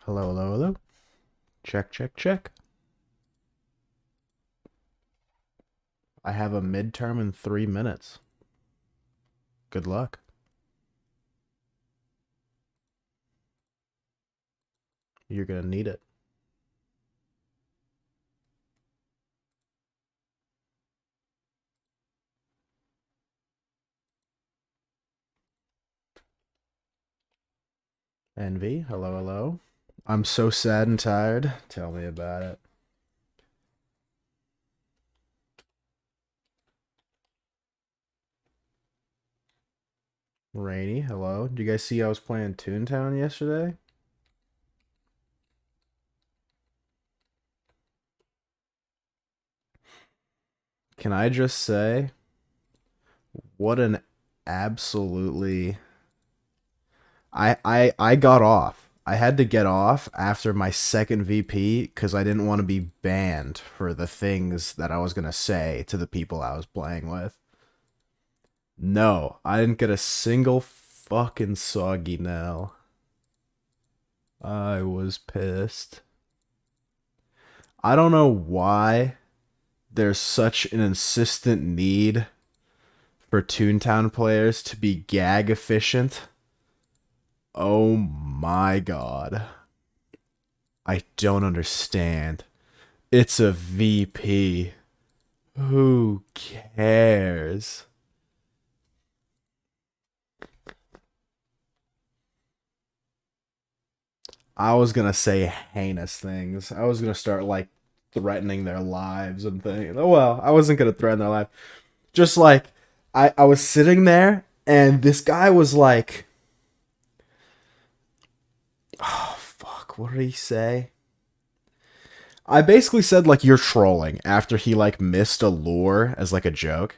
Hello, hello, hello. Check, check, check. I have a midterm in 3 minutes. Good luck. You're gonna need it. Envy, hello, hello. I'm so sad and tired. Tell me about it. Rainy, hello. Did you guys see I was playing Toontown yesterday? Can I just say, what an absolutely I got off. I had to get off after my second VP because I didn't want to be banned for the things that I was gonna say to the people I was playing with. No, I didn't get a single fucking soggy nail. I was pissed. I don't know why there's such an insistent need for Toontown players to be gag efficient. Oh my god. I don't understand. It's a VP. Who cares? I was gonna say heinous things. I was gonna start like threatening their lives and things. Oh well, I wasn't gonna threaten their life. Just like I was sitting there and this guy was like, oh fuck, what did he say? I basically said like you're trolling after he like missed a lure as like a joke.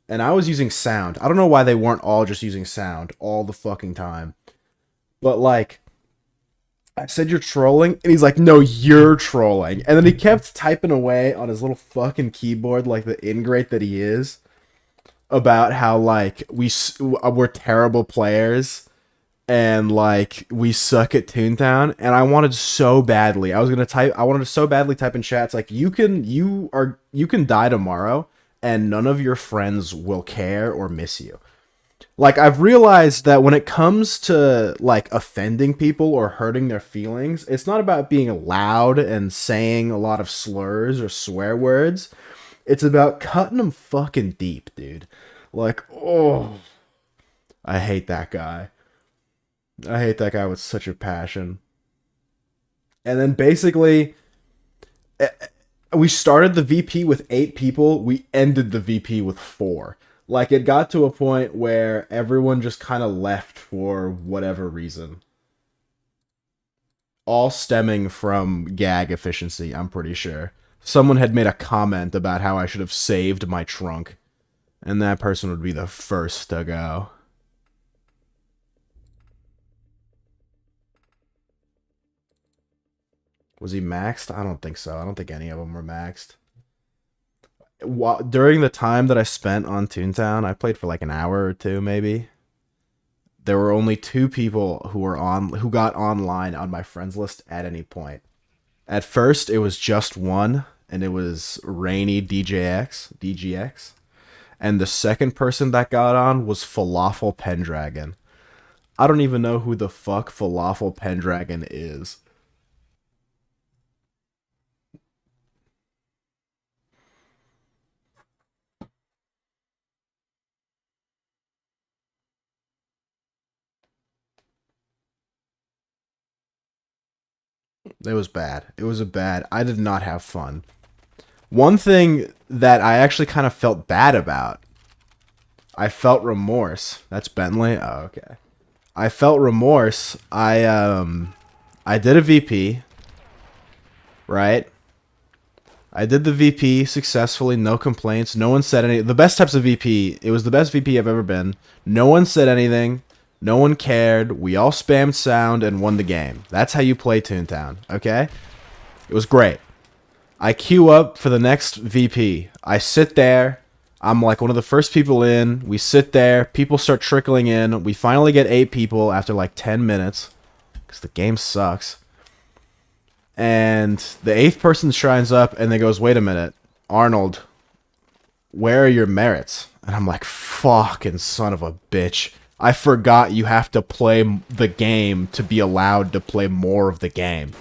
And I was using sound. I don't know why they weren't all just using sound all the fucking time. But like I said you're trolling, and he's like, no, you're trolling. And then he kept typing away on his little fucking keyboard like the ingrate that he is about how like we're terrible players and like we suck at Toontown. And I wanted so badly. I wanted to so badly type in chats like you can die tomorrow and none of your friends will care or miss you. Like I've realized that when it comes to like offending people or hurting their feelings, it's not about being loud and saying a lot of slurs or swear words. It's about cutting them fucking deep, dude. Like, oh, I hate that guy. I hate that guy with such a passion. And then basically eh, we started the VP with 8 people, we ended the VP with 4. Like it got to a point where everyone just kind of left for whatever reason. All stemming from gag efficiency, I'm pretty sure. Someone had made a comment about how I should have saved my trunk, and that person would be the first to go. Was he maxed? I don't think so. I don't think any of them were maxed. During the time that I spent on Toontown, I played for like an hour or two, maybe. There were only 2 people who got online on my friends list at any point. At first, it was just one, and it was Rainy DGX. And the second person that got on was Falafel Pendragon. I don't even know who the fuck Falafel Pendragon is. It was bad. It was a bad. I did not have fun. One thing that I actually kind of felt bad about, I felt remorse. That's Bentley. Oh, okay. I felt remorse. I did a VP, right? I did the VP successfully, no complaints. No one said any. The best types of VP. It was the best VP I've ever been. No one said anything. No one cared. We all spammed sound and won the game. That's how you play Toontown, okay? It was great. I queue up for the next VP. I sit there. I'm like one of the first people in. We sit there. People start trickling in. We finally get 8 people after like 10 minutes. because the game sucks. And the 8th person shines up and they goes, wait a minute, Arnold, where are your merits? And I'm like, fucking son of a bitch. I forgot you have to play the game to be allowed to play more of the game.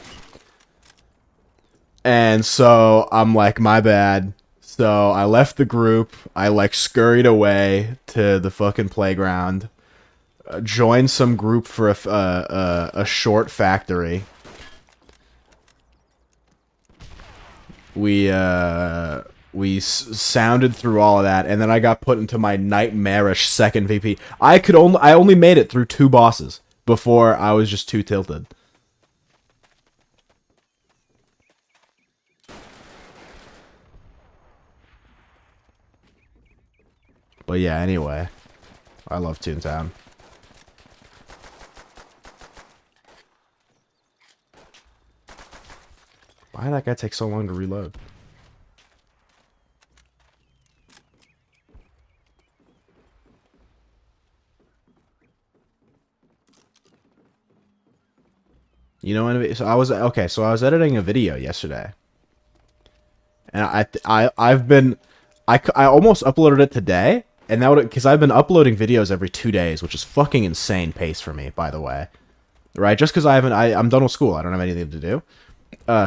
And so I'm like, my bad. So I left the group. I like scurried away to the fucking playground. Joined some group for a short factory. We sounded through all of that, and then I got put into my nightmarish second VP. I only made it through 2 bosses before I was just too tilted. But yeah, anyway, I love Toontown. Why did that guy take so long to reload? You know, so I was okay. So I was editing a video yesterday, and I almost uploaded it today, and that would, because I've been uploading videos every 2 days, which is fucking insane pace for me, by the way. Right? Just because I'm done with school, I don't have anything to do.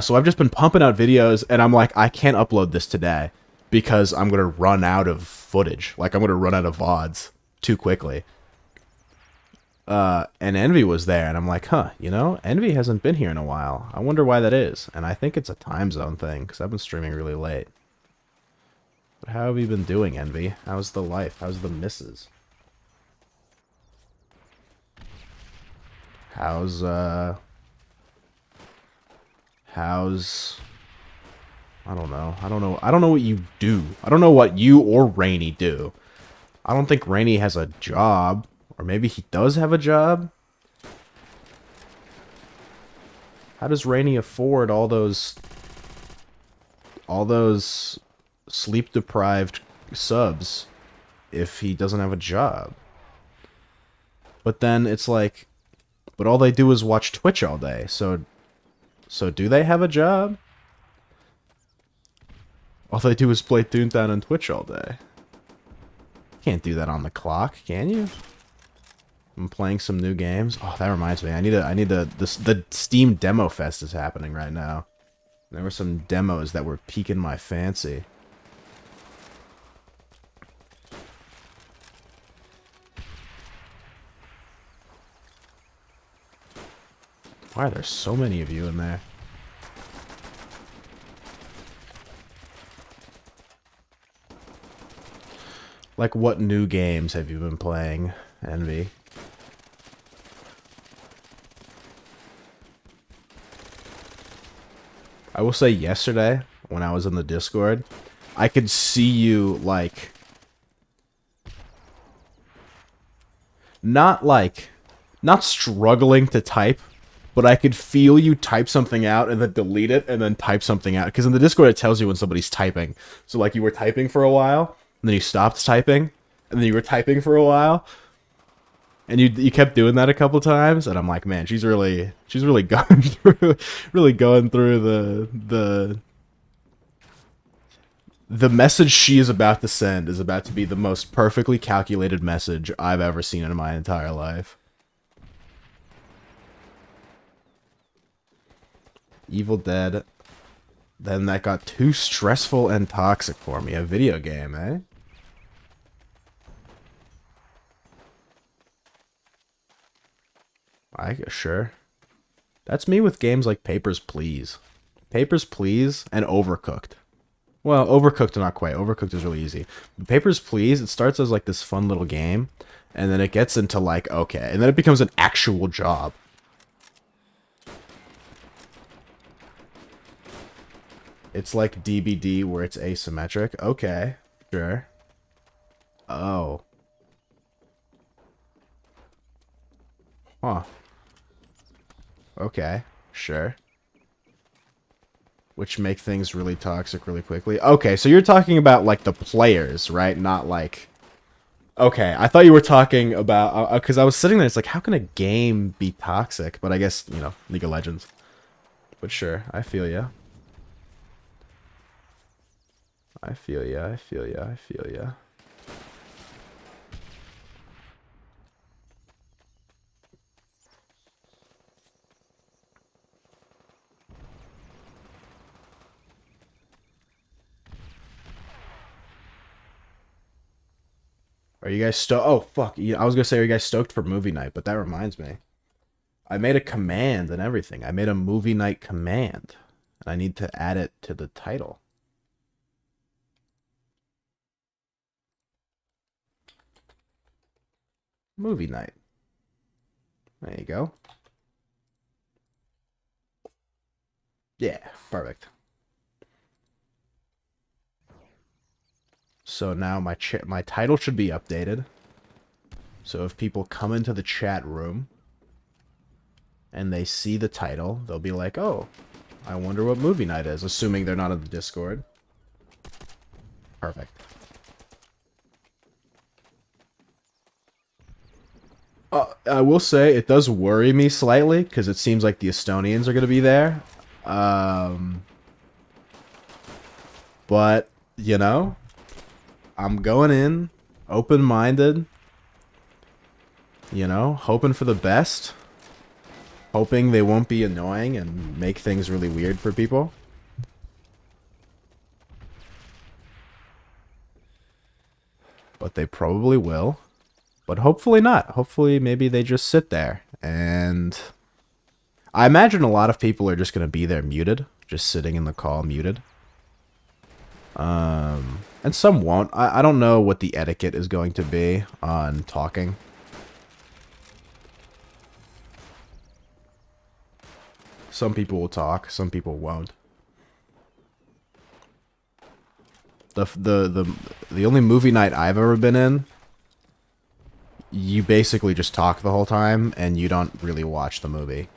So I've just been pumping out videos, and I'm like, I can't upload this today because I'm gonna run out of footage. Like, I'm gonna run out of VODs too quickly. And Envy was there, and I'm like, huh, you know, Envy hasn't been here in a while. I wonder why that is. And I think it's a time zone thing, because I've been streaming really late. But how have you been doing, Envy? How's the life? How's the missus? How's I don't know. I don't know what you do. I don't know what you or Rainy do. I don't think Rainy has a job. Or maybe he does have a job? How does Rainy afford all those sleep-deprived subs if he doesn't have a job? But then it's like, but all they do is watch Twitch all day. So do they have a job? All they do is play Toontown and Twitch all day. Can't do that on the clock, can you? I'm playing some new games. Oh, that reminds me. The Steam Demo Fest is happening right now. There were some demos that were piquing my fancy. Why are there so many of you in there? Like, what new games have you been playing, Envy? I will say yesterday, when I was in the Discord, I could see you, like... Not struggling to type, but I could feel you type something out and then delete it and then type something out. Because in the Discord, it tells you when somebody's typing. So, like, you were typing for a while, and then you stopped typing, and then you were typing for a while, and you kept doing that a couple times, and I'm like, man, she's really going through, the message she is about to send is about to be the most perfectly calculated message I've ever seen in my entire life. Evil Dead. Then that got too stressful and toxic for me. A video game, eh? Sure. That's me with games like Papers, Please. Papers, Please, and Overcooked. Well, Overcooked not quite. Overcooked is really easy. But Papers, Please, it starts as like this fun little game, and then it gets into like, okay, and then it becomes an actual job. It's like DBD where it's asymmetric. Okay, sure. Oh. Huh. Okay, sure. Which make things really toxic really quickly. Okay, so you're talking about, like, the players, right? Not, like... Okay, I thought you were talking about because I was sitting there. It's like, how can a game be toxic? But I guess League of Legends. But sure, I feel ya. I feel ya. I feel ya. I feel ya. Are you guys stoked? Oh fuck! I was gonna say, are you guys stoked for movie night? But that reminds me, I made a command and everything. I made a movie night command, and I need to add it to the title. Movie night. There you go. Yeah, perfect. So now my title should be updated. So if people come into the chat room and they see the title, they'll be like, "Oh, I wonder what movie night is," assuming they're not in the Discord. Perfect. I will say it does worry me slightly because it seems like the Estonians are going to be there. But, I'm going in open-minded, hoping for the best, hoping they won't be annoying and make things really weird for people. But they probably will. But hopefully not. Hopefully maybe they just sit there. And I imagine a lot of people are just going to be there muted. Just sitting in the call muted. And some won't. I don't know what the etiquette is going to be on talking. Some people will talk. Some people won't. The only movie night I've ever been in, you basically just talk the whole time and you don't really watch the movie.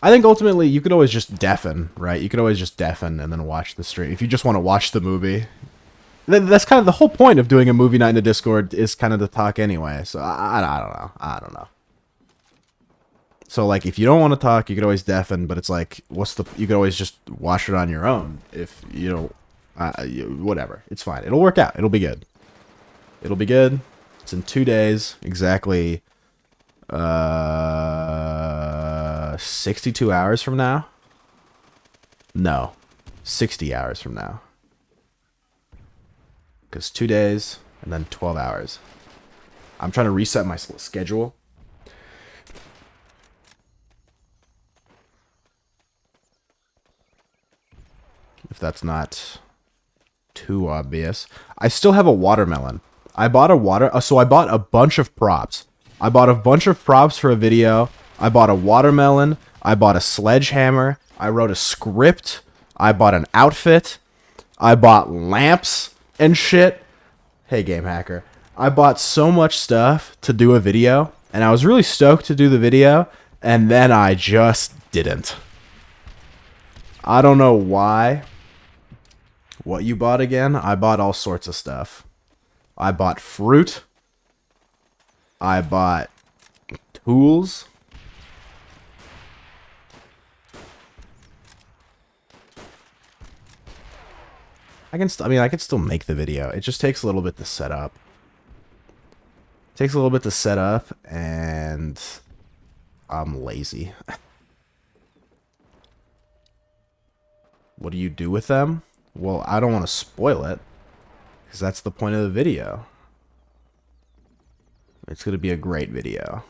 I think ultimately you could always just deafen, right? You could always just deafen and then watch the stream. If you just want to watch the movie. That's kind of the whole point of doing a movie night in a Discord is kind of to talk anyway. So I don't know. I don't know. So like if you don't want to talk, you could always deafen, but it's like you could always just watch it on your own if you don't whatever. It's fine. It'll work out. It'll be good. It'll be good. It's in 2 days exactly. 62 hours from now? No. 60 hours from now. Because 2 days and then 12 hours. I'm trying to reset my schedule. If that's not too obvious. I still have a watermelon. I bought so I bought a bunch of props. I bought a bunch of props for a video. I bought a watermelon. I bought a sledgehammer. I wrote a script. I bought an outfit. I bought lamps and shit. Hey, Game Hacker. I bought so much stuff to do a video, and I was really stoked to do the video, and then I just didn't. I don't know why. What you bought again? I bought all sorts of stuff. I bought fruit. I bought tools. I can still make the video. It just takes a little bit to set up. It takes a little bit to set up, and I'm lazy. What do you do with them? Well, I don't want to spoil it, because that's the point of the video. It's going to be a great video.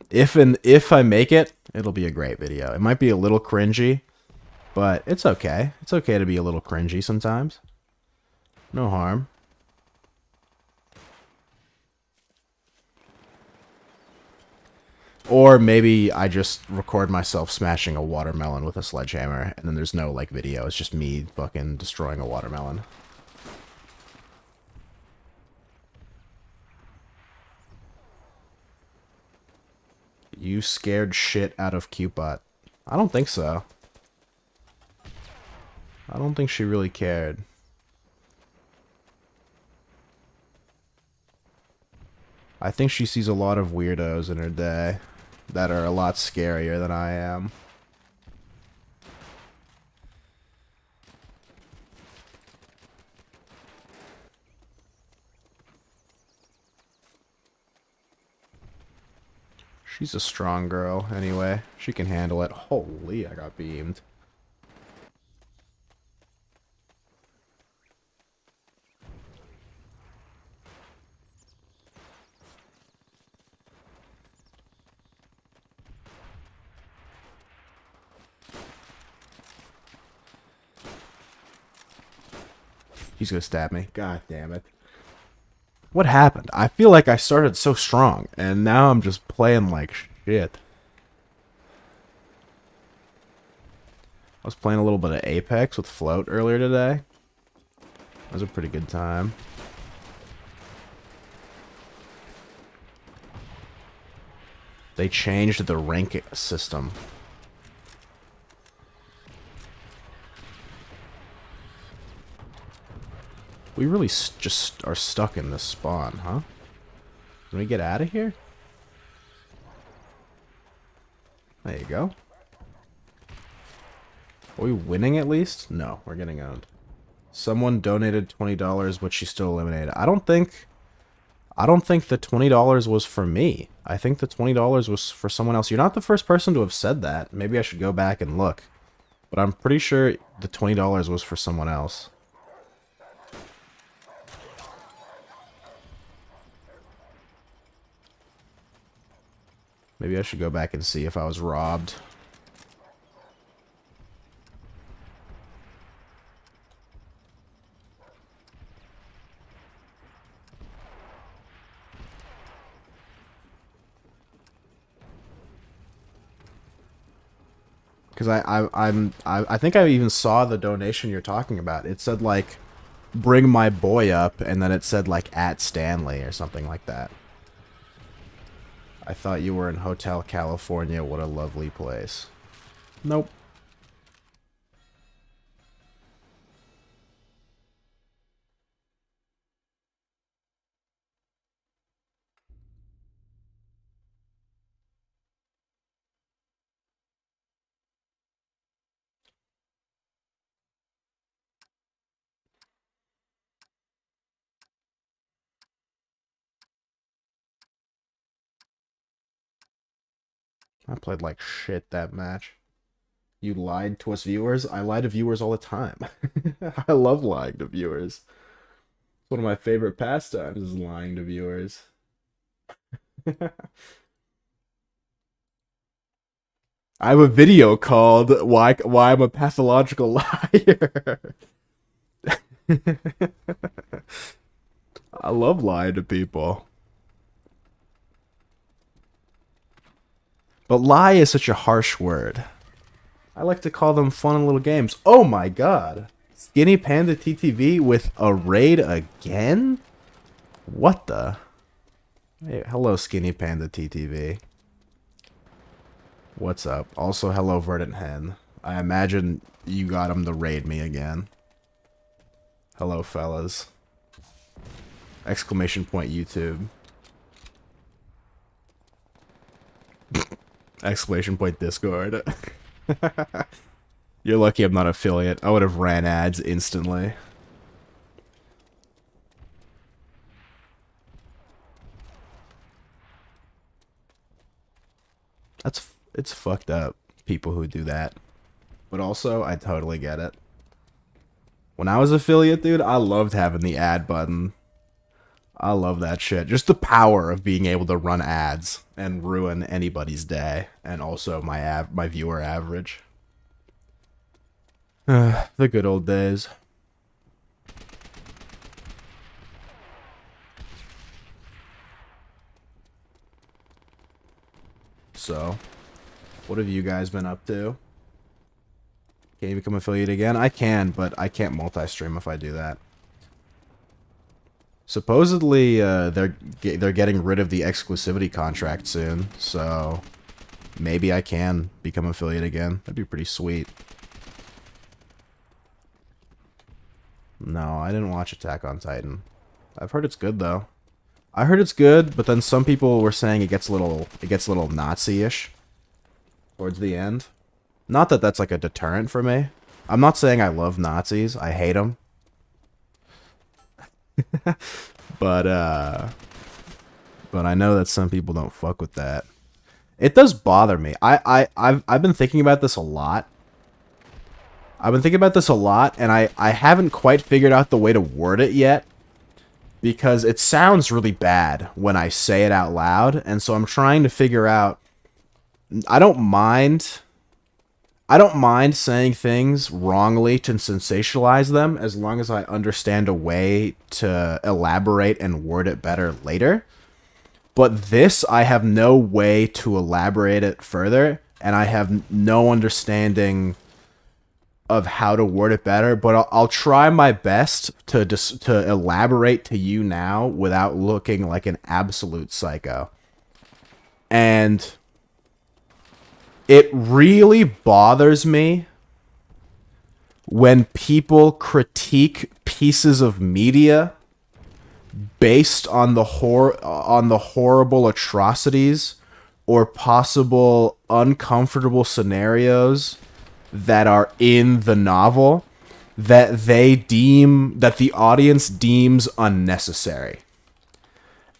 If I make it, it'll be a great video. It might be a little cringy, but it's okay. It's okay to be a little cringy sometimes. No harm. Or maybe I just record myself smashing a watermelon with a sledgehammer, and then there's no, like, video. It's just me fucking destroying a watermelon. You scared shit out of Cupid. I don't think so. I don't think she really cared. I think she sees a lot of weirdos in her day that are a lot scarier than I am. She's a strong girl, anyway. She can handle it. Holy, I got beamed. He's gonna stab me. God damn it. What happened? I feel like I started so strong, and now I'm just playing like shit. I was playing a little bit of Apex with Float earlier today. That was a pretty good time. They changed the rank system. We really just are stuck in this spawn, huh? Can we get out of here? There you go. Are we winning at least? No, we're getting owned. Someone donated $20, but she's still eliminated. I don't think the $20 was for me. I think the $20 was for someone else. You're not the first person to have said that. Maybe I should go back and look. But I'm pretty sure the $20 was for someone else. Maybe I should go back and see if I was robbed. Because I think I even saw the donation you're talking about. It said like, bring my boy up, and then it said like at Stanley or something like that. I thought you were in Hotel California. What a lovely place. Nope. I played like shit that match. You lied to us viewers? I lie to viewers all the time. I love lying to viewers. One of my favorite pastimes is lying to viewers. I have a video called Why I'm a Pathological Liar. I love lying to people. But lie is such a harsh word. I like to call them fun little games. Oh my god. Skinny Panda TTV with a raid again? What the? Hey, hello, Skinny Panda TTV. What's up? Also, hello, Verdant Hen. I imagine you got him to raid me again. Hello, fellas. Exclamation point YouTube. Exclamation point Discord. You're lucky I'm not affiliate. I would have ran ads instantly. It's fucked up, people who do that. But also, I totally get it. When I was affiliate, dude, I loved having the ad button. I love that shit. Just the power of being able to run ads and ruin anybody's day, and also my viewer average. The good old days. So, what have you guys been up to? Can you become affiliate again? I can, but I can't multi-stream if I do that. Supposedly, they're getting rid of the exclusivity contract soon, so maybe I can become affiliate again. That'd be pretty sweet. No, I didn't watch Attack on Titan. I've heard it's good, though. I heard it's good, but then some people were saying it gets a little Nazi-ish towards the end. Not that that's like a deterrent for me. I'm not saying I love Nazis. I hate them. But I know that some people don't fuck with that. It does bother me. I've been thinking about this a lot. And I haven't quite figured out the way to word it yet. Because it sounds really bad when I say it out loud, and so I'm trying to figure out. I don't mind saying things wrongly to sensationalize them, as long as I understand a way to elaborate and word it better later. But this, I have no way to elaborate it further, and I have no understanding of how to word it better, but I'll try my best to elaborate to you now without looking like an absolute psycho. And it really bothers me when people critique pieces of media based on the horrible atrocities or possible uncomfortable scenarios that are in the novel that the audience deems unnecessary.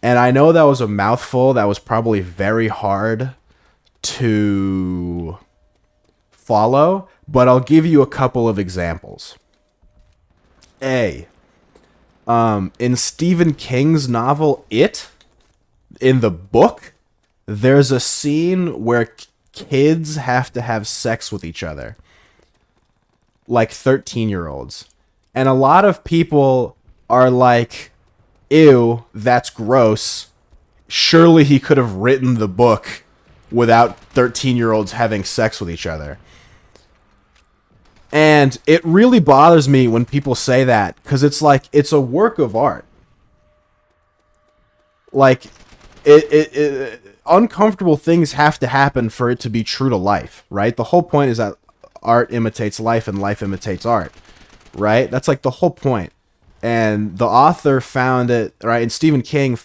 And I know that was a mouthful that was probably very hard to follow, but I'll give you a couple of examples. In Stephen King's novel It, in the book, there's a scene where kids have to have sex with each other, like 13-year-olds, and a lot of people are like, ew, that's gross. Surely he could have written the book without 13-year-olds having sex with each other. And it really bothers me when people say that, because it's like, it's a work of art. Like, uncomfortable things have to happen for it to be true to life, right? The whole point is that art imitates life and life imitates art, right? That's like the whole point. And the author found it, right? And Stephen King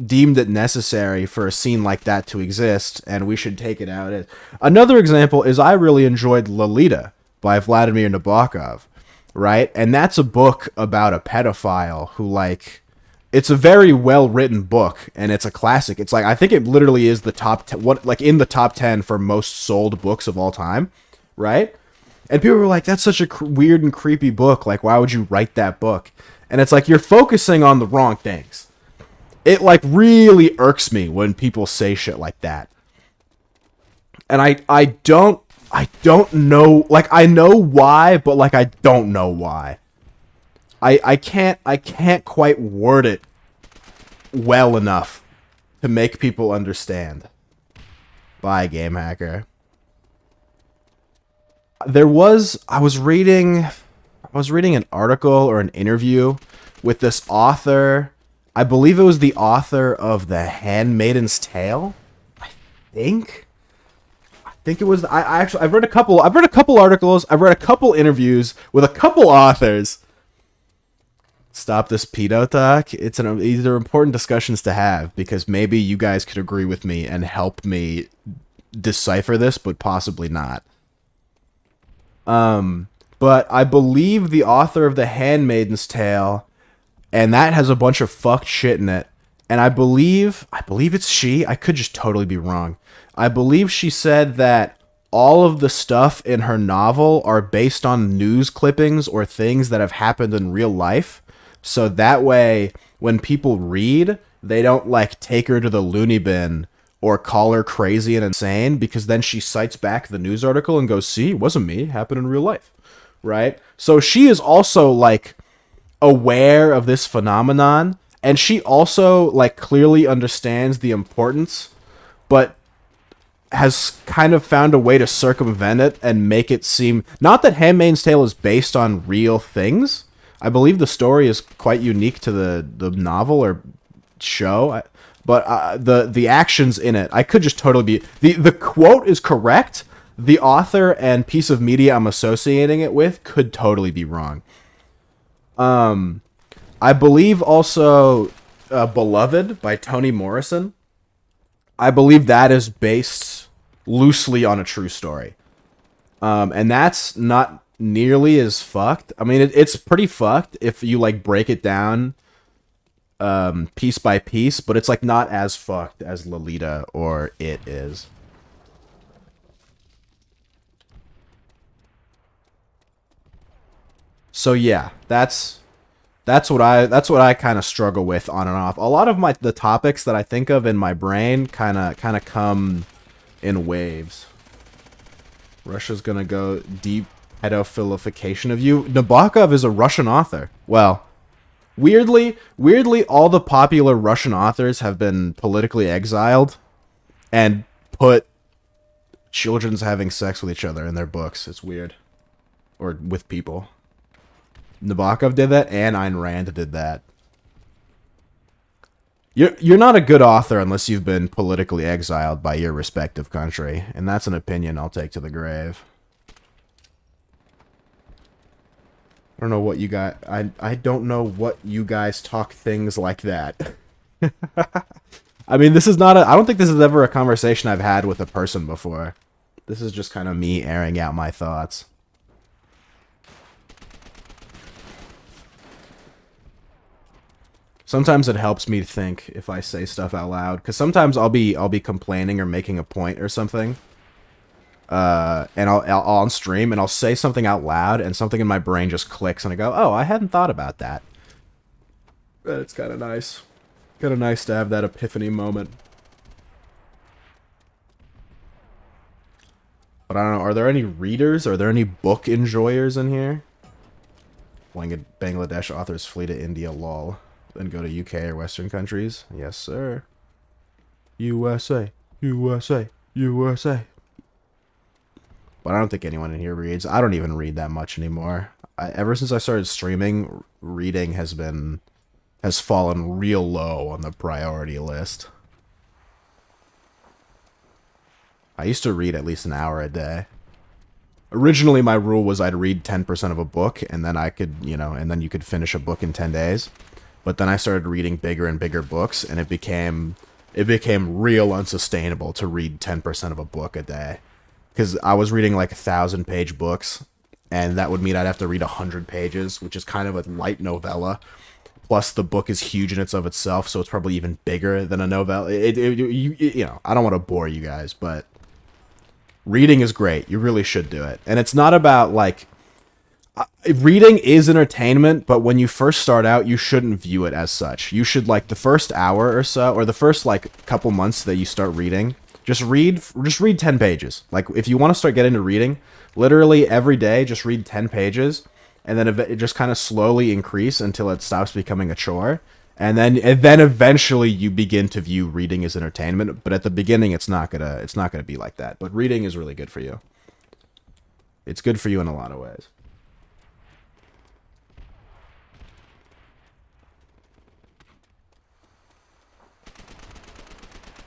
deemed it necessary for a scene like that to exist, and we should take it out. Another example is I really enjoyed Lolita by Vladimir Nabokov, right? And that's a book about a pedophile who, like, it's a very well-written book, and it's a classic. It's like, I think it literally is the top 10, in the top 10 for most sold books of all time, right? And people were like, that's such a weird and creepy book. Like, why would you write that book? And it's like, you're focusing on the wrong things. It, like, really irks me when people say shit like that. And I don't know, like, I know why, but, like, I don't know why. I can't quite word it well enough to make people understand. Bye, Game Hacker. I was reading an article or an interview with this author. I believe it was the author of The Handmaid's Tale. I think it was. I've read a couple articles. I've read a couple interviews with a couple authors. Stop this pedo talk. These are important discussions to have, because maybe you guys could agree with me and help me decipher this, but possibly not. But I believe the author of The Handmaid's Tale, and that has a bunch of fucked shit in it. And I believe it's she. I could just totally be wrong. I believe she said that all of the stuff in her novel are based on news clippings or things that have happened in real life. So that way, when people read, they don't, like, take her to the loony bin or call her crazy and insane, because then she cites back the news article and goes, see, it wasn't me, it happened in real life, right? So she is also, like, aware of this phenomenon, and she also, like, clearly understands the importance, but has kind of found a way to circumvent it and make it seem, not that Handmaid's Tale is based on real things. I believe the story is quite unique to the novel or show, but the actions in it, I could just totally be... The quote is correct. The author and piece of media I'm associating it with could totally be wrong. I believe also Beloved by Toni Morrison. I believe that is based loosely on a true story. And that's not nearly as fucked. I mean, it's pretty fucked if you like break it down piece by piece, but it's like not as fucked as Lolita or It is. So yeah, that's what I kind of struggle with on and off. A lot of the topics that I think of in my brain kind of come in waves. Russia's gonna go deep pedophilification of you. Nabokov is a Russian author. Well, weirdly, all the popular Russian authors have been politically exiled and put children's having sex with each other in their books. It's weird. Or with people. Nabokov did that, and Ayn Rand did that. You're not a good author unless you've been politically exiled by your respective country, and that's an opinion I'll take to the grave. I don't know what you got. I don't know what you guys talk things like that. I mean, this is not a. I don't think this is ever a conversation I've had with a person before. This is just kind of me airing out my thoughts. Sometimes it helps me think if I say stuff out loud, because sometimes I'll be complaining or making a point or something, and I'll on stream and I'll say something out loud and something in my brain just clicks and I go, oh, I hadn't thought about that. But it's kind of nice, to have that epiphany moment. But I don't know. Are there any readers? Are there any book enjoyers in here? Bangladesh authors flee to India, lol. Then go to UK or Western countries? Yes, sir. USA, USA, USA. But I don't think anyone in here reads. I don't even read that much anymore. Ever since I started streaming, reading has fallen real low on the priority list. I used to read at least an hour a day. Originally, my rule was I'd read 10% of a book, and then I could, and then you could finish a book in 10 days. But then I started reading bigger and bigger books, and it became real unsustainable to read 10% of a book a day. Because I was reading like 1,000-page books, and that would mean I'd have to read 100 pages, which is kind of a light novella. Plus, the book is huge in its of itself, so it's probably even bigger than a novella. I don't want to bore you guys, but reading is great. You really should do it. And it's not about, like... reading is entertainment, but when you first start out, you shouldn't view it as such. You should, like, the first hour or so, or the first, like, couple months that you start reading, just read 10 pages. Like, if you want to start getting into reading, literally every day, just read 10 pages, and then it just kind of slowly increase until it stops becoming a chore. And then eventually you begin to view reading as entertainment, but at the beginning it's not gonna be like that. But reading is really good for you. It's good for you in a lot of ways.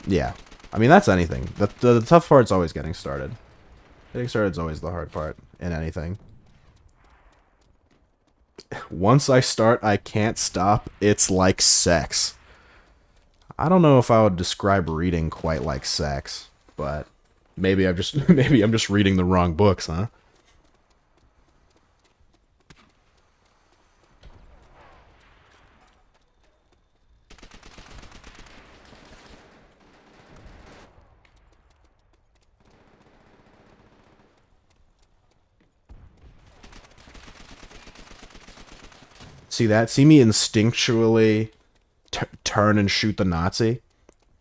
Yeah. I mean, that's anything. The tough part's always getting started. Getting started is always the hard part in anything. Once I start, I can't stop. It's like sex. I don't know if I would describe reading quite like sex, but maybe maybe I'm just reading the wrong books, huh? See that? See me instinctually turn and shoot the Nazi,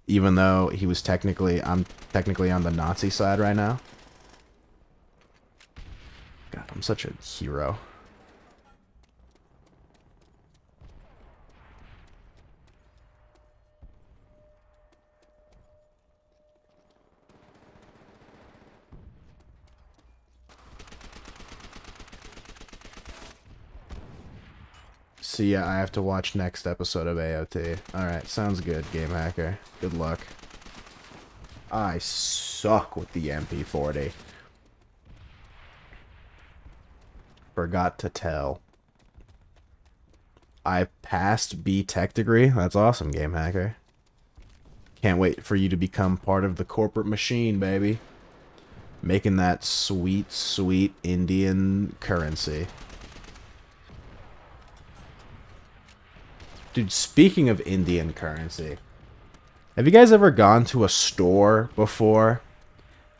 even though I'm technically on the Nazi side right now. God, I'm such a hero. See ya, I have to watch next episode of AOT. Alright, sounds good, Game Hacker. Good luck. I suck with the MP40. Forgot to tell. I passed B Tech degree. That's awesome, Game Hacker. Can't wait for you to become part of the corporate machine, baby. Making that sweet, sweet Indian currency. Dude, speaking of Indian currency, have you guys ever gone to a store before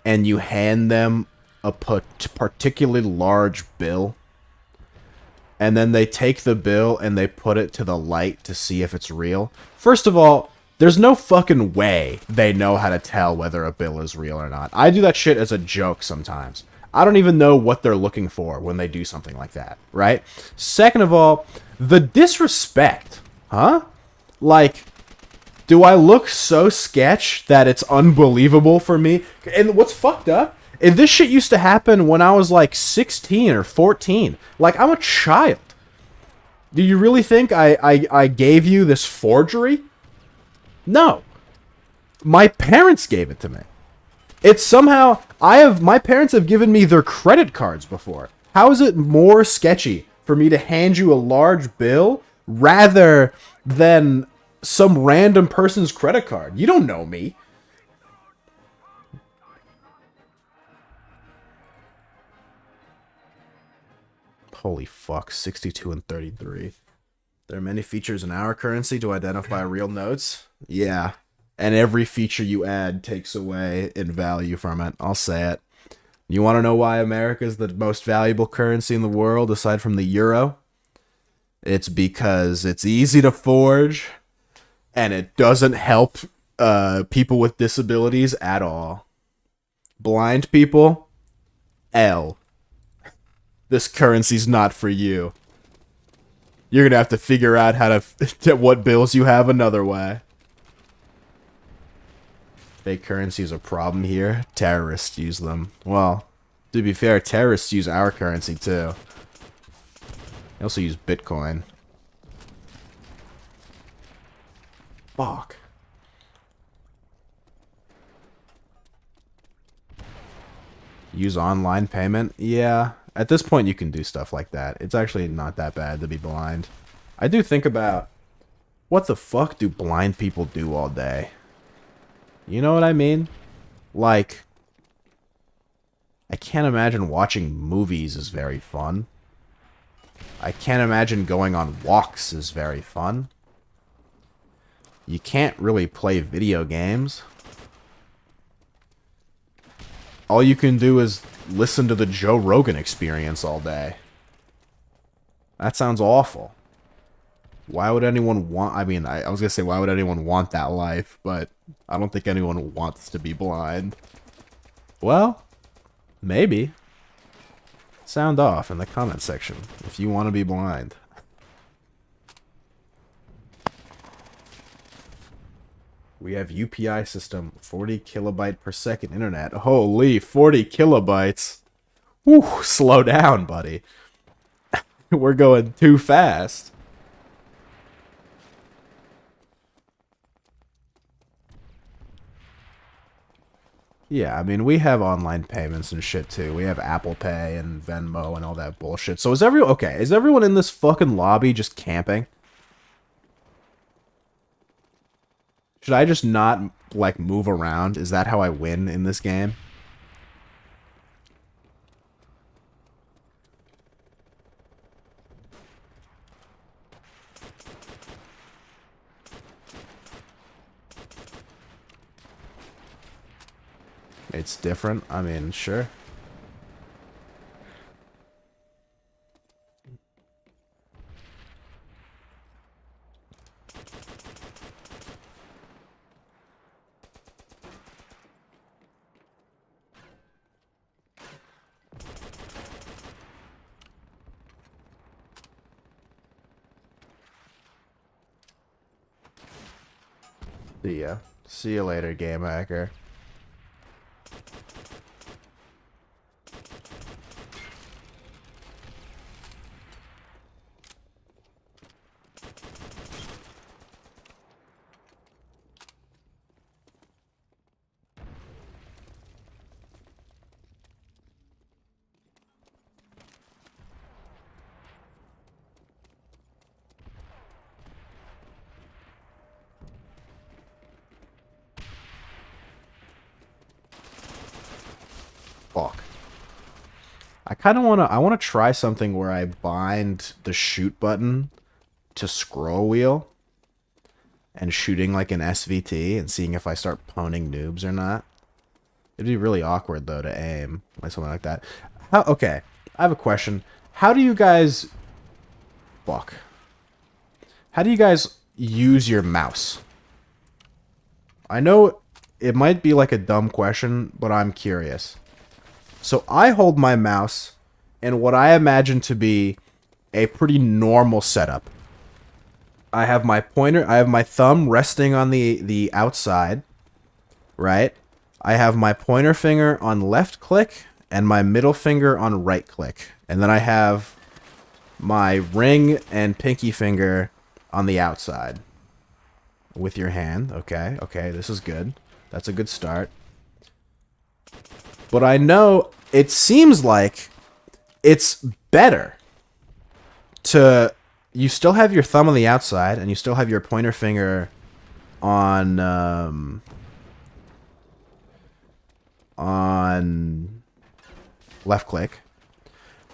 and you hand them a particularly large bill? And then they take the bill and they put it to the light to see if it's real? First of all, there's no fucking way they know how to tell whether a bill is real or not. I do that shit as a joke sometimes. I don't even know what they're looking for when they do something like that, right? Second of all, the disrespect, huh? Like, do I look so sketch that it's unbelievable for me? And what's fucked up, and this shit used to happen when I was like 16 or 14. Like, I'm a child. Do you really think I gave you this forgery? No. My parents gave it to me. It's somehow, my parents have given me their credit cards before. How is it more sketchy for me to hand you a large bill rather than some random person's credit card? You don't know me. Holy fuck, 62 and 33. There are many features in our currency to identify real notes. Yeah. And every feature you add takes away in value from it. I'll say it. You want to know why America is the most valuable currency in the world aside from the euro? It's because it's easy to forge and it doesn't help people with disabilities at all. Blind people, L. This currency's not for you. You're going to have to figure out how to what bills you have another way. Fake currency is a problem here. Terrorists use them. Well, to be fair, terrorists use our currency too. They also use Bitcoin. Fuck. Use online payment? Yeah. At this point, you can do stuff like that. It's actually not that bad to be blind. I do think about, what the fuck do blind people do all day? You know what I mean? Like, I can't imagine watching movies is very fun. I can't imagine going on walks is very fun. You can't really play video games. All you can do is listen to the Joe Rogan Experience all day. That sounds awful. Why would anyone want... I mean, I was going to say, why would anyone want that life? But I don't think anyone wants to be blind. Well, maybe. Sound off in the comment section if you want to be blind. We have UPI system, 40 kilobyte per second internet. Holy, 40 kilobytes. Whew, slow down, buddy. We're going too fast. Yeah, I mean, we have online payments and shit, too. We have Apple Pay and Venmo and all that bullshit. So is everyone in this fucking lobby just camping? Should I just not, like, move around? Is that how I win in this game? It's different. I mean, sure. See ya. See you later, game hacker. Fuck. I kind of want to... I want to try something where I bind the shoot button to scroll wheel and shooting like an SVT and seeing if I start poning noobs or not. It'd be really awkward, though, to aim. Like something like that. Okay, I have a question. How do you guys... Fuck. How do you guys use your mouse? I know it might be like a dumb question, but I'm curious. So I hold my mouse in what I imagine to be a pretty normal setup. I have my pointer, I have my thumb resting on the outside, right? I have my pointer finger on left click and my middle finger on right click. And then I have my ring and pinky finger on the outside with your hand. Okay, okay, this is good. That's a good start. But I know it seems like it's better to... You still have your thumb on the outside, and you still have your pointer finger on left click.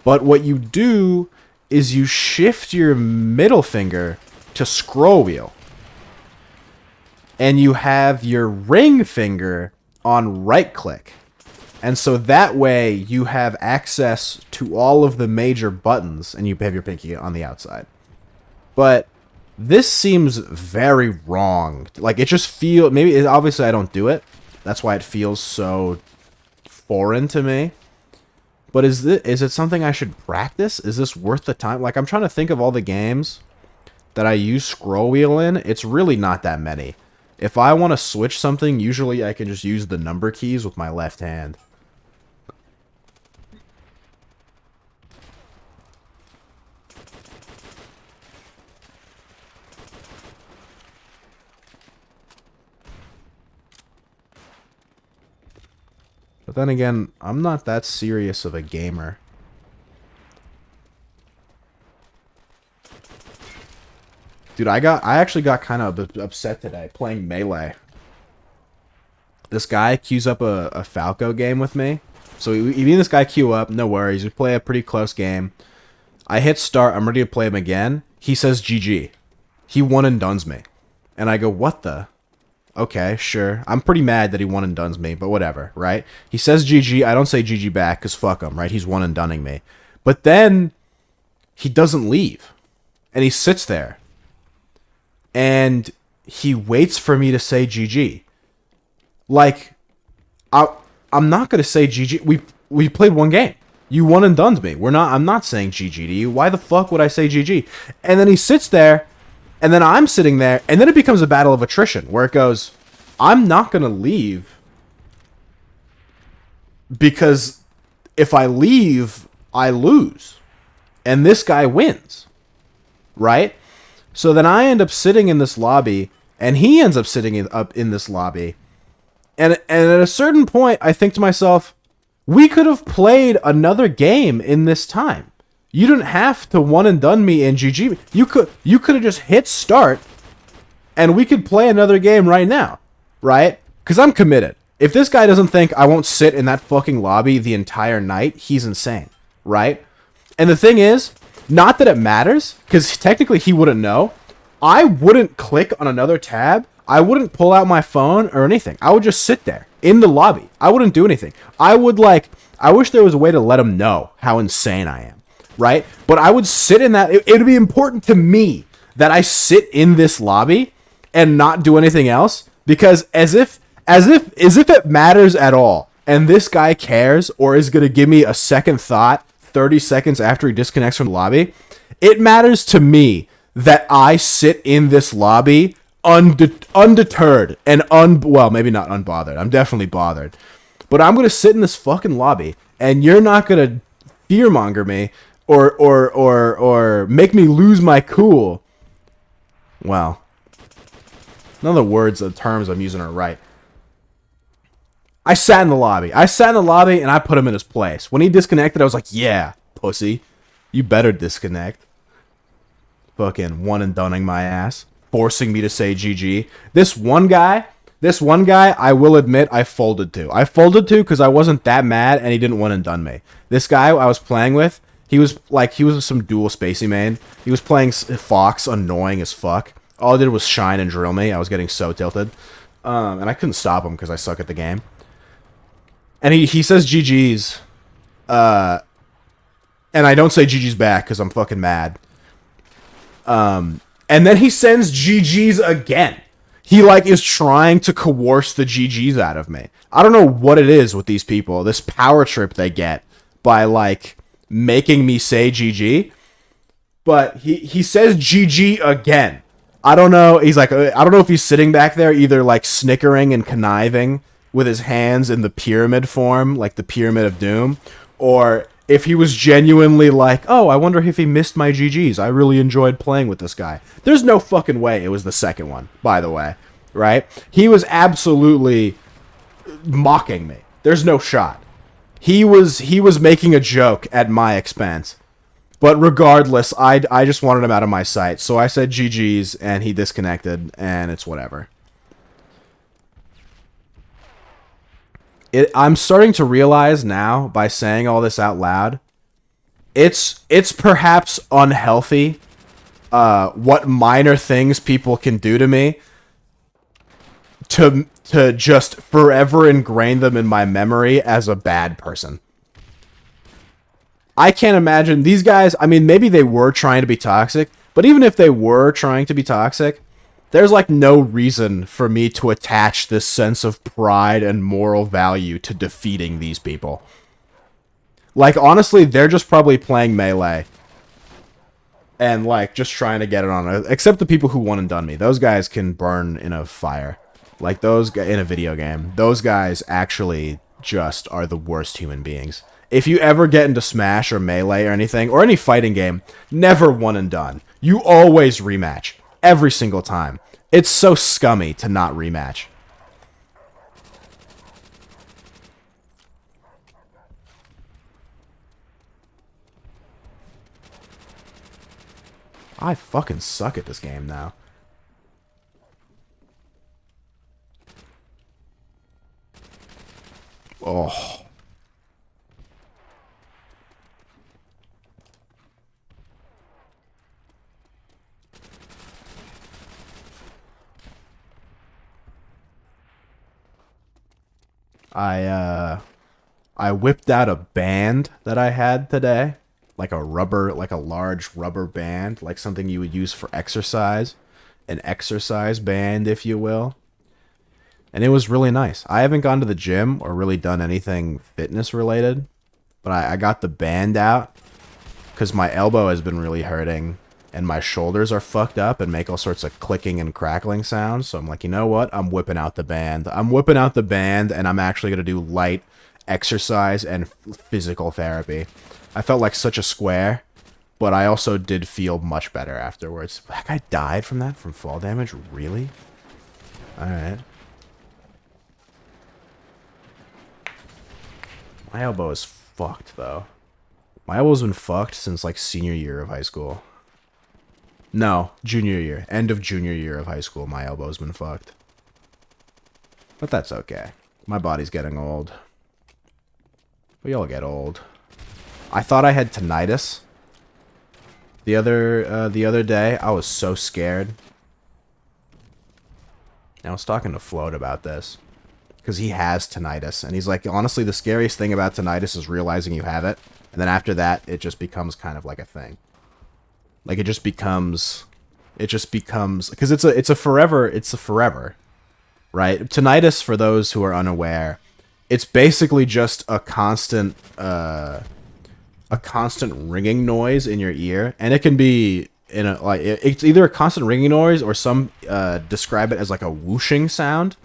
But what you do is you shift your middle finger to scroll wheel. And you have your ring finger on right click. And so that way you have access to all of the major buttons, and you have your pinky on the outside. But this seems very wrong. Like, it just feels... Maybe, obviously I don't do it. That's why it feels so foreign to me. But is it something I should practice? Is this worth the time? Like, I'm trying to think of all the games that I use scroll wheel in. It's really not that many. If I want to switch something, usually I can just use the number keys with my left hand. But then again, I'm not that serious of a gamer. Dude, I actually got kind of upset today playing Melee. This guy queues up a Falco game with me. So we this guy queue up, no worries. We play a pretty close game. I hit start, I'm ready to play him again. He says GG. He one and dones me. And I go, what the? Okay, sure. I'm pretty mad that he one and dones me, but whatever, right? He says GG, I don't say GG back, because fuck him, right? He's one and dunning me. But then, he doesn't leave. And he sits there. And he waits for me to say GG. Like, I'm not going to say GG. We played one game. You one and dones me. I'm not saying GG to you. Why the fuck would I say GG? And then he sits there. And then I'm sitting there, and then it becomes a battle of attrition, where it goes, I'm not going to leave, because if I leave, I lose. And this guy wins. Right? So then I end up sitting in this lobby, and he ends up sitting up in this lobby. And at a certain point, I think to myself, we could have played another game in this time. You didn't have to one and done me in GG. You could have just hit start, and we could play another game right now, right? Because I'm committed. If this guy doesn't think I won't sit in that fucking lobby the entire night, he's insane, right? And the thing is, not that it matters, because technically he wouldn't know. I wouldn't click on another tab. I wouldn't pull out my phone or anything. I would just sit there in the lobby. I wouldn't do anything. I wish there was a way to let him know how insane I am. Right? But I would sit in that. It would be important to me that I sit in this lobby and not do anything else, because as if it matters at all, and this guy cares or is going to give me a second thought 30 seconds after he disconnects from the lobby, it matters to me that I sit in this lobby undeterred and well, maybe not unbothered. I'm definitely bothered. But I'm going to sit in this fucking lobby, and you're not going to fearmonger me or make me lose my cool. Well, none of the words or terms I'm using are right. I sat in the lobby. And I put him in his place. When he disconnected, I was like, yeah, pussy. You better disconnect. Fucking one and dunning my ass. Forcing me to say GG. This one guy This one guy, I will admit, I folded to. I folded to because I wasn't that mad and he didn't one and done me. This guy I was playing with, he was some dual spacey main. He was playing Fox, annoying as fuck. All I did was shine and drill me. I was getting so tilted. And I couldn't stop him because I suck at the game. And he says GG's. And I don't say GG's back because I'm fucking mad. And then he sends GG's again. He, like, is trying to coerce the GG's out of me. I don't know what it is with these people. This power trip they get by, like, making me say GG. But he says GG again. I don't know. He's like, I don't know if he's sitting back there either, like, snickering and conniving with his hands in the pyramid form, like the Pyramid of Doom, or if he was genuinely like, oh, I wonder if he missed my GGs. I really enjoyed playing with this guy. There's no fucking way it was the second one, by the way, right? He was absolutely mocking me. There's no shot. He was making a joke at my expense. But regardless, I just wanted him out of my sight. So I said GG's, and he disconnected, and it's whatever. I'm starting to realize now, by saying all this out loud, it's perhaps unhealthy what minor things people can do to me to just forever ingrain them in my memory as a bad person. I can't imagine these guys. I mean, maybe they were trying to be toxic, but even if they were trying to be toxic, there's like no reason for me to attach this sense of pride and moral value to defeating these people. Like, honestly, they're just probably playing Melee and, like, just trying to get it on it. Except the people who won and done me. Those guys can burn in a fire. Like, those guys in a video game. Those guys actually just are the worst human beings. If you ever get into Smash or Melee or anything, or any fighting game, never one and done. You always rematch. Every single time. It's so scummy to not rematch. I fucking suck at this game now. Oh. I whipped out a band that I had today, like a large rubber band, like something you would use for exercise, an exercise band, if you will. And it was really nice. I haven't gone to the gym or really done anything fitness related, but I got the band out because my elbow has been really hurting and my shoulders are fucked up and make all sorts of clicking and crackling sounds. So I'm like, you know what? I'm whipping out the band. I'm whipping out the band, and I'm actually going to do light exercise and physical therapy. I felt like such a square, but I also did feel much better afterwards. That guy died from that? From fall damage? Really? Alright. My elbow is fucked, though. My elbow's been fucked since, like, senior year of high school. No, junior year. End of junior year of high school, my elbow's been fucked. But that's okay. My body's getting old. We all get old. I thought I had tinnitus. The other day, I was so scared. I was talking to Float about this. Because he has tinnitus. And he's like, honestly, the scariest thing about tinnitus is realizing you have it. And then after that, it just becomes kind of like a thing. Like, it just becomes, because it's a forever, right? Tinnitus, for those who are unaware, it's basically just a constant ringing noise in your ear, and it can be it's either a constant ringing noise or some describe it as like a whooshing sound.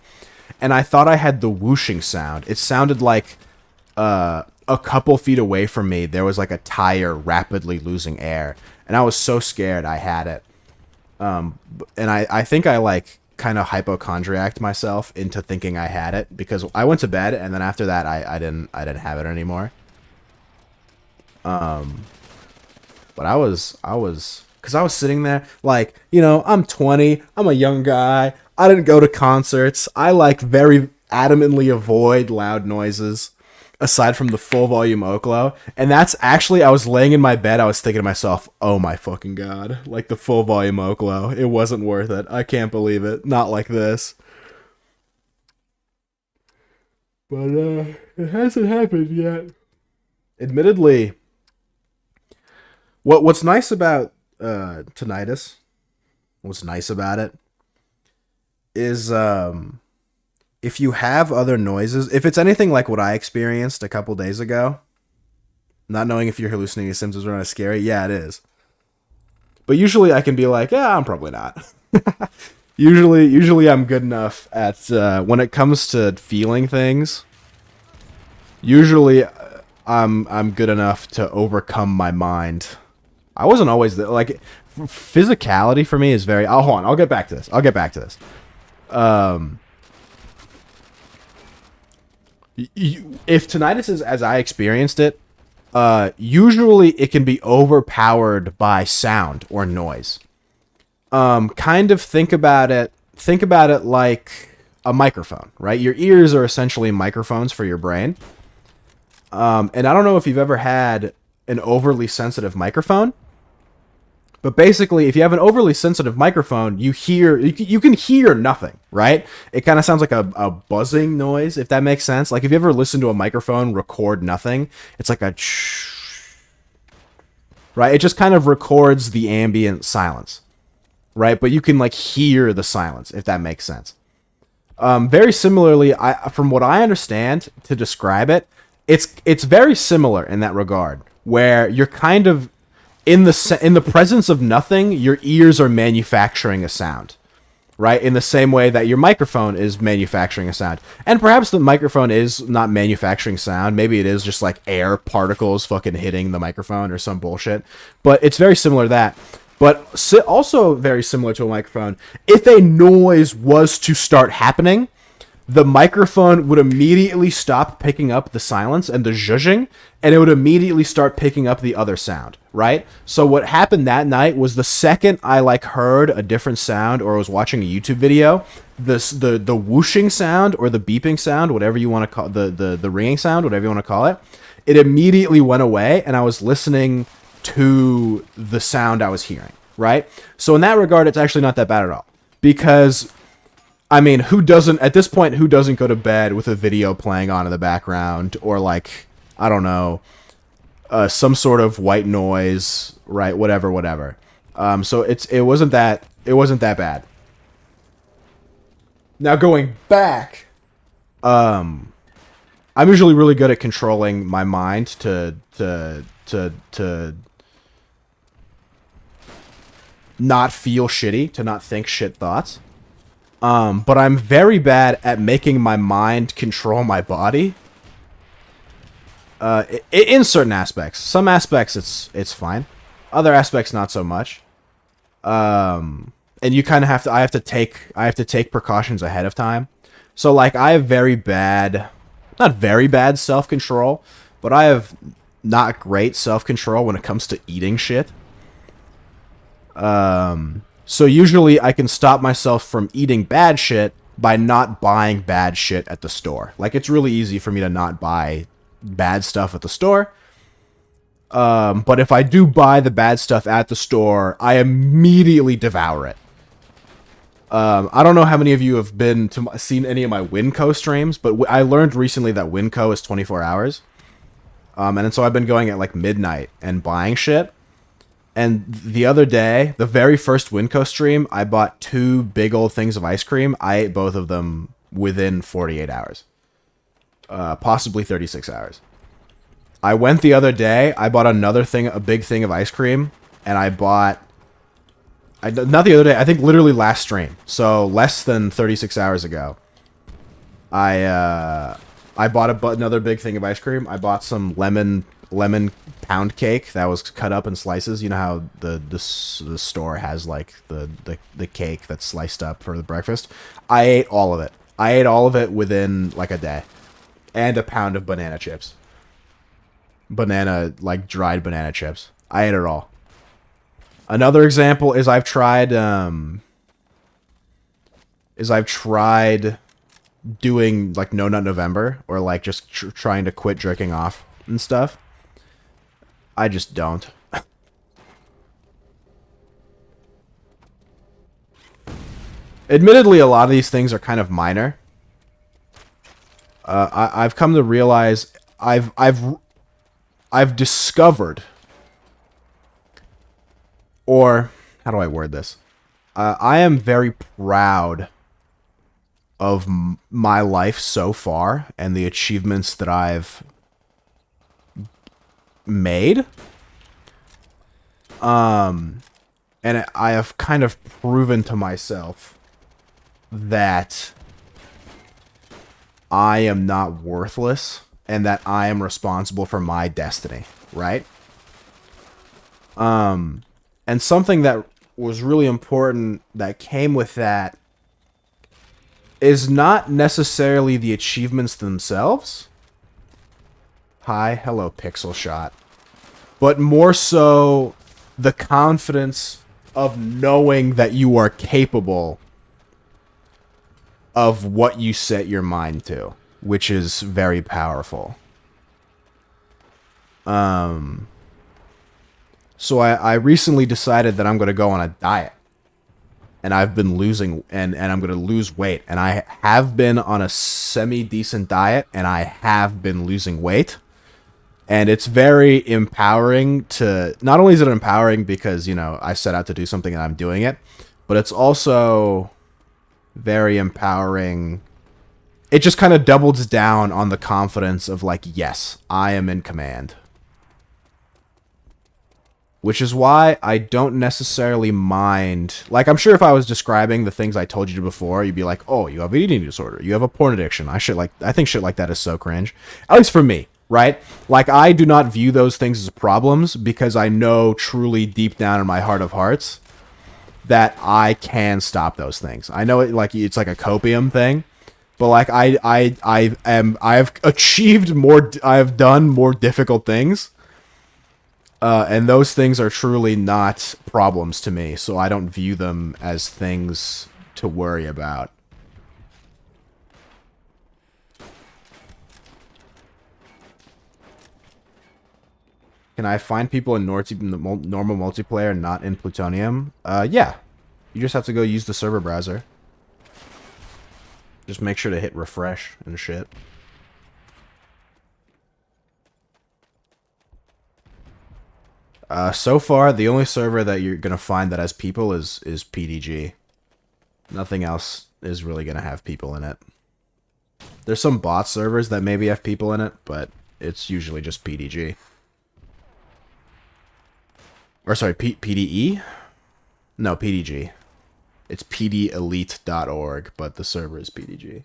And I thought I had the whooshing sound. It sounded like a couple feet away from me there was like a tire rapidly losing air. And I was so scared I had it. And I think I, like, kind of hypochondriaced myself into thinking I had it. Because I went to bed, and then after that, I didn't have it anymore. But I was... Because I was sitting there, like, you know, I'm 20. I'm a young guy. I didn't go to concerts. I like very adamantly avoid loud noises aside from the full volume Oklo. And that's actually, I was laying in my bed, I was thinking to myself, oh my fucking god, like the full volume Oklo, it wasn't worth it. I can't believe it. Not like this. But it hasn't happened yet. Admittedly, what's nice about tinnitus, what's nice about it is if you have other noises, if it's anything like what I experienced a couple days ago, not knowing if you're hallucinating symptoms are not scary, yeah, it is. But usually I can be like, yeah, I'm probably not. usually I'm good enough at when it comes to feeling things. Usually I'm good enough to overcome my mind. I wasn't always like physicality for me is very. Oh, hold on, I'll get back to this. If tinnitus is as I experienced it, usually it can be overpowered by sound or noise. Kind of think about it like a microphone, right? Your ears are essentially microphones for your brain. And I don't know if you've ever had an overly sensitive microphone, but basically, if you have an overly sensitive microphone, you can hear nothing, right? It kind of sounds like a buzzing noise, if that makes sense. Like if you ever listen to a microphone record nothing, it's like a right? It just kind of records the ambient silence, right? But you can like hear the silence, if that makes sense. Very similarly, from what I understand, to describe it, it's very similar in that regard, where you're kind of in the presence of nothing, your ears are manufacturing a sound, right? In the same way that your microphone is manufacturing a sound. And perhaps the microphone is not manufacturing sound. Maybe it is just like air particles fucking hitting the microphone or some bullshit. But it's very similar to that. But also very similar to a microphone, if a noise was to start happening, the microphone would immediately stop picking up the silence and the zhuzhing, and it would immediately start picking up the other sound, right? So what happened that night was the second I like heard a different sound or was watching a YouTube video, the whooshing sound or the beeping sound, whatever you want to call the ringing sound, whatever you want to call it, it immediately went away, and I was listening to the sound I was hearing, right? So in that regard, it's actually not that bad at all, because I mean, who doesn't go to bed with a video playing on in the background, or like, I don't know, some sort of white noise, right? Whatever. So it wasn't that bad. Now going back, I'm usually really good at controlling my mind to not feel shitty, to not think shit thoughts. But I'm very bad at making my mind control my body. In certain aspects. Some aspects it's fine. Other aspects not so much. And you kind of I have to take precautions ahead of time. So like I have not very bad self-control, but I have not great self-control when it comes to eating shit. So usually I can stop myself from eating bad shit by not buying bad shit at the store. Like it's really easy for me to not buy bad stuff at the store. But if I do buy the bad stuff at the store, I immediately devour it. I don't know how many of you have seen any of my Winco streams, but I learned recently that Winco is 24 hours. And so I've been going at like midnight and buying shit. And the other day, the very first Winco stream, I bought 2 big old things of ice cream. I ate both of them within 48 hours. Possibly 36 hours. I went the other day, I bought a big thing of ice cream, and not the other day, I think literally last stream. So less than 36 hours ago. I bought another big thing of ice cream. I bought some lemon pound cake that was cut up in slices. You know how the store has like the cake that's sliced up for the breakfast. I ate all of it. I ate all of it within like a day, and a pound of banana chips. Dried banana chips. I ate it all. Another example is I've tried is I've tried doing like No Nut November or like just trying to quit jerking off and stuff. I just don't. Admittedly, a lot of these things are kind of minor. I've come to realize I've discovered, or how do I word this? I am very proud of my life so far and the achievements that I've made. And I have kind of proven to myself that I am not worthless and that I am responsible for my destiny, right? And something that was really important that came with that is not necessarily the achievements themselves. Hi, hello, Pixel Shot. But more so the confidence of knowing that you are capable of what you set your mind to, which is very powerful. So I recently decided that I'm going to go on a diet. And I've been losing, and I'm going to lose weight. And I have been on a semi-decent diet, and I have been losing weight. And it's very empowering to, not only is it empowering because, you know, I set out to do something and I'm doing it, but it's also very empowering. It just kind of doubles down on the confidence of like, yes, I am in command. Which is why I don't necessarily mind. Like, I'm sure if I was describing the things I told you before, you'd be like, oh, you have an eating disorder. You have a porn addiction. I think shit like that is so cringe. At least for me, right? Like, I do not view those things as problems because I know truly deep down in my heart of hearts that I can stop those things. I know it's like a copium thing, but like I've achieved more. I've done more difficult things. And those things are truly not problems to me, so I don't view them as things to worry about. Can I find people in normal multiplayer, not in Plutonium? Yeah. You just have to go use the server browser. Just make sure to hit refresh and shit. So far, the only server that you're gonna find that has people is PDG. Nothing else is really gonna have people in it. There's some bot servers that maybe have people in it, but it's usually just PDG. Or sorry, PDE? No, PDG. It's pdelete.org, but the server is PDG.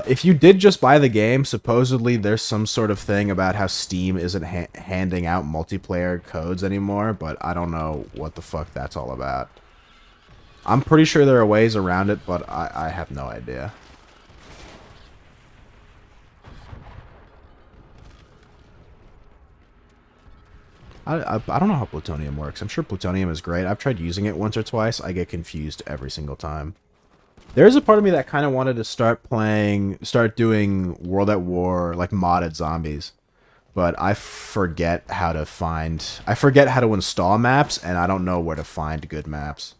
If you did just buy the game, supposedly there's some sort of thing about how Steam isn't handing out multiplayer codes anymore, but I don't know what the fuck that's all about. I'm pretty sure there are ways around it, but I have no idea. I don't know how Plutonium works. I'm sure Plutonium is great. I've tried using it once or twice. I get confused every single time. There's a part of me that kind of wanted to start doing World at War, like modded zombies. But I forget how to install maps, and I don't know where to find good maps.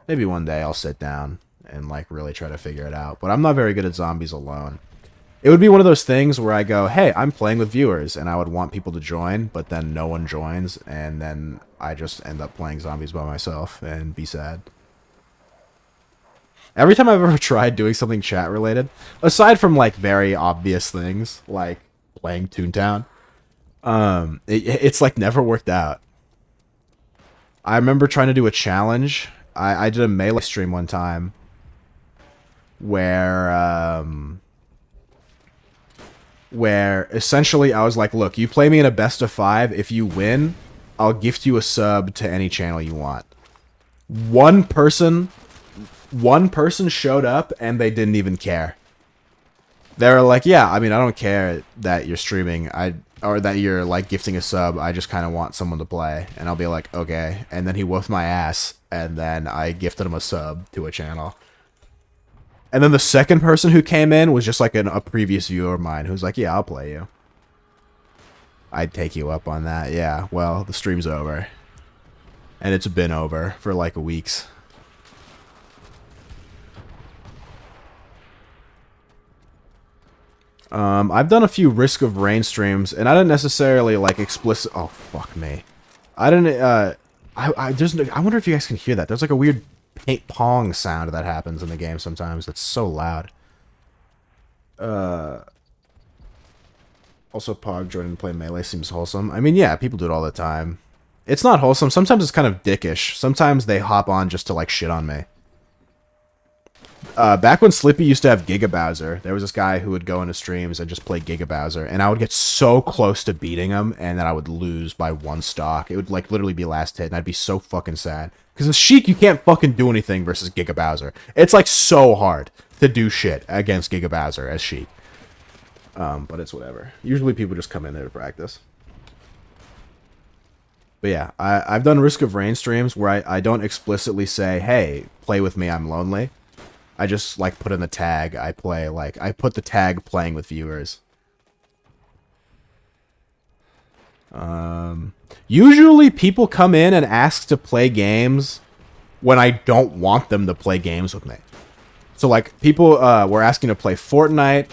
Maybe one day I'll sit down and like really try to figure it out. But I'm not very good at zombies alone. It would be one of those things where I go, hey, I'm playing with viewers, and I would want people to join, but then no one joins, and then I just end up playing zombies by myself and be sad. Every time I've ever tried doing something chat-related, aside from, like, very obvious things, like playing Toontown, it's, like, never worked out. I remember trying to do a challenge. I did a Melee stream one time where essentially I was like, look, you play me in a best of 5. If you win, I'll gift you a sub to any channel you want. One person showed up and they didn't even care. They were like, yeah, I mean, I don't care that you're streaming. or that you're like gifting a sub. I just kind of want someone to play, and I'll be like, okay. And then he whooped my ass, and then I gifted him a sub to a channel. And then the second person who came in was just like a previous viewer of mine who's like, yeah, I'll play you. I'd take you up on that. Yeah, well, the stream's over. And it's been over for like weeks. I've done a few Risk of Rain streams, and I didn't necessarily like explicit. Oh fuck me! I didn't. I wonder if you guys can hear that. There's like a weird pong sound that happens in the game sometimes. That's so loud. Also, Pog joining to play Melee seems wholesome. I mean, yeah, people do it all the time. It's not wholesome. Sometimes it's kind of dickish. Sometimes they hop on just to like shit on me. Back when Slippy used to have Giga Bowser, there was this guy who would go into streams and just play Giga Bowser, and I would get so close to beating him, and then I would lose by one stock. It would like literally be last hit, and I'd be so fucking sad. Because as Sheik, you can't fucking do anything versus Giga Bowser. It's like so hard to do shit against Giga Bowser as Sheik. But it's whatever. Usually people just come in there to practice. But yeah, I've done Risk of Rain streams where I don't explicitly say, hey, play with me, I'm lonely. I just, like, put in the tag, I put the tag playing with viewers. Usually people come in and ask to play games when I don't want them to play games with me. So, like, people were asking to play Fortnite.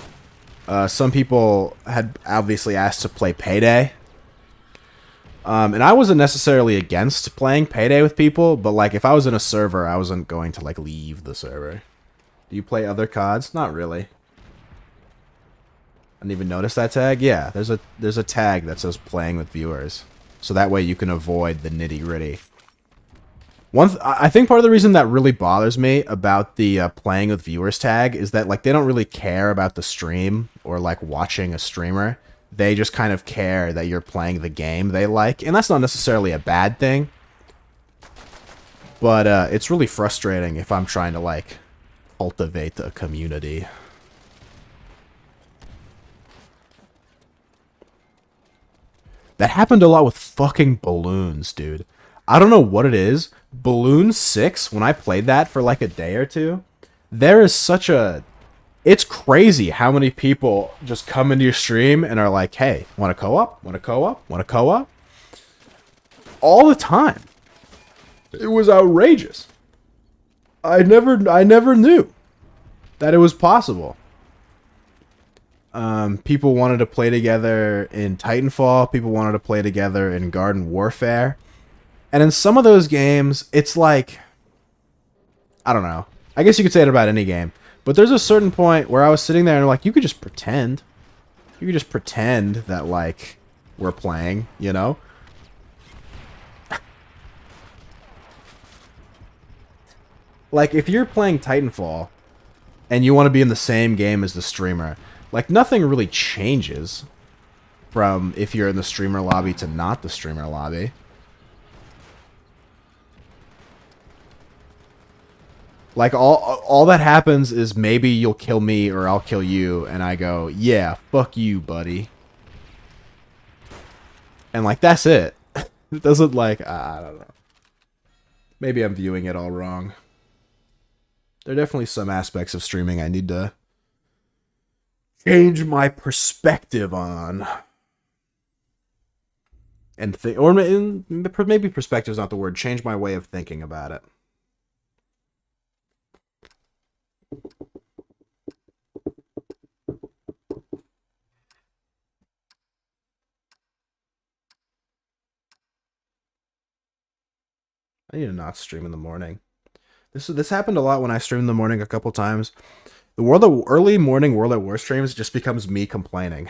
Some people had obviously asked to play Payday. And I wasn't necessarily against playing Payday with people, but, like, if I was in a server, I wasn't going to, like, leave the server. Do you play other CODs? Not really. I didn't even notice that tag. Yeah, there's a tag that says playing with viewers, so that way you can avoid the nitty gritty. I think part of the reason that really bothers me about the playing with viewers tag is that like they don't really care about the stream or like watching a streamer. They just kind of care that you're playing the game they like, and that's not necessarily a bad thing. But it's really frustrating if I'm trying to like cultivate a community. That happened a lot with fucking balloons, dude. I don't know what it is. Balloon 6, when I played that for like a day or two, there is such a... It's crazy how many people just come into your stream and are like, hey, want to co-op? Want to co-op? Want to co-op? All the time. It was outrageous. I never knew that it was possible. People wanted to play together in Titanfall. People wanted to play together in Garden Warfare. And in some of those games, it's like... I don't know. I guess you could say it about any game. But there's a certain point where I was sitting there and like, you could just pretend. You could just pretend that, like, we're playing, you know? Like, if you're playing Titanfall and you want to be in the same game as the streamer, like, nothing really changes from if you're in the streamer lobby to not the streamer lobby. Like, all that happens is maybe you'll kill me or I'll kill you, and I go, yeah, fuck you, buddy. And, like, that's it. It doesn't, like, I don't know. Maybe I'm viewing it all wrong. There are definitely some aspects of streaming I need to change my perspective on. And or maybe perspective is not the word. Change my way of thinking about it. I need to not stream in the morning. This happened a lot when I streamed in the morning a couple times. The early morning World at War streams just becomes me complaining.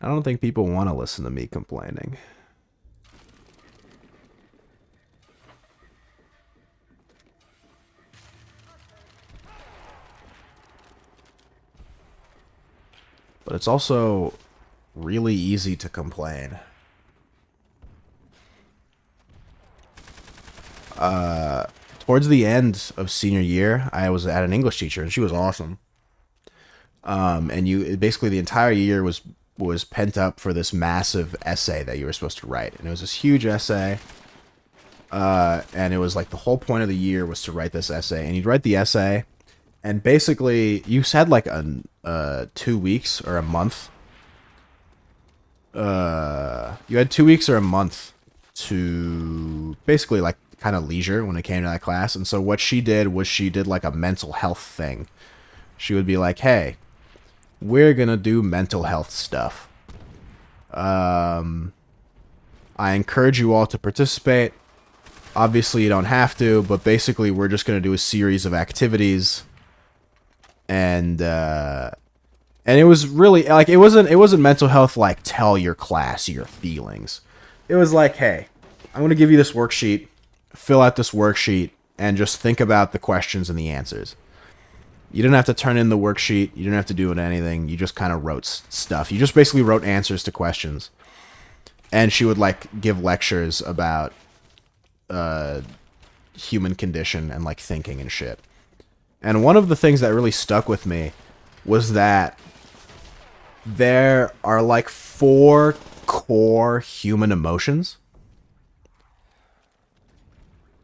I don't think people want to listen to me complaining. But it's also really easy to complain. Towards the end of senior year, I was at an English teacher, and she was awesome. And basically the entire year was was pent up for this massive essay that you were supposed to write. And it was this huge essay. And it was like the whole point of the year was to write this essay. And you'd write the essay, and basically you had like 2 weeks or a month. You had 2 weeks or a month to basically like kind of leisure when it came to that class. And so what she did was she did like a mental health thing. She would be like, hey, we're gonna do mental health stuff. I encourage you all to participate. Obviously, you don't have to, but basically, we're just gonna do a series of activities, and it was really like it wasn't mental health like tell your class your feelings. It was like, hey, I'm gonna give you this worksheet, fill out this worksheet, and just think about the questions and the answers. You didn't have to turn in the worksheet. You didn't have to do anything. You just kind of wrote stuff. You just basically wrote answers to questions. And she would like give lectures about human condition and like thinking and shit. And one of the things that really stuck with me was that there are like 4 core human emotions.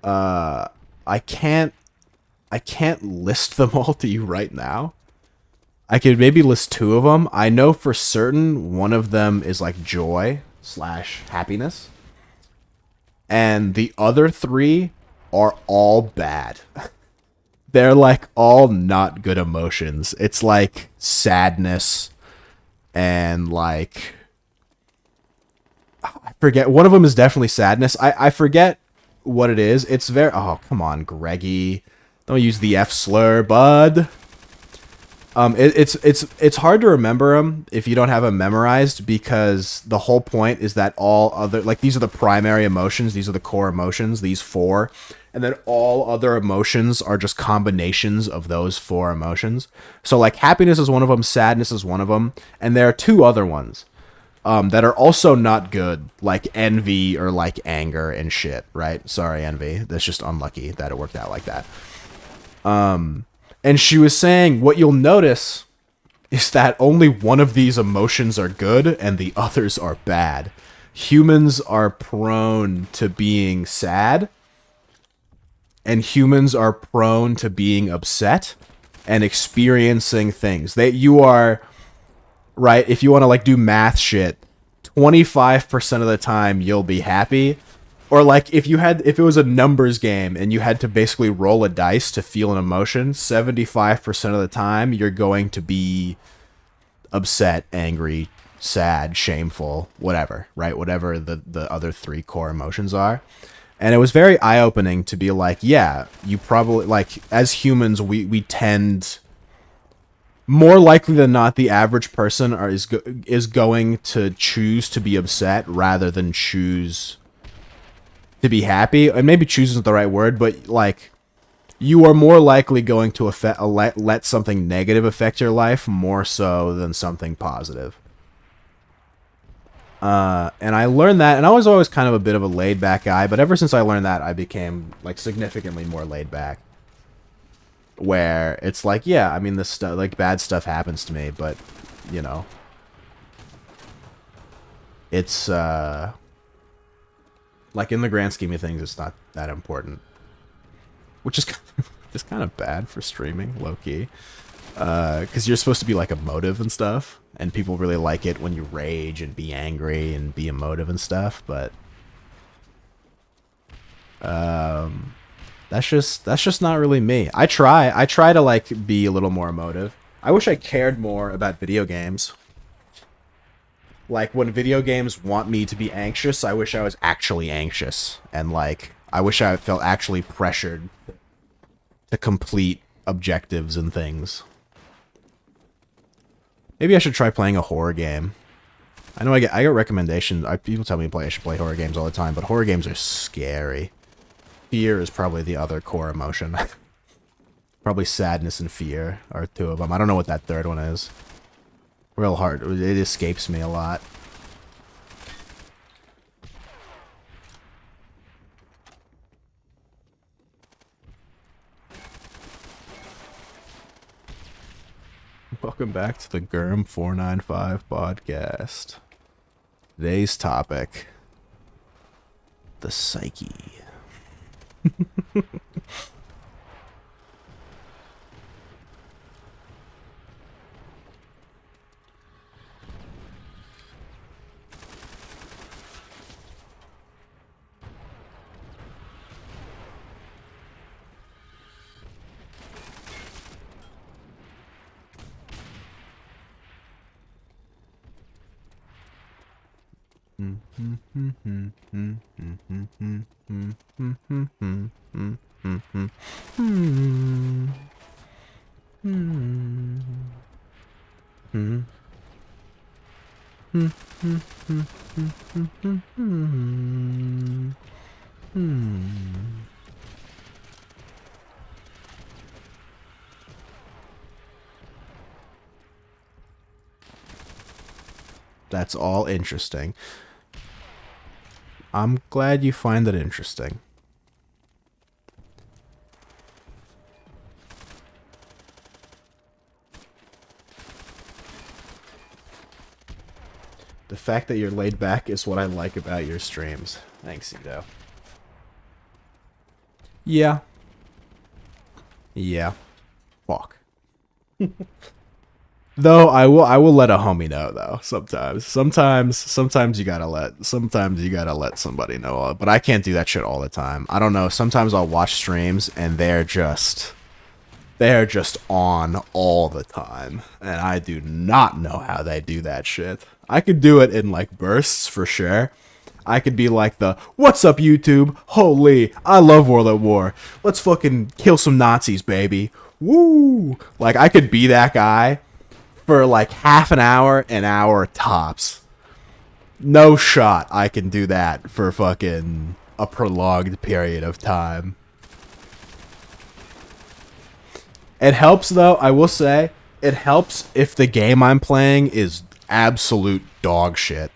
I can't list them all to you right now. I could maybe list 2 of them. I know for certain one of them is like joy / happiness. And the other 3 are all bad. They're like all not good emotions. It's like sadness and like... I forget. One of them is definitely sadness. I forget what it is. It's very... Oh, come on, Greggy. Don't use the F slur, bud. It's hard to remember them if you don't have them memorized, because the whole point is that all other, like, these are the primary emotions, these are the core emotions, these 4, and then all other emotions are just combinations of those 4 emotions. So like happiness is one of them, sadness is one of them, and there are 2 other ones that are also not good, like envy or like anger and shit, right? Sorry, envy. That's just unlucky that it worked out like that. And she was saying what you'll notice is that only one of these emotions are good and the others are bad. Humans are prone to being sad, and humans are prone to being upset and experiencing things. You are, right, if you want to like do math shit, 25% of the time you'll be happy. Or like if it was a numbers game and you had to basically roll a dice to feel an emotion, 75% of the time you're going to be upset, angry, sad, shameful, whatever, right? Whatever the other 3 core emotions are. And it was very eye-opening to be like, yeah, you probably, like, as humans, we tend, more likely than not, the average person is going to choose to be upset rather than choose to be happy. And maybe choose isn't the right word, but like, you are more likely going to let something negative affect your life more so than something positive. And I learned that, and I was always kind of a bit of a laid back guy, but ever since I learned that, I became like significantly more laid back. Where it's like, yeah, I mean, this stuff, like, bad stuff happens to me, but you know, it's like, in the grand scheme of things, it's not that important. Which is just kind of bad for streaming, low-key. Because you're supposed to be, like, emotive and stuff. And people really like it when you rage and be angry and be emotive and stuff. But that's just not really me. I try to, like, be a little more emotive. I wish I cared more about video games. Like, when video games want me to be anxious, I wish I was actually anxious. And, like, I wish I felt actually pressured to complete objectives and things. Maybe I should try playing a horror game. I know I get recommendations. People tell me I should play horror games all the time, but horror games are scary. Fear is probably the other core emotion. Probably sadness and fear are 2 of them. I don't know what that 3rd one is. Real hard. It escapes me a lot. Welcome Welcome back to the gurm 495 podcast. Today's topic: the psyche. That's all interesting. I'm glad you find it interesting. The fact that you're laid back is what I like about your streams. Thanks, Ito. Yeah. Yeah. Fuck. Though I will let a homie know though. Sometimes you gotta let somebody know. But I can't do that shit all the time. I don't know. Sometimes I'll watch streams and they're just on all the time, and I do not know how they do that shit. I could do it in like bursts for sure. I could be like the "What's up, YouTube? Holy, I love World at War. Let's fucking kill some Nazis, baby. Woo!" Like I could be that guy for like half an hour tops. No shot I can do that for fucking a prolonged period of time. It helps though, I will say, it helps if the game I'm playing is absolute dog shit.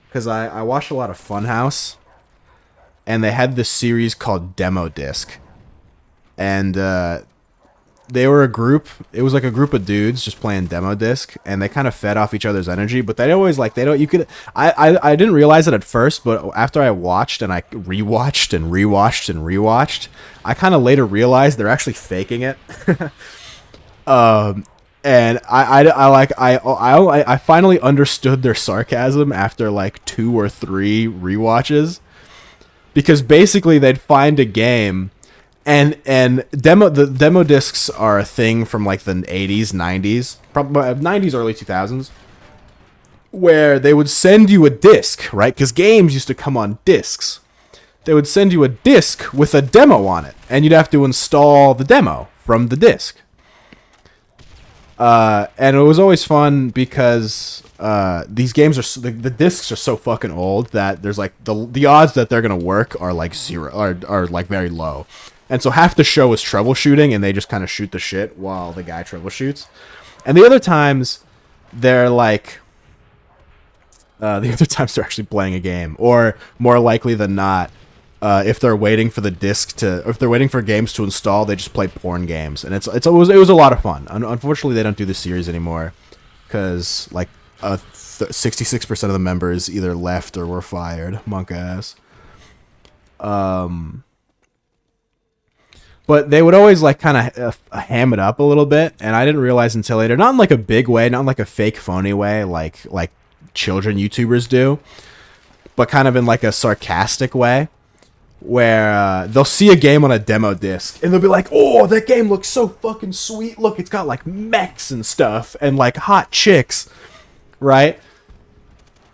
Because I watched a lot of Funhouse, and they had this series called Demo Disc. And they were a group. It was like a group of dudes just playing demo disc, and they kind of fed off each other's energy. But they always like they don't. You could. I didn't realize it at first, but after I watched and I rewatched and rewatched and rewatched, I kind of later realized they're actually faking it. And I finally understood their sarcasm after like 2 or 3 rewatches, because basically they'd find a game. And the demo discs are a thing from like the 80s, 90s, probably 90s, early 2000s, where they would send you a disc, right? Because games used to come on discs. They would send you a disc with a demo on it, and you'd have to install the demo from the disc. And it was always fun because these games are the discs are so fucking old that there's like the odds that they're gonna work are like zero, are like very low. And so half the show is troubleshooting, and they just kind of shoot the shit while the guy troubleshoots. And the other times, they're like... the other times they're actually playing a game. Or, more likely than not, if they're waiting for the disc to... If they're waiting for games to install, they just play porn games. And it was a lot of fun. Unfortunately, they don't do this series anymore. Because, like, 66% of the members either left or were fired. Monk ass. But they would always like kind of ham it up a little bit, and I didn't realize until later, not in like a big way, not in like a fake phony way like children YouTubers do, but kind of in like a sarcastic way, where they'll see a game on a demo disc and they'll be like, "Oh, that game looks so fucking sweet. Look, it's got like mechs and stuff and like hot chicks," right?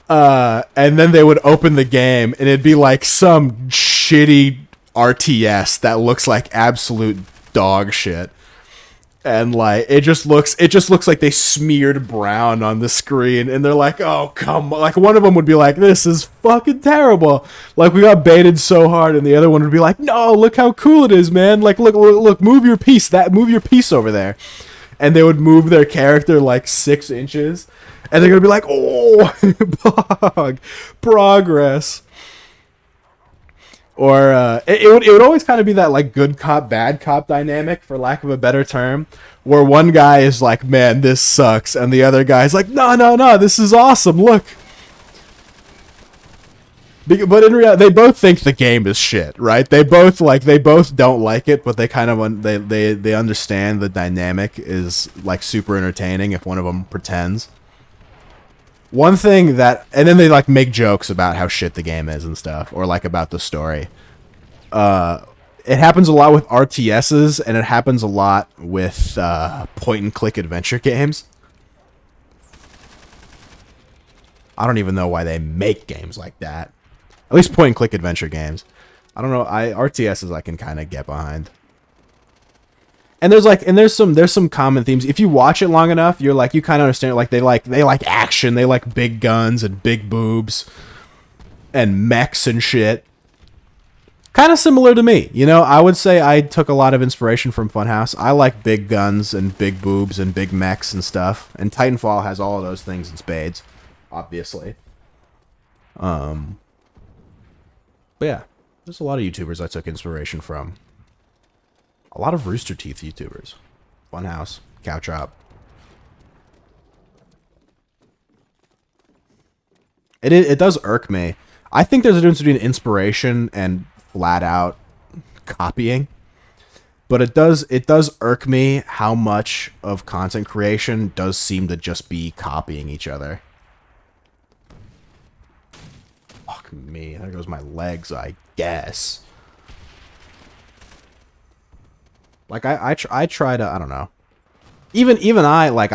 And then they would open the game and it'd be like some shitty RTS that looks like absolute dog shit, and like it just looks like they smeared brown on the screen, and they're like, "Oh, come on." Like one of them would be like, "This is fucking terrible, like we got baited so hard," and the other one would be like, "No, look how cool it is, man, like look, move your piece over there," and they would move their character like 6 inches, and they're gonna be like, "Oh, progress." Or it would always kind of be that like good cop bad cop dynamic, for lack of a better term, where one guy is like, man, this sucks, and the other guy's like, no, no, no, this is awesome, look. But in reality, they both think the game is shit, right? They both don't like it, but they kind of they understand the dynamic is like super entertaining if one of them pretends. One thing that, and then they like make jokes about how shit the game is and stuff, or like about the story. It happens a lot with RTSs, and it happens a lot with point and click adventure games. I don't even know why they make games like that. At least point and click adventure games. I don't know. RTSs I can kind of get behind. And there's some common themes. If you watch it long enough, you kind of understand. Like they like action. They like big guns and big boobs, and mechs and shit. Kind of similar to me, you know. I would say I took a lot of inspiration from Funhouse. I like big guns and big boobs and big mechs and stuff. And Titanfall has all of those things in spades, obviously. But yeah, there's a lot of YouTubers I took inspiration from. A lot of Rooster Teeth YouTubers. Funhouse, Cow Chop. It does irk me. I think there's a difference between inspiration and flat out copying. But it does irk me how much of content creation does seem to just be copying each other. Fuck me. There goes my legs, I guess. Like, I try to, I don't know. Even I, like,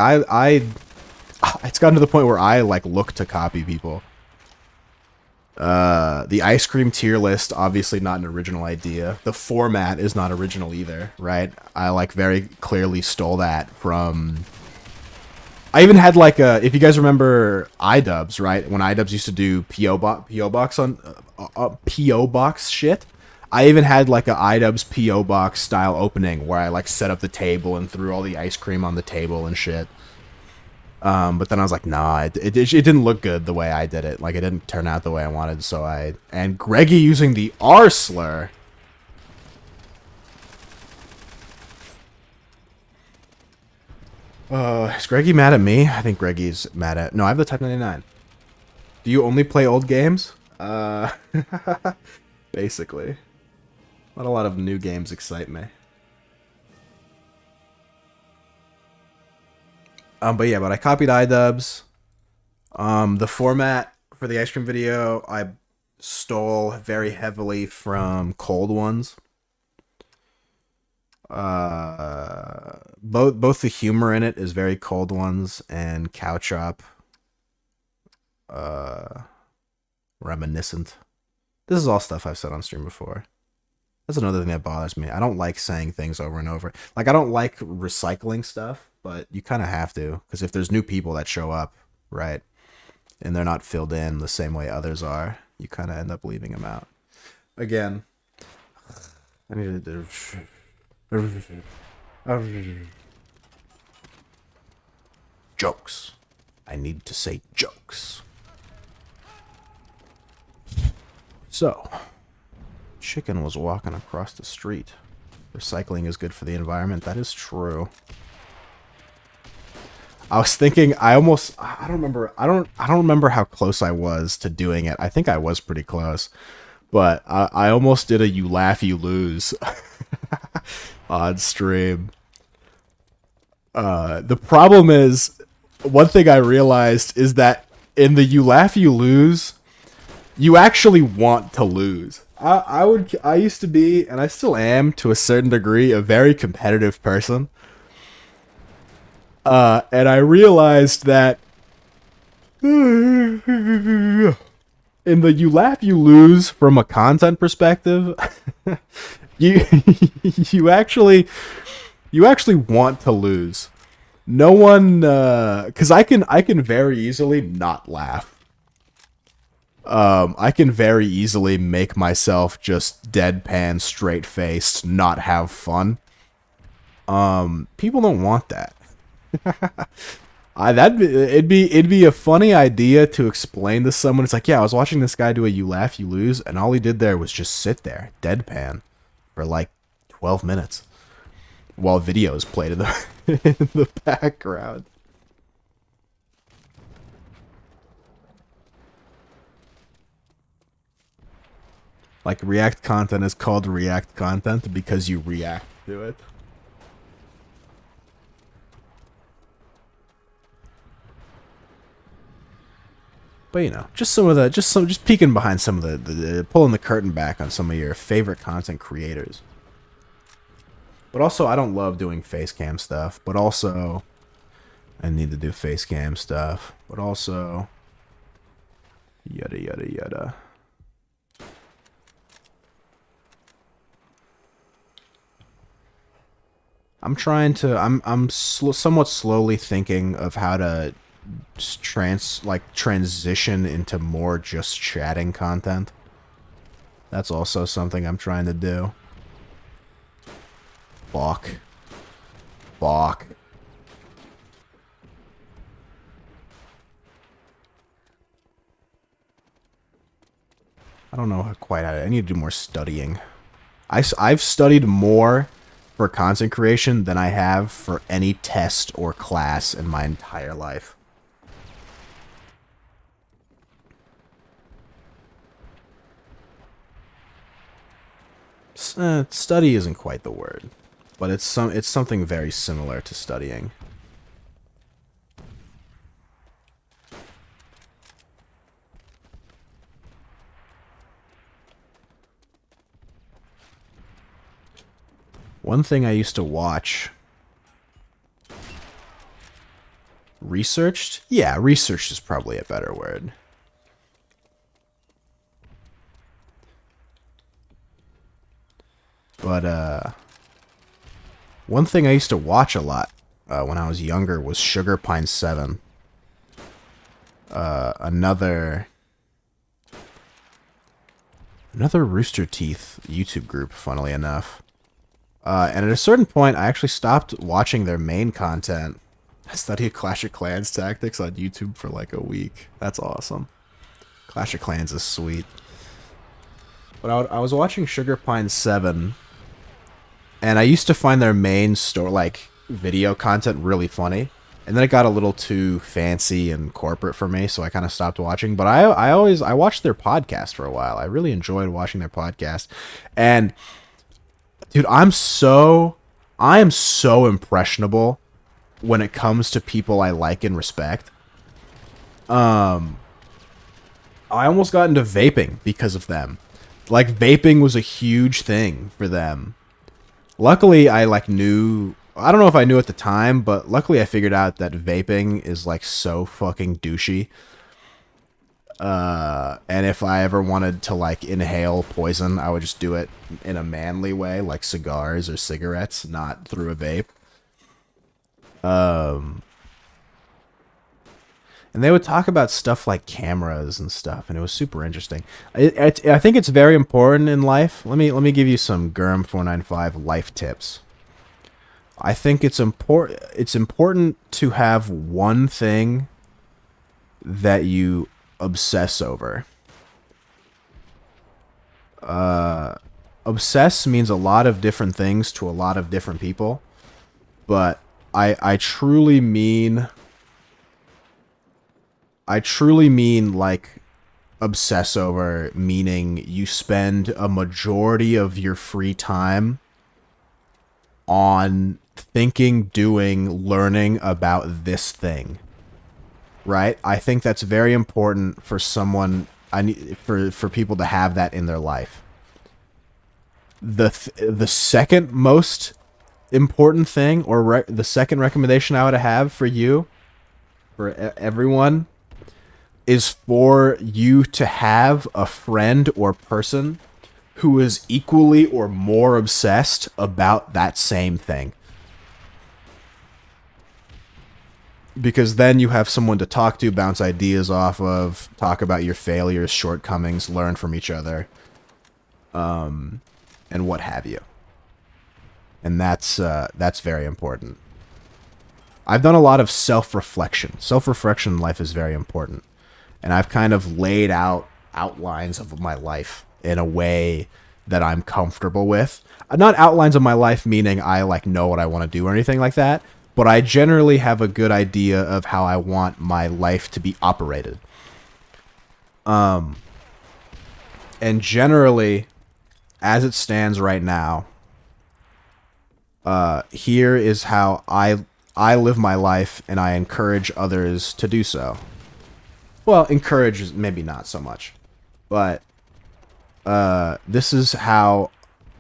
it's gotten to the point where I, like, look to copy people. The ice cream tier list, obviously not an original idea. The format is not original either, right? I, like, very clearly stole that from... I even had, like, if you guys remember iDubbbz, right? When iDubbbz used to do P.O. Box shit. I even had, like, a iDubbbz P.O. Box style opening where I, like, set up the table and threw all the ice cream on the table and shit. But then I was like, nah, it didn't look good the way I did it. Like, it didn't turn out the way I wanted, so and Greggy using the R slur. Is Greggy mad at me? I think Greggy's mad at... No, I have the Type 99. Do you only play old games? Basically. Not a lot of new games excite me. But yeah, but I copied iDubbbz. The format for the ice cream video, I stole very heavily from Cold Ones. Both the humor in it is very Cold Ones and Cow Chop. Reminiscent. This is all stuff I've said on stream before. That's another thing that bothers me. I don't like saying things over and over. Like, I don't like recycling stuff, but you kind of have to. Because if there's new people that show up, right, and they're not filled in the same way others are, you kind of end up leaving them out. Again, I need to do... Jokes. I need to say jokes. So... Chicken was walking across the street. Recycling is good for the environment. That is true. I was thinking, I don't remember how close I was to doing it. I think I was pretty close. But I almost did a you laugh, you lose on stream. The problem is, one thing I realized is that in the you laugh, you lose, you actually want to lose. I used to be, and I still am, to a certain degree, a very competitive person. And I realized that in the you laugh, you lose from a content perspective, you actually want to lose. No one, because I can very easily not laugh. I can very easily make myself just deadpan, straight-faced, not have fun. People don't want that. It'd be a funny idea to explain to someone. It's like, yeah, I was watching this guy do a you laugh, you lose, and all he did there was just sit there, deadpan, for like 12 minutes while videos played in the in the background. Like React content is called React content because you react to it. But you know, just some of the, just peeking behind some of the pulling the curtain back on some of your favorite content creators. But also, I don't love doing face cam stuff. But also, I need to do face cam stuff. But also, yada yada yada. I'm trying to. Somewhat slowly thinking of how to transition into more just chatting content. That's also something I'm trying to do. Fuck. Fuck. I don't know quite how to. I need to do more studying. I've studied more for content creation than I have for any test or class in my entire life. Study isn't quite the word, but it's something very similar to studying. One thing I used to watch. Researched? Yeah, researched is probably a better word. But, one thing I used to watch a lot when I was younger was Sugar Pine 7. Another Rooster Teeth YouTube group, funnily enough. And at a certain point, I actually stopped watching their main content. I studied Clash of Clans tactics on YouTube for like a week. That's awesome. Clash of Clans is sweet. But I was watching Sugar Pine 7, and I used to find their main video content really funny. And then it got a little too fancy and corporate for me, so I kind of stopped watching. But I watched their podcast for a while. I really enjoyed watching their podcast. And dude, I am so impressionable when it comes to people I like and respect. I almost got into vaping because of them. Like, vaping was a huge thing for them. Luckily, I knew. I don't know if I knew at the time, but luckily I figured out that vaping is like so fucking douchey. And if I ever wanted to like inhale poison, I would just do it in a manly way, like cigars or cigarettes, not through a vape. And they would talk about stuff like cameras and stuff, and it was super interesting. I think it's very important in life. Let me give you some gurm 495 life tips. I think it's important to have one thing that you obsess over. Obsess means a lot of different things to a lot of different people, but I truly mean like obsess over, meaning you spend a majority of your free time on thinking, doing, learning about this thing. Right? I think that's very important for someone. For people to have that in their life. The second most important thing, or the second recommendation I would have for you, for everyone, is for you to have a friend or person who is equally or more obsessed about that same thing. Because then you have someone to talk to, bounce ideas off of, talk about your failures, shortcomings, learn from each other, and what have you. And that's very important. I've done a lot of self-reflection. Self-reflection in life is very important. And I've kind of laid out outlines of my life in a way that I'm comfortable with. Not outlines of my life meaning I like know what I want to do or anything like that, but I generally have a good idea of how I want my life to be operated. And generally, as it stands right now, here is how I live my life, and I encourage others to do so. Well, encourage is maybe not so much, but this is how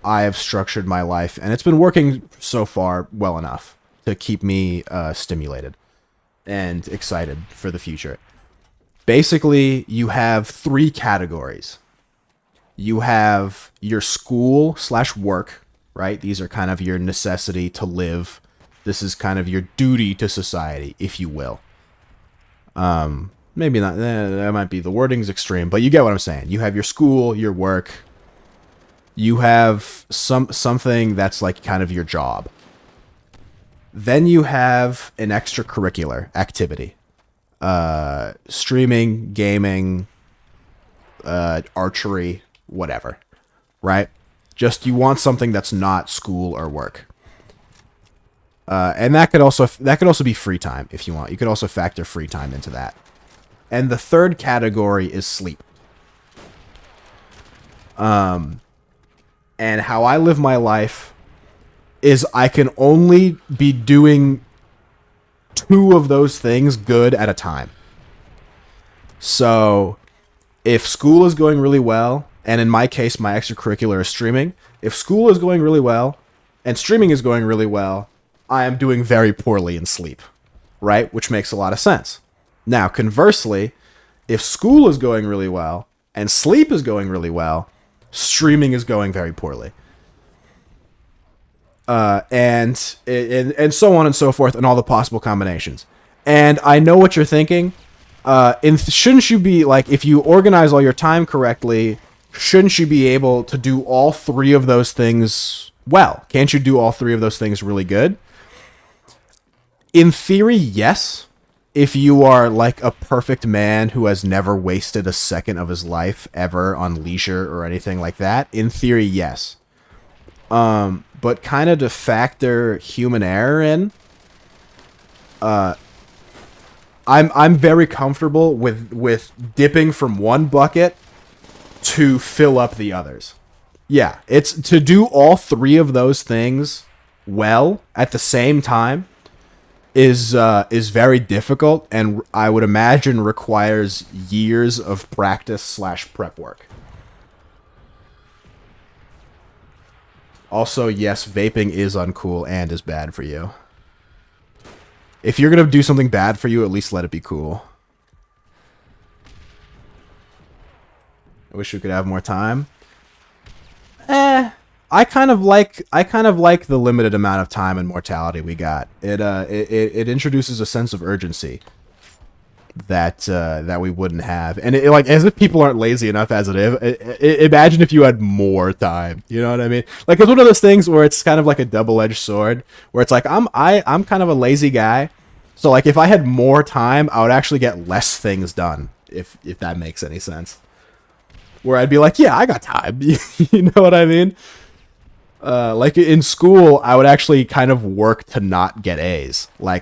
I have structured my life, and it's been working so far well enough to keep me stimulated and excited for the future. Basically, you have 3 categories. You have your school / work, right? These are kind of your necessity to live. This is kind of your duty to society, if you will. Maybe not, that might be, the wording's extreme, but you get what I'm saying. You have your school, your work. You have something that's like kind of your job. Then you have an extracurricular activity. Streaming, gaming, archery, whatever, right? Just you want something that's not school or work. And that could also be free time if you want. You could also factor free time into that. And the third category is sleep. And how I live my life is I can only be doing 2 of those things good at a time. So if school is going really well, and in my case, my extracurricular is streaming, if school is going really well and streaming is going really well, I am doing very poorly in sleep, right? Which makes a lot of sense. Now, conversely, if school is going really well and sleep is going really well, streaming is going very poorly. And so on and so forth, and all the possible combinations. And I know what you're thinking. Shouldn't you be, like, if you organize all your time correctly, shouldn't you be able to do all 3 of those things well? Can't you do all 3 of those things really good? In theory, yes. If you are like a perfect man who has never wasted a second of his life ever on leisure or anything like that, in theory, yes. But kind of to factor human error in, I'm very comfortable with dipping from one bucket to fill up the others. Yeah, it's to do all 3 of those things well at the same time is very difficult, and I would imagine requires years of practice / prep work. Also, yes, vaping is uncool and is bad for you. If you're gonna do something bad for you, at least let it be cool. I wish we could have more time. I kind of like the limited amount of time and mortality we got. It introduces a sense of urgency that we wouldn't have, and like, as if people aren't lazy enough as it is. Imagine if you had more time. You know what I mean? Like, it's one of those things where it's kind of like a double-edged sword, where it's like I'm kind of a lazy guy, so like if I had more time, I would actually get less things done. If that makes any sense. Where I'd be like, yeah, I got time. You know what I mean? Like in school, I would actually kind of work to not get A's. There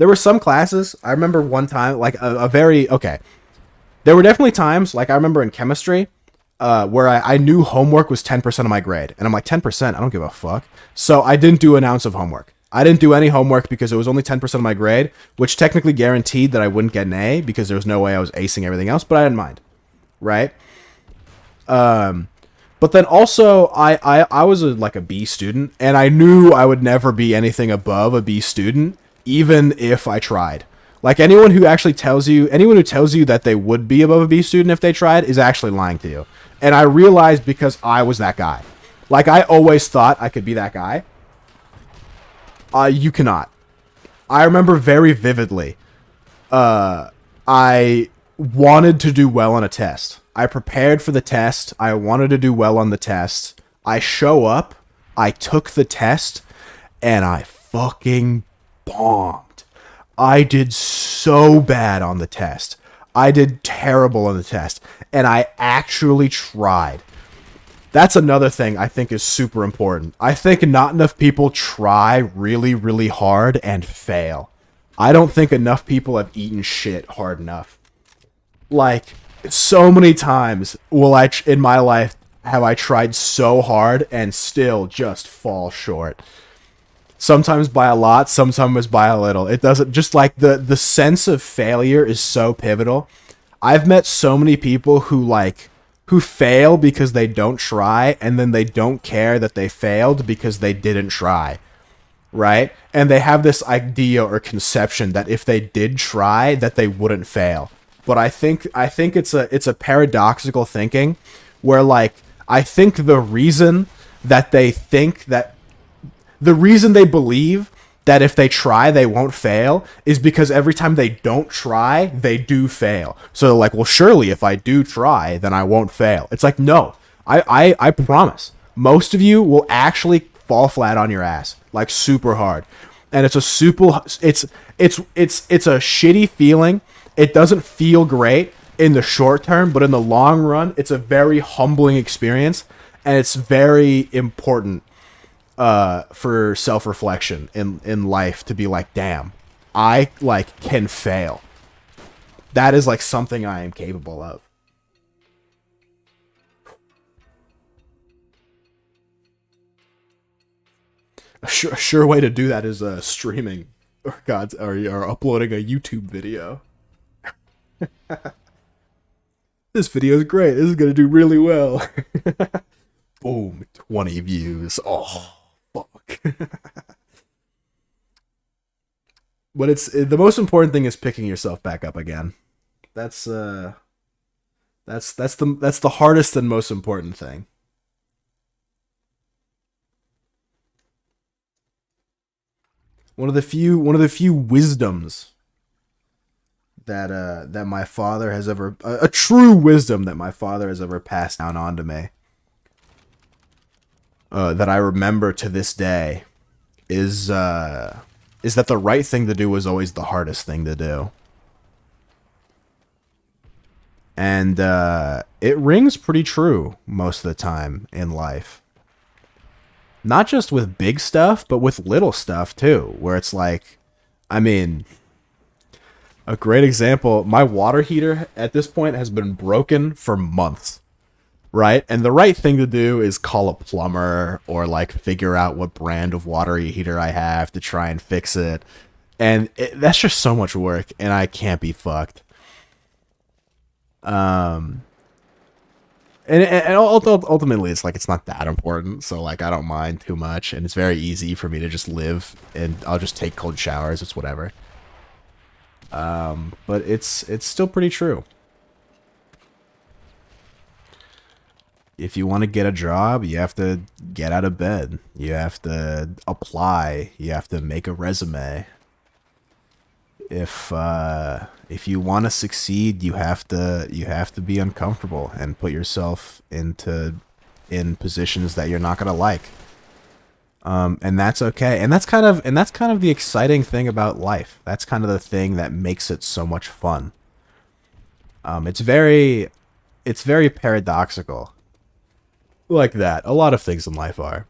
were some classes. I remember one time, like there were definitely times, like I remember in chemistry, where I knew homework was 10% of my grade, and I'm like, 10%, I don't give a fuck. So I didn't do an ounce of homework. I didn't do any homework because it was only 10% of my grade, which technically guaranteed that I wouldn't get an A because there was no way I was acing everything else, but I didn't mind. Right? But then also, I was like a B student, and I knew I would never be anything above a B student, even if I tried. Like, anyone who tells you that they would be above a B student if they tried is actually lying to you. And I realized because I was that guy. Like, I always thought I could be that guy. You cannot. I remember very vividly, I wanted to do well on a test. I prepared for the test. I wanted to do well on the test. I show up. I took the test, and I fucking bombed. I did so bad on the test. I did terrible on the test. And I actually tried. That's another thing I think is super important. I think not enough people try really, really hard and fail. I don't think enough people have eaten shit hard enough. Like, so many times in my life have I tried so hard and still just fall short. Sometimes by a lot, sometimes by a little. It doesn't, just like the sense of failure is so pivotal. I've met so many people who fail because they don't try, and then they don't care that they failed because they didn't try, right? And they have this idea or conception that if they did try, that they wouldn't fail. But I think it's a paradoxical thinking where, like, I think the reason they believe that if they try they won't fail is because every time they don't try they do fail. So they're like, well, surely if I do try then I won't fail. It's like, no, I promise most of you will actually fall flat on your ass, like, super hard. And it's a super it's a shitty feeling. It doesn't feel great in the short term, but in the long run it's a very humbling experience, and it's very important for self-reflection in life to be like, damn, I, like, can fail. That is, like, something I am capable of. A sure way to do that is streaming, or uploading a YouTube video. This video is great. This is gonna do really well. Boom, 20 views. Oh, fuck. But it's the most important thing is picking yourself back up again. That's that's the hardest and most important thing. One of the few wisdoms that my father has ever, a true wisdom that my father has ever passed down on to me, that I remember to this day, is that the right thing to do was always the hardest thing to do. And it rings pretty true most of the time in life. Not just with big stuff, but with little stuff too, where it's like, I mean, a great example, my water heater at this point has been broken for months, right? And the right thing to do is call a plumber, or, like, figure out what brand of water heater I have to try and fix it. And that's just so much work, and I can't be fucked. Um, and ultimately, it's like, it's not that important, so, like, I don't mind too much, and it's very easy for me to just live, and I'll just take cold showers. It's whatever. But it's still pretty true. If you want to get a job, you have to get out of bed. You have to apply. You have to make a resume. If you want to succeed, you have to be uncomfortable and put yourself in positions that you're not gonna like. And that's okay. And that's kind of the exciting thing about life. That's kind of the thing that makes it so much fun. It's very paradoxical, like that. A lot of things in life are.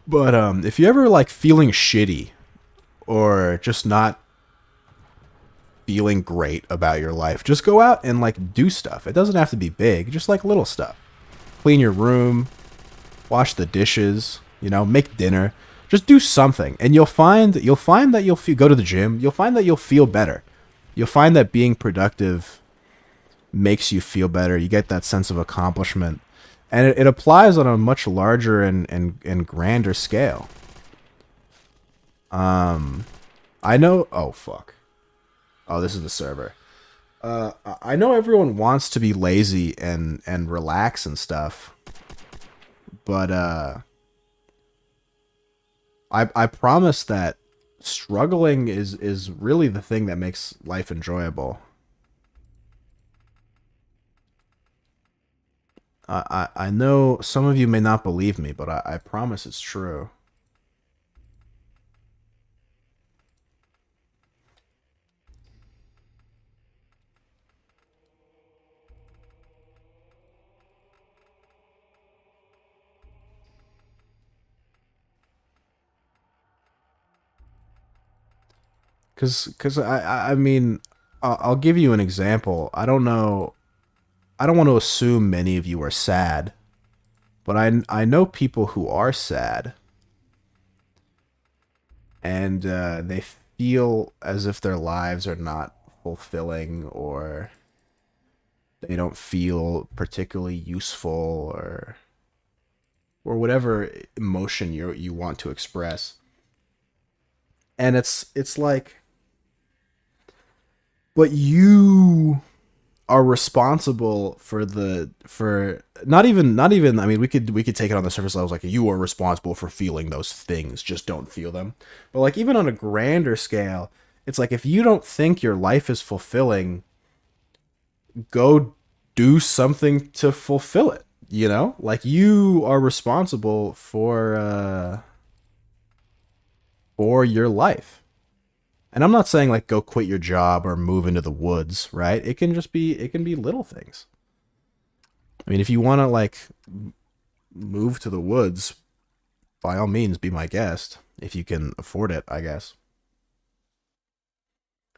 But if you ever, like, feeling shitty, or just not feeling great about your life, just go out and, like, do stuff. It doesn't have to be big, just, like, little stuff. Clean your room, wash the dishes, make dinner. Just do something, and you'll find that go to the gym. You'll find that you'll feel better. You'll find that being productive makes you feel better. You get that sense of accomplishment, and it applies on a much larger and grander scale. I know. Oh, fuck. Oh, this is the server. I know everyone wants to be lazy and relax and stuff, but I promise that struggling is really the thing that makes life enjoyable. I know some of you may not believe me, but I promise it's true. Cause I mean, I'll give you an example. I don't know. I don't want to assume many of you are sad, but I know people who are sad, and they feel as if their lives are not fulfilling, or they don't feel particularly useful, or whatever emotion you want to express. And it's like, but you are responsible for the for not even I mean, we could take it on the surface levels, like you are responsible for feeling those things, just don't feel them. But like, even on a grander scale, it's like, if you don't think your life is fulfilling, go do something to fulfill it, you know? Like, you are responsible for your life. And I'm not saying like go quit your job or move into the woods, right? It can be little things. I mean, if you want to like move to the woods, by all means, be my guest if you can afford it, I guess.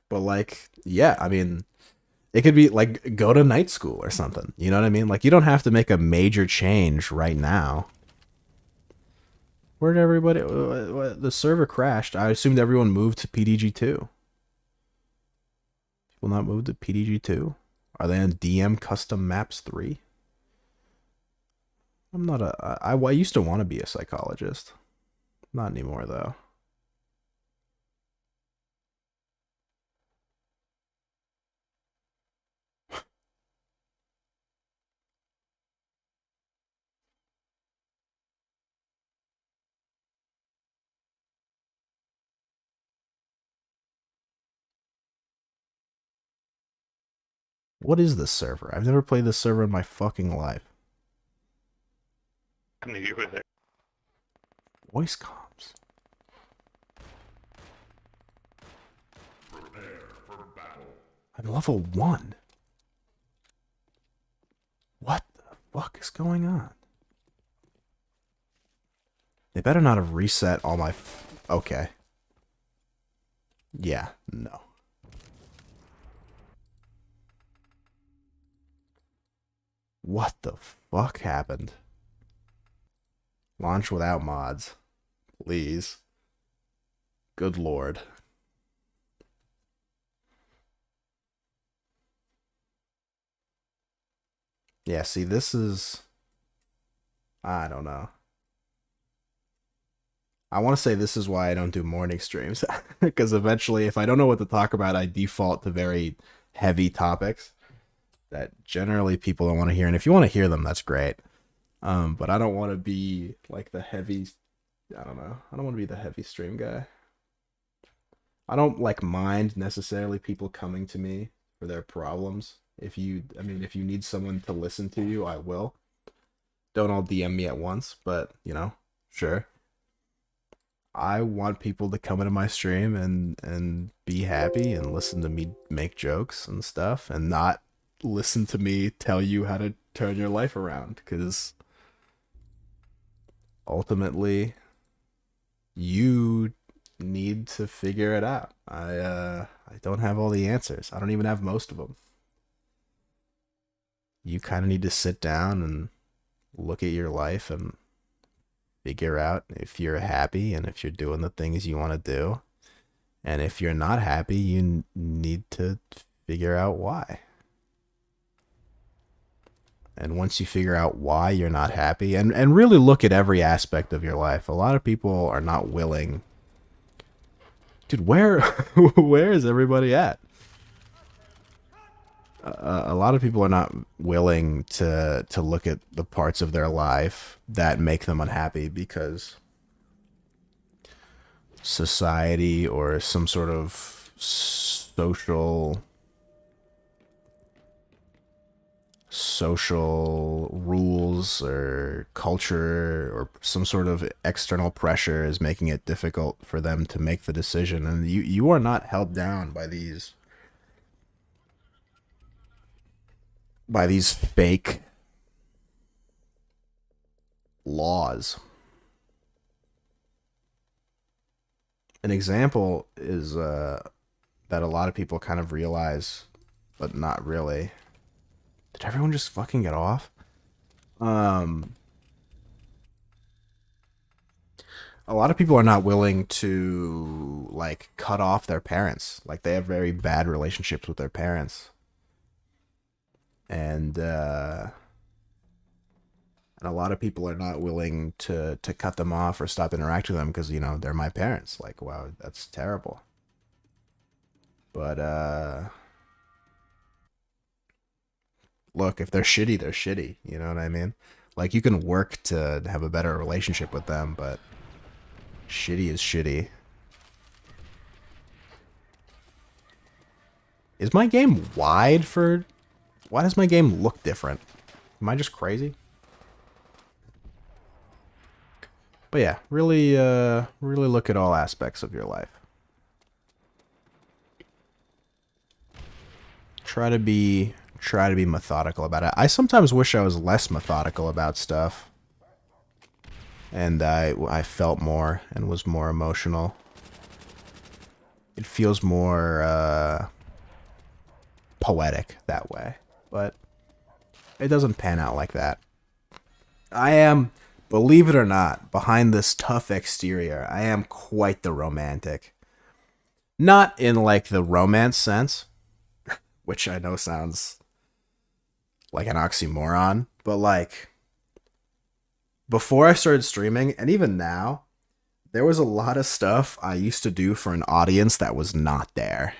But like, yeah, I mean, it could be like go to night school or something. You know what I mean? Like, you don't have to make a major change right now. Where'd everybody? The server crashed. I assumed everyone moved to PDG2. People not move to PDG2? Are they on DM Custom Maps 3? I'm not a. I used to want to be a psychologist. Not anymore, though. What is this server? I've never played this server in my fucking life. I knew you were there. Voice comms. I'm level 1. What the fuck is going on? They better not have reset all my... Okay. Yeah, no. What the fuck happened? Launch without mods. Please. Good lord. Yeah, see, this is... I don't know. I want to say this is why I don't do morning streams. Because eventually, if I don't know what to talk about, I default to very heavy topics that generally people don't want to hear. And if you want to hear them, that's great. But I don't want to be like the heavy... I don't know. I don't want to be the heavy stream guy. I don't like mind necessarily people coming to me for their problems. I mean, if you need someone to listen to you, I will. Don't all DM me at once, but sure. I want people to come into my stream and be happy and listen to me make jokes and stuff, and not listen to me tell you how to turn your life around, because ultimately you need to figure it out. I don't have all the answers. I don't even have most of them. You kind of need to sit down and look at your life and figure out if you're happy and if you're doing the things you want to do. And if you're not happy, you need to figure out why. And once you figure out why you're not happy, and really look at every aspect of your life. A lot of people are not willing. Dude, where where is everybody at? A lot of people are not willing to look at the parts of their life that make them unhappy, because society or some sort of social rules or culture or some sort of external pressure is making it difficult for them to make the decision. And you are not held down by these fake laws. An example is that a lot of people kind of realize, but not really. Did everyone just fucking get off? Um, a lot of people are not willing to like cut off their parents. Like they have very bad relationships with their parents, and and a lot of people are not willing to cut them off or stop interacting with them because they're my parents. Like, wow, that's terrible. But look, if they're shitty, they're shitty. You know what I mean? Like you can work to have a better relationship with them, but shitty is shitty. Is my game wide for... Why does my game look different? Am I just crazy? But yeah, really really look at all aspects of your life. Try to be methodical about it. I sometimes wish I was less methodical about stuff. And I felt more and was more emotional. It feels more poetic that way, but it doesn't pan out like that. I am, believe it or not, behind this tough exterior, I am quite the romantic. Not in like the romance sense, which I know sounds like an oxymoron, but like before I started streaming, and even now, there was a lot of stuff I used to do for an audience that was not there.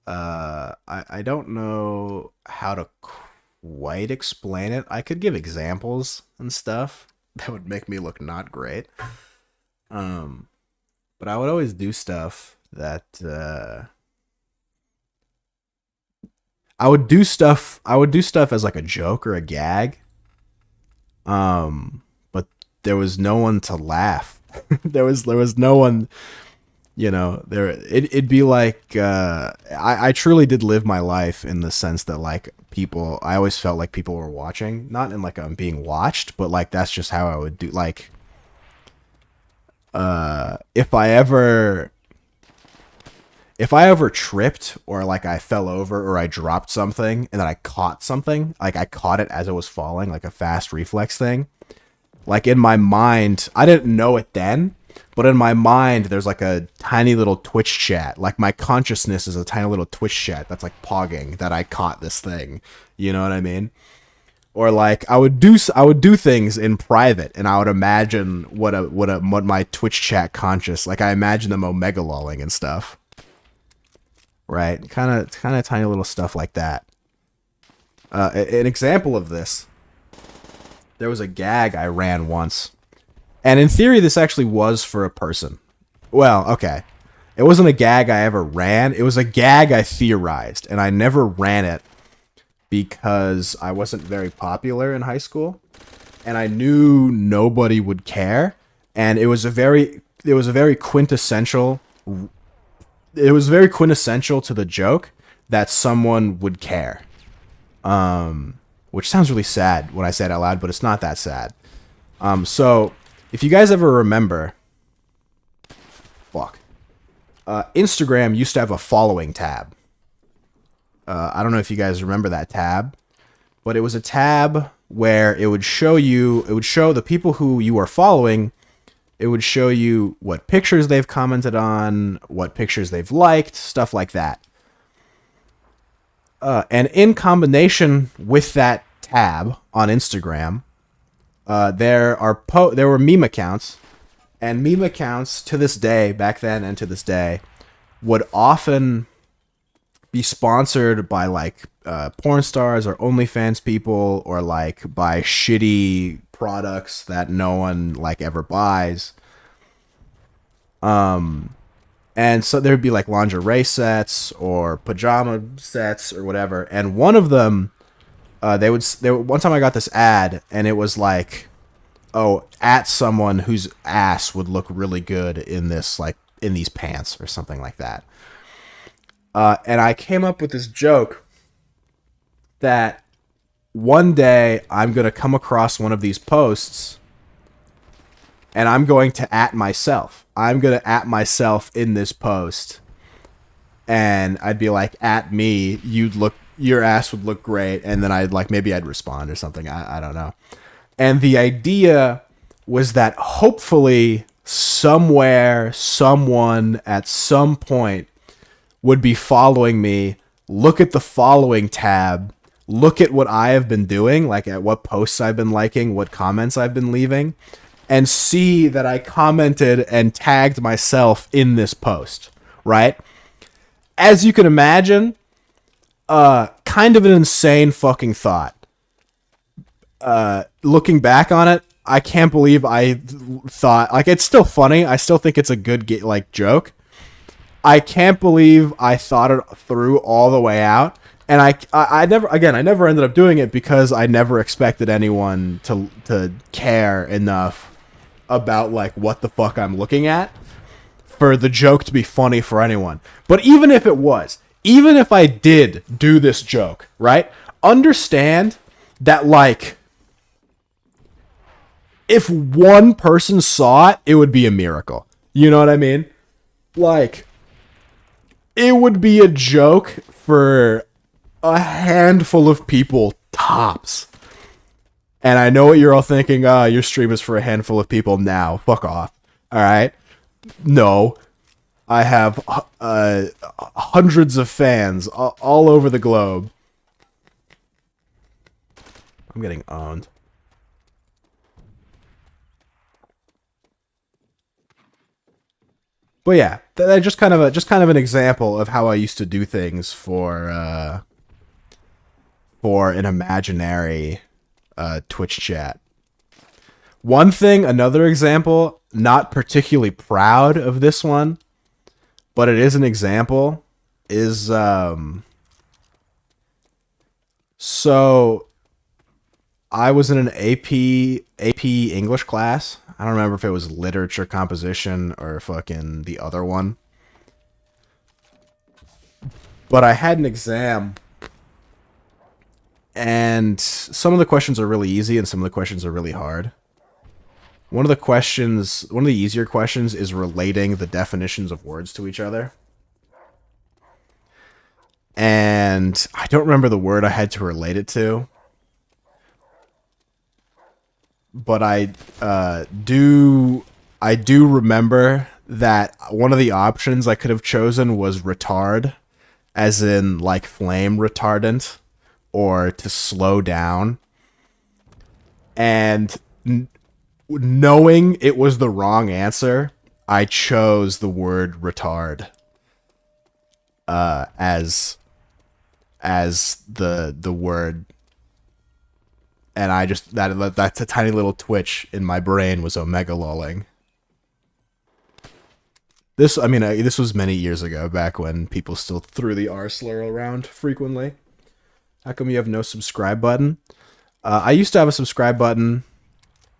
I don't know how to quite explain it. I could give examples and stuff that would make me look not great. But I would always do stuff that I would do stuff as like a joke or a gag. But there was no one to laugh. there was no one, it'd be like I truly did live my life in the sense that like I always felt like people were watching, not in like I'm being watched, but like that's just how I would do. Like if I ever tripped or like I fell over or I dropped something and then I caught something, like I caught it as it was falling, like a fast reflex thing. Like in my mind, I didn't know it then, but in my mind, there's like a tiny little Twitch chat. Like my consciousness is a tiny little Twitch chat that's like pogging that I caught this thing. You know what I mean? Or like I would do things in private, and I would imagine what my Twitch chat conscious, like I imagine them omega lolling and stuff. Right? Kind of tiny little stuff like that. An example of this, there was a gag I ran once. And in theory, this actually was for a person. Well, okay. It wasn't a gag I ever ran. It was a gag I theorized. And I never ran it because I wasn't very popular in high school. And I knew nobody would care. And it was very quintessential to the joke that someone would care. Which sounds really sad when I say it out loud, but it's not that sad. So if you guys ever remember, Instagram used to have a following tab. I don't know if you guys remember that tab, but it was a tab where it would show the people who you are following. It would show you what pictures they've commented on, what pictures they've liked, stuff like that. And in combination with that tab on Instagram, there were meme accounts, and meme accounts to this day, back then and to this day, would often be sponsored by like porn stars or OnlyFans people, or like by shitty products that no one like ever buys. And so there'd be like lingerie sets or pajama sets or whatever. And one of them, one time I got this ad, and it was like, oh, at someone whose ass would look really good in these pants or something like that. And I came up with this joke that one day I'm going to come across one of these posts and I'm going to at myself. I'm going to at myself in this post, and I'd be like, at me, your ass would look great, and then I'd like, maybe I'd respond or something. I don't know. And the idea was that hopefully somewhere, someone at some point would be following me, look at the following tab, look at what I have been doing, like at what posts I've been liking, what comments I've been leaving, and see that I commented and tagged myself in this post, right? As you can imagine, kind of an insane fucking thought. Looking back on it, I can't believe I thought, like, it's still funny. I still think it's a good like joke. I can't believe I thought it through all the way out, and I never ended up doing it because I never expected anyone to care enough about like what the fuck I'm looking at for the joke to be funny for anyone. But even if it was, even if I did do this joke, right? Understand that like if one person saw it, it would be a miracle. You know what I mean? Like, it would be a joke for a handful of people tops. And I know what you're all thinking. Your stream is for a handful of people now. Fuck off. All right? No. I have hundreds of fans all over the globe. I'm getting owned. But yeah, that just kind of an example of how I used to do things for an imaginary Twitch chat. Another example, not particularly proud of this one, but it is an example, is so I was in an AP English class. I don't remember if it was literature composition or fucking the other one. But I had an exam, and some of the questions are really easy and some of the questions are really hard. One of the easier questions is relating the definitions of words to each other. And I don't remember the word I had to relate it to. But I do remember that one of the options I could have chosen was retard, as in like flame retardant, or to slow down. And knowing it was the wrong answer, I chose the word retard as the word. And I just, that's a tiny little twitch in my brain was omega lolling. This was many years ago, back when people still threw the R slur around frequently. How come you have no subscribe button? I used to have a subscribe button,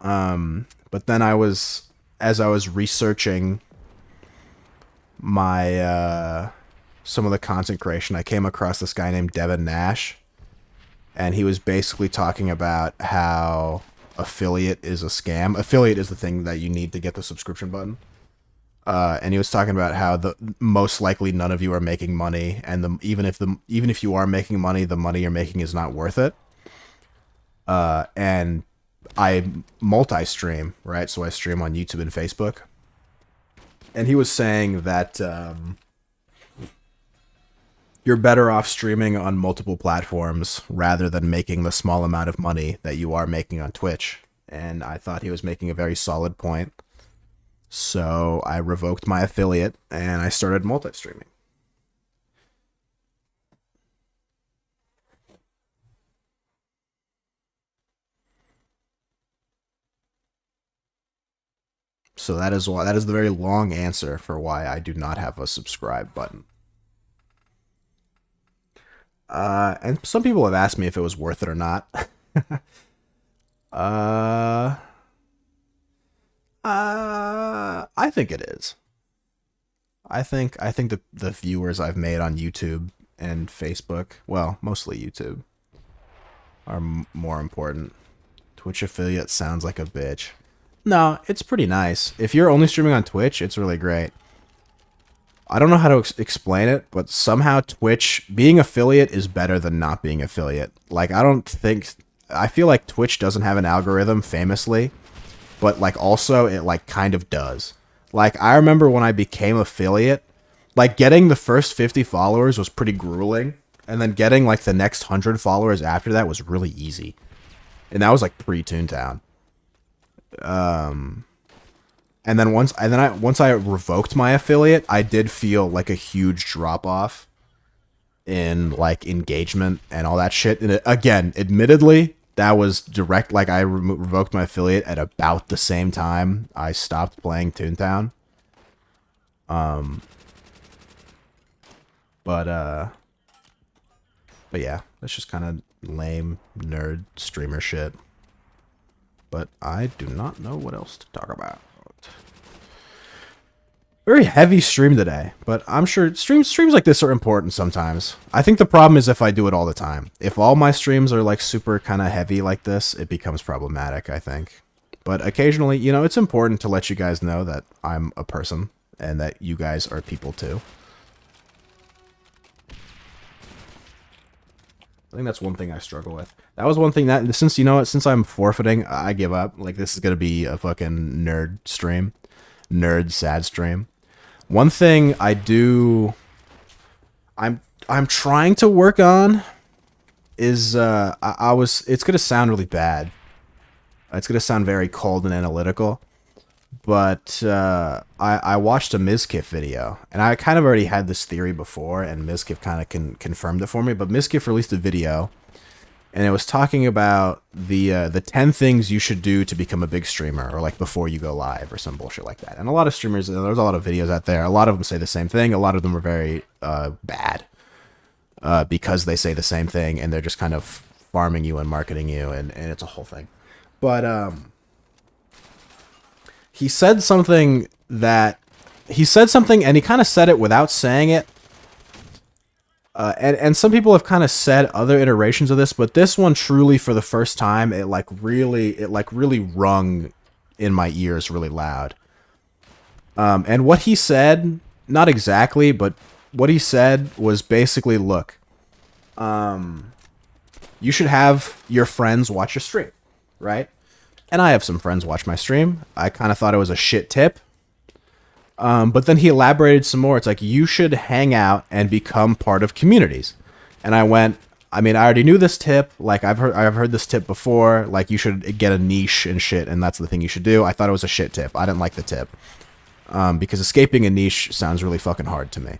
but then as I was researching my, some of the content creation, I came across this guy named Devin Nash. And he was basically talking about how affiliate is a scam. Affiliate is the thing that you need to get the subscription button. And he was talking about how most likely none of you are making money, and even if you are making money, the money you're making is not worth it. And I multi-stream, right? So I stream on YouTube and Facebook. And he was saying that you're better off streaming on multiple platforms rather than making the small amount of money that you are making on Twitch. And I thought he was making a very solid point. So I revoked my affiliate and I started multi-streaming. So that is the very long answer for why I do not have a subscribe button. And some people have asked me if it was worth it or not. I think it is. I think the viewers I've made on YouTube and Facebook, well, mostly YouTube, are more important. Twitch affiliate sounds like a bitch. No, it's pretty nice. If you're only streaming on Twitch, it's really great. I don't know how to explain it, but somehow Twitch, being affiliate is better than not being affiliate. Like, I feel like Twitch doesn't have an algorithm famously, but like also it like kind of does. Like, I remember when I became affiliate, like getting the first 50 followers was pretty grueling, and then getting like the next 100 followers after that was really easy. And that was like pre-Toontown. And then once I revoked my affiliate, I did feel like a huge drop off in like engagement and all that shit. And again, admittedly, that was direct. Like, I revoked my affiliate at about the same time I stopped playing Toontown. But yeah, that's just kind of lame nerd streamer shit. But I do not know what else to talk about. Very heavy stream today, but I'm sure streams like this are important sometimes. I think the problem is if I do it all the time. If all my streams are like super kind of heavy like this, it becomes problematic, I think. But occasionally, you know, it's important to let you guys know that I'm a person and that you guys are people too. I think that's one thing I struggle with. That was one thing that, since, you know what, since I'm forfeiting, I give up. Like, this is going to be a fucking nerd stream. Nerd sad stream. One thing I do, I'm trying to work on is, it's going to sound really bad. It's going to sound very cold and analytical. But I watched a Mizkif video, and I kind of already had this theory before, and Mizkif kind of confirmed it for me. But Mizkif released a video, and it was talking about the 10 things you should do to become a big streamer, or like before you go live, or some bullshit like that. And a lot of streamers, there's a lot of videos out there. A lot of them say the same thing. A lot of them are very bad because they say the same thing, and they're just kind of farming you and marketing you, and it's a whole thing. But he said something, and he kind of said it without saying it. And some people have kind of said other iterations of this, but this one truly, for the first time, it really rung in my ears really loud. And what he said, not exactly, but what he said was basically, look, you should have your friends watch your stream, right? And I have some friends watch my stream. I kind of thought it was a shit tip. But then he elaborated some more. It's like, you should hang out and become part of communities. And I went, I mean, I already knew this tip. Like, I've heard this tip before. Like, you should get a niche and shit, and that's the thing you should do. I thought it was a shit tip. I didn't like the tip. Because escaping a niche sounds really fucking hard to me.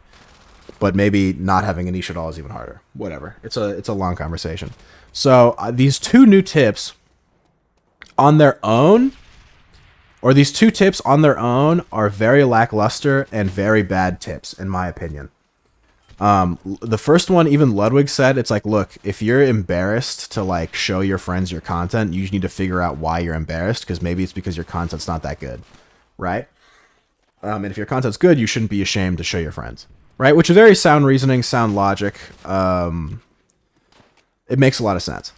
But maybe not having a niche at all is even harder. Whatever. It's a long conversation. So, these two new tips on their own, or these two tips on their own, are very lackluster and very bad tips, in my opinion. The first one, even Ludwig said, it's like, look, if you're embarrassed to like show your friends your content, you need to figure out why you're embarrassed, because maybe it's because your content's not that good, right? And if your content's good, you shouldn't be ashamed to show your friends, right? Which is very sound reasoning, sound logic. It makes a lot of sense.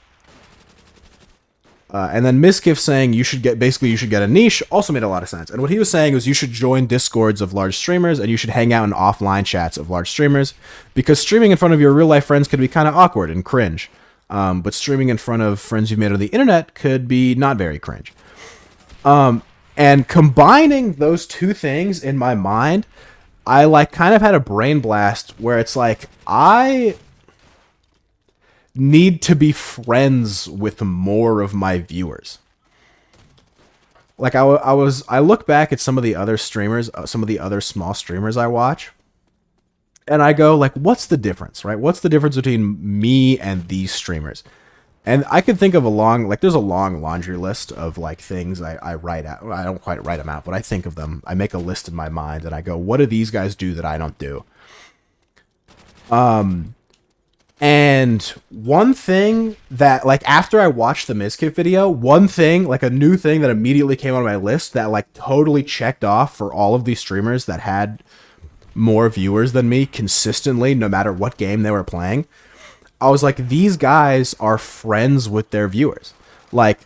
And then Mizkif saying you should get a niche also made a lot of sense. And what he was saying was you should join discords of large streamers, and you should hang out in offline chats of large streamers, because streaming in front of your real life friends could be kind of awkward and cringe. But streaming in front of friends you've made on the internet could be not very cringe. And combining those two things in my mind, I like kind of had a brain blast where it's like, I need to be friends with more of my viewers. Like, I look back at some of the other streamers, some of the other small streamers I watch, and I go like, what's the difference, right? What's the difference between me and these streamers? And I could think of there's a long laundry list of like things I write out. I don't quite write them out, but I think of them. I make a list in my mind and I go, what do these guys do that I don't do? And one thing that, like, after I watched the Mizkif video, one thing, like a new thing that immediately came on my list that like totally checked off for all of these streamers that had more viewers than me consistently, no matter what game they were playing. I was like, these guys are friends with their viewers. Like,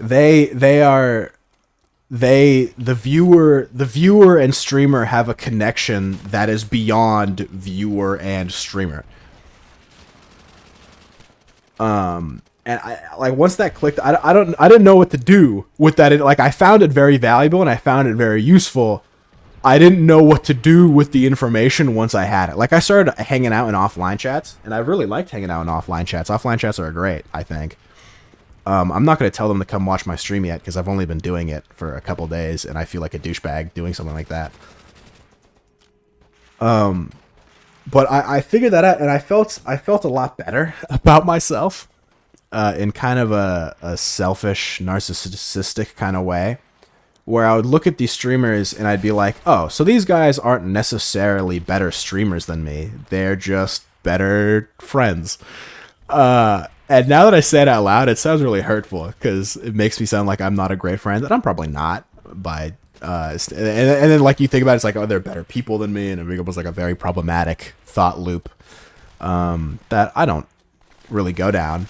They are the viewer and streamer have a connection that is beyond viewer and streamer. And I like once that clicked, I didn't know what to do with that. Like I found it very valuable and I found it very useful. I didn't know what to do with the information once I had it. Like I started hanging out in offline chats, and I really liked hanging out in offline chats. Offline chats are great, I think. I'm not going to tell them to come watch my stream yet because I've only been doing it for a couple days, and I feel like a douchebag doing something like that. But I figured that out, and I felt a lot better about myself, in kind of a selfish, narcissistic kind of way, where I would look at these streamers and I'd be like, oh, so these guys aren't necessarily better streamers than me. They're just better friends. And now that I say it out loud, it sounds really hurtful because it makes me sound like I'm not a great friend, and I'm probably not. And then like you think about it, it's like, oh, they're better people than me, and it becomes like a very problematic thought loop that I don't really go down.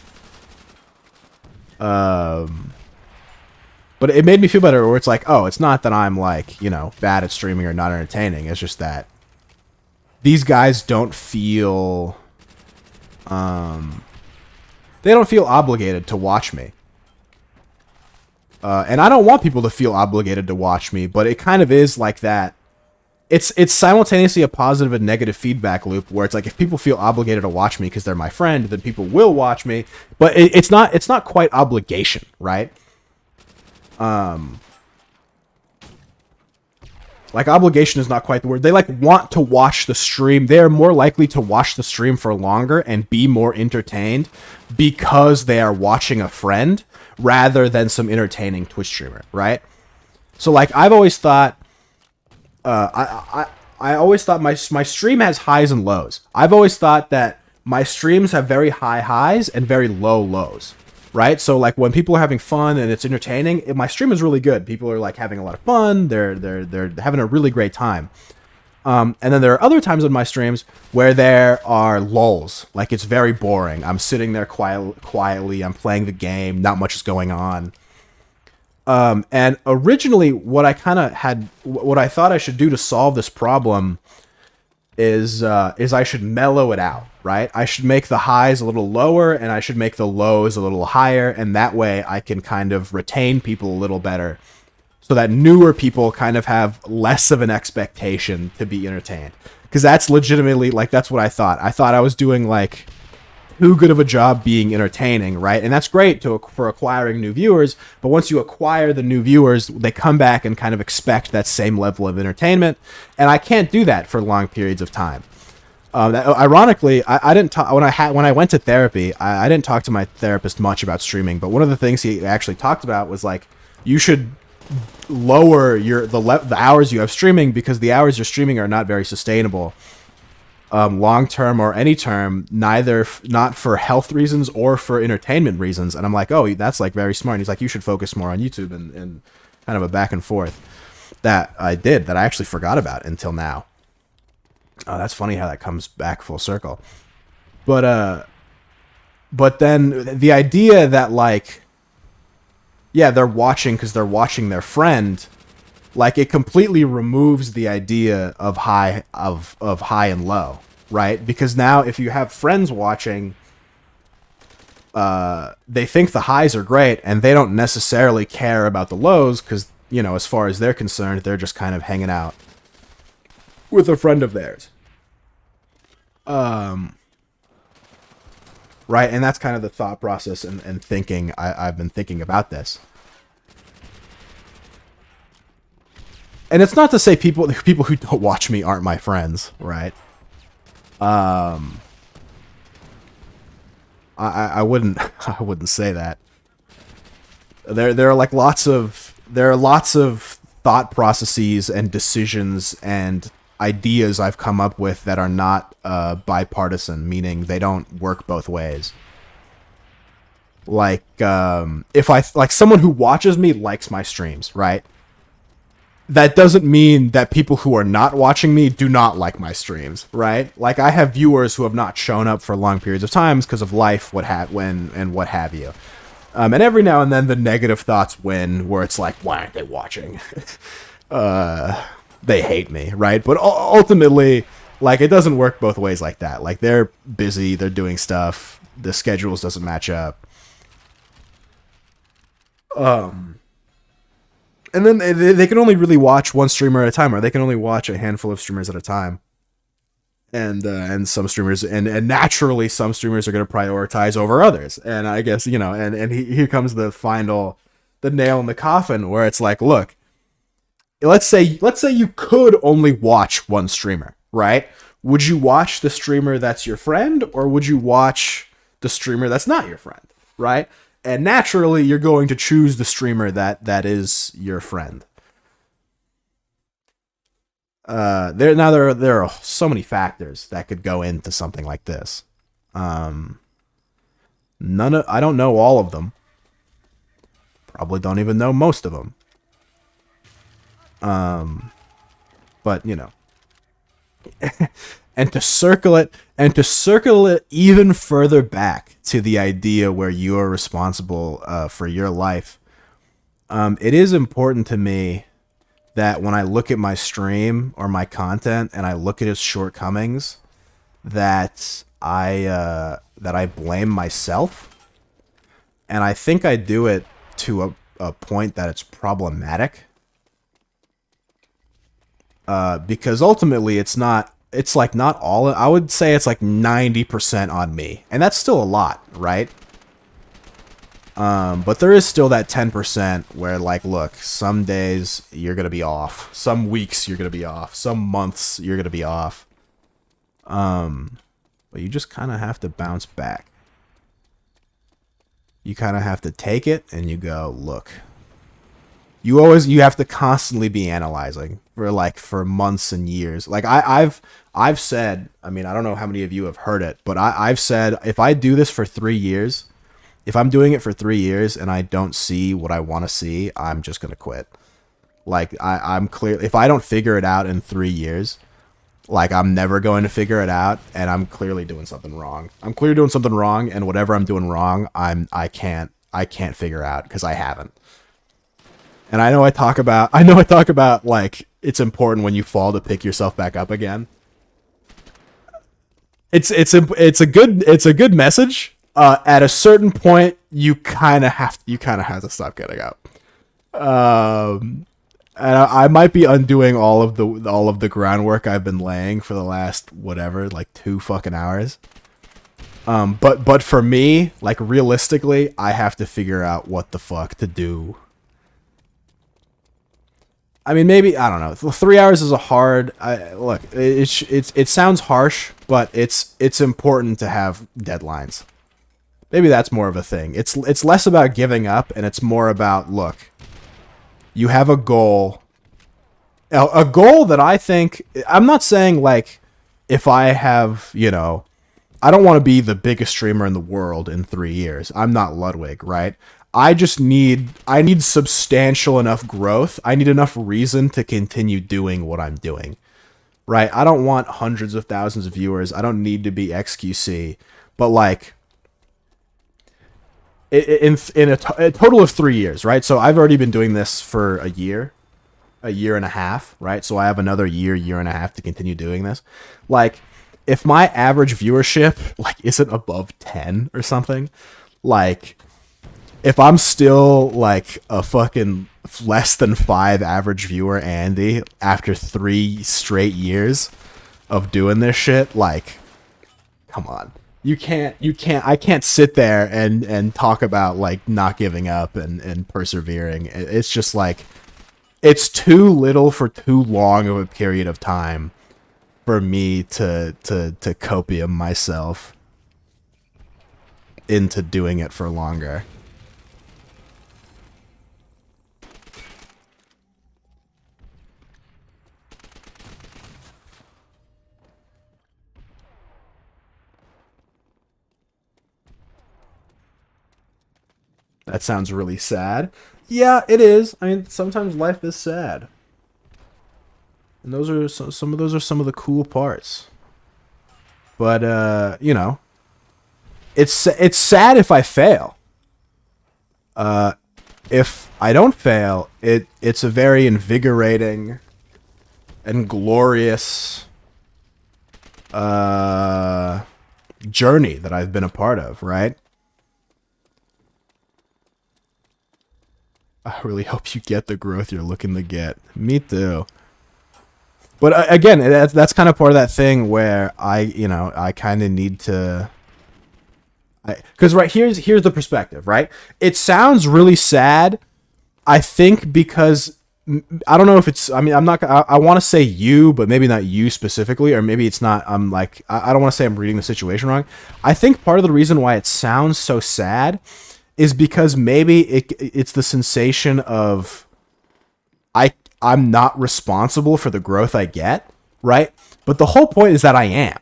But it made me feel better where it's like, oh, it's not that I'm like, bad at streaming or not entertaining. It's just that these guys don't feel, they don't feel obligated to watch me. And I don't want people to feel obligated to watch me, but it kind of is like that. It's simultaneously a positive and negative feedback loop where it's like if people feel obligated to watch me because they're my friend, then people will watch me. But it's not quite obligation, right? Like obligation is not quite the word. They like want to watch the stream. They are more likely to watch the stream for longer and be more entertained because they are watching a friend rather than some entertaining Twitch streamer, right? So like I've always thought, I always thought my stream has highs and lows. I've always thought that my streams have very high highs and very low lows, right? So like when people are having fun and it's entertaining, my stream is really good. People are like having a lot of fun. They're having a really great time. And then there are other times in my streams where there are lulls. Like it's very boring. I'm sitting there quietly. I'm playing the game. Not much is going on. And originally what I thought I should do to solve this problem is I should mellow it out, right? I should make the highs a little lower and I should make the lows a little higher. And that way I can kind of retain people a little better so that newer people kind of have less of an expectation to be entertained. Because that's legitimately, like, that's what I thought. I thought I was doing, like, too good of a job being entertaining, right? And that's great for acquiring new viewers, but once you acquire the new viewers, they come back and kind of expect that same level of entertainment, and I can't do that for long periods of time. Ironically, I didn't talk when I went to therapy. I didn't talk to my therapist much about streaming, but one of the things he actually talked about was like, you should lower the hours you have streaming because the hours you're streaming are not very sustainable. Long term or any term, not for health reasons or for entertainment reasons. And I'm like, oh, that's like very smart. And he's like, you should focus more on YouTube and kind of a back and forth that I actually forgot about until now. That's funny how that comes back full circle. But then the idea that like, yeah, they're watching because they're watching their friend. Like it completely removes the idea of high and low, right? Because now if you have friends watching, they think the highs are great and they don't necessarily care about the lows because, as far as they're concerned, they're just kind of hanging out with a friend of theirs. Right, and that's kind of the thought process and thinking I've been thinking about this. And it's not to say people who don't watch me aren't my friends, right? I wouldn't say that. There are lots of thought processes and decisions and ideas I've come up with that are not bipartisan, meaning they don't work both ways. Like if someone who watches me likes my streams, right? That doesn't mean that people who are not watching me do not like my streams, right? Like I have viewers who have not shown up for long periods of times because of life, what have you. And every now and then the negative thoughts win, where it's like, why aren't they watching? They hate me, right? But ultimately, like, it doesn't work both ways like that. Like, they're busy, they're doing stuff, the schedules doesn't match up. And then they can only really watch one streamer at a time, or they can only watch a handful of streamers at a time. And some streamers, and naturally some streamers are going to prioritize over others. And I guess, here comes the nail in the coffin, where it's like, look, let's say you could only watch one streamer, right? Would you watch the streamer that's your friend, or would you watch the streamer that's not your friend, right? And naturally, you're going to choose the streamer that is your friend. There are so many factors that could go into something like this. I don't know all of them. Probably don't even know most of them. But and to circle it even further back to the idea where you are responsible for your life. It is important to me that when I look at my stream or my content and I look at its shortcomings, that I blame myself, and I think I do it to a point that it's problematic. Because ultimately it's not all, I would say it's like 90% on me, and that's still a lot, right? But there is still that 10% where, like, look, some days you're gonna be off, some weeks you're gonna be off, some months you're gonna be off. But you just kind of have to bounce back. You kind of have to take it and you go, look, you have to constantly be analyzing for months and years. Like I've said, I mean, I don't know how many of you have heard it, but I've said, if I do this for 3 years, if I'm doing it for 3 years and I don't see what I want to see, I'm just going to quit. Like I'm clear, if I don't figure it out in 3 years, like, I'm never going to figure it out, and I'm clearly doing something wrong. I'm clearly doing something wrong, and whatever I'm doing wrong, I can't figure out, because I haven't. And I know I talk about like, it's important when you fall to pick yourself back up again. It's a good message. At a certain point, you kind of have to stop getting up. And I might be undoing all of the groundwork I've been laying for the last, whatever, like 2 fucking hours. But for me, like, realistically, I have to figure out what the fuck to do. I mean, maybe, I don't know. 3 hours is a hard. Look, it sounds harsh, but it's important to have deadlines. Maybe that's more of a thing. It's less about giving up, and it's more about, look, you have a goal. A goal that I think, I'm not saying, like, if I have, I don't want to be the biggest streamer in the world in 3 years. I'm not Ludwig, right? I need substantial enough growth. I need enough reason to continue doing what I'm doing, right? I don't want hundreds of thousands of viewers. I don't need to be XQC, but, like, in a total of 3 years, right? So I've already been doing this for a year and a half, right? So I have another year and a half to continue doing this. Like, if my average viewership, like, isn't above 10 or something, like, if I'm still, like, a fucking less than 5 average viewer Andy after 3 straight years of doing this shit, like, come on. I can't sit there and talk about, like, not giving up and persevering. It's just, like, it's too little for too long of a period of time for me to copium myself into doing it for longer. That sounds really sad. Yeah, it is. I mean, sometimes life is sad. And those are some of the cool parts. But it's sad if I fail. If I don't fail, it's a very invigorating and glorious journey that I've been a part of, right? I really hope you get the growth you're looking to get. Me too. But again, that's kind of part of that thing where I kind of need to, because right here's the perspective, right? It sounds really sad. I think because I don't know if it's. I mean, I'm not. I want to say you, but maybe not you specifically, or maybe it's not. I'm like. I don't want to say I'm reading the situation wrong. I think part of the reason why it sounds so sad is because maybe it's the sensation of I'm not responsible for the growth I get, right? But the whole point is that I am,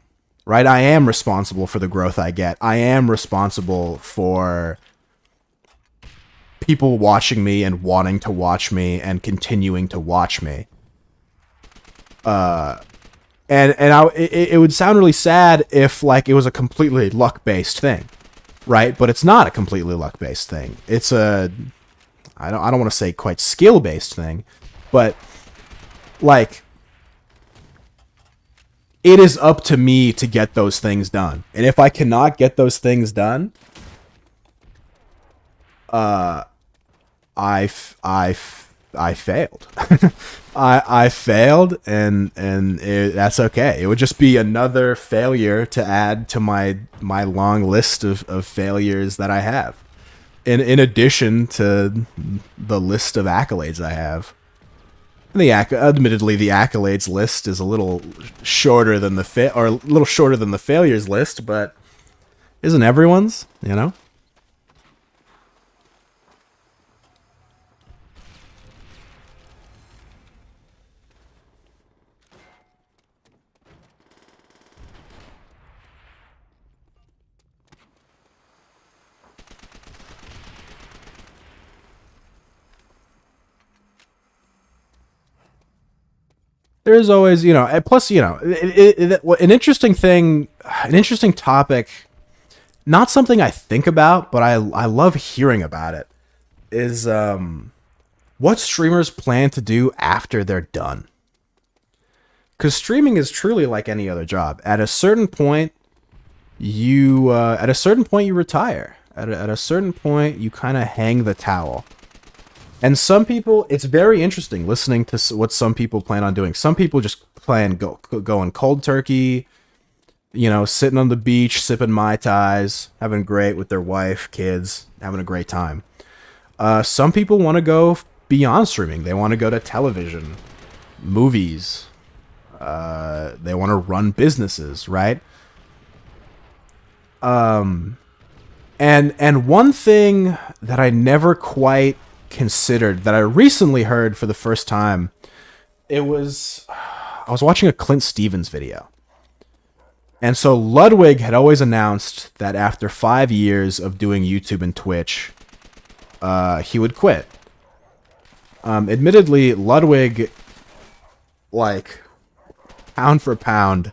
right? I am responsible for the growth I get. I am responsible for people watching me and wanting to watch me and continuing to watch me. It would sound really sad if like it was a completely luck-based thing, right? But it's not a completely luck-based thing. It's a I don't want to say quite skill-based thing, but like it is up to me to get those things done. And if I cannot get those things done, I failed. I failed, and that's okay. It would just be another failure to add to my long list of failures that I have, in addition to the list of accolades I have. And admittedly, the accolades list is a little shorter than the failures list, but isn't everyone's? You know. There's always, and plus, an interesting thing, an interesting topic, not something I think about, but I love hearing about it, is what streamers plan to do after they're done. Because streaming is truly like any other job. At a certain point, you retire. At a certain point, you kind of hang the towel. And some people, it's very interesting listening to what some people plan on doing. Some people just plan going cold turkey, sitting on the beach, sipping Mai Tais, having great with their wife, kids, having a great time. Some people want to go beyond streaming. They want to go to television, movies. They want to run businesses, right? And one thing that I never quite considered, that I recently heard for the first time, I was watching a Clint Stevens video. And so Ludwig had always announced that after 5 years of doing YouTube and Twitch, he would quit. Admittedly, Ludwig, like, pound for pound,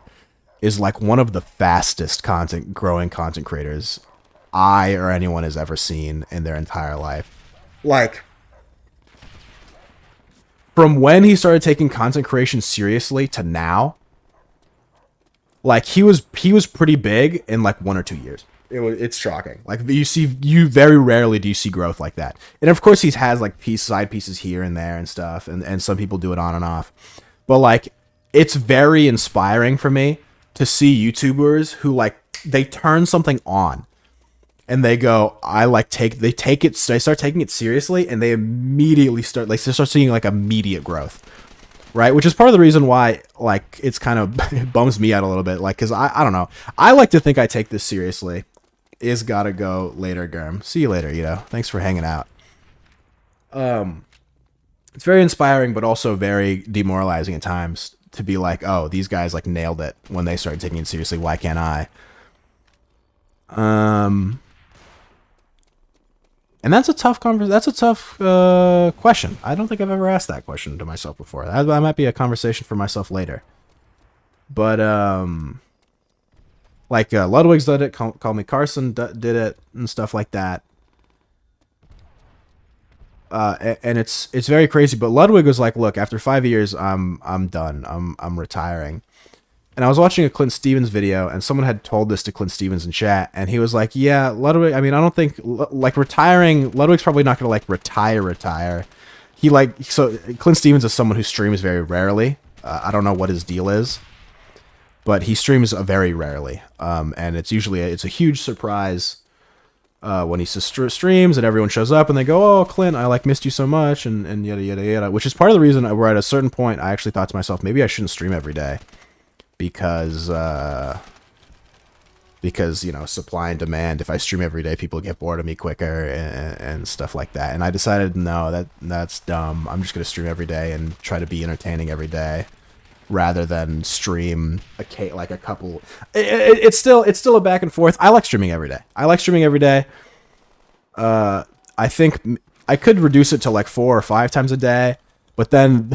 is like one of the fastest growing content creators I or anyone has ever seen in their entire life. Like, from when he started taking content creation seriously to now, like he was pretty big in like 1 or 2 years. It's shocking. Like you very rarely do you see growth like that. And of course he has like side pieces here and there and stuff, and some people do it on and off. But like it's very inspiring for me to see YouTubers who like they turn something on and they go, they start taking it seriously, and they immediately start seeing like immediate growth, right? Which is part of the reason why like it's kind of it bums me out a little bit, like because I don't know, I like to think I take this seriously. Is gotta go later, Gurm. See you later, Thanks for hanging out. It's very inspiring, but also very demoralizing at times to be like, oh, these guys like nailed it when they started taking it seriously. Why can't I? And that's a tough question. I don't think I've ever asked that question to myself before. That might be a conversation for myself later. But Ludwig's did it. Call Me Carson did it and stuff like that. And it's very crazy. But Ludwig was like, "Look, after 5 years, I'm done. I'm retiring." And I was watching a Clint Stevens video, and someone had told this to Clint Stevens in chat, and he was like, "Yeah, Ludwig. I mean, I don't think like retiring. Ludwig's probably not gonna like retire. He like so Clint Stevens is someone who streams very rarely. I don't know what his deal is, but he streams very rarely. And it's usually it's a huge surprise when he streams and everyone shows up and they go, "Oh, Clint, I like missed you so much," and yada yada yada. Which is part of the reason where at a certain point I actually thought to myself, maybe I shouldn't stream every day. Because you know, supply and demand. If I stream every day, people get bored of me quicker and stuff like that. And I decided, no, that's dumb. I'm just gonna stream every day and try to be entertaining every day, rather than stream like a couple. It's still a back and forth. I like streaming every day. I think I could reduce it to like 4 or 5 times a day, but then.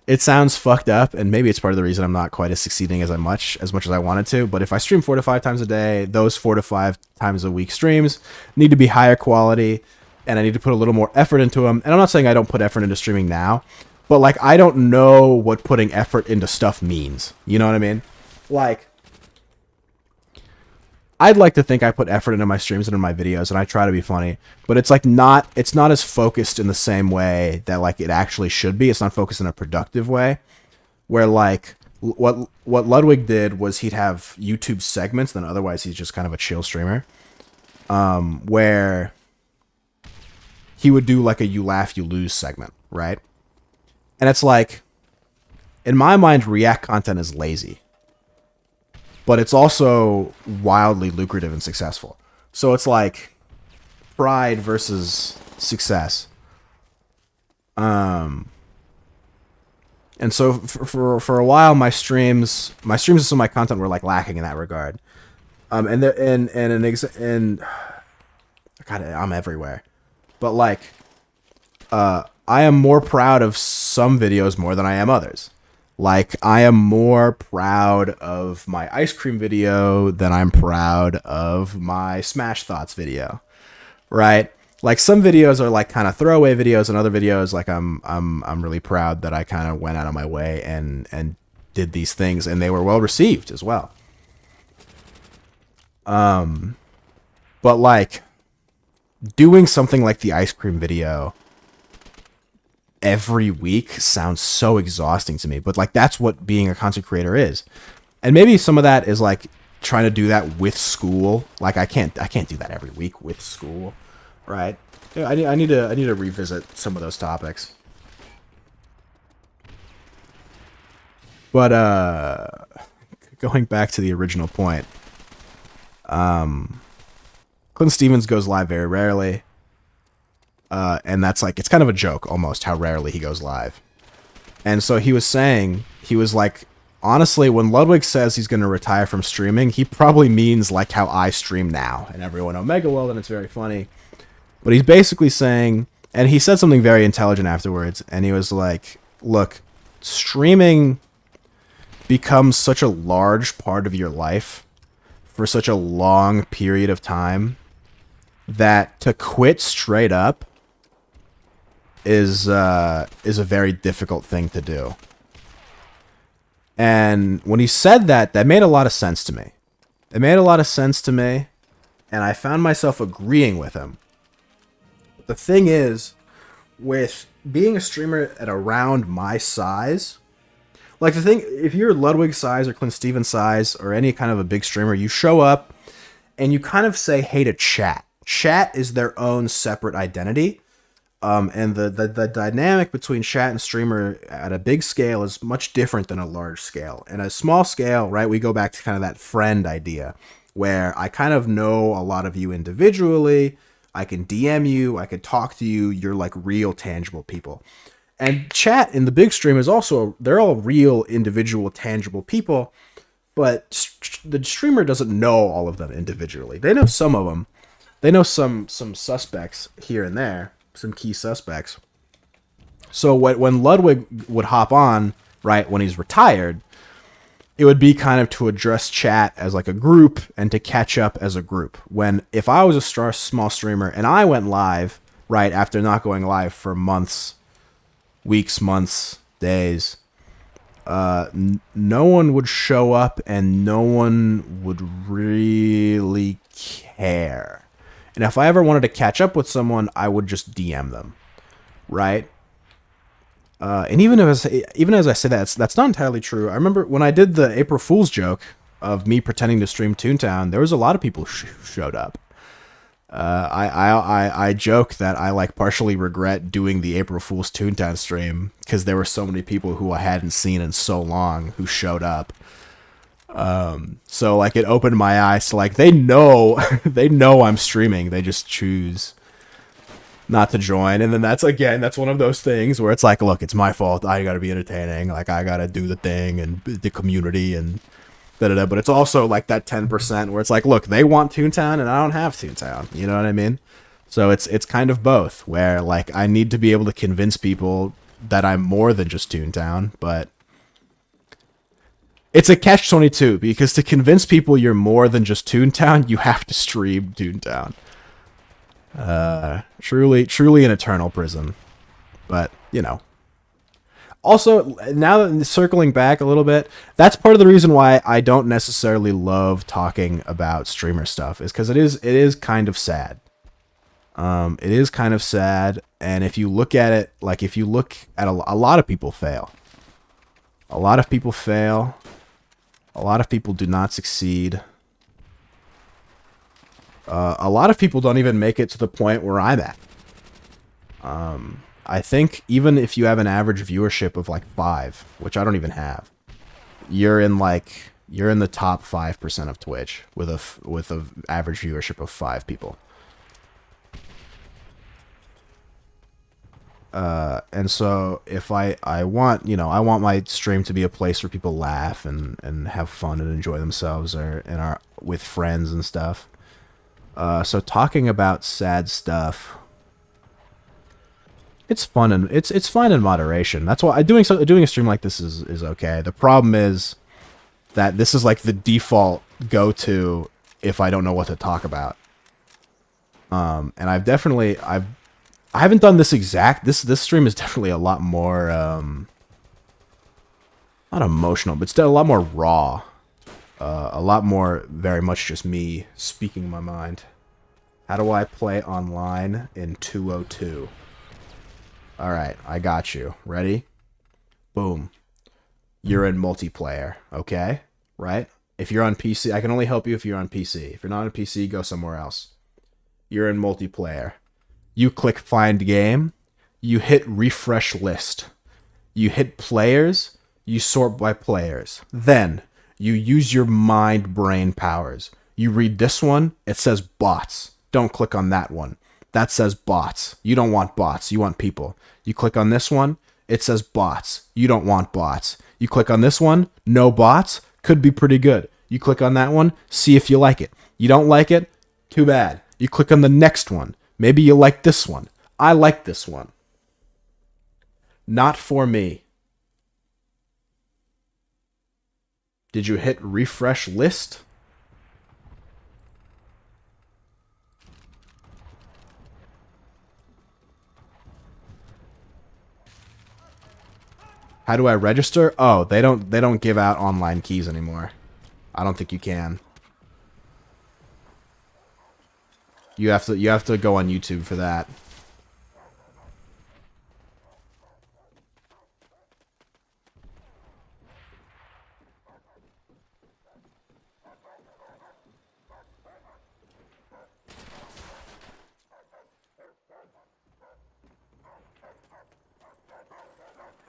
It sounds fucked up, and maybe it's part of the reason I'm not quite as succeeding as much as I wanted to. But if I stream 4 to 5 times a day, those 4 to 5 times a week streams need to be higher quality, and I need to put a little more effort into them. And I'm not saying I don't put effort into streaming now, but like I don't know what putting effort into stuff means. You know what I mean? Like, I'd like to think I put effort into my streams and in my videos, and I try to be funny, but it's like it's not as focused in the same way that like it actually should be. It's not focused in a productive way, where like what Ludwig did was he'd have YouTube segments, then otherwise he's just kind of a chill streamer, where he would do like a you laugh you lose segment, right? And it's like, in my mind, React content is lazy. But it's also wildly lucrative and successful. So it's like pride versus success. And so for a while, my streams and some of my content were like lacking in that regard. God, I'm everywhere. But like, I am more proud of some videos more than I am others. Like, I am more proud of my ice cream video than I'm proud of my Smash Thoughts video, right? Like, some videos are like kind of throwaway videos, and other videos, like I'm really proud that I kind of went out of my way and did these things, and they were well received as well. But like, doing something like the ice cream video every week sounds so exhausting to me, but like that's what being a content creator is. And maybe some of that is like trying to do that with school. Like I can't do that every week with school, right? Yeah, I need to revisit some of those topics. But going back to the original point, Clint Stevens goes live very rarely. And that's like, it's kind of a joke almost how rarely he goes live. And so he was like, honestly, when Ludwig says he's going to retire from streaming, he probably means like how I stream now. And everyone, Omega World, and it's very funny. But he's basically saying, and he said something very intelligent afterwards, and he was like, look, streaming becomes such a large part of your life for such a long period of time that to quit straight up is a very difficult thing to do. And when he said that made a lot of sense to me. It made a lot of sense to me, and I found myself agreeing with him. The thing is, with being a streamer at around my size, like the thing, if you're Ludwig size or Clint Stevens size or any kind of a big streamer, you show up and you kind of say hey to chat. Chat is their own separate identity. And the dynamic between chat and streamer at a big scale is much different than a large scale. And a small scale, right, we go back to kind of that friend idea where I kind of know a lot of you individually. I can DM you, I can talk to you. You're like real tangible people. And chat in the big stream is also, they're all real individual tangible people, but the streamer doesn't know all of them individually. They know some of them. They know some suspects here and there. Some key suspects. So when Ludwig would hop on, right, when he's retired, it would be kind of to address chat as like a group and to catch up as a group. If I was a small streamer and I went live, right after not going live for months, weeks, months, days, no one would show up and no one would really care. And if I ever wanted to catch up with someone, I would just DM them, right? And even as I say that, that's not entirely true. I remember when I did the April Fool's joke of me pretending to stream Toontown, there was a lot of people who showed up. I joke that I like partially regret doing the April Fool's Toontown stream because there were so many people who I hadn't seen in so long who showed up. So like it opened my eyes to like they know they know I'm streaming. They just choose not to join, and then that's one of those things where it's like, look, it's my fault. I gotta be entertaining. Like I gotta do the thing and the community and da-da-da. But it's also like that 10% where it's like, look, they want Toontown and I don't have Toontown. You know what I mean? So it's kind of both, where like I need to be able to convince people that I'm more than just Toontown, but it's a catch-22 because to convince people you're more than just Toontown, you have to stream Toontown. Truly an eternal prison. But, you know. Also, now that circling back a little bit, that's part of the reason why I don't necessarily love talking about streamer stuff, is because it is kind of sad. It is kind of sad, and if you look at it, like if you look at a lot of people fail. A lot of people fail. A lot of people do not succeed. A lot of people don't even make it to the point where I'm at. I think even if you have an average viewership of like 5, which I don't even have, you're in the top 5% of Twitch with a average viewership of 5 people. And so if I want my stream to be a place where people laugh and have fun and enjoy themselves and are with friends and stuff. So talking about sad stuff, it's fun and it's fine in moderation. That's why doing a stream like this is okay. The problem is that this is like the default go-to if I don't know what to talk about. And I haven't done this this stream is definitely a lot more not emotional, but still a lot more raw. A lot more very much just me speaking my mind. How do I play online in 202? Alright, I got you. Ready? Boom. You're in multiplayer, okay? Right? If you're on PC, I can only help you if you're on PC. If you're not on PC, go somewhere else. You're in multiplayer. You click find game. You hit refresh list. You hit players. You sort by players. Then, you use your mind brain powers. You read this one, it says bots. Don't click on that one. That says bots. You don't want bots. You want people. You click on this one, it says bots. You don't want bots. You click on this one, no bots. Could be pretty good. You click on that one, see if you like it. You don't like it? Too bad. You click on the next one. Maybe you like this one. I like this one. Not for me. Did you hit refresh list? How do I register? Oh, they don't give out online keys anymore. I don't think you can. You have to go on YouTube for that.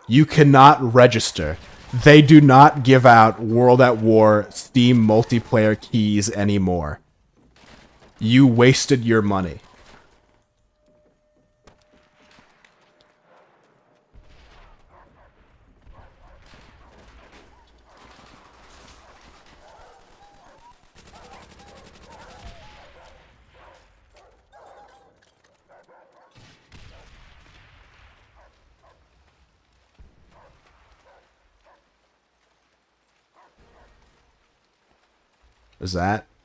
You cannot register. They do not give out World at War Steam multiplayer keys anymore. You wasted your money.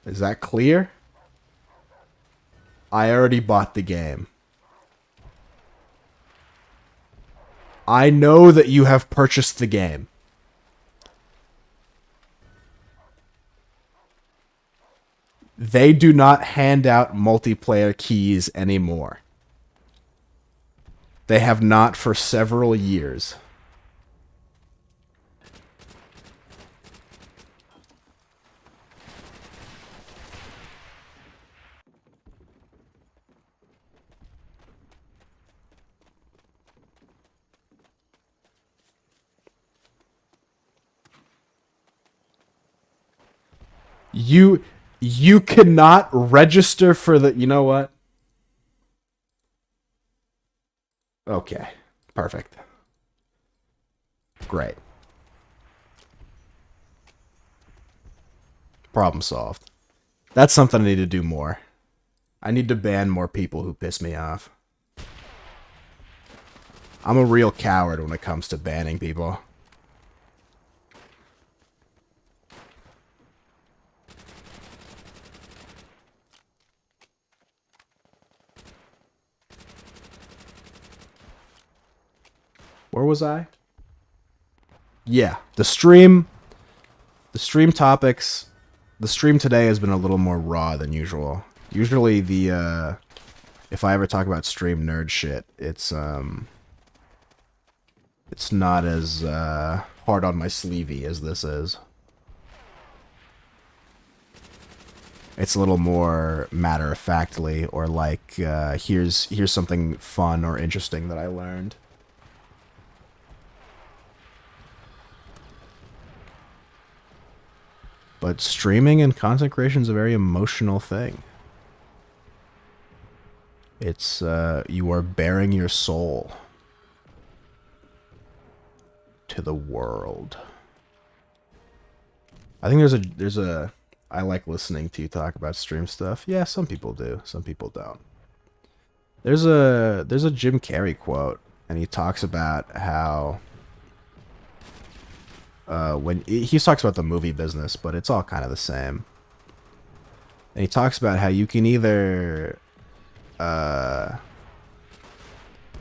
Is that clear? I already bought the game. I know that you have purchased the game. They do not hand out multiplayer keys anymore. They have not for several years. You cannot register for the... You know what? Okay. Perfect. Great. Problem solved. That's something I need to do more. I need to ban more people who piss me off. I'm a real coward when it comes to banning people. Where was I? Yeah, the stream topics. The stream today has been a little more raw than usual. Usually if I ever talk about stream nerd shit, it's not as hard on my sleevey as this is. It's a little more matter-of-factly, or like, here's something fun or interesting that I learned. But streaming and content creation is a very emotional thing. It's, you are bearing your soul to the world. I think there's a I like listening to you talk about stream stuff. Yeah, some people do, some people don't. There's a Jim Carrey quote, and he talks about how when he talks about the movie business, but it's all kind of the same. And he talks about how you can either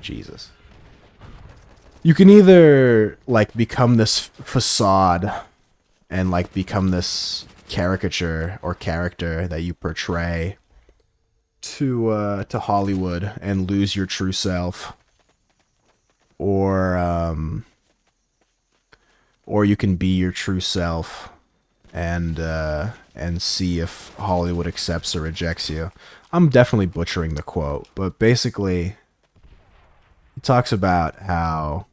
Jesus. You can either like become this facade and like become this caricature or character that you portray to Hollywood and lose your true self, or you can be your true self and see if Hollywood accepts or rejects you. I'm definitely butchering the quote, but basically he talks about how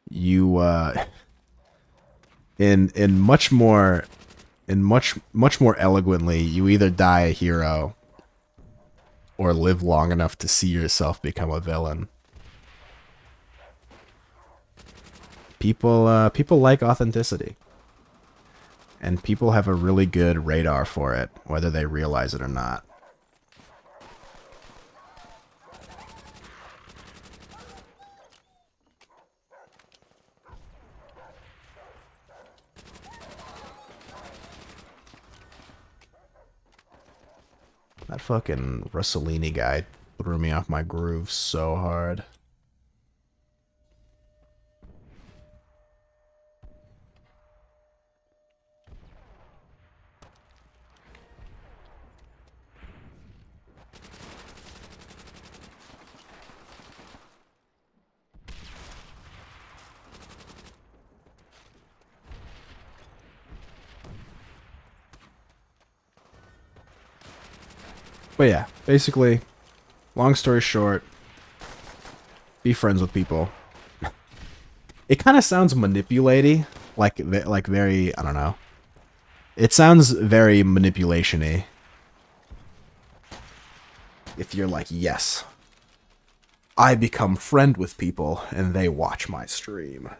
you in much more eloquently, you either die a hero or live long enough to see yourself become a villain. People like authenticity, and people have a really good radar for it, whether they realize it or not. That fucking Rossellini guy threw me off my groove so hard. But yeah, basically, long story short, be friends with people. It kind of sounds manipulating, like very, I don't know. It sounds very manipulation-y. If you're like, yes, I become friend with people and they watch my stream.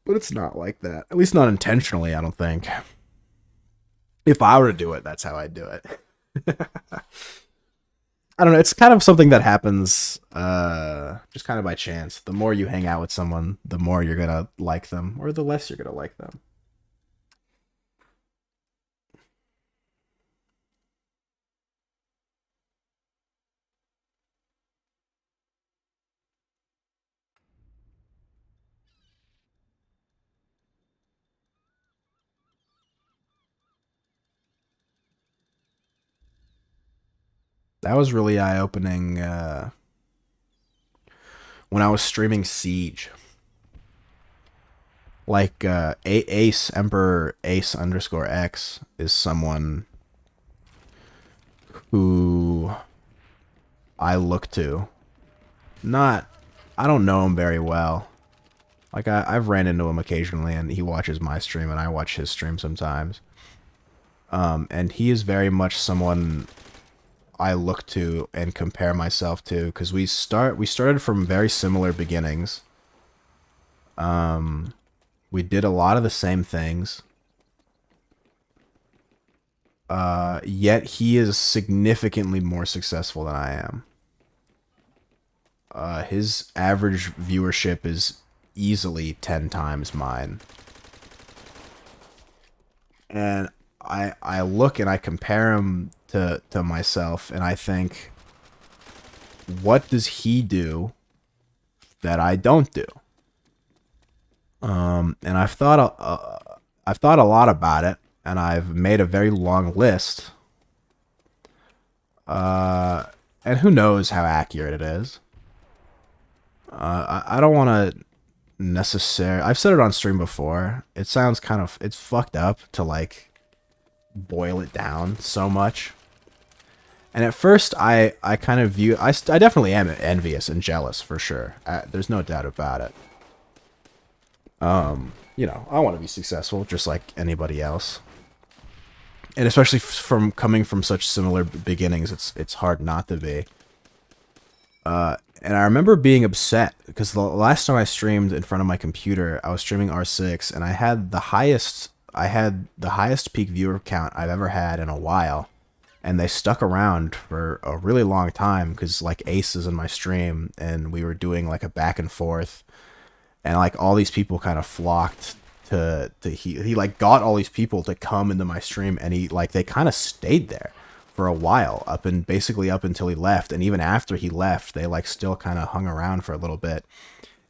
But it's not like that. At least not intentionally, I don't think. If I were to do it, that's how I'd do it. I don't know. It's kind of something that happens just kind of by chance. The more you hang out with someone, the more you're going to like them, or the less you're going to like them. That was really eye opening when I was streaming Siege. Like Ace Emperor Ace underscore X is someone who I look to. Not, I don't know him very well. Like I've ran into him occasionally, and he watches my stream, and I watch his stream sometimes. And he is very much someone I look to and compare myself to, because we started from very similar beginnings. We did a lot of the same things. Yet he is significantly more successful than I am. His average viewership is easily 10 times mine. And I look and I compare him to myself, and I think, what does he do that I don't do? And I've thought a lot about it, and I've made a very long list. And who knows how accurate it is. I don't want to necessarily... I've said it on stream before. It sounds kind of... It's fucked up to, like, boil it down so much. And at first, I kind of view... I definitely am envious and jealous, for sure. There's no doubt about it. You know, I want to be successful, just like anybody else. And especially from coming from such similar beginnings, it's hard not to be. And I remember being upset because the last time I streamed in front of my computer, I was streaming R6, and I had the highest peak viewer count I've ever had in a while, and they stuck around for a really long time because like Ace is in my stream, and we were doing like a back and forth, and like all these people kind of flocked to he like got all these people to come into my stream, and they kind of stayed there for a while, basically up until he left. And even after he left, they like still kind of hung around for a little bit.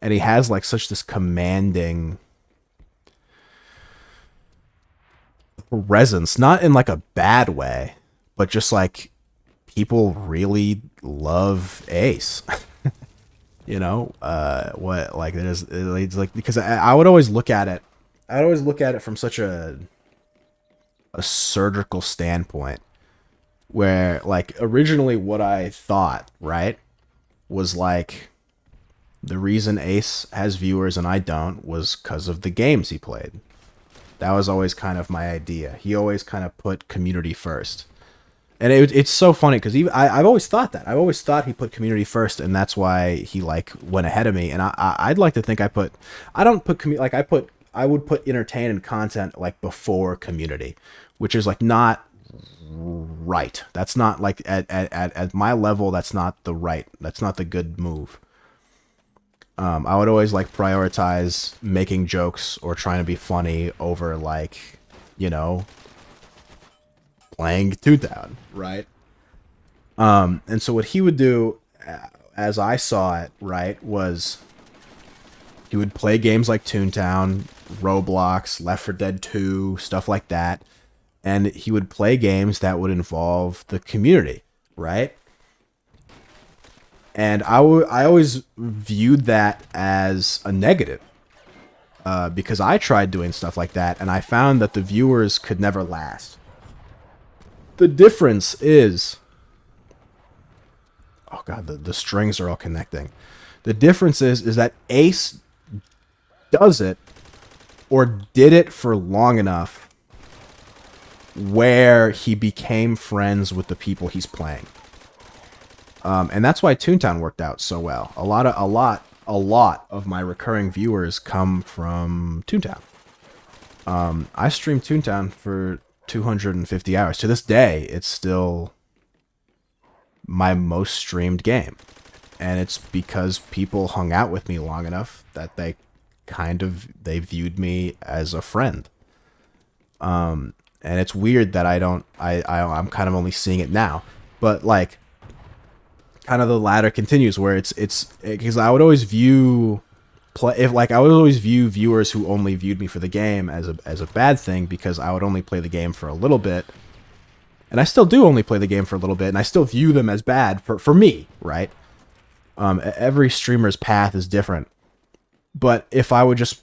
And he has like such this commanding presence, not in like a bad way, but just like people really love Ace. You know, what, like, it's like, because I would always look at it, from such a surgical standpoint, where like originally what I thought, right, was like the reason Ace has viewers and I don't was because of the games he played. That was always kind of my idea. He always kind of put community first. And it's so funny because I've always thought that. I've always thought he put community first, and that's why he like went ahead of me. And I'd like to think I would put entertain and content like before community, which is like not right. That's not like at my level. That's not the good move. I would always like prioritize making jokes or trying to be funny over like, you know, playing Toontown, right? And so what he would do, as I saw it, right, was he would play games like Toontown, Roblox, Left 4 Dead 2, stuff like that, and he would play games that would involve the community, right? And I always viewed that as a negative, because I tried doing stuff like that, and I found that the viewers could never last. The difference is... Oh god, the strings are all connecting. The difference is that Ace does it, or did it for long enough, where he became friends with the people he's playing. And that's why Toontown worked out so well. A lot of my recurring viewers come from Toontown. I streamed Toontown for 250 hours. To this day, it's still my most streamed game. And it's because people hung out with me long enough that they viewed me as a friend. And it's weird that I'm kind of only seeing it now. But like, kind of the ladder continues where it's because I would always view viewers who only viewed me for the game as a bad thing, because I would only play the game for a little bit, and I still do only play the game for a little bit, and I still view them as bad for me, right? Every streamer's path is different. But if I would just,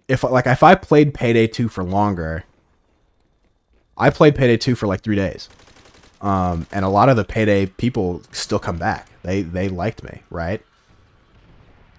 if I played Payday 2 for longer, I played Payday 2 for like 3 days. And a lot of the Payday people still come back. They liked me, right?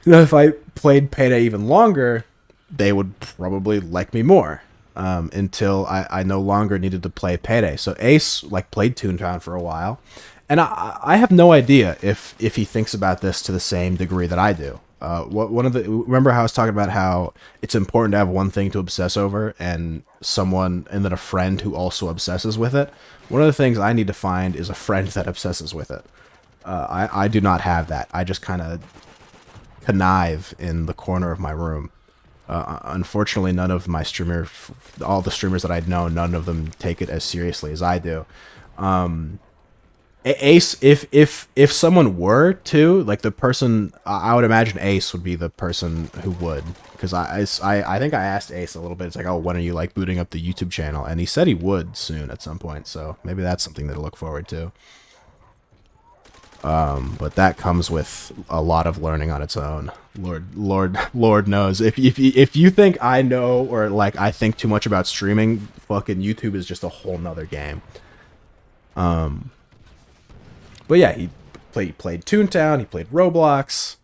Now, if I played Payday even longer, they would probably like me more. Until I no longer needed to play Payday. So Ace like played Toontown for a while. And I have no idea if he thinks about this to the same degree that I do. Remember how I was talking about how it's important to have one thing to obsess over and then a friend who also obsesses with it. One of the things I need to find is a friend that obsesses with it. I do not have that. I just kind of connive in the corner of my room. Unfortunately, none of my all the streamers that I'd known, none of them take it as seriously as I do. Ace, if someone were to, like the person, I would imagine Ace would be the person who would, because I think I asked Ace a little bit. It's like, oh, when are you like booting up the YouTube channel? And he said he would soon at some point. So maybe that's something to look forward to. But that comes with a lot of learning on its own. Lord knows. If you think I know or like I think too much about streaming, fucking YouTube is just a whole nother game. But yeah, he played Toontown, he played Roblox,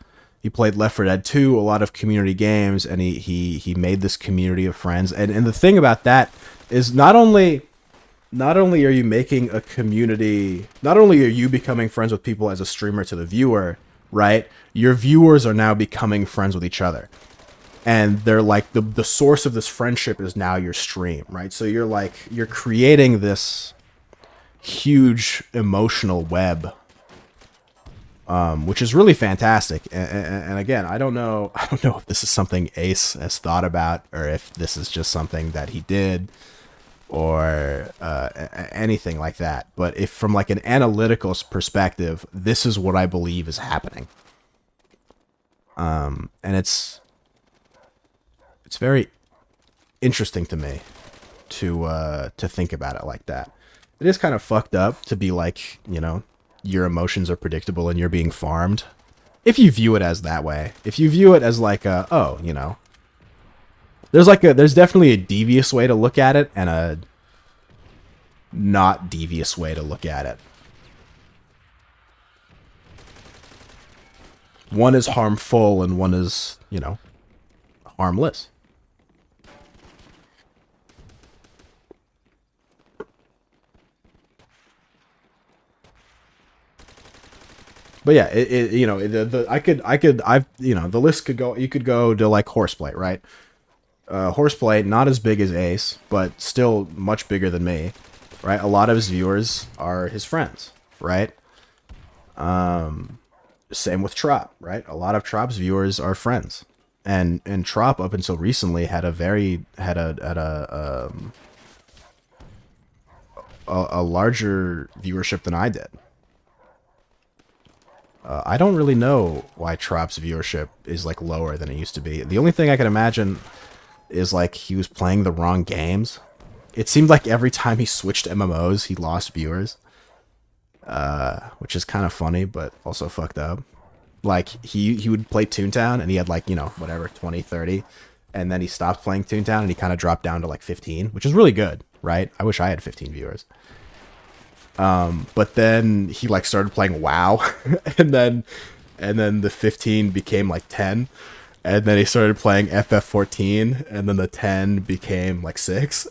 he played Left 4 Dead 2, a lot of community games, and he made this community of friends. And the thing about that is not only are you making a community, not only are you becoming friends with people as a streamer to the viewer, right? Your viewers are now becoming friends with each other. And they're like, the source of this friendship is now your stream, right? So you're creating this huge emotional web, which is really fantastic. And again, I don't know if this is something Ace has thought about or if this is just something that he did or anything like that. But if from like an analytical perspective, this is what I believe is happening. And it's very interesting to me to think about it like that. It is kind of fucked up to be like, you know, your emotions are predictable and you're being farmed. If you view it as that way. If you view it as like oh, you know, there's definitely a devious way to look at it and a not devious way to look at it. One is harmful and one is, you know, harmless. But yeah, you know, the list could go, you could go to like Horseplay, right? Horseplay, not as big as Ace, but still much bigger than me, right? A lot of his viewers are his friends, right? Same with Trop, right? A lot of Trop's viewers are friends, and Trop up until recently had a larger viewership than I did. I don't really know why Trop's viewership is like lower than it used to be. The only thing I can imagine is like he was playing the wrong games. It seemed like every time he switched MMOs, he lost viewers. Which is kind of funny, but also fucked up. Like, he would play Toontown, and he had, like, you know, whatever, 20, 30, and then he stopped playing Toontown, and he kind of dropped down to, like, 15, which is really good, right? I wish I had 15 viewers. But then he, like, started playing WoW, and then the 15 became, like, 10, and then he started playing FF14, and then the 10 became, like, 6,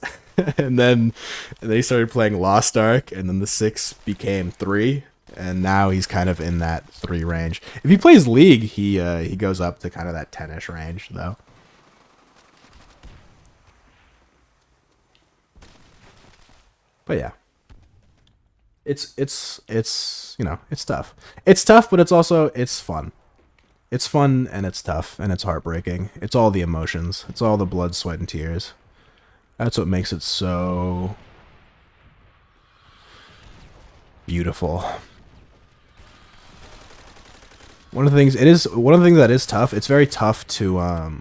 and then he started playing Lost Ark, and then the 6 became 3, and now he's kind of in that 3 range. If he plays League, he goes up to kind of that 10-ish range, though. But yeah, it's you know, it's tough. It's tough, but it's fun. It's fun and it's tough and it's heartbreaking. It's all the emotions. It's all the blood, sweat, and tears. That's what makes it so beautiful. One of the things that is tough. It's very tough to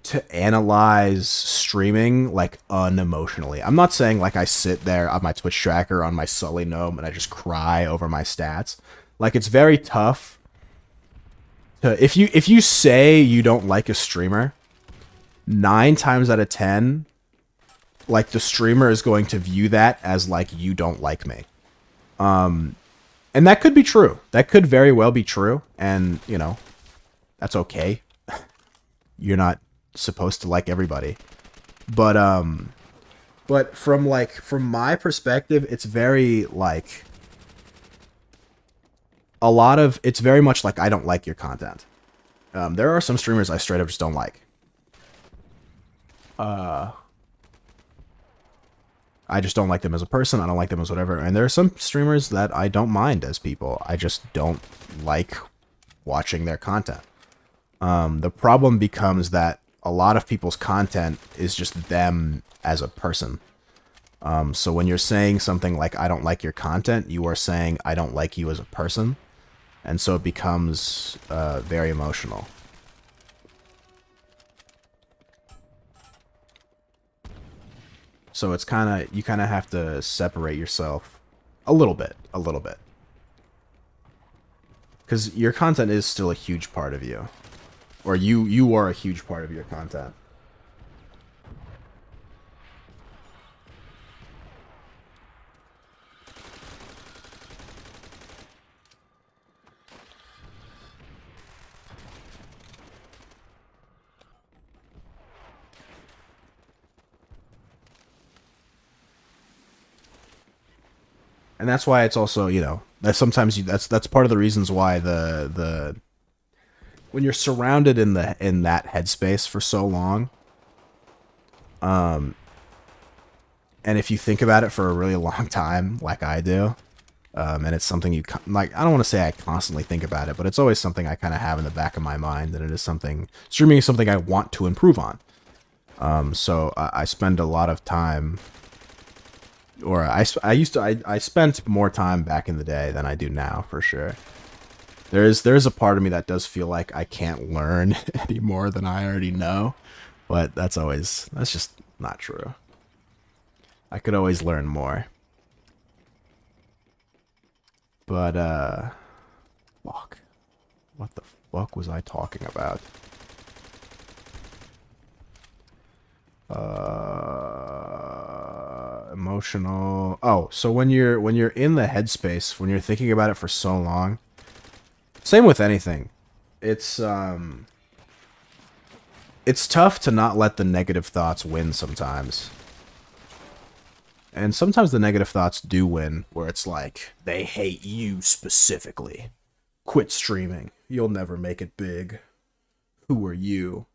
to analyze streaming like unemotionally. I'm not saying like I sit there on my Twitch tracker on my Sully gnome and I just cry over my stats. Like it's very tough to if you say you don't like a streamer, 9 times out of 10 like the streamer is going to view that as like you don't like me. And that could be true. That could very well be true, and you know, that's okay. You're not supposed to like everybody. But from my perspective, it's very like it's very much like I don't like your content. There are some streamers I straight up just don't like. I just don't like them as a person. I don't like them as whatever. And there are some streamers that I don't mind as people. I just don't like watching their content. The problem becomes that a lot of people's content is just them as a person. So when you're saying something like, I don't like your content, you are saying, I don't like you as a person. And so it becomes very emotional. So it's you kind of have to separate yourself a little bit. Because your content is still a huge part of you. Or you are a huge part of your content. And that's why it's also, you know, that sometimes that's part of the reasons why the when you're surrounded in that headspace for so long, and if you think about it for a really long time, like I do, and it's something you like, I don't want to say I constantly think about it, but it's always something I kind of have in the back of my mind, and it is something, streaming is something I want to improve on. So I spend a lot of time, or I spent more time back in the day than I do now, for sure. There's a part of me that does feel like I can't learn any more than I already know, but that's just not true. I could always learn more. But, fuck. What the fuck was I talking about? Emotional. Oh, so when you're in the headspace, when you're thinking about it for so long, same with anything. It's tough to not let the negative thoughts win sometimes. And sometimes the negative thoughts do win, where it's like, they hate you specifically. Quit streaming. You'll never make it big. Who are you?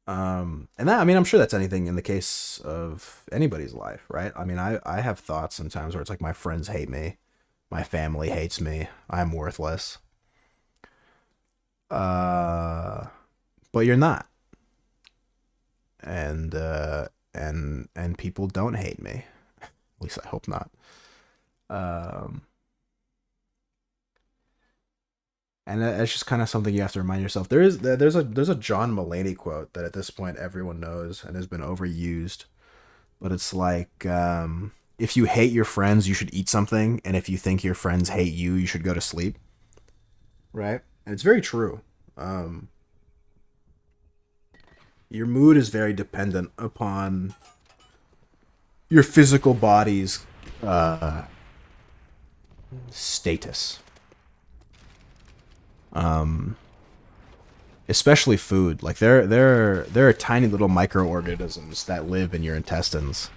And that, I mean, I'm sure that's anything in the case of anybody's life, right? I mean, I have thoughts sometimes where it's like, my friends hate me. My family hates me. I'm worthless. But you're not. And people don't hate me. At least I hope not. And it's just kind of something you have to remind yourself. There's a John Mulaney quote that at this point everyone knows and has been overused. But it's like, if you hate your friends, you should eat something. And if you think your friends hate you, you should go to sleep. Right? And it's very true. Your mood is very dependent upon your physical body's status. Especially food. Like there are tiny little microorganisms that live in your intestines.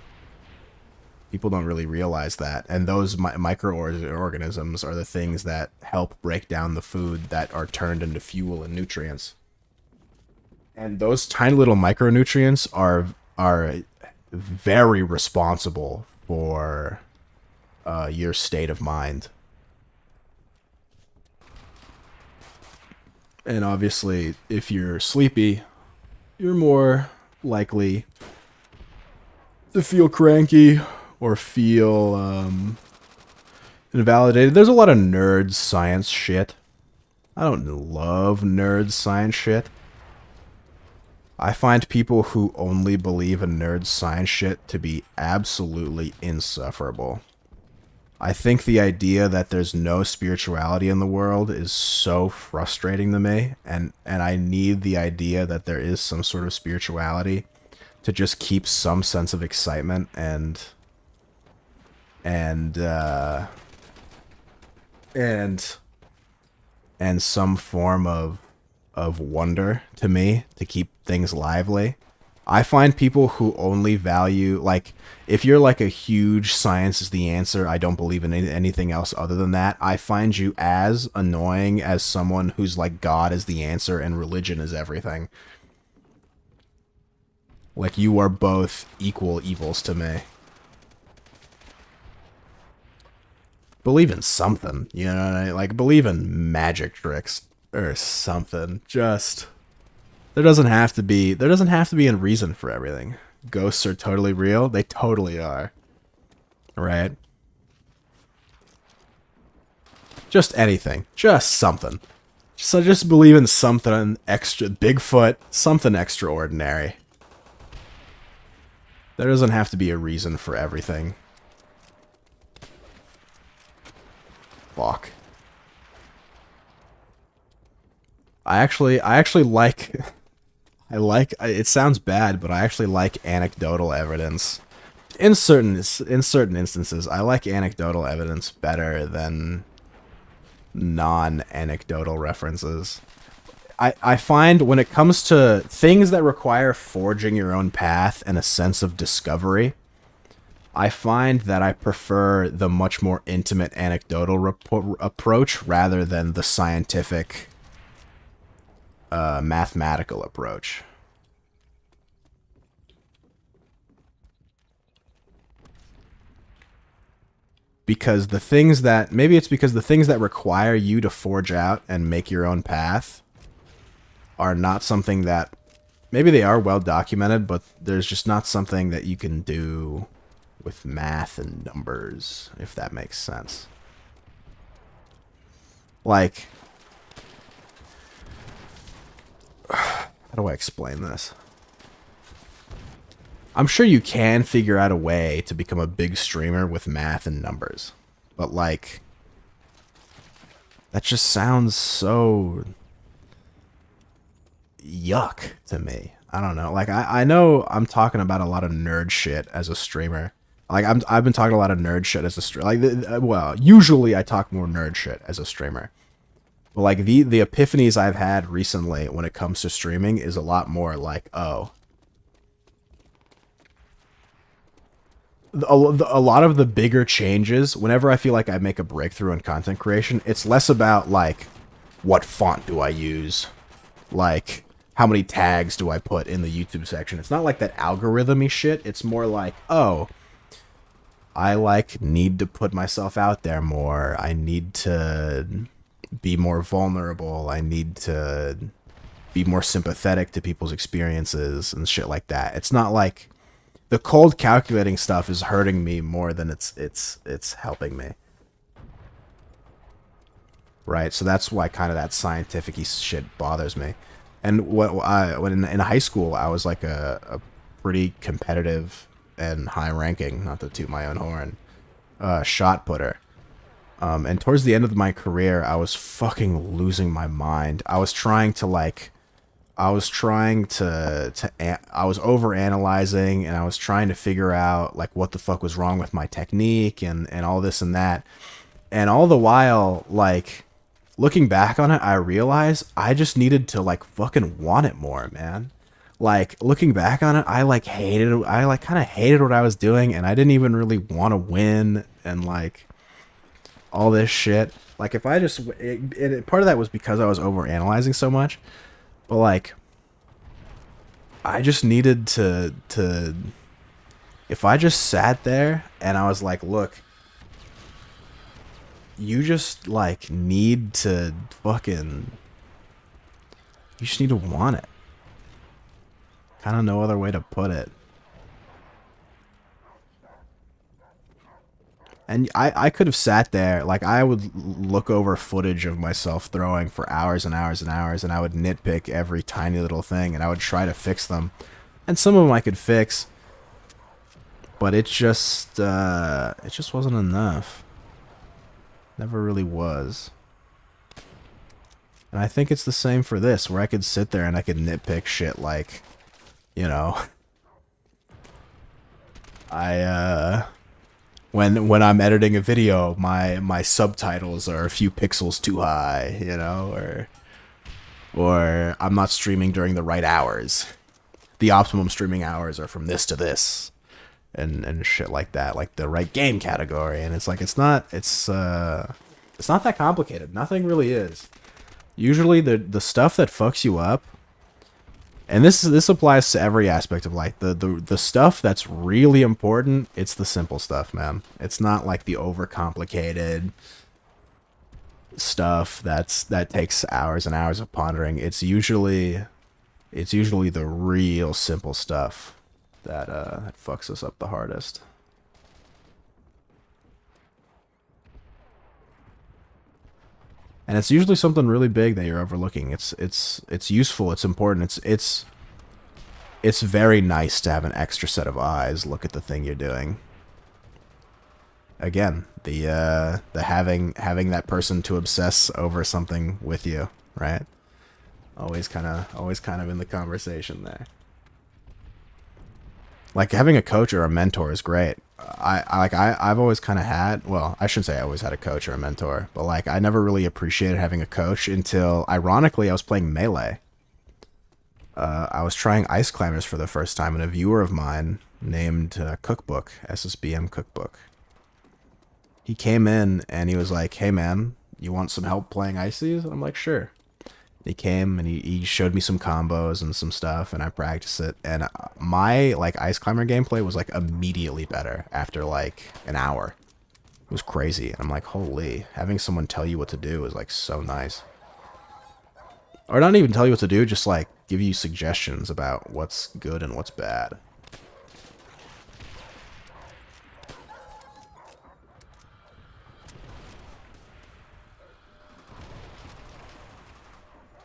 People don't really realize that, and those microorganisms are the things that help break down the food that are turned into fuel and nutrients. And those tiny little micronutrients are very responsible for your state of mind. And obviously, if you're sleepy, you're more likely to feel cranky or feel invalidated. There's a lot of nerd science shit. I don't love nerd science shit. I find people who only believe in nerd science shit to be absolutely insufferable. I think the idea that there's no spirituality in the world is so frustrating to me, and I need the idea that there is some sort of spirituality to just keep some sense of excitement and and and some form of wonder to me to keep things lively. I find people who only value, like, if you're like a huge science is the answer, I don't believe in anything else other than that, I find you as annoying as someone who's like God is the answer and religion is everything. Like, you are both equal evils to me. Believe in something, you know what I mean? Like, believe in magic tricks or something. Just there doesn't have to be a reason for everything. Ghosts are totally real. They totally are. Right? Just anything. Just something. So just believe in something extra. Bigfoot. Something extraordinary. There doesn't have to be a reason for everything. Fuck. I actually like it sounds bad, but I actually like anecdotal evidence. In certain instances, I like anecdotal evidence better than non-anecdotal references. I find when it comes to things that require forging your own path and a sense of discovery, I find that I prefer the much more intimate anecdotal approach rather than the scientific mathematical approach. Because the things that, maybe it's because the things that require you to forge out and make your own path are not something that, maybe they are well documented, but there's just not something that you can do with math and numbers, if that makes sense. Like, how do I explain this? I'm sure you can figure out a way to become a big streamer with math and numbers. But, like, that just sounds so yuck to me. I don't know. Like, I know I'm talking about a lot of nerd shit as a streamer. Like, I've been talking a lot of nerd shit as a streamer. Like, well, usually I talk more nerd shit as a streamer. But, like, the epiphanies I've had recently when it comes to streaming is a lot more like, oh, a lot of the bigger changes, whenever I feel like I make a breakthrough in content creation, it's less about, like, what font do I use? Like, how many tags do I put in the YouTube section? It's not like that algorithm-y shit. It's more like, oh, I, like, need to put myself out there more. I need to be more vulnerable. I need to be more sympathetic to people's experiences and shit like that. It's not like the cold calculating stuff is hurting me more than it's helping me. Right? So that's why kind of that scientific-y shit bothers me. And when in high school, I was like a pretty competitive and high-ranking, not to toot my own horn, shot putter. And towards the end of my career, I was fucking losing my mind. I was trying to, like, I was overanalyzing, and I was trying to figure out, like, what the fuck was wrong with my technique and all this and that. And all the while, like, looking back on it, I realized I just needed to, like, fucking want it more, man. Like, looking back on it, I kind of hated what I was doing, and I didn't even really want to win, and, like, all this shit. Like, if I just, part of that was because I was overanalyzing so much. But, like, I just needed to, if I just sat there and I was like, look, you just, like, need to fucking, you just need to want it. Kind of no other way to put it. And I could have sat there, like I would look over footage of myself throwing for hours and hours and hours, and I would nitpick every tiny little thing, and I would try to fix them. And some of them I could fix, but it just wasn't enough. Never really was. And I think it's the same for this, where I could sit there and I could nitpick shit like, you know, I when I'm editing a video, my subtitles are a few pixels too high, you know, or I'm not streaming during the right hours. The optimum streaming hours are from this to this, and shit like that, like the right game category. And it's like it's not that complicated. Nothing really is. Usually the stuff that fucks you up, and this applies to every aspect of life. The stuff that's really important, it's the simple stuff, man. It's not like the overcomplicated stuff that takes hours and hours of pondering. It's usually the real simple stuff that fucks us up the hardest. And it's usually something really big that you're overlooking. It's useful, it's important, it's very nice to have an extra set of eyes look at the thing you're doing. Again, the having that person to obsess over something with you, right? Always kind of in the conversation there. Like having a coach or a mentor is great. I've always kind of had, well, I shouldn't say I always had a coach or a mentor, but like I never really appreciated having a coach until ironically I was playing Melee. I was trying Ice Climbers for the first time, and a viewer of mine named Cookbook, SSBM Cookbook, he came in and he was like, "Hey man, you want some help playing Ices?" And I'm like, "Sure." He came and he showed me some combos and some stuff, and I practiced it. And my like Ice Climber gameplay was like immediately better after like an hour. It was crazy. And I'm like, holy, having someone tell you what to do is like so nice. Or not even tell you what to do, just like give you suggestions about what's good and what's bad.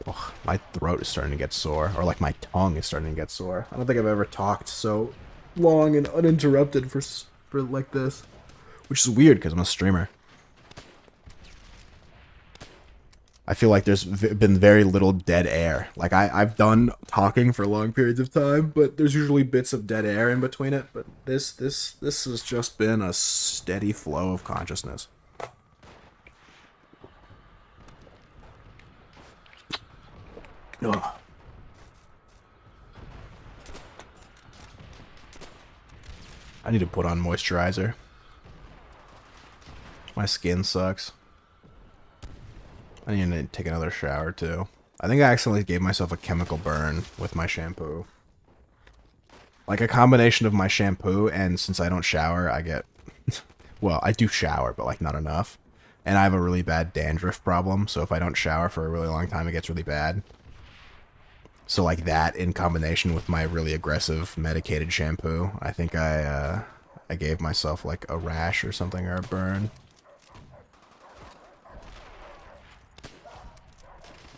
Ugh, my throat is starting to get sore, or like my tongue is starting to get sore. I don't think I've ever talked so long and uninterrupted for like this, which is weird because I'm a streamer. I feel like there's been very little dead air. Like I've done talking for long periods of time, but there's usually bits of dead air in between it. But this has just been a steady flow of consciousness. Ugh. I need to put on moisturizer. My skin sucks. I need to take another shower too. I think I accidentally gave myself a chemical burn with my shampoo. Like a combination of my shampoo, and since I don't shower, I get... well, I do shower, but like not enough. And I have a really bad dandruff problem, so if I don't shower for a really long time, it gets really bad. So like that in combination with my really aggressive medicated shampoo, I think I gave myself like a rash or something, or a burn.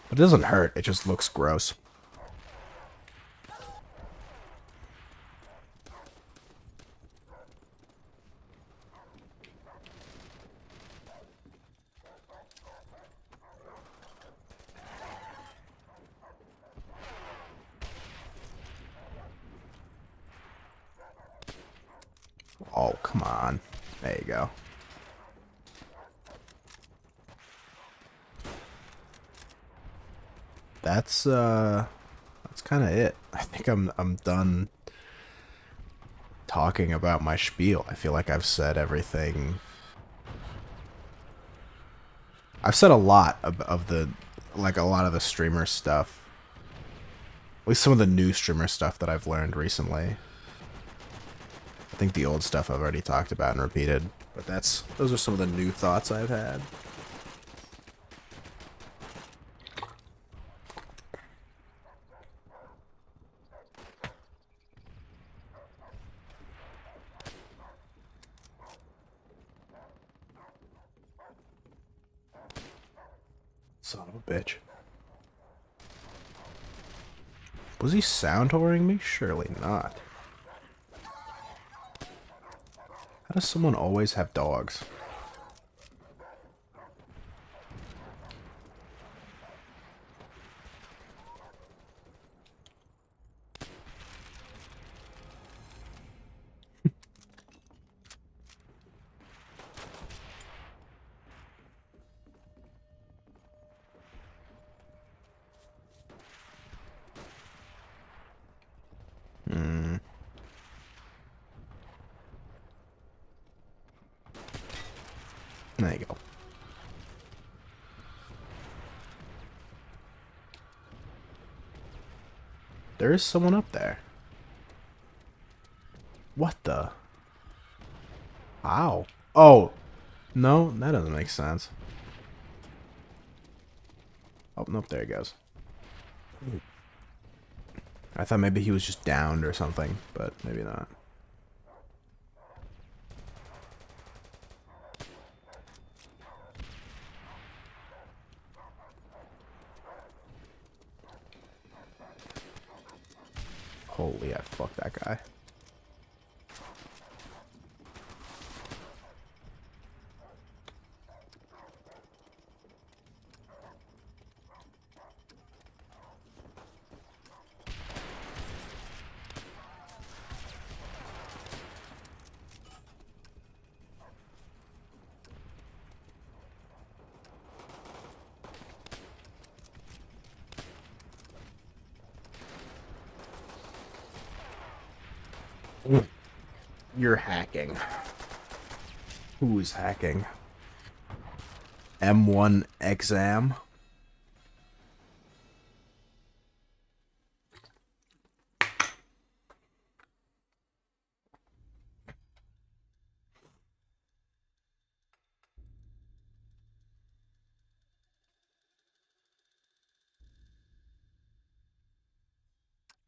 But it doesn't hurt, it just looks gross. Oh, come on. There you go. That's kind of it. I think I'm done talking about my spiel. I feel like I've said everything. I've said a lot of the, like a lot of the streamer stuff. At least some of the new streamer stuff that I've learned recently. I think the old stuff I've already talked about and repeated, but those are some of the new thoughts I've had. Son of a bitch. Was he sound whoring me? Surely not. How does someone always have dogs? There you go. There is someone up there. What the? Ow. Oh. No, that doesn't make sense. Oh, nope, there he goes. I thought maybe he was just downed or something, but maybe not. Holy, I fucked that guy. You're hacking. Who is hacking? M1 exam?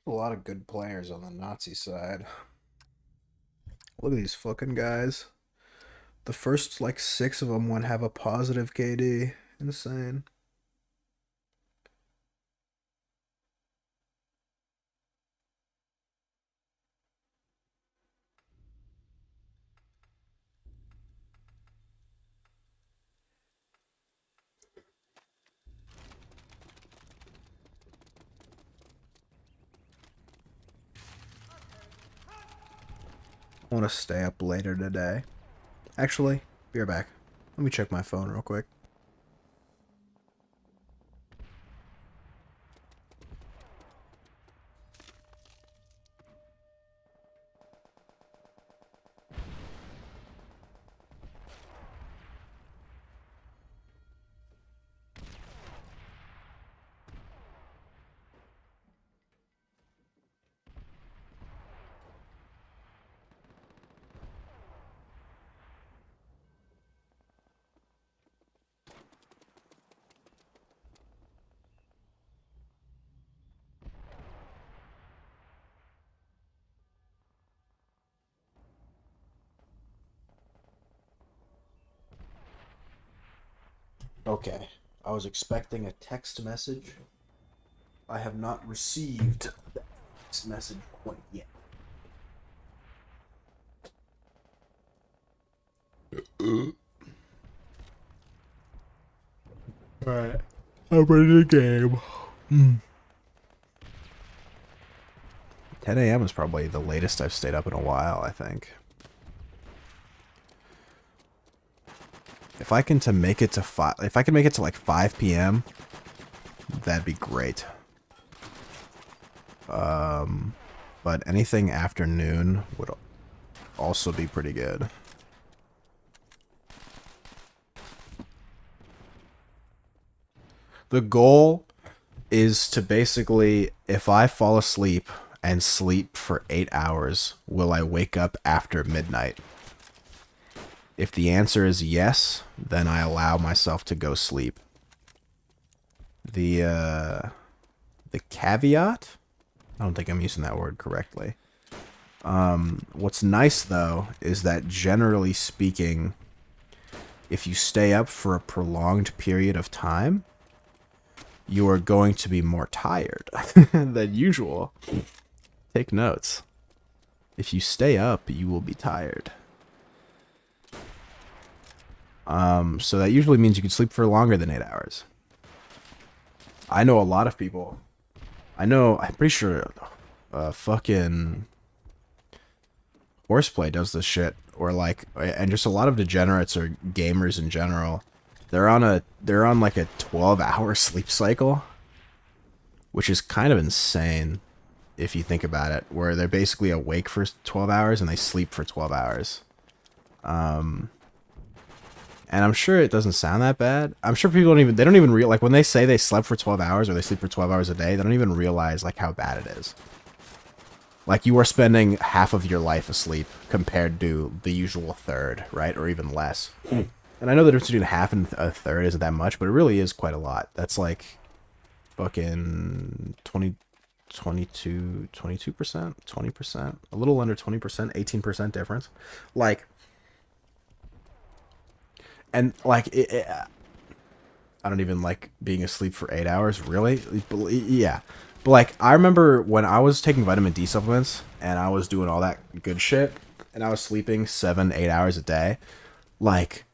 A lot of good players on the Nazi side. Look at these fucking guys. The first, like, 6 of them would have a positive KD. Insane. I want to stay up later today. Actually, be right back. Let me check my phone real quick. Okay, I was expecting a text message. I have not received that text message quite yet. Alright, I'm ready to game. 10 a.m. is probably the latest I've stayed up in a while, I think. If I can make it to if I can make it to like 5 p.m., that'd be great. But anything after noon would also be pretty good. The goal is to basically, if I fall asleep and sleep for 8 hours, will I wake up after midnight? If the answer is yes, then I allow myself to go sleep. The caveat? I don't think I'm using that word correctly. What's nice, though, is that generally speaking, if you stay up for a prolonged period of time, you are going to be more tired than usual. Take notes. If you stay up, you will be tired. So that usually means you can sleep for longer than 8 hours. I know a lot of people. I'm pretty sure fucking Horseplay does this shit. Or like, and just a lot of degenerates or gamers in general. They're on like a 12-hour sleep cycle, which is kind of insane if you think about it, where they're basically awake for 12 hours and they sleep for 12 hours. And I'm sure it doesn't sound that bad. I'm sure people they don't even realize, like when they say they slept for 12 hours or they sleep for 12 hours a day, they don't even realize like how bad it is. Like you are spending half of your life asleep compared to the usual third, right? Or even less. And I know the difference between half and a third isn't that much, but it really is quite a lot. That's like fucking 22%, 20%, a little under 20%, 18% difference. Like, and like, I don't even like being asleep for 8 hours, really? Yeah. But like, I remember when I was taking vitamin D supplements and I was doing all that good shit and I was sleeping 7-8 hours a day, like,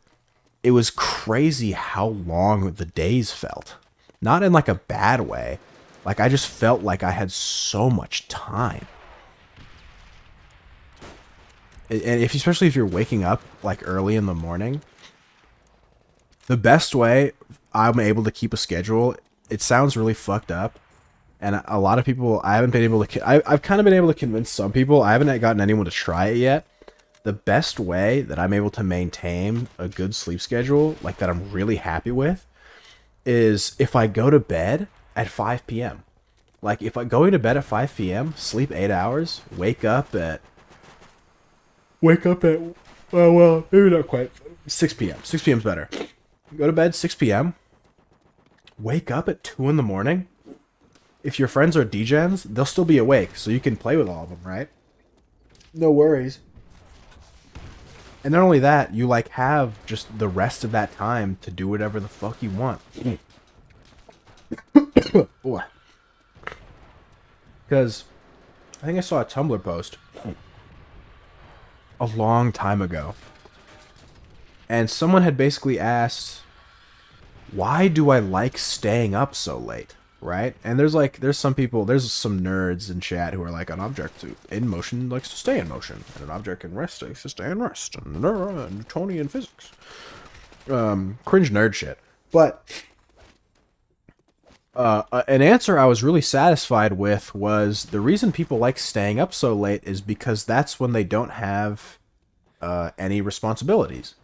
it was crazy how long the days felt. Not in like a bad way. Like, I just felt like I had so much time. And especially if you're waking up like early in the morning, the best way I'm able to keep a schedule, it sounds really fucked up. And a lot of people, I haven't been able to, I've kind of been able to convince some people. I haven't gotten anyone to try it yet. The best way that I'm able to maintain a good sleep schedule, like that I'm really happy with, is if I go to bed at 5 p.m. Like if I go to bed at 5 p.m., sleep 8 hours, wake up at, well, maybe not quite, 6 p.m. 6 p.m. is better. Go to bed 6 p.m., wake up at 2 in the morning. If your friends are degens, they'll still be awake, so you can play with all of them, right? No worries. And not only that, you like have just the rest of that time to do whatever the fuck you want. Because I think I saw a Tumblr post a long time ago. And someone had basically asked, why do I like staying up so late? Right? And there's some nerds in chat who are like, an object in motion likes to stay in motion, and an object in rest likes to stay in rest, and Newtonian physics. Cringe nerd shit. But an answer I was really satisfied with was the reason people like staying up so late is because that's when they don't have any responsibilities.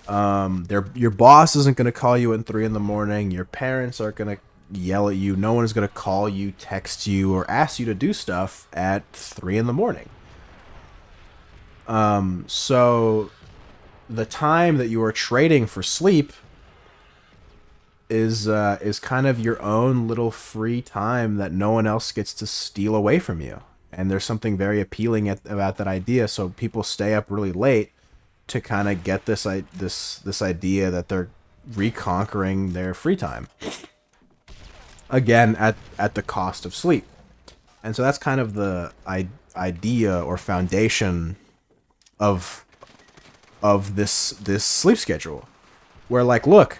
Your boss isn't going to call you at 3 in the morning. Your parents aren't going to yell at you. No one is going to call you, text you, or ask you to do stuff at 3 in the morning. So the time that you are trading for sleep is kind of your own little free time that no one else gets to steal away from you. And there's something very appealing about that idea. So people stay up really late to kind of get this idea that they're reconquering their free time. Again, at the cost of sleep. And so that's kind of the idea or foundation of this sleep schedule. Where, like, look,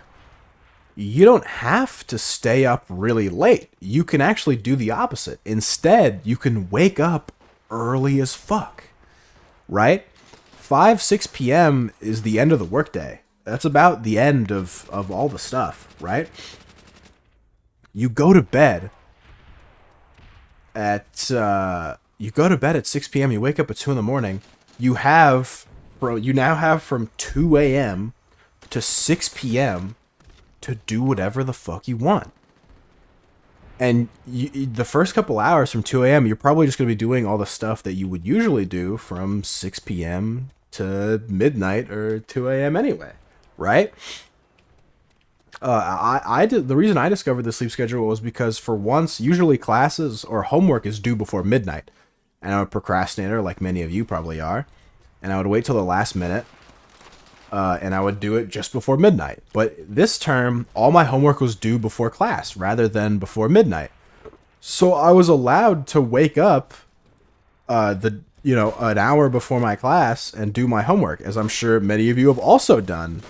you don't have to stay up really late. You can actually do the opposite. Instead, you can wake up early as fuck. Right? 5-6 p.m. is the end of the workday. That's about the end of all the stuff, right? You go to bed at 6 p.m. You wake up at 2 in the morning. You now have from 2 a.m. to 6 p.m. to do whatever the fuck you want. And the first couple hours from 2 a.m., you're probably just going to be doing all the stuff that you would usually do from 6 p.m. to midnight or 2 a.m. anyway, right? The reason I discovered the sleep schedule was because for once, usually classes or homework is due before midnight. And I'm a procrastinator, like many of you probably are. And I would wait till the last minute and I would do it just before midnight. But this term, all my homework was due before class rather than before midnight. So I was allowed to wake up an hour before my class and do my homework, as I'm sure many of you have also done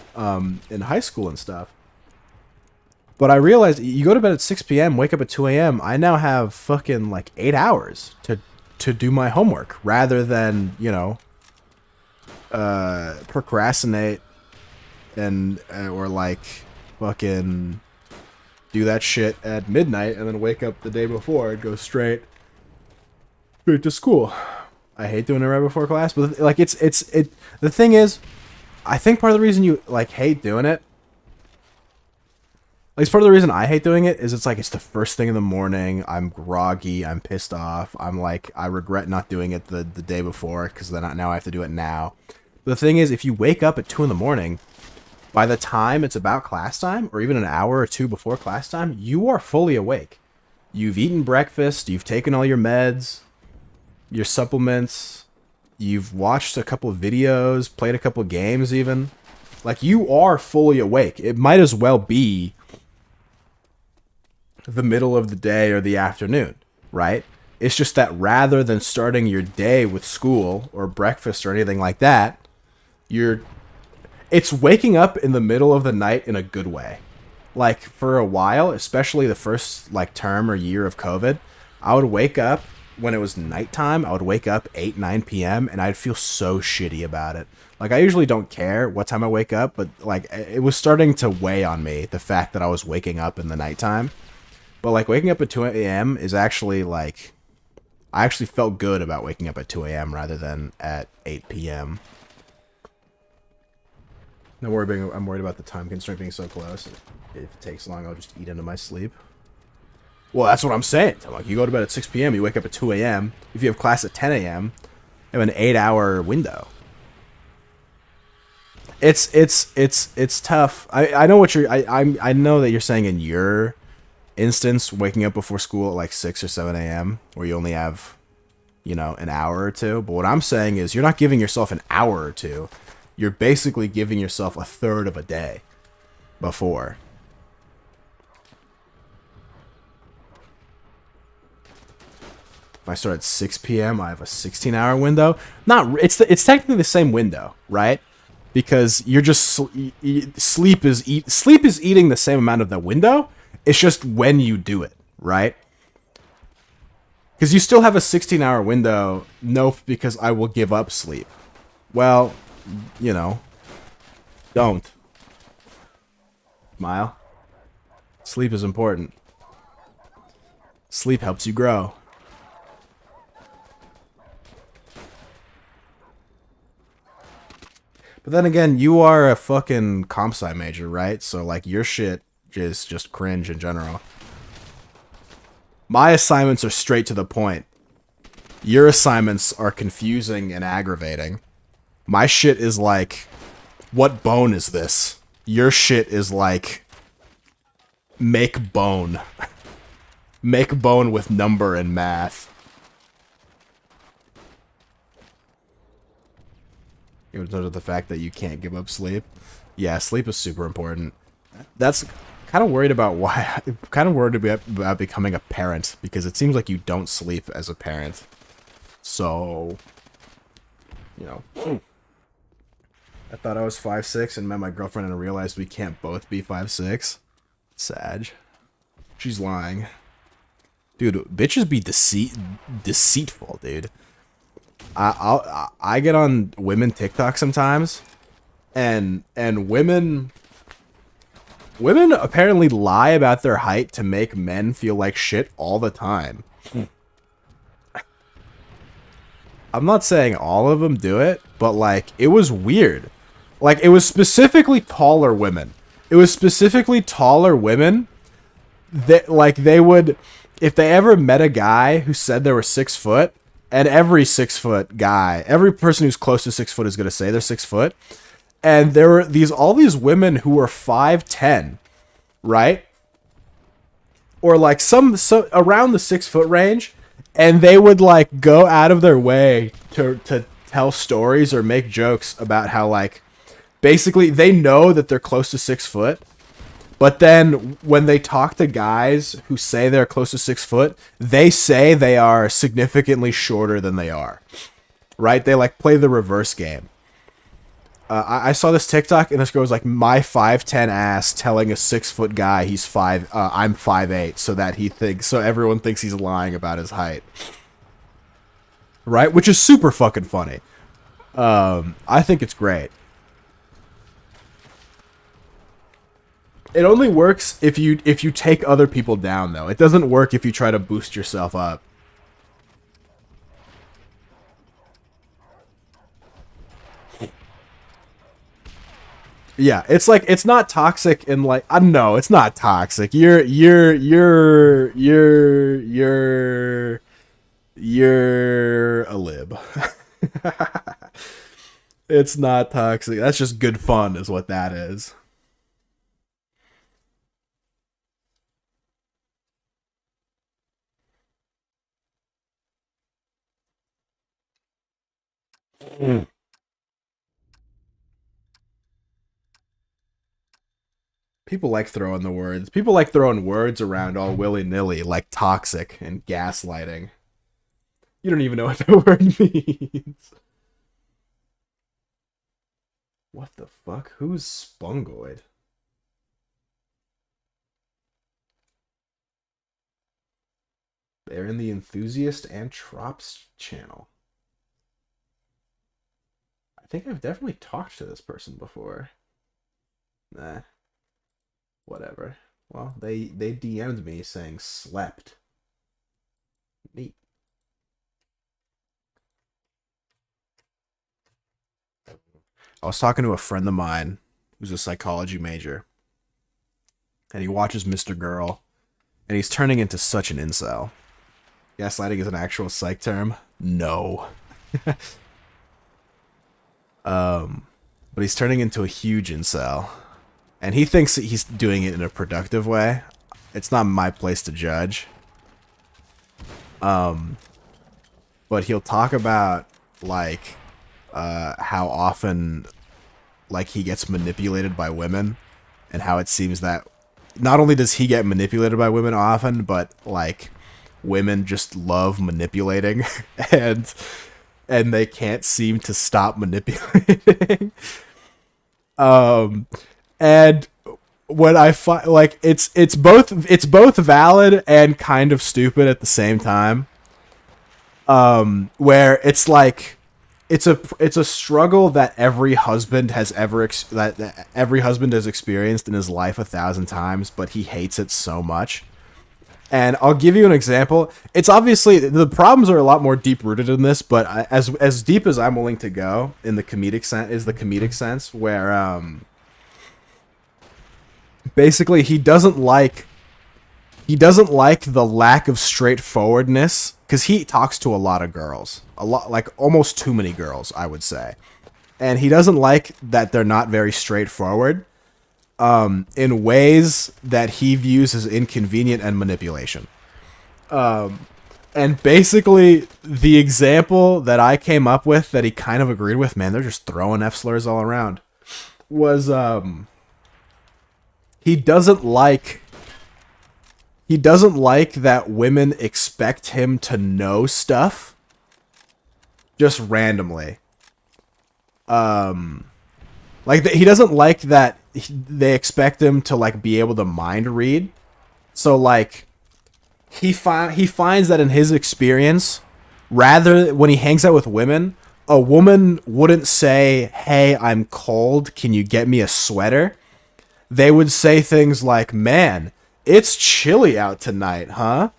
in high school and stuff. But I realized you go to bed at 6 p.m., wake up at 2 a.m., I now have fucking like 8 hours to do my homework rather than, procrastinate and or like fucking do that shit at midnight and then wake up the day before and go straight to school. I hate doing it right before class, but like it's the thing is, I think part of the reason you like hate doing it, at least part of the reason I hate doing it, is it's like it's the first thing in the morning. I'm groggy. I'm pissed off. I'm like, I regret not doing it the day before because then now I have to do it now. But the thing is, if you wake up at 2 in the morning, by the time it's about class time, or even an hour or two before class time, you are fully awake. You've eaten breakfast. You've taken all your meds, your supplements. You've watched a couple of videos, played a couple of games even. Like, you are fully awake. It might as well be the middle of the day or the afternoon, right? It's just that rather than starting your day with school or breakfast or anything like that, it's waking up in the middle of the night in a good way. Like, for a while, especially the first like term or year of COVID, I would wake up when it was nighttime. I would wake up 8, 9 p.m. and I'd feel so shitty about it. Like, I usually don't care what time I wake up, but like it was starting to weigh on me, the fact that I was waking up in the nighttime. But like waking up at 2 a.m. is actually like, I actually felt good about waking up at 2 a.m. rather than at 8 p.m. I'm worried about the time constraint being so close. If it takes long, I'll just eat into my sleep. Well, that's what I'm saying. I'm like, you go to bed at 6 p.m., you wake up at 2 a.m. If you have class at 10 a.m., you have an 8-hour window. It's tough. I know what I know that you're saying in your instance, waking up before school at like 6 or 7 a.m., where you only have, an hour or two. But what I'm saying is you're not giving yourself an hour or two. You're basically giving yourself a third of a day before. If I start at 6 p.m., I have a 16-hour window. It's technically the same window, right? Because you're just sleep is eating the same amount of the window. It's just when you do it, right? Because you still have a 16-hour window. No, because I will give up sleep. Well, don't. Smile. Sleep is important. Sleep helps you grow. But then again, you are a fucking comp sci major, right? So, like, your shit is just cringe in general. My assignments are straight to the point. Your assignments are confusing and aggravating. My shit is like, what bone is this? Your shit is like, make bone. Make bone with number and math. In terms of the fact that you can't give up sleep. Yeah, sleep is super important. That's kind of worried about why. I'm kind of worried about becoming a parent, because it seems like you don't sleep as a parent. So, I thought I was 5'6" and met my girlfriend and realized we can't both be 5'6". Sag. She's lying. Dude, bitches be deceitful, dude. I get on women TikTok sometimes, and women apparently lie about their height to make men feel like shit all the time. I'm not saying all of them do it, but like, it was weird. Like, it was specifically taller women. It was specifically taller women that, like, they would, if they ever met a guy who said they were 6 foot, and every 6 foot guy, every person who's close to 6 foot is going to say they're 6 foot. And there were all these women who were 5'10", right? Or like some around the 6 foot range. And they would like go out of their way to tell stories or make jokes about how like Basically, they know that they're close to 6 foot, but then when they talk to guys who say they're close to 6 foot, they say they are significantly shorter than they are. Right? They like play the reverse game. I saw this TikTok and this girl was like, my 5'10" ass telling a 6 foot guy I'm 5'8", so everyone thinks he's lying about his height. Right? Which is super fucking funny. I think it's great. It only works if you take other people down, though. It doesn't work if you try to boost yourself up. Yeah, it's like, it's not toxic in like, I don't know, it's not toxic. You're a lib. It's not toxic. That's just good fun is what that is. Mm. People like throwing the words. People like throwing words around all willy-nilly, like toxic and gaslighting. You don't even know what that word means. What the fuck? Who's Spungoid? They're in the Enthusiast and Trops channel. I think I've definitely talked to this person before. Nah. Whatever. Well, they DM'd me saying slept. Neat. I was talking to a friend of mine who's a psychology major, and he watches Mr. Girl, and he's turning into such an incel. Gaslighting is an actual psych term? No. But he's turning into a huge incel, and he thinks that he's doing it in a productive way. It's not my place to judge. But he'll talk about, like, how often, like, he gets manipulated by women, and how it seems that not only does he get manipulated by women often, but, like, women just love manipulating, and they can't seem to stop manipulating. And when I find, like, it's both valid and kind of stupid at the same time. Where it's like, it's a struggle that every husband has that every husband has experienced in his life 1,000 times, but he hates it so much. And I'll give you an example. It's obviously, the problems are a lot more deep rooted in this, but as deep as I'm willing to go in the comedic sense, where basically he doesn't like the lack of straightforwardness, because he talks to a lot of girls, like almost too many girls, I would say, and he doesn't like that they're not very straightforward. In ways that he views as inconvenient and manipulation. And basically, the example that I came up with that he kind of agreed with, man, they're just throwing F slurs all around, was he doesn't like that women expect him to know stuff just randomly. Like, he doesn't like that they expect him to, like, be able to mind read. So, like, he finds that in his experience, rather, when he hangs out with women, a woman wouldn't say, "Hey, I'm cold, can you get me a sweater?" They would say things like, "Man, it's chilly out tonight, huh?"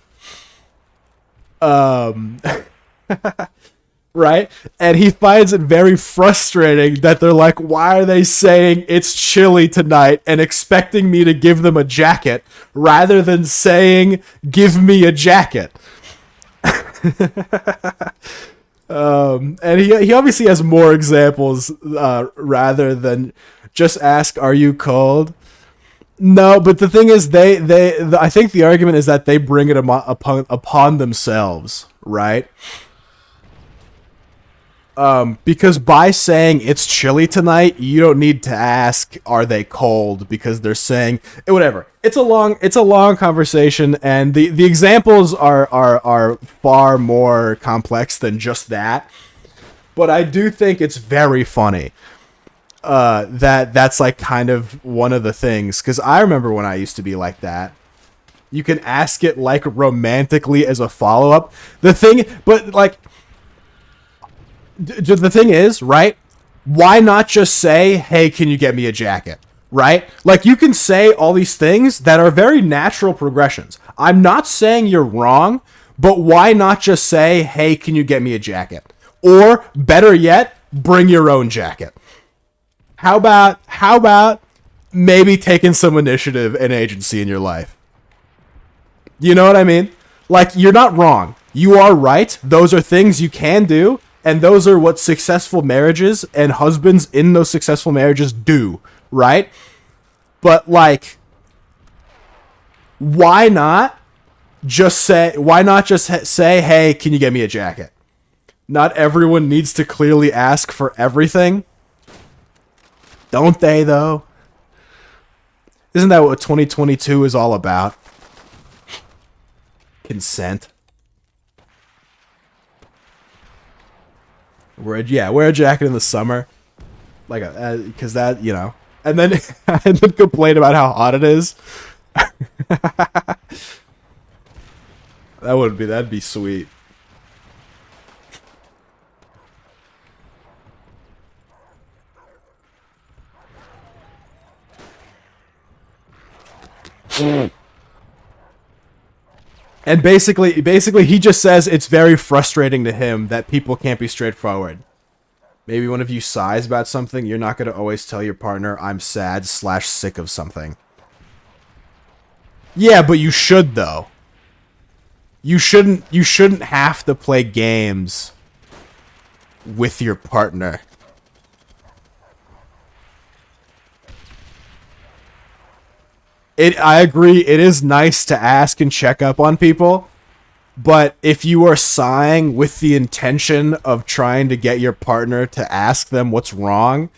Right? And he finds it very frustrating that they're like, why are they saying it's chilly tonight and expecting me to give them a jacket rather than saying, give me a jacket? And he obviously has more examples rather than just ask, are you cold? No, but the thing is, I think the argument is that they bring it upon themselves, right? Because by saying it's chilly tonight, you don't need to ask are they cold because they're saying whatever. It's a long conversation, and the examples are far more complex than just that. But I do think it's very funny that's like kind of one of the things, because I remember when I used to be like that. You can ask it like romantically as a follow up. The thing, but like the thing is, right? Why not just say, "Hey, can you get me a jacket?" Right? Like you can say all these things that are very natural progressions. I'm not saying you're wrong, but why not just say, "Hey, can you get me a jacket?" Or better yet, bring your own jacket. How about maybe taking some initiative and agency in your life? You know what I mean? Like, you're not wrong. You are right. Those are things you can do, and those are what successful marriages and husbands in those successful marriages do, right? But like, why not just say, "Hey, can you get me a jacket?" Not everyone needs to clearly ask for everything. Don't they, though? Isn't that what 2022 is all about? Consent. Wear a jacket in the summer, like because that and then and then complain about how hot it is. That'd be sweet. And basically, he just says it's very frustrating to him that people can't be straightforward. Maybe one of you sighs about something, you're not going to always tell your partner, "I'm sad/sick of something." Yeah, but you should, though. You shouldn't have to play games with your partner. I agree, it is nice to ask and check up on people, but if you are sighing with the intention of trying to get your partner to ask them what's wrong,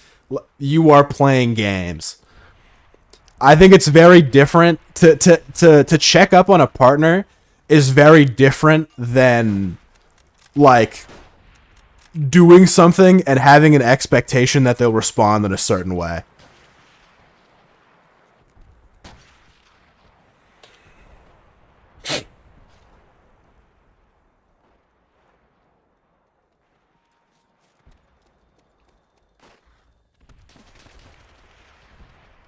you are playing games. I think it's very different to check up on a partner is very different than like doing something and having an expectation that they'll respond in a certain way.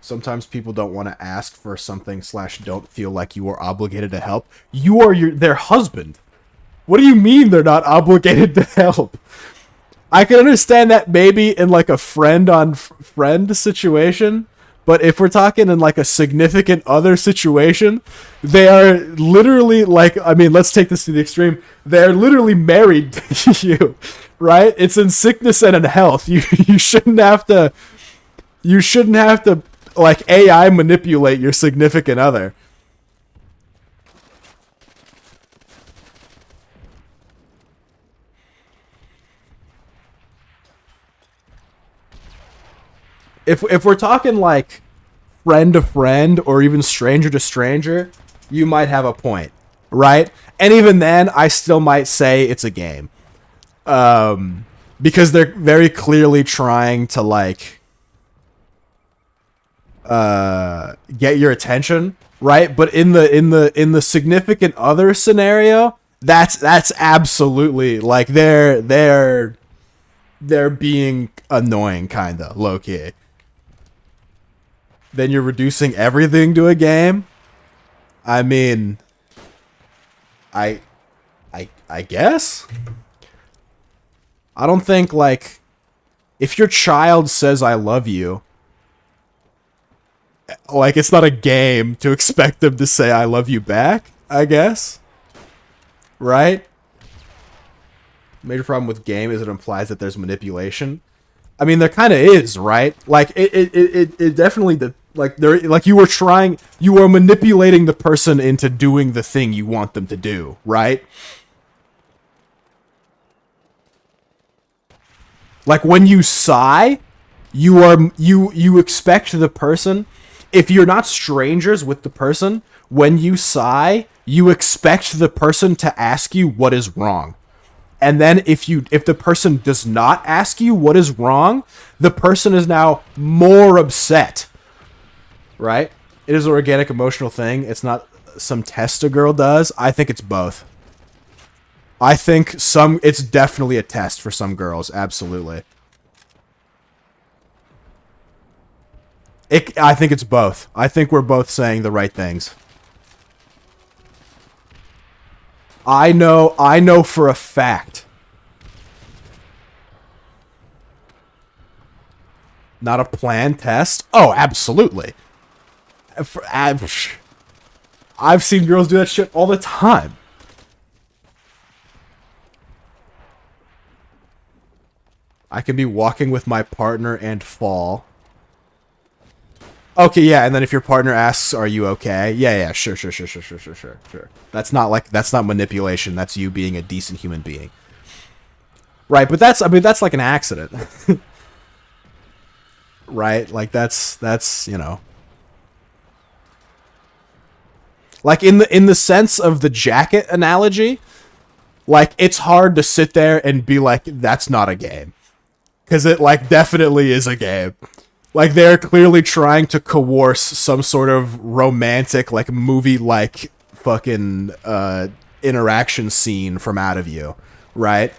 Sometimes people don't want to ask for something/ don't feel like you are obligated to help. You are their husband. What do you mean they're not obligated to help? I can understand that maybe in like a friend on friend situation, but if we're talking in like a significant other situation, they are literally like, I mean, let's take this to the extreme. They're literally married to you, right? It's in sickness and in health. You shouldn't have to. You shouldn't have to like AI manipulate your significant other. If we're talking like friend to friend or even stranger to stranger, you might have a point, right? And even then, I still might say it's a game, because they're very clearly trying to like get your attention, right? But in the significant other scenario, that's absolutely like they're being annoying, kinda low key. Then you're reducing everything to a game. I mean, I I guess. I don't think like if your child says "I love you," like it's not a game to expect them to say "I love you" back, I guess. Right? Major problem with game is it implies that there's manipulation. I mean, there kind of is, right? Like it definitely like there like you were manipulating the person into doing the thing you want them to do, right? Like when you sigh, you expect the person, if you're not strangers with the person, when you sigh, you expect the person to ask you what is wrong. And then if the person does not ask you what is wrong, the person is now more upset. Right? It is an organic emotional thing. It's not some test a girl does. I think it's both. I think it's definitely a test for some girls, absolutely. I think it's both. I think we're both saying the right things. I know for a fact. Not a planned test? Oh, absolutely. I've seen girls do that shit all the time. I can be walking with my partner and fall. Okay, yeah, and then if your partner asks, "Are you okay?" Yeah, sure. That's not manipulation. That's you being a decent human being. Right, but that's like an accident. Right? Like that's, you know. Like in the sense of the jacket analogy, like it's hard to sit there and be like that's not a game. Cuz it like definitely is a game. Like they're clearly trying to coerce some sort of romantic like movie like fucking interaction scene from out of you, right?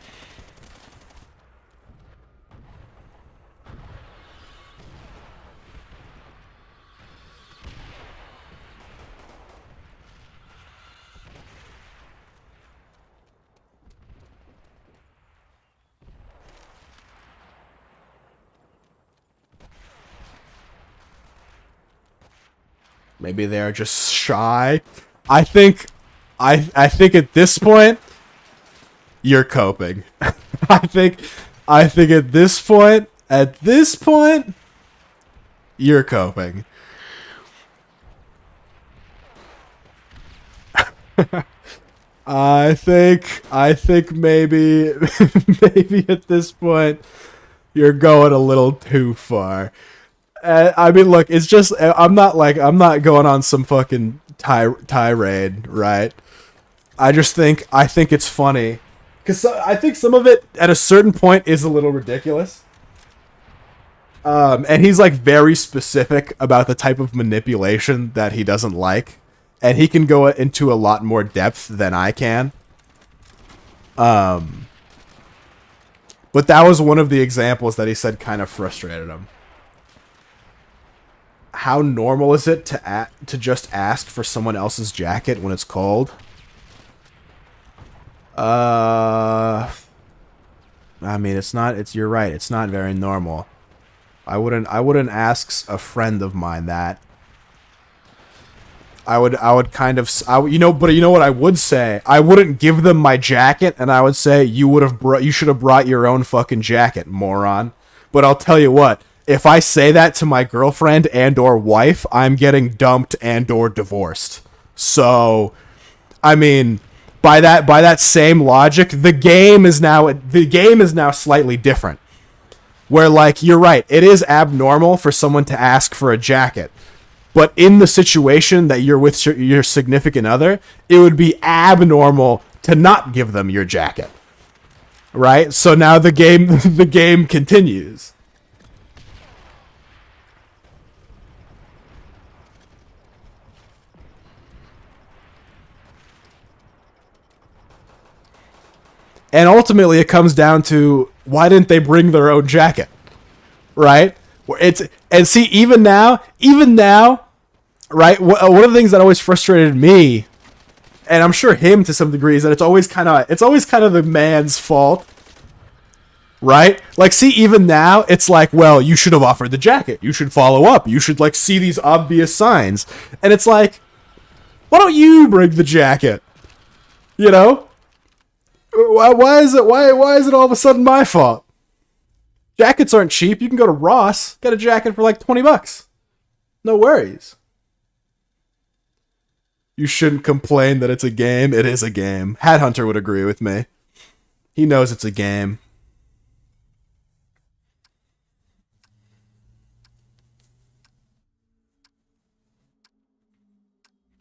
Maybe they're just shy. I think I think at this point you're coping. I think I think at this point you're coping. I think maybe maybe at this point you're going a little too far. I mean, look, it's just I'm not going on some fucking tirade, right? I think it's funny because I think some of it at a certain point is a little ridiculous. And he's like very specific about the type of manipulation that he doesn't like, and he can go into a lot more depth than I can. Um, but that was one of the examples that he said kind of frustrated him. How normal is it to just ask for someone else's jacket when it's cold? Uh, I mean, it's not. It's you're right. It's not very normal. I wouldn't ask a friend of mine that. I would kind of you know, but you know what I would say? I wouldn't give them my jacket, and I would say you should have brought your own fucking jacket, moron. But I'll tell you what, if I say that to my girlfriend and or wife, I'm getting dumped and or divorced. So, I mean, by that same logic, the game is now slightly different. Where like you're right, it is abnormal for someone to ask for a jacket. But in the situation that you're with your significant other, it would be abnormal to not give them your jacket. Right? So now the game the game continues. And ultimately it comes down to why didn't they bring their own jacket? Right? It's and see even now, right? One of the things that always frustrated me, and I'm sure him to some degree, is that it's always kind of the man's fault, right? Like, see, even now, it's like, well, you should have offered the jacket. You should follow up. You should like see these obvious signs, and it's like, why don't you bring the jacket? You know? Why is it all of a sudden my fault? Jackets aren't cheap. You can go to Ross, get a jacket for like $20. No worries. You shouldn't complain that it's a game. It is a game. Hat Hunter would agree with me. He knows it's a game.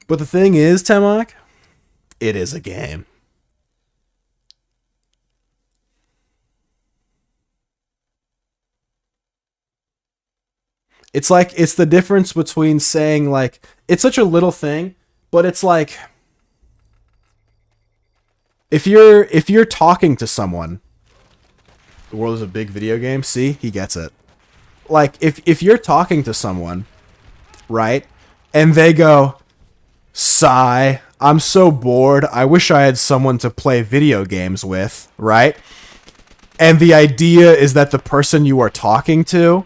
But the thing is, Temak, it is a game. It's like it's the difference between saying like it's such a little thing, but it's like if you're talking to someone, the world is a big video game. See, he gets it. Like if you're talking to someone, right, and they go, sigh, I'm so bored. I wish I had someone to play video games with, right? And the idea is that the person you are talking to,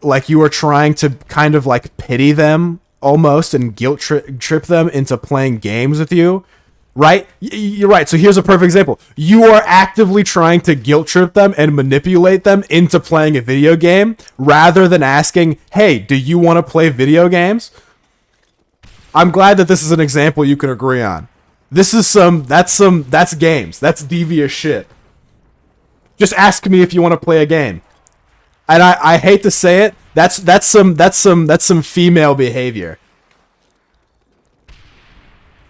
like you are trying to kind of like pity them almost and guilt trip them into playing games with you, right? You're right. So here's a perfect example. You are actively trying to guilt trip them and manipulate them into playing a video game rather than asking, hey, do you want to play video games? I'm glad that this is an example you can agree on. That's games. That's devious shit. Just ask me if you want to play a game. And I hate to say it, that's some female behavior.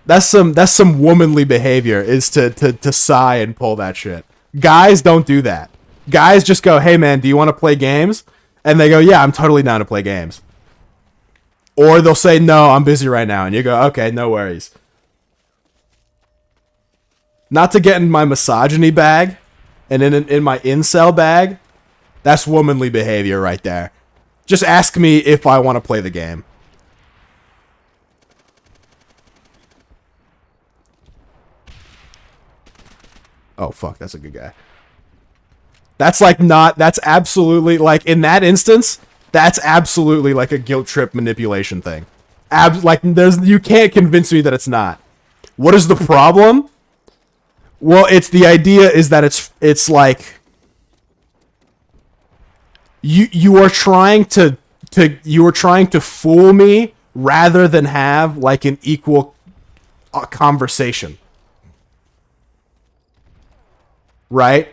That's some womanly behavior is to sigh and pull that shit. Guys don't do that. Guys just go, hey man, do you want to play games? And they go, yeah, I'm totally down to play games. Or they'll say, no, I'm busy right now. And you go, okay, no worries. Not to get in my misogyny bag and in my incel bag. That's womanly behavior right there. Just ask me if I want to play the game. Oh, fuck, that's a good guy. That's absolutely, like, in that instance, that's absolutely like a guilt trip manipulation thing. You can't convince me that it's not. What is the problem? Well, it's the idea is that it's like you are trying to fool me rather than have like an equal conversation. Right?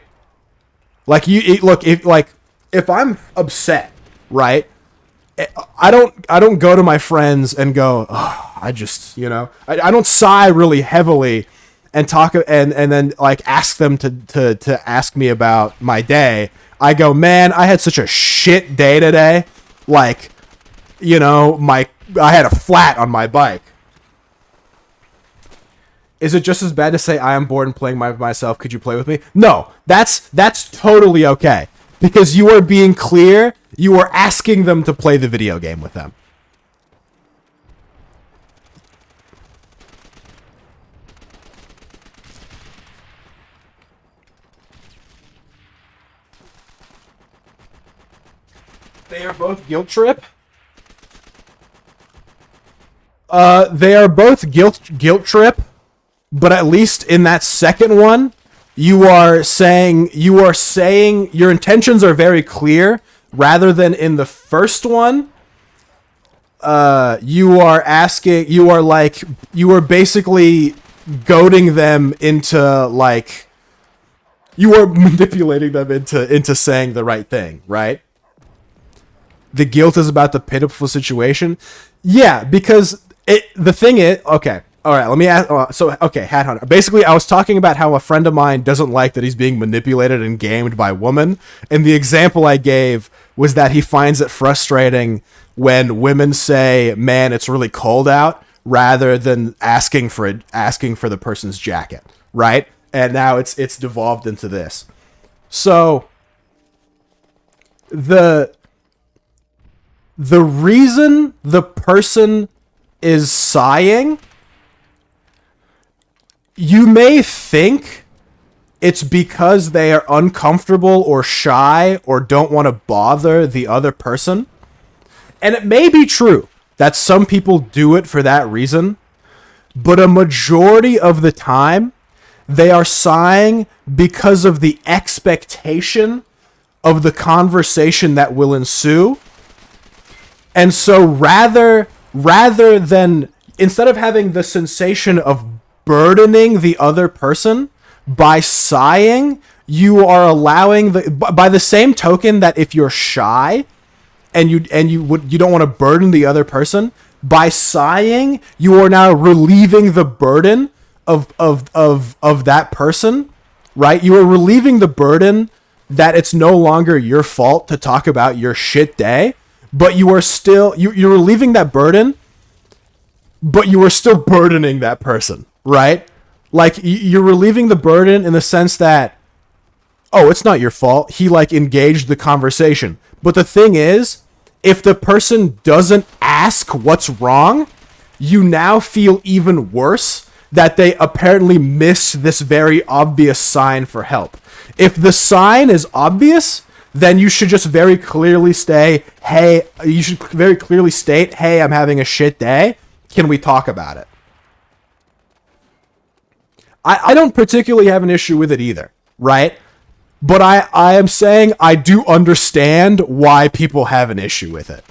Like if I'm upset, right? I don't go to my friends and go, oh, I just, I don't sigh really heavily and talk and then like ask them to ask me about my day. I go, man, I had such a shit day today. Like, I had a flat on my bike. Is it just as bad to say I am bored and playing myself? Could you play with me? No, that's totally okay. Because you are being clear, you are asking them to play the video game with them. They are both guilt trip. They are both guilt trip, but at least in that second one, you are saying your intentions are very clear, rather than in the first one. You are basically goading them into like, you are manipulating them into saying the right thing, right? The guilt is about the pitiful situation. Yeah, because the thing is, okay, all right, let me ask. Okay, Hat Hunter. Basically, I was talking about how a friend of mine doesn't like that he's being manipulated and gamed by women, and the example I gave was that he finds it frustrating when women say, "Man, it's really cold out," rather than asking for the person's jacket, right? And now it's devolved into this. So the reason the person is sighing, you may think it's because they are uncomfortable or shy or don't want to bother the other person. And it may be true that some people do it for that reason, but a majority of the time, they are sighing because of the expectation of the conversation that will ensue. And so rather than, instead of having the sensation of burdening the other person by sighing, you are allowing by the same token that if you're shy and you don't want to burden the other person, By sighing, you are now relieving the burden of that person, right? You are relieving the burden that it's no longer your fault to talk about your shit day, but you are still you're relieving that burden, but you are still burdening that person, right? Like you're relieving the burden in the sense that, oh, it's not your fault. He like engaged the conversation. But the thing is, if the person doesn't ask what's wrong, you now feel even worse that they apparently missed this very obvious sign for help. If the sign is obvious, then you should just very clearly say, hey, you should very clearly state, hey, I'm having a shit day. Can we talk about it? I don't particularly have an issue with it either, right? But I am saying I do understand why people have an issue with it.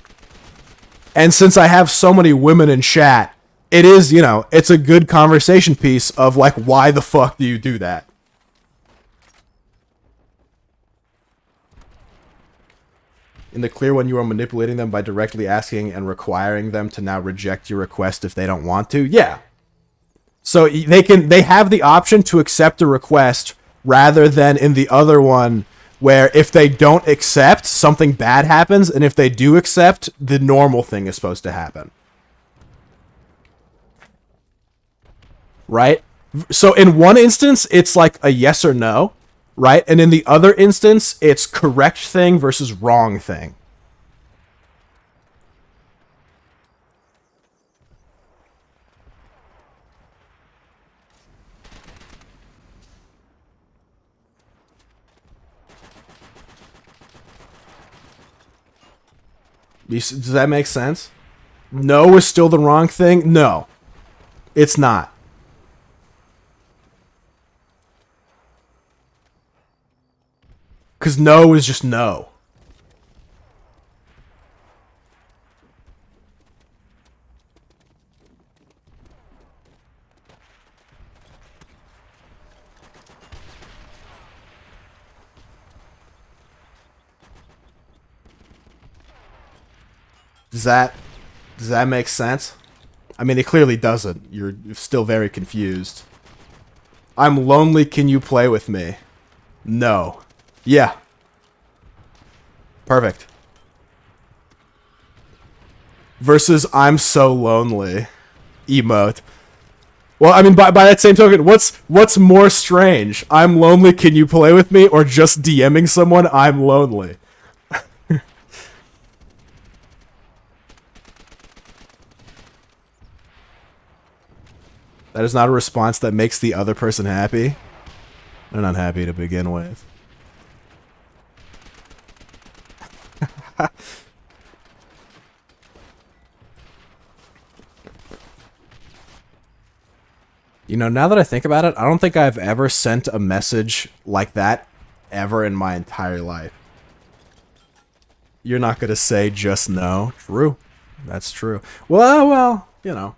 And since I have so many women in chat, it is, you know, it's a good conversation piece of like, why the fuck do you do that? In the clear one, you are manipulating them by directly asking and requiring them to now reject your request if they don't want to. Yeah. So they have the option to accept a request rather than in the other one where if they don't accept, something bad happens, and if they do accept, the normal thing is supposed to happen. Right? So in one instance, it's like a yes or no, right? And in the other instance, it's correct thing versus wrong thing. Does that make sense? No is still the wrong thing? No, it's not. Because no is just no. Does that make sense? I mean, it clearly doesn't. You're still very confused. I'm lonely, can you play with me? No. Yeah. Perfect. Versus I'm so lonely. Emote. Well, I mean, by that same token, what's more strange? I'm lonely, can you play with me? Or just DMing someone, I'm lonely? That is not a response that makes the other person happy. They're not happy to begin with. You know, now that I think about it, I don't think I've ever sent a message like that ever in my entire life. You're not going to say just no. True. That's true. Well, you know.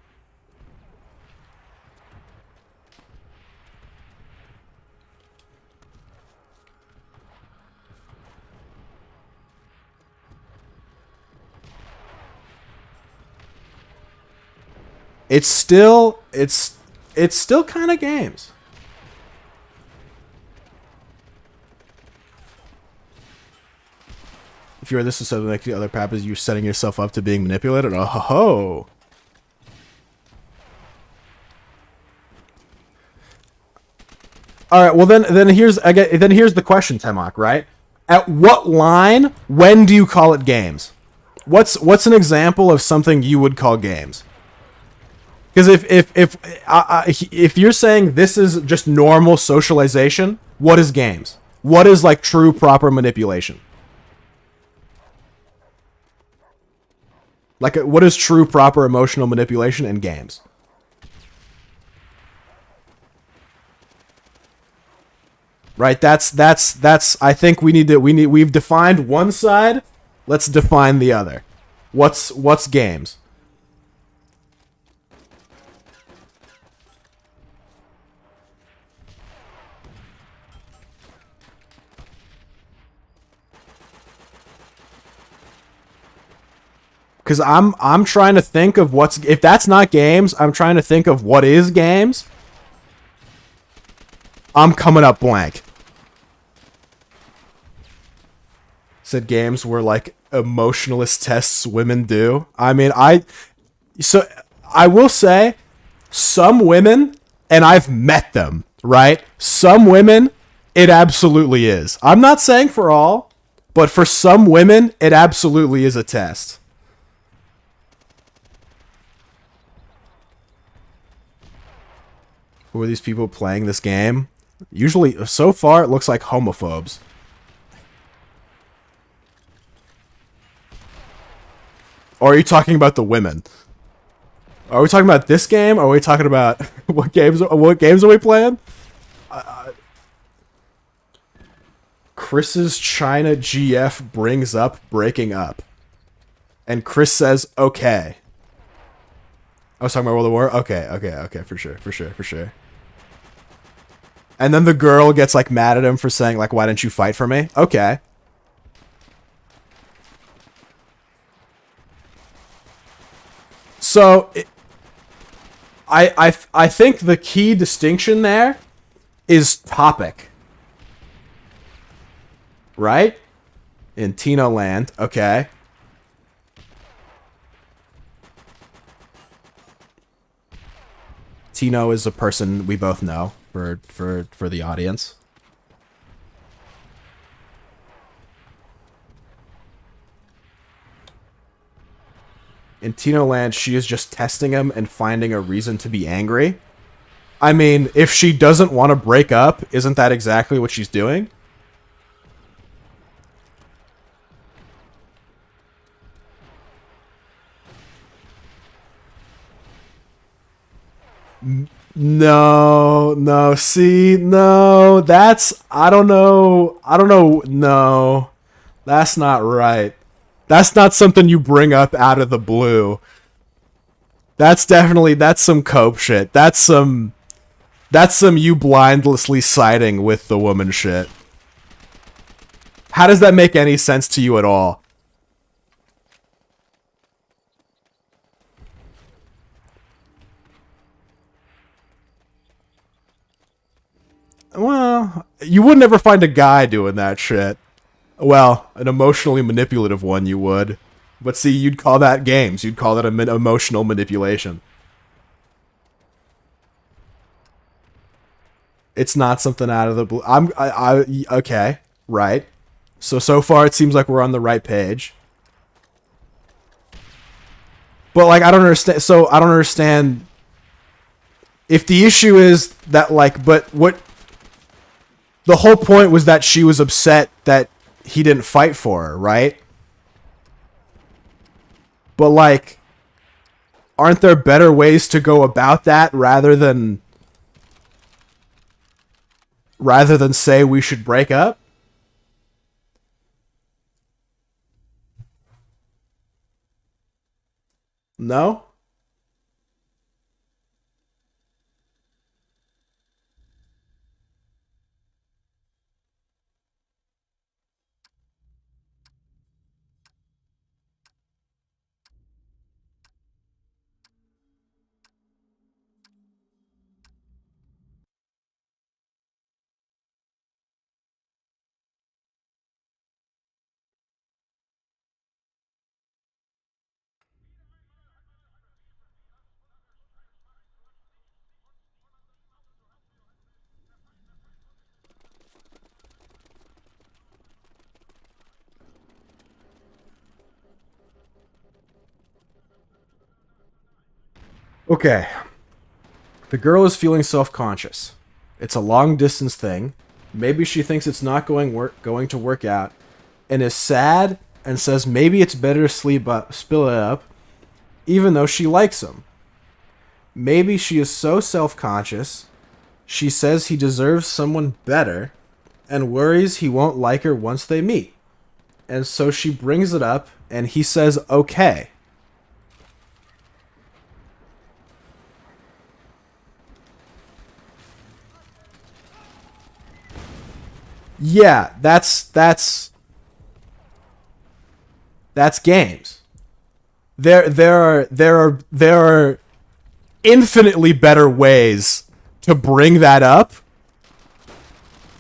It's still kind of games. If you're this is something like the other papas, you're setting yourself up to being manipulated. Oh ho ho. All right. Well, then here's the question, Temak. Right? At what line? When do you call it games? What's an example of something you would call games? Because if you're saying this is just normal socialization, what is games? What is like true proper manipulation? Like what is true proper emotional manipulation in games? Right? That's I think we've defined one side, let's define the other. What's games? because I'm trying to think of what's, if that's not games, I'm trying to think of what is games. I'm coming up blank. Said games were like emotionalist tests women do. I mean, so I will say some women, and I've met them, right? Some women, it absolutely is. I'm not saying for all, but for some women, it absolutely is a test. Who are these people playing this game? Usually, so far, it looks like homophobes. Or are you talking about the women? Are we talking about this game? Or are we talking about what games? What games are we playing? Chris's China GF brings up breaking up, and Chris says, "Okay." I was talking about World of War. Okay, for sure. And then the girl gets like mad at him for saying like, "Why didn't you fight for me?" Okay. So, I think the key distinction there is topic, right? In Tino Land, okay. Tino is a person we both know for the audience. In Tino Land, she is just testing him and finding a reason to be angry. I mean, if she doesn't want to break up, isn't that exactly what she's doing? No, see, no, that's, I don't know, no, that's not right. That's not something you bring up out of the blue. That's definitely, that's some cope shit. That's some you blindlessly siding with the woman shit. How does that make any sense to you at all? Well, you would never find a guy doing that shit. Well, an emotionally manipulative one you would. But see, you'd call that games. You'd call that emotional manipulation. It's not something out of the blue. Okay, right. So far it seems like we're on the right page. But like, I don't understand. So I don't understand if the issue is that like, but what the whole point was that she was upset that he didn't fight for her, right? But like, aren't there better ways to go about that rather than say we should break up? No? Okay. The girl is feeling self-conscious. It's a long distance thing. Maybe she thinks it's not going to work out and is sad and says maybe it's better to spill it up even though she likes him. Maybe she is so self-conscious, she says he deserves someone better and worries he won't like her once they meet. And so she brings it up and he says okay. Yeah, that's games. there are infinitely better ways to bring that up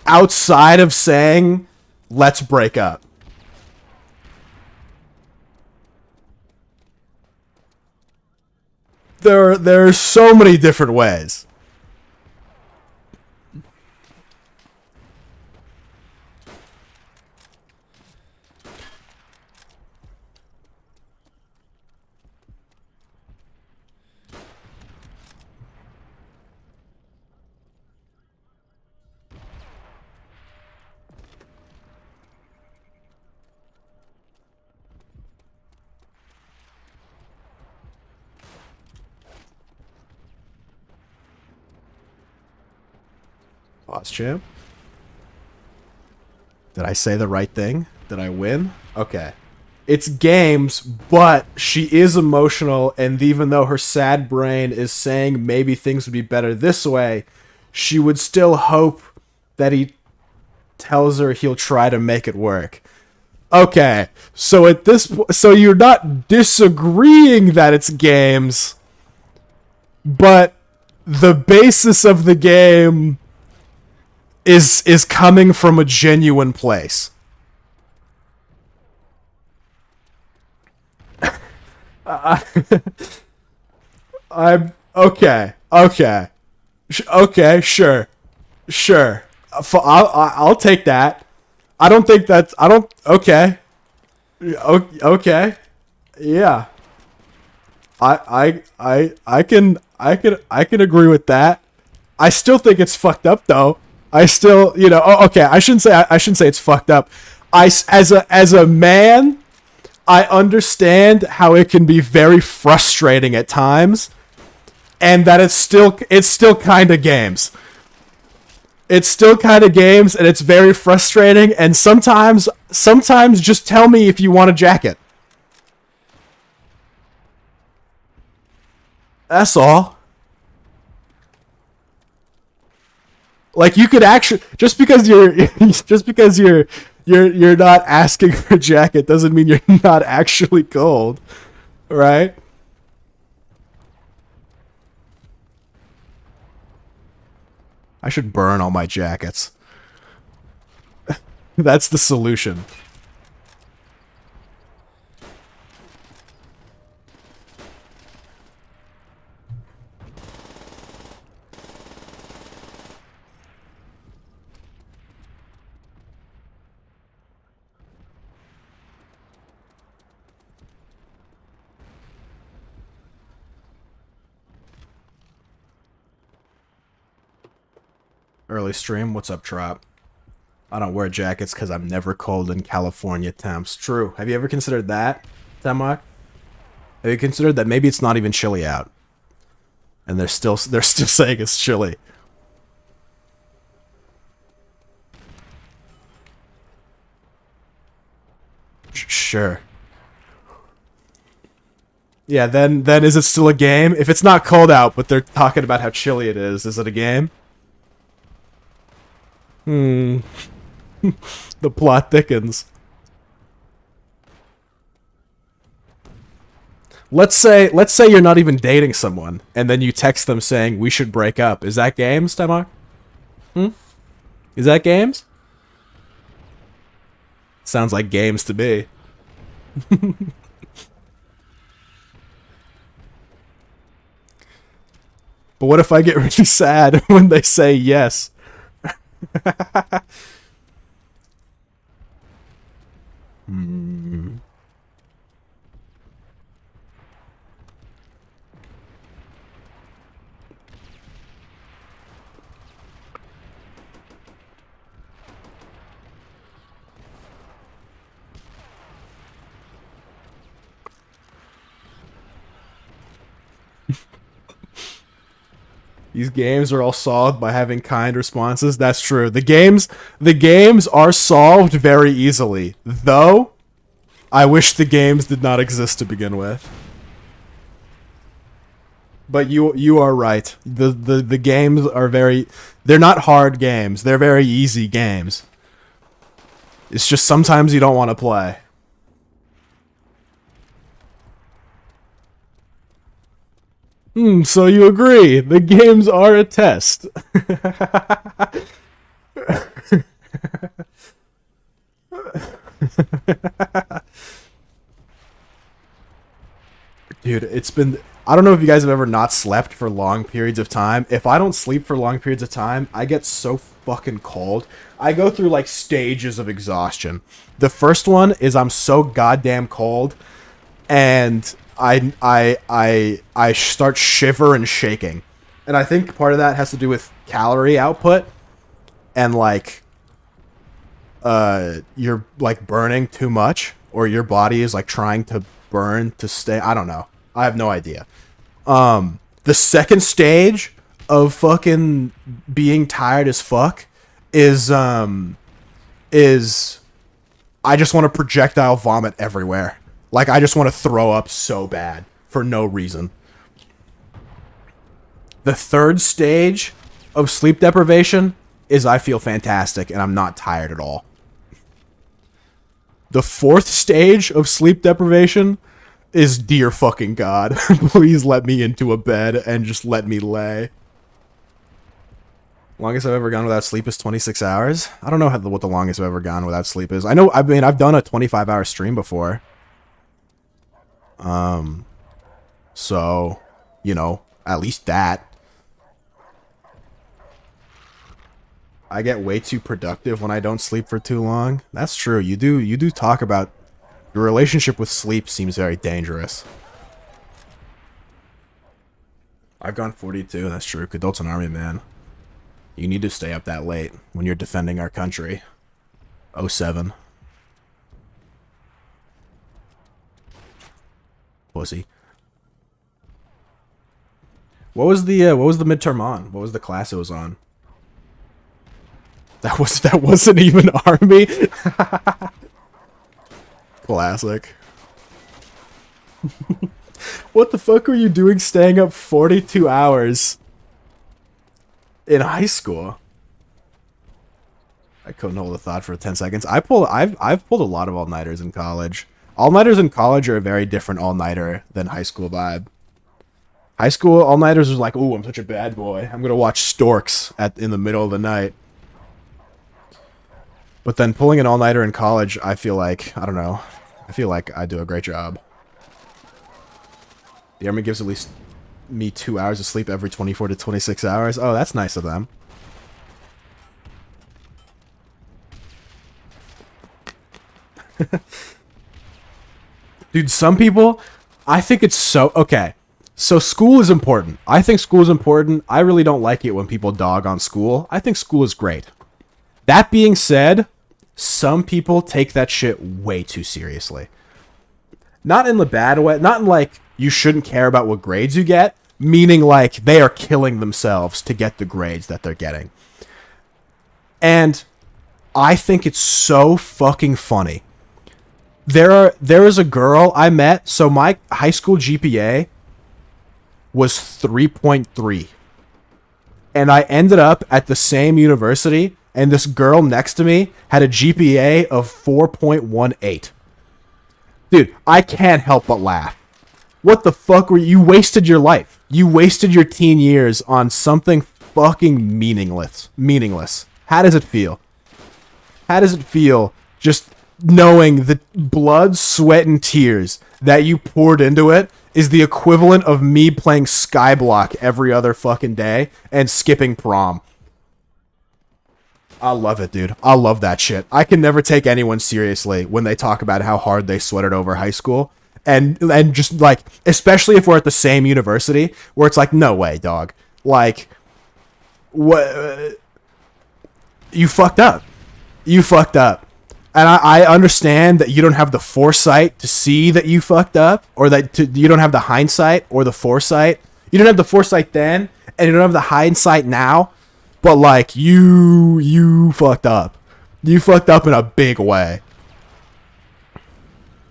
outside of saying let's break up. There are so many different ways. Pause, champ. Did I say the right thing? Did I win? Okay. It's games, but she is emotional, and even though her sad brain is saying maybe things would be better this way, she would still hope that he tells her he'll try to make it work. Okay, so at this so you're not disagreeing that it's games, but the basis of the game is coming from a genuine place. I'm okay. Okay. Okay. Sure. Sure. I'll take that. I don't think that's. I don't. Okay. Okay. Yeah. I can agree with that. I still think it's fucked up though. I still, okay. I shouldn't say it's fucked up. As a man, I understand how it can be very frustrating at times, and that it's still kind of games. It's still kind of games, and it's very frustrating. And sometimes just tell me if you want a jacket. That's all. Like you could actually just because you're not asking for a jacket doesn't mean you're not actually cold, right? I should burn all my jackets. That's the solution. Early stream, what's up, Trop? I don't wear jackets because I'm never cold in California temps. True. Have you ever considered that, Tamak? Have you considered that maybe it's not even chilly out, and they're still saying it's chilly? Sure. Yeah. Then is it still a game? If it's not cold out, but they're talking about how chilly it is it a game? The plot thickens. Let's say you're not even dating someone, and then you text them saying we should break up. Is that games, Tamar? Is that games? Sounds like games to me. But what if I get really sad when they say yes? These games are all solved by having kind responses. That's true. The games are solved very easily. Though, I wish the games did not exist to begin with. But you are right. The games are they're not hard games. They're very easy games. It's just sometimes you don't want to play. So you agree? The games are a test. Dude, it's been. I don't know if you guys have ever not slept for long periods of time. If I don't sleep for long periods of time, I get so fucking cold. I go through like stages of exhaustion. The first one is I'm so goddamn cold, and I start shiver and shaking, and I think part of that has to do with calorie output and like you're like burning too much, or your body is like trying to burn to stay. I don't know. I have no idea. The second stage of fucking being tired as fuck is I just want to projectile vomit everywhere. Like I just want to throw up so bad for no reason. The third stage of sleep deprivation is I feel fantastic and I'm not tired at all. The fourth stage of sleep deprivation is dear fucking God. Please let me into a bed and just let me lay. Longest I've ever gone without sleep is 26 hours. I don't know what the longest I've ever gone without sleep is. I mean, I've done a 25-hour stream before. So, you know, at least that. I get way too productive when I don't sleep for too long. That's true. You do talk about your relationship with sleep seems very dangerous. I've gone 42, that's true. Kadolt's an army man. You need to stay up that late when you're defending our country. '07. Pussy. What was the midterm on? What was the class it was on? That wasn't even army. Classic. What the fuck were you doing staying up 42 hours in high school? I couldn't hold a thought for 10 seconds. I've pulled a lot of all-nighters in college. All-nighters in college are a very different all-nighter than high school vibe. High school all-nighters are like, ooh, I'm such a bad boy. I'm gonna watch Storks in the middle of the night. But then pulling an all-nighter in college, I feel like, I don't know, I feel like I do a great job. The Army gives at least me 2 hours of sleep every 24 to 26 hours. Oh, that's nice of them. Dude, some people, I think it's so... Okay, so school is important. I think school is important. I really don't like it when people dog on school. I think school is great. That being said, some people take that shit way too seriously. Not in the bad way. Not in like, you shouldn't care about what grades you get. Meaning like, they are killing themselves to get the grades that they're getting. And I think it's so fucking funny. There is a girl I met. So my high school GPA was 3.3. And I ended up at the same university, and this girl next to me had a GPA of 4.18. Dude, I can't help but laugh. What the fuck were you wasted your life? You wasted your teen years on something fucking meaningless. Meaningless. How does it feel? How does it feel just knowing the blood, sweat, and tears that you poured into it is the equivalent of me playing Skyblock every other fucking day and skipping prom? I love it, dude. I love that shit. I can never take anyone seriously when they talk about how hard they sweated over high school. And just like, especially if we're at the same university, where it's like, no way, dog. Like, what? You fucked up. You fucked up. And I understand that you don't have the foresight to see that you fucked up, or that you don't have the hindsight or the foresight. You don't have the foresight then, and you don't have the hindsight now. But like, you fucked up. You fucked up in a big way.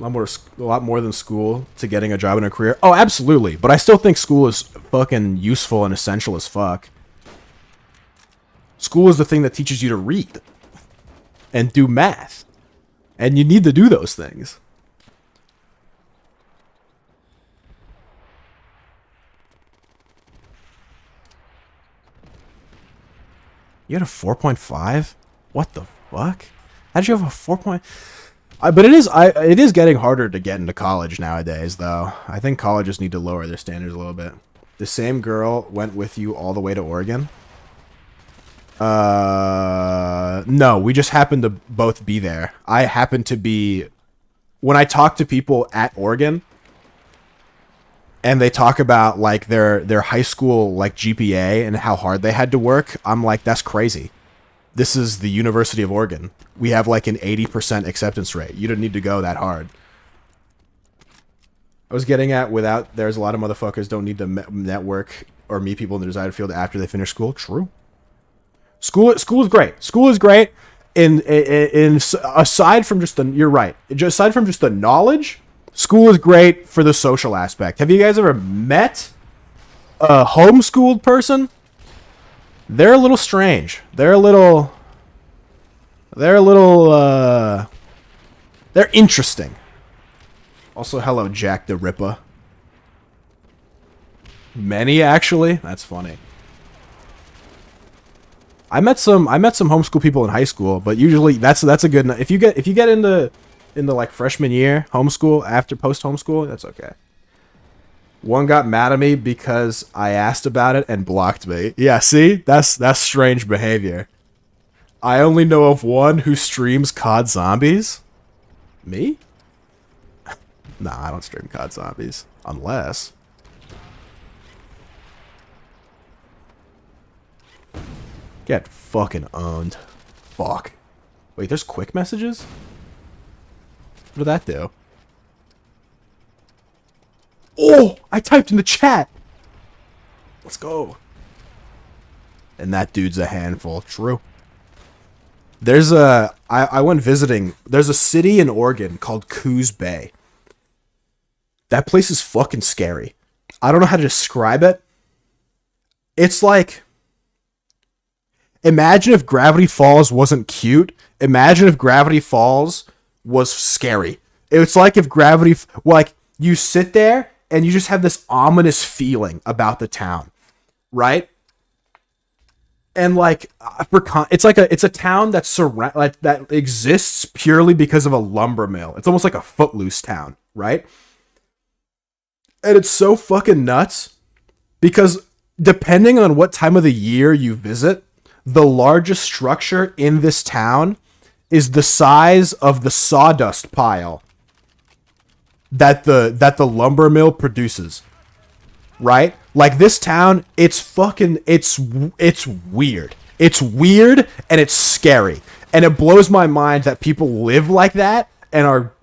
A lot more than school to getting a job and a career. Oh, absolutely. But I still think school is fucking useful and essential as fuck. School is the thing that teaches you to read and do math. And you need to do those things. You had a 4.5? What the fuck? How'd you have a 4 point? But it is getting harder to get into college nowadays, though. I think colleges need to lower their standards a little bit. The same girl went with you all the way to Oregon? No, we just happened to both be there. I happened to be... When I talk to people at Oregon, and they talk about, like, their high school, like, GPA and how hard they had to work, I'm like, that's crazy. This is the University of Oregon. We have, like, an 80% acceptance rate. You don't need to go that hard. I was getting at there's a lot of motherfuckers don't need to network or meet people in the desired field after they finish school. True. School is great. School is great. Aside from just you're right. Aside from just the knowledge, school is great for the social aspect. Have you guys ever met a homeschooled person? They're a little strange. They're interesting. Also, hello, Jack the Ripper. Many, actually? That's funny. I met some homeschool people in high school, but usually that's a good... If you get into like freshman year homeschool after post homeschool, that's okay. One got mad at me because I asked about it and blocked me. Yeah, see? That's strange behavior. I only know of one who streams COD Zombies. Me? Nah, I don't stream COD Zombies. Unless... Get fucking owned. Fuck. Wait, there's quick messages? What did that do? Oh! I typed in the chat! Let's go. And that dude's a handful. True. There's a... I went visiting. There's a city in Oregon called Coos Bay. That place is fucking scary. I don't know how to describe it. It's like... Imagine if Gravity Falls wasn't cute. Imagine if Gravity Falls was scary. It's like if Gravity... Like, you sit there and you just have this ominous feeling about the town. Right? And, like, it's a town that's that exists purely because of a lumber mill. It's almost like a Footloose town. Right? And it's so fucking nuts because depending on what time of the year you visit... The largest structure in this town is the size of the sawdust pile that the lumber mill produces. Right? Like this town, it's weird. It's weird and it's scary. And it blows my mind that people live like that and are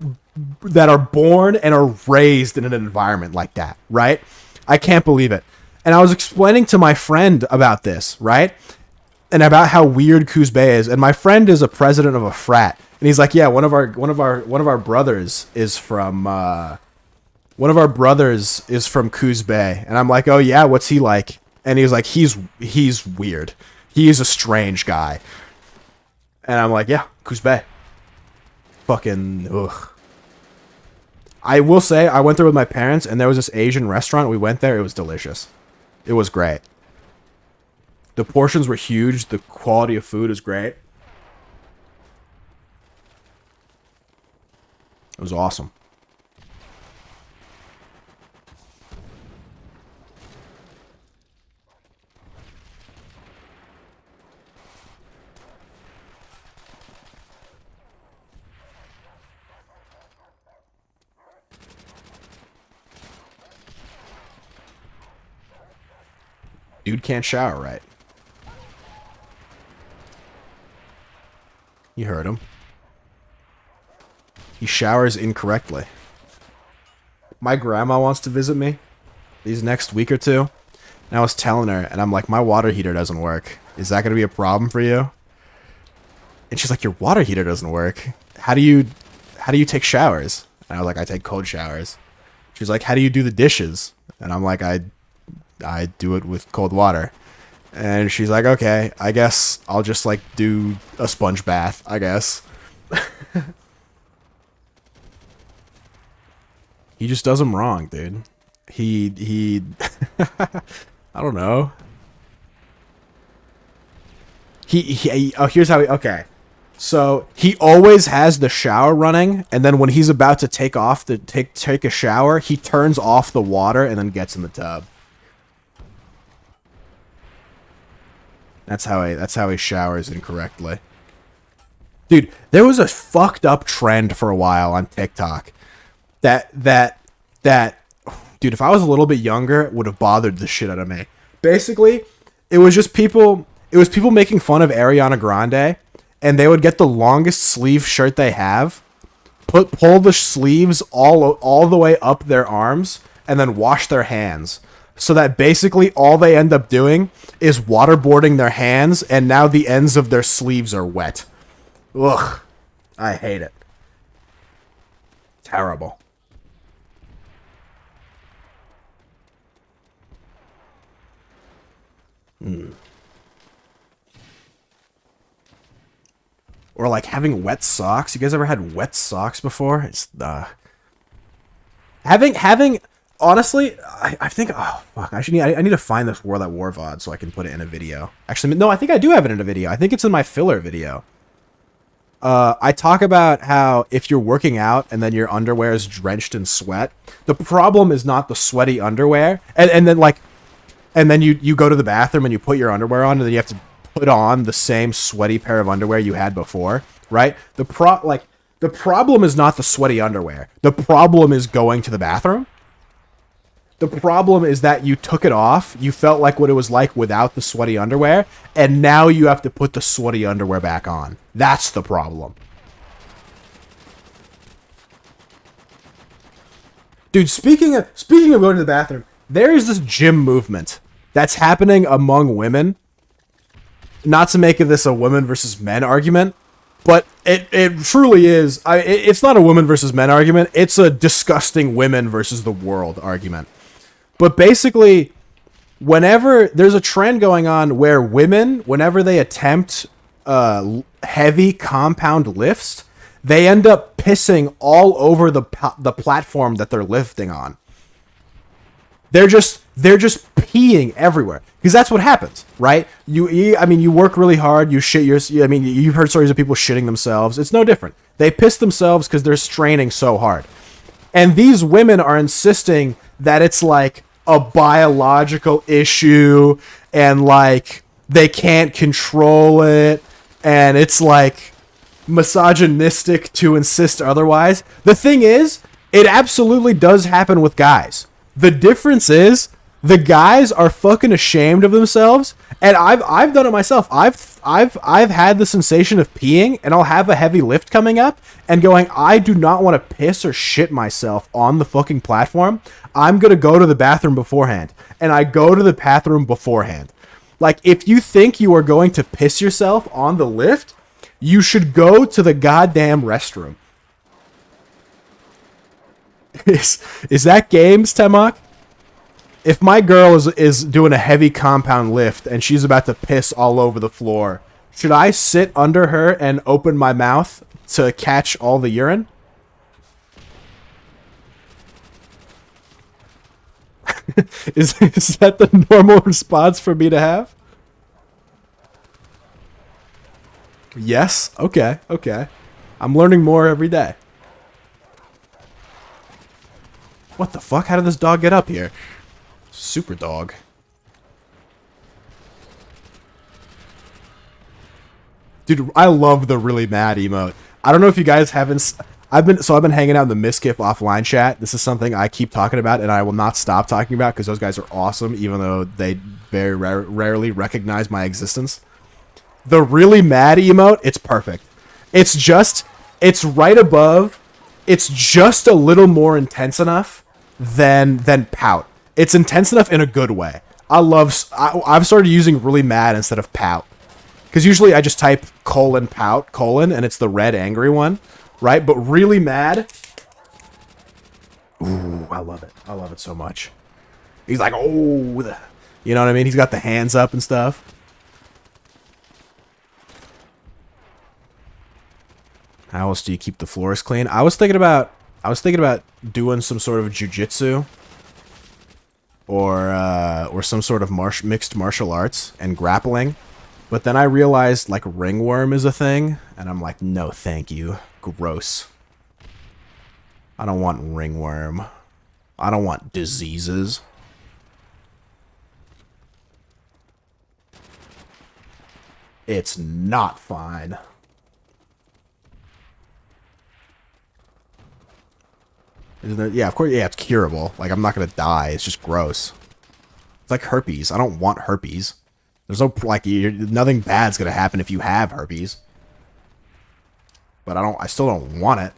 born and are raised in an environment like that, right? I can't believe it. And I was explaining to my friend about this, right? And about how weird Coos Bay is, and my friend is a president of a frat, and he's like, "Yeah, one of our brothers is from Coos Bay," and I'm like, "Oh yeah, what's he like?" And he was like, "He's weird. He is a strange guy," and I'm like, "Yeah, Coos Bay, fucking ugh." I will say, I went there with my parents, and there was this Asian restaurant. We went there; it was delicious. It was great. The portions were huge. The quality of food is great. It was awesome. Dude can't shower right. You heard him. He showers incorrectly. My grandma wants to visit me these next week or two. And I was telling her, and I'm like, my water heater doesn't work. Is that going to be a problem for you? And she's like, your water heater doesn't work. How do you take showers? And I was like, I take cold showers. She's like, how do you do the dishes? And I'm like, I do it with cold water. And she's like, okay, I guess I'll just, like, do a sponge bath, I guess. He just does them wrong, dude. He I don't know. Here's how he, okay. So he always has the shower running, and then when he's about to take off to take a shower, he turns off the water and then gets in the tub. That's how he showers incorrectly. Dude, there was a fucked up trend for a while on TikTok. That dude, if I was a little bit younger, it would have bothered the shit out of me. Basically, it was people making fun of Ariana Grande, and they would get the longest sleeve shirt they have, pull the sleeves all the way up their arms, and then wash their hands. So that basically all they end up doing is waterboarding their hands, and now the ends of their sleeves are wet. Ugh. I hate it. Terrible. Or like having wet socks. You guys ever had wet socks before? It's having honestly, I think, oh fuck, I need to find this World at War VOD so I can put it in a video. Actually, no, I think I do have it in a video. I think it's in my filler video. I talk about how if you're working out and then your underwear is drenched in sweat, the problem is not the sweaty underwear, and then you go to the bathroom and you put your underwear on, and then you have to put on the same sweaty pair of underwear you had before, right? The problem is not the sweaty underwear. The problem is going to the bathroom. The problem is that you took it off, you felt like what it was like without the sweaty underwear, and now you have to put the sweaty underwear back on. That's the problem. Dude, speaking of going to the bathroom, there is this gym movement that's happening among women. Not to make this a women versus men argument, but it truly is. It's not a women versus men argument. It's a disgusting women versus the world argument. But basically, whenever there's a trend going on where women, whenever they attempt heavy compound lifts, they end up pissing all over the platform that they're lifting on. They're just peeing everywhere, because that's what happens, right? You work really hard, you shit you've heard stories of people shitting themselves. It's no different. They piss themselves because they're straining so hard. And these women are insisting that it's like a biological issue, and like they can't control it, and it's like misogynistic to insist otherwise. The thing is, it absolutely does happen with guys. The difference is the guys are fucking ashamed of themselves, and I've done it myself. I've had the sensation of peeing, and I'll have a heavy lift coming up and going, I do not want to piss or shit myself on the fucking platform. I'm going to go to the bathroom beforehand. And I go to the bathroom beforehand. Like, if you think you are going to piss yourself on the lift, you should go to the goddamn restroom. Is that games, Temak? If my girl is doing a heavy compound lift and she's about to piss all over the floor, should I sit under her and open my mouth to catch all the urine? Is that the normal response for me to have? Yes? Okay. I'm learning more every day. What the fuck? How did this dog get up here? Super dog. Dude, I love the really mad emote. I don't know if you guys haven't... I've been hanging out in the Miskiff offline chat. This is something I keep talking about, and I will not stop talking about, because those guys are awesome, even though they very rarely recognize my existence. The really mad emote, it's perfect. It's right above. It's just a little more intense enough than pout. It's intense enough in a good way. I've started using really mad instead of pout, because usually I just type :pout : and it's the red angry one, right? But really mad. Ooh, I love it. I love it so much. He's like, oh, you know what I mean? He's got the hands up and stuff. How else do you keep the floors clean? I was thinking about doing some sort of jujitsu, or some sort of mixed martial arts and grappling, But then I realized like ringworm is a thing, and I'm like, no, thank you. Gross. I don't want ringworm. I don't want diseases. It's not fine. Isn't it? Yeah, of course. Yeah, it's curable. Like, I'm not gonna die. It's just gross. It's like herpes. I don't want herpes. There's no, like, nothing bad's gonna happen if you have herpes. But I still don't want it.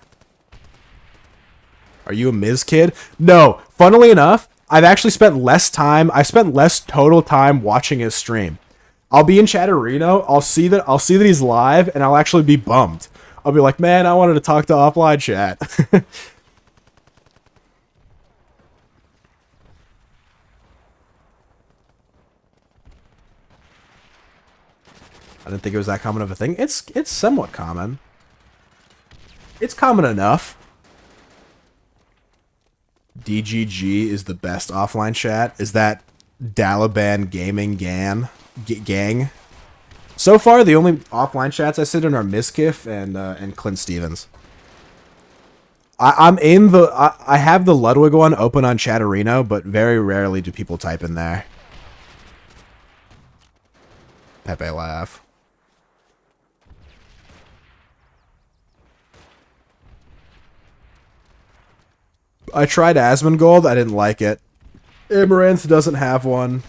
Are you a Miz kid? No. Funnily enough, I've actually spent less time. I spent less total time watching his stream. I'll be in Chatterino. I'll see that he's live, and I'll actually be bummed. I'll be like, man, I wanted to talk to offline chat. I didn't think it was that common of a thing. It's somewhat common. It's common enough. DGG is the best offline chat. Is that Dalaban Gaming gang? So far, the only offline chats I sit in are Miskiff and Clint Stevens. I have the Ludwig one open on Chatterino, but very rarely do people type in there. Pepe laugh. I tried Asmongold. I didn't like it. Amaranth doesn't have one.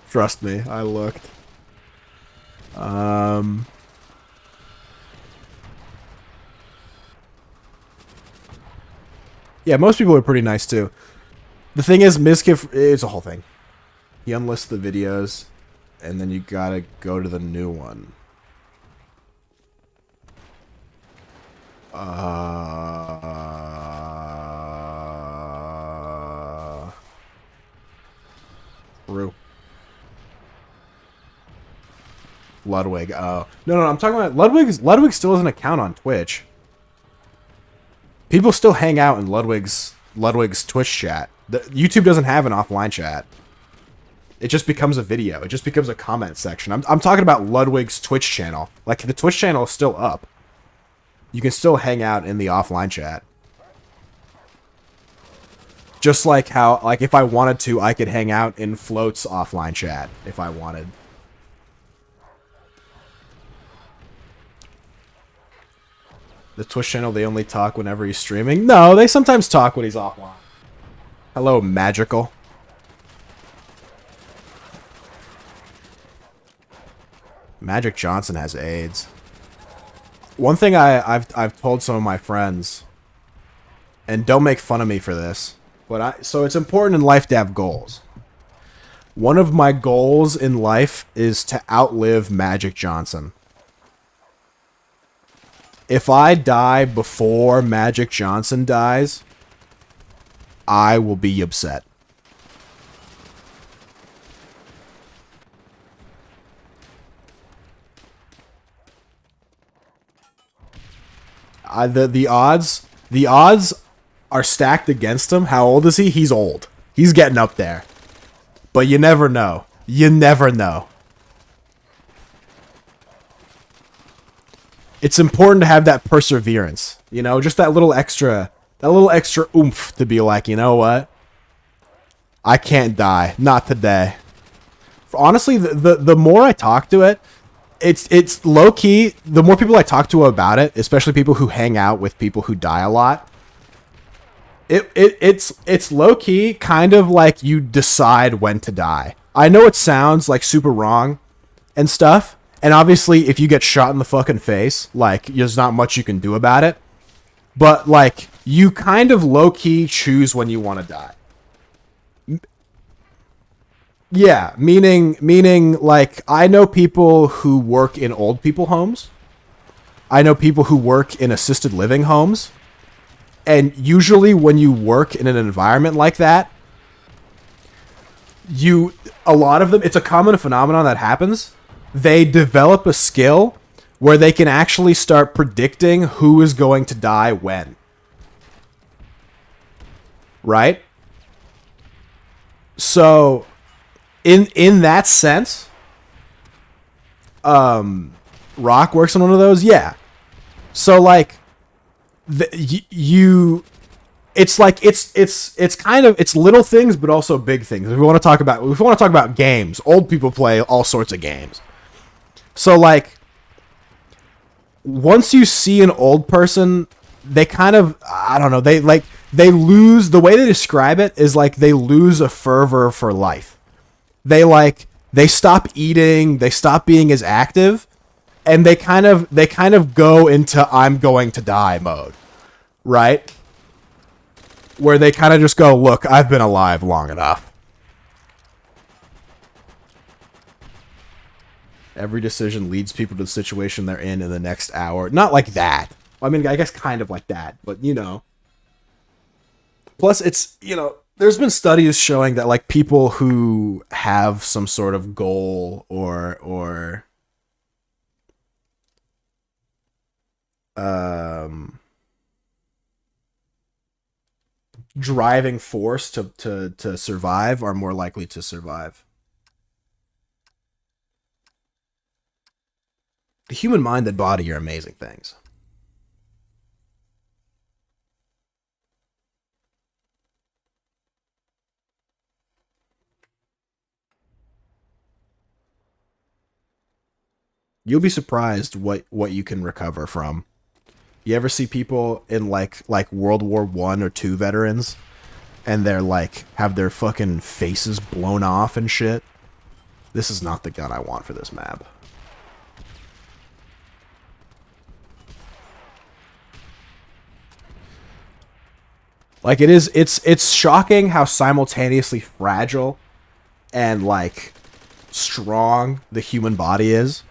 Trust me, I looked. Yeah, most people are pretty nice too. The thing is, Miskiff, it's a whole thing. He unlists the videos, and then you gotta go to the new one. True. Ludwig. Oh. No, I'm talking about Ludwig still has an account on Twitch. People still hang out in Ludwig's Twitch chat. YouTube doesn't have an offline chat. It just becomes a video. It just becomes a comment section. I'm talking about Ludwig's Twitch channel. Like, the Twitch channel is still up. You can still hang out in the offline chat. Just like how, like, if I wanted to, I could hang out in Float's offline chat if I wanted. The Twitch channel, they only talk whenever he's streaming? No, they sometimes talk when he's offline. Hello, Magical. Magic Johnson has AIDS. One thing I've told some of my friends, and don't make fun of me for this, but so it's important in life to have goals. One of my goals in life is to outlive Magic Johnson. If I die before Magic Johnson dies, I will be upset. The odds are stacked against him. How old is he? He's old. He's getting up there. But you never know. You never know. It's important to have that perseverance. You know, just that little extra oomph to be like, you know what? I can't die. Not today. Honestly, the more I talk to it, it's low key. The more people I talk to about it, especially people who hang out with people who die a lot, it's low key kind of like you decide when to die. I know it sounds like super wrong and stuff, and obviously if you get shot in the fucking face, like, there's not much you can do about it. But like, you kind of low key choose when you want to die. Yeah, meaning like, I know people who work in old people homes. I know people who work in assisted living homes. And usually when you work in an environment like that, a lot of them, it's a common phenomenon that happens. They develop a skill where they can actually start predicting who is going to die when. Right? So, in that sense, Rock works on one of those. Yeah. So like, you, it's like it's kind of it's little things, but also big things. If we want to talk about games, old people play all sorts of games. So like, once you see an old person, they kind of, I don't know, they lose, the way they describe it is like they lose a fervor for life. They stop eating, they stop being as active, and they kind of go into I'm going to die mode, right? Where they kind of just go, look, I've been alive long enough. Every decision leads people to the situation they're in the next hour. Not like that. I mean, I guess kind of like that, but you know. Plus, it's, you know, there's been studies showing that like people who have some sort of goal or driving force to survive are more likely to survive. The human mind and body are amazing things. You'll be surprised what you can recover from. You ever see people in like World War I or II veterans, and they're like have their fucking faces blown off and shit? This is not the gun I want for this map. Like it's shocking how simultaneously fragile and like strong the human body is.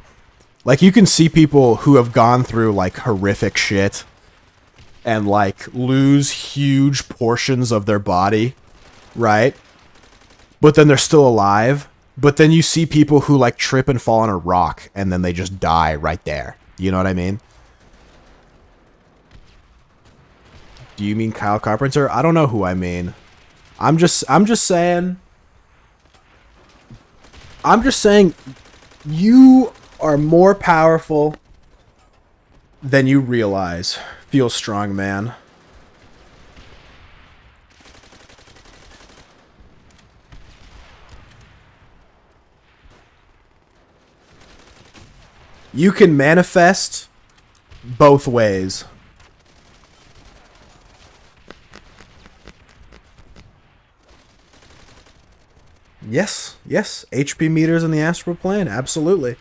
Like you can see people who have gone through like horrific shit and like lose huge portions of their body, right? But then they're still alive. But then you see people who like trip and fall on a rock and then they just die right there. You know what I mean? Do you mean Kyle Carpenter? I don't know who I mean. I'm just saying you are more powerful than you realize. Feel strong, man. You can manifest both ways. Yes, HP meters in the astral plane, absolutely.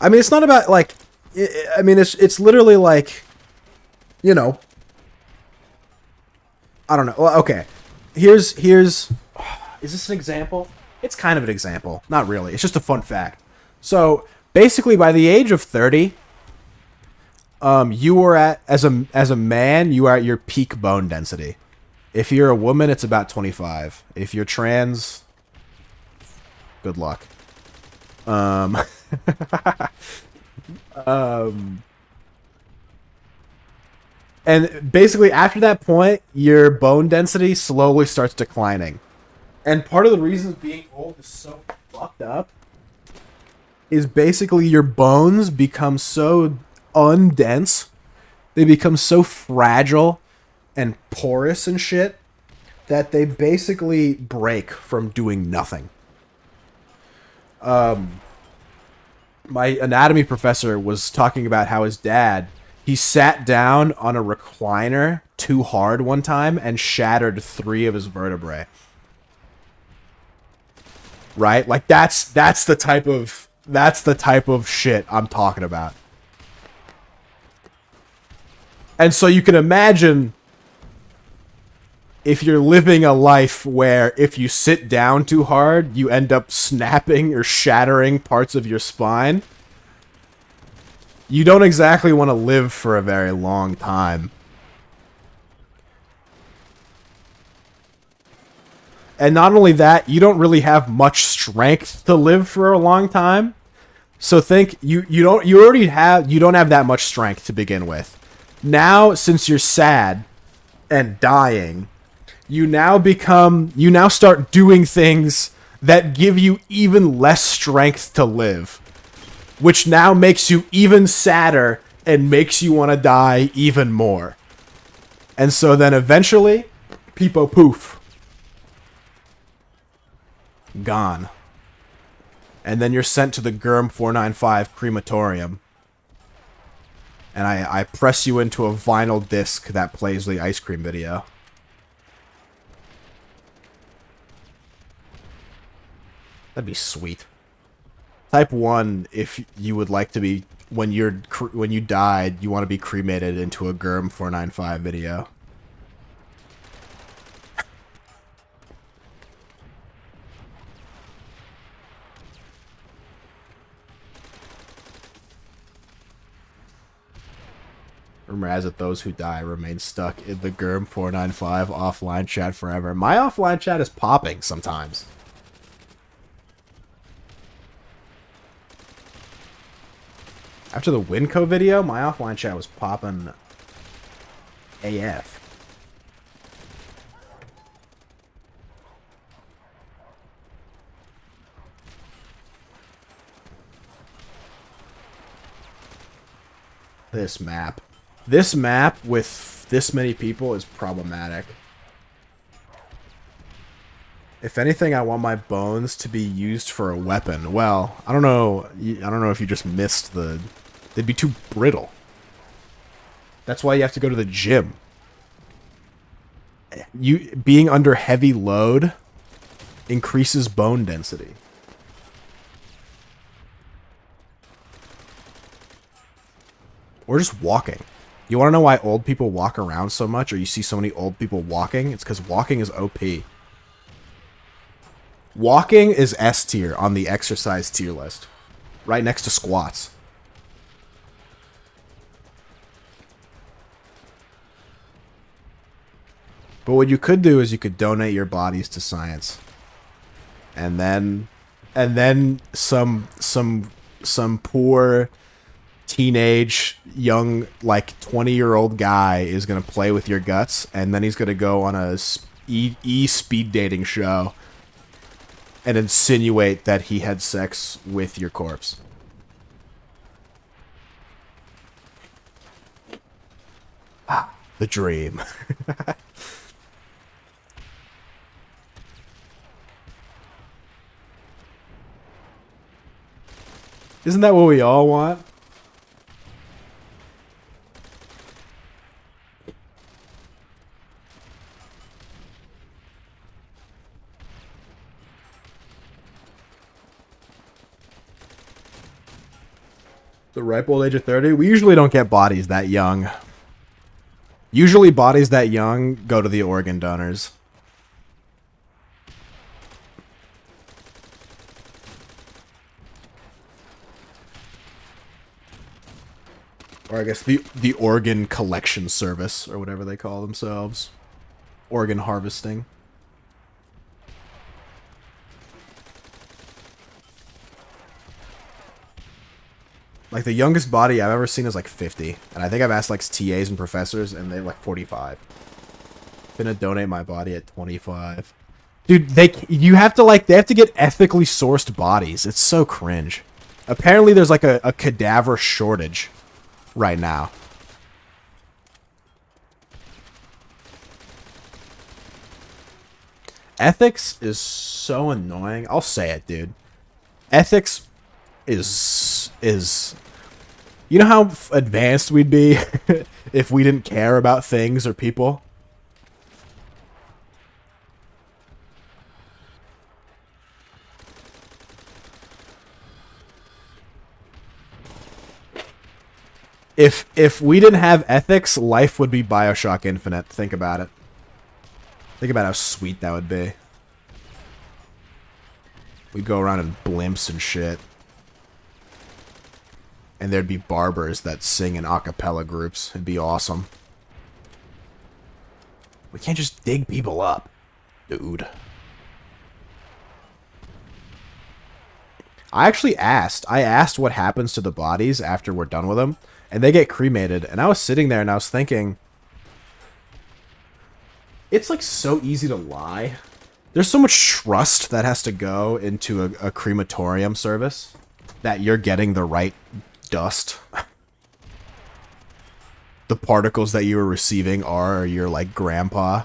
I mean, it's not about like, I mean, it's literally like, you know, I don't know. Well, okay, here's, is this an example? It's kind of an example, not really. It's just a fun fact. So basically, by the age of 30, you were at as a man, you are at your peak bone density. If you're a woman, it's about 25. If you're trans, good luck. And basically after that point, your bone density slowly starts declining. And part of the reason being old is so fucked up is basically your bones become so undense, they become so fragile and porous and shit that they basically break from doing nothing. My anatomy professor was talking about how his dad, he sat down on a recliner too hard one time and shattered 3 of his vertebrae. Right? Like that's the type of shit I'm talking about. And so you can imagine if you're living a life where if you sit down too hard, you end up snapping or shattering parts of your spine, you don't exactly want to live for a very long time. And not only that, you don't really have much strength to live for a long time. So think you don't have that much strength to begin with. Now, since you're sad and dying, you now start doing things that give you even less strength to live, which now makes you even sadder and makes you want to die even more. And so then eventually, peepo poof. Gone. And then you're sent to the gurm 495 crematorium. And I press you into a vinyl disc that plays the ice cream video. That'd be sweet. Type 1 if you would like to be, when you died, you want to be cremated into a gurm 495 video. Rumor has it those who die remain stuck in the gurm 495 offline chat forever. My offline chat is popping sometimes. After the Winco video, my offline chat was popping AF. This map. This map with this many people is problematic. If anything, I want my bones to be used for a weapon. Well, I don't know if you just missed the... They'd be too brittle. That's why you have to go to the gym. Being under heavy load increases bone density. Or just walking. You want to know why old people walk around so much, or you see so many old people walking? It's because walking is OP. Walking is S tier on the exercise tier list. Right next to squats. But what you could do is you could donate your bodies to science. And then some poor teenage young like 20-year-old guy is going to play with your guts, and then he's going to go on a speed dating show and insinuate that he had sex with your corpse. Ah, the dream. Isn't that what we all want? The ripe old age of 30? We usually don't get bodies that young. Usually bodies that young go to the organ donors. Or I guess the organ collection service, or whatever they call themselves. Organ harvesting. Like, the youngest body I've ever seen is like 50. And I think I've asked like TAs and professors, and they're like 45. I'm gonna donate my body at 25. Dude, they have to get ethically sourced bodies. It's so cringe. Apparently there's like a cadaver shortage right now. Ethics is so annoying. I'll say it, dude. Ethics is you know how advanced we'd be if we didn't care about things or people? If we didn't have ethics, life would be BioShock Infinite. Think about it. Think about how sweet that would be. We'd go around in blimps and shit. And there'd be barbers that sing in a cappella groups. It'd be awesome. We can't just dig people up, dude. I asked what happens to the bodies after we're done with them. And they get cremated. And I was sitting there and I was thinking, it's like so easy to lie there's so much trust that has to go into a crematorium service that you're getting the right dust. The particles that you were receiving are your like grandpa.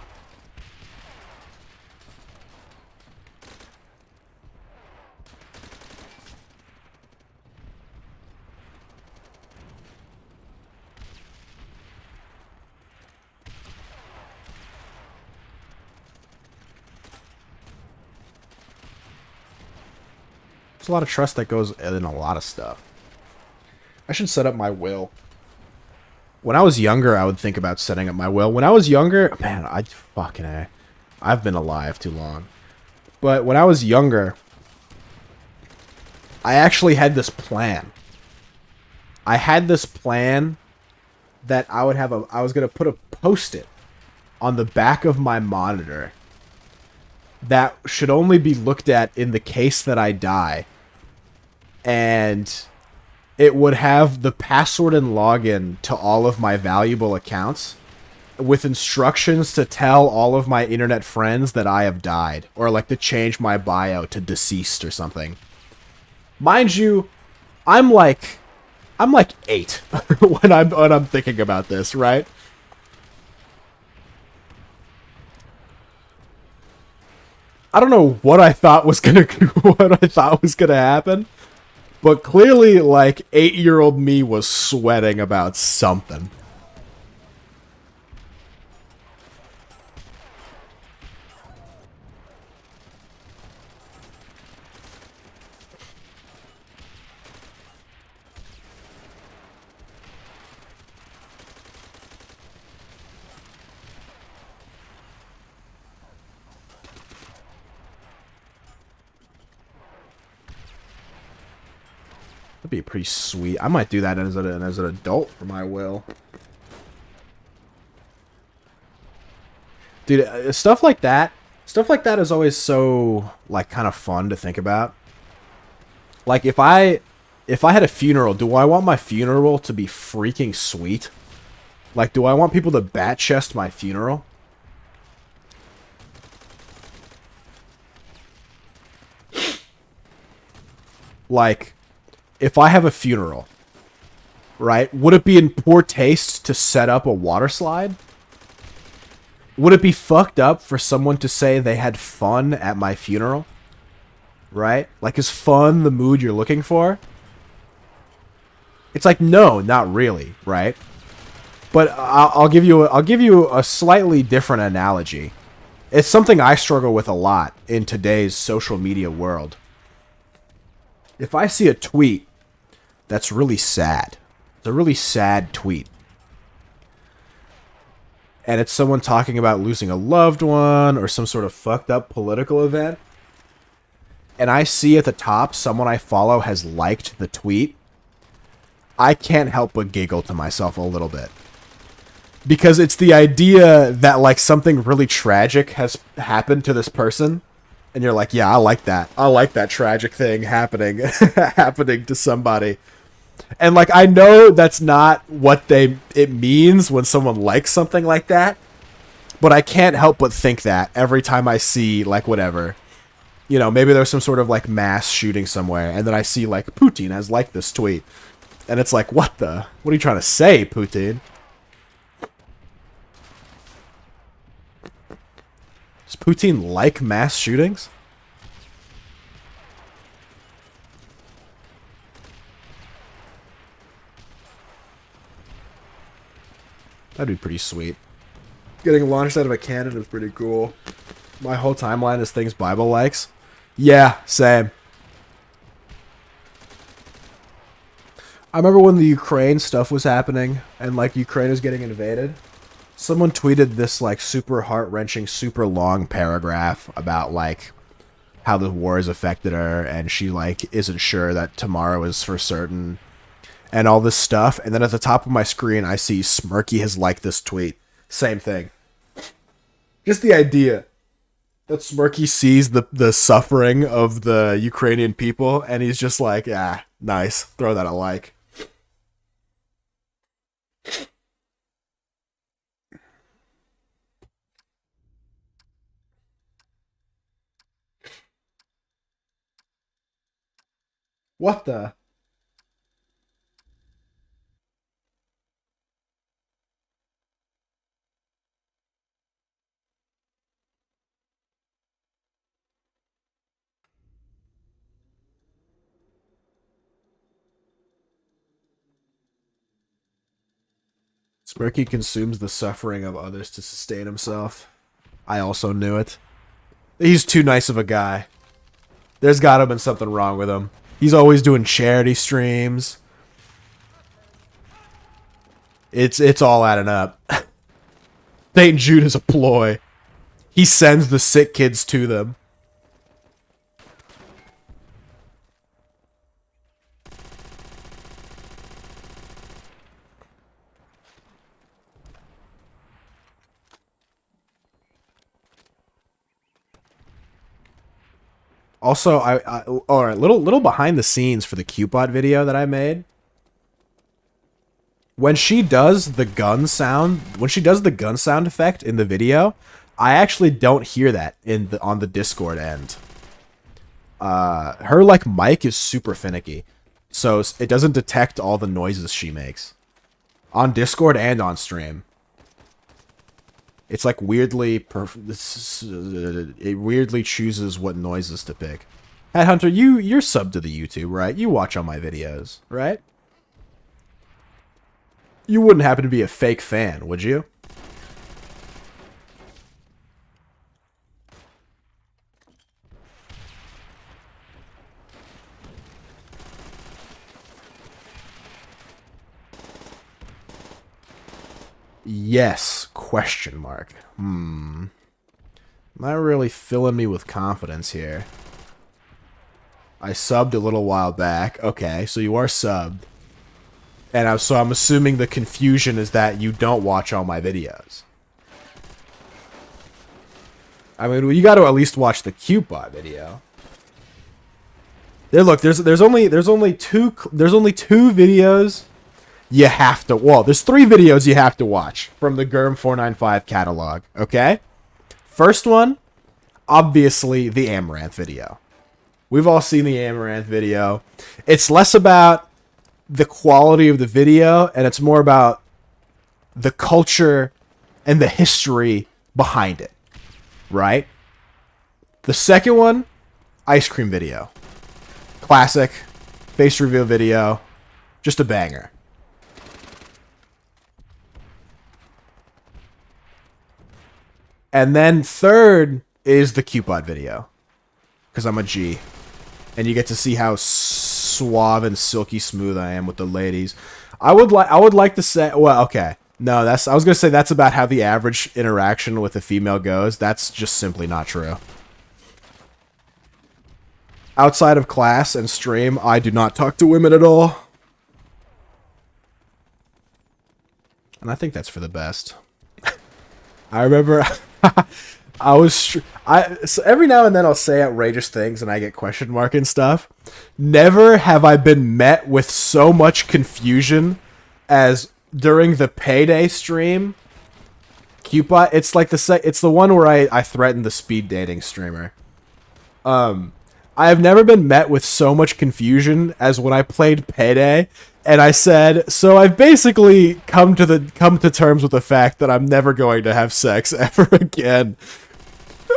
There's a lot of trust that goes in a lot of stuff. I should set up my will. When I was younger, I would think about setting up my will. When I was younger, man, I fucking A. I've been alive too long. But when I was younger, I actually had this plan. I had this plan that I was going to put a post-it on the back of my monitor that should only be looked at in the case that I die. And it would have the password and login to all of my valuable accounts with instructions to tell all of my internet friends that I have died, or like to change my bio to deceased or something. Mind you, I'm like 8 when I'm thinking about this, right? I don't know what I thought was gonna happen, but clearly, like 8-year-old me was sweating about something. That'd be pretty sweet. I might do that as an adult for my will. Dude, stuff like that is always so like kind of fun to think about. Like if I had a funeral, do I want my funeral to be freaking sweet? Like, do I want people to bat chest my funeral? Like, if I have a funeral, right? Would it be in poor taste to set up a water slide? Would it be fucked up for someone to say they had fun at my funeral? Right? Like, is fun the mood you're looking for? It's like, no, not really, right? But I'll give you a slightly different analogy. It's something I struggle with a lot in today's social media world. If I see a tweet that's really sad, it's a really sad tweet, and it's someone talking about losing a loved one or some sort of fucked up political event, and I see at the top someone I follow has liked the tweet, I can't help but giggle to myself a little bit. Because it's the idea that like something really tragic has happened to this person, and you're like, yeah, I like that. I like that tragic thing happening happening to somebody. And like I know that's not what it means when someone likes something like that, but I can't help but think that every time I see like whatever. You know, maybe there's some sort of like mass shooting somewhere, and then I see like Putin has liked this tweet. And it's like, what are you trying to say, Putin? Does Putin like mass shootings? That'd be pretty sweet. Getting launched out of a cannon is pretty cool. My whole timeline is things Bible likes. Yeah, same. I remember when the Ukraine stuff was happening and like Ukraine was getting invaded. Someone tweeted this like super heart-wrenching, super long paragraph about like how the war has affected her and she like isn't sure that tomorrow is for certain and all this stuff. And then at the top of my screen, I see Smirky has liked this tweet. Same thing. Just the idea that Smirky sees the suffering of the Ukrainian people and he's just like, ah, nice. Throw that a like. What the? Smirky consumes the suffering of others to sustain himself. I also knew it. He's too nice of a guy. There's gotta have been something wrong with him. He's always doing charity streams. It's all adding up. St. Jude is a ploy. He sends the sick kids to them. Also, all right, little behind the scenes for the Cupid video that I made. When she does the gun sound, effect in the video, I actually don't hear that on the Discord end. Her like mic is super finicky, so it doesn't detect all the noises she makes on Discord and on stream. It's like weirdly it weirdly chooses what noises to pick. Headhunter, you're subbed to the YouTube, right? You watch all my videos, right? You wouldn't happen to be a fake fan, would you? Yes, question mark. Not really filling me with confidence here. I subbed a little while back. Okay, so you are subbed. And I'm assuming the confusion is that you don't watch all my videos. I mean, well, you got to at least watch the Cupid video. There, look, there's only two videos you have to. Well, there's 3 videos you have to watch from the gurm 495 catalog. Okay, first one, obviously the Amaranth video. We've all seen the Amaranth video. It's less about the quality of the video, and it's more about the culture and the history behind it, right? The second one, ice cream video. Classic, face reveal video, just a banger. And then third is the Cupid video, because I'm a G, and you get to see how suave and silky smooth I am with the ladies. I would like to say, well, okay, no, I was gonna say that's about how the average interaction with a female goes. That's just simply not true. Outside of class and stream, I do not talk to women at all, and I think that's for the best. I remember. So every now and then I'll say outrageous things and I get question mark and stuff. Never have I been met with so much confusion as during the Payday stream. Cupid, it's like it's the one where I threatened the speed dating streamer. I have never been met with so much confusion as when I played Payday and I said, so I've basically come to terms with the fact that I'm never going to have sex ever again.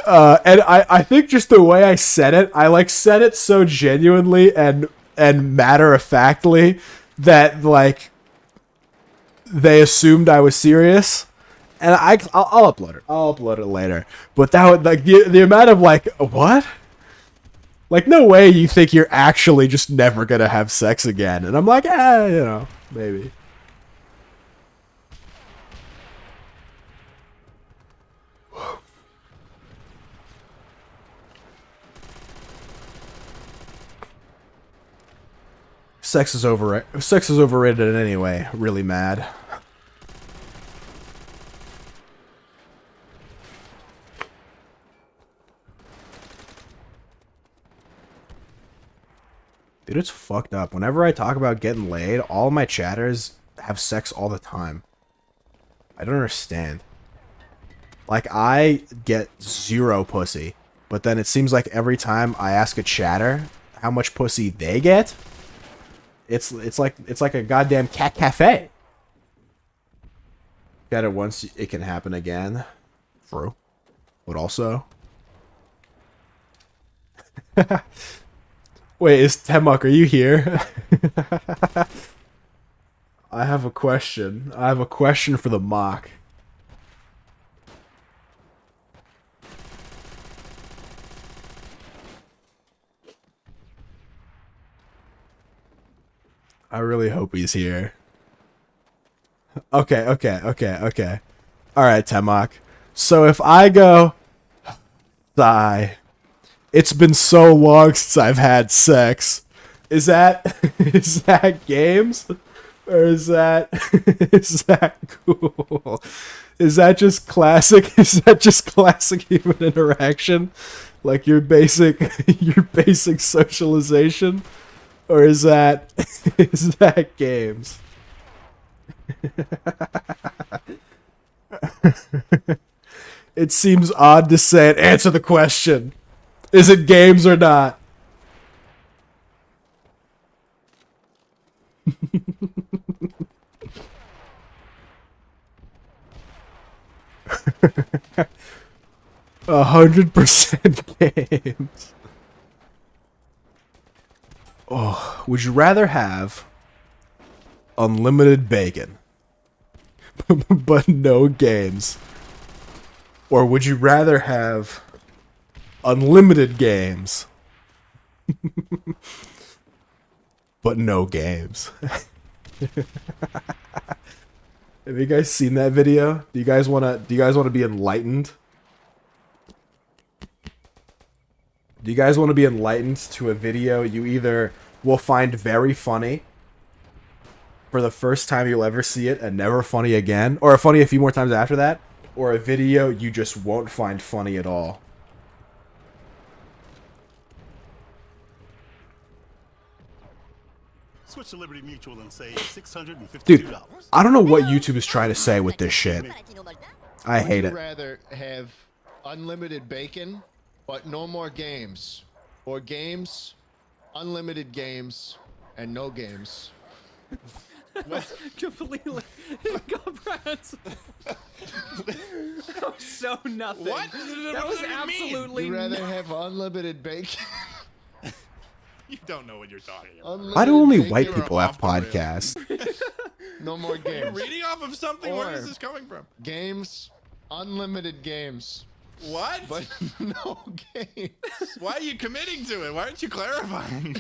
And I think just the way I said it, I like said it so genuinely and matter-of-factly that like they assumed I was serious. And I'll upload it. I'll upload it later. But that would like the amount of like what? Like no way you think you're actually just never gonna have sex again. And I'm like, maybe. Sex is overrated anyway. Really mad. Dude, it's fucked up. Whenever I talk about getting laid, all my chatters have sex all the time. I don't understand. Like, I get 0 pussy, but then it seems like every time I ask a chatter how much pussy they get, It's like a goddamn cat cafe. Got it once, it can happen again. True. But also... Wait, is Temuk, are you here? I have a question. I have a question for the mock. I really hope he's here. Okay. Alright, Temok. So if I go... Sigh. It's been so long since I've had sex. Is that... is that games? Or is that... is that cool? Is that just classic? Is that just classic human interaction? Like your basic... your basic socialization? Or is that... is that games? It seems odd to say it. Answer the question. Is it games or not? « 100% games. Oh, would you rather have unlimited bacon, but no games? Or would you rather have unlimited games, but no games? Have you guys seen that video? Do you guys wanna be enlightened? Do you guys want to be enlightened to a video you either will find very funny for the first time you'll ever see it and never funny again, or funny a few more times after that, or a video you just won't find funny at all? Switch to Liberty Mutual and save $652. Dude, I don't know what YouTube is trying to say with this shit. I hate it. Would you rather have unlimited bacon, but no more games, or games, unlimited games, and no games? Completely incomprehensible. That was so nothing. What? That was absolutely. You'd rather have unlimited bacon? You don't know what you're talking about. Why do only Unlimited white bacon, people have podcasts? No more You're games. reading off of something? Where Or- is this coming from? Games, unlimited games, What? but no games. Why are you committing to it? Why aren't you clarifying?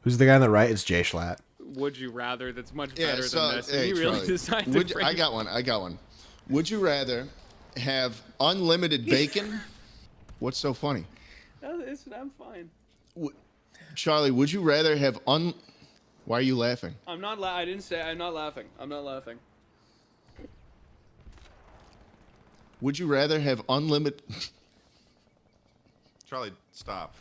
Who's the guy on the right? It's Jay Schlatt. Would you rather? That's much Yeah, better so, than this. hey, you really Charlie, decided would to you- bring I got one. Would you rather have unlimited bacon? What's so funny? I'm fine. Charlie, would you rather have Why are you laughing? I'm not. I didn't say. I'm not laughing. I'm not laughing. Would you rather have unlimited? Charlie, stop.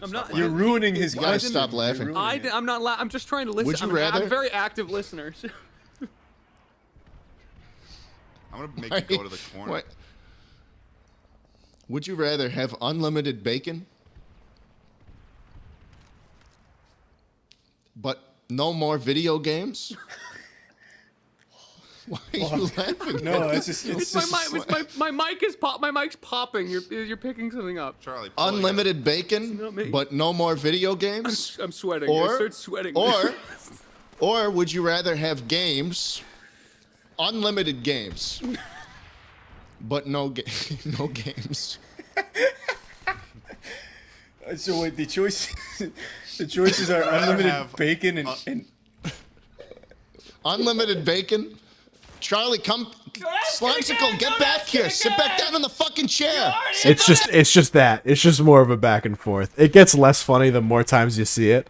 I'm not. You're ruining his You gotta question. stop laughing. You're ruining it. I'm not. I'm just trying to listen. Would you I'm rather- a very active listener. So. I'm gonna make you go to the corner. What? Would you rather have unlimited bacon, but no more video games? Why are you laughing? No, it's just It's my mic is pop. My mic's popping. You're picking something up. Charlie, pull it Unlimited not bacon, me. but no more video games? I'm sweating. Or- I start sweating. Or would you rather have games, unlimited games, but no games? So wait, the choices are unlimited have- bacon and Unlimited bacon? Charlie, come. Slimesicle, get back here. Sit back down in the fucking chair. It's just that. It's just more of a back and forth. It gets less funny the more times you see it,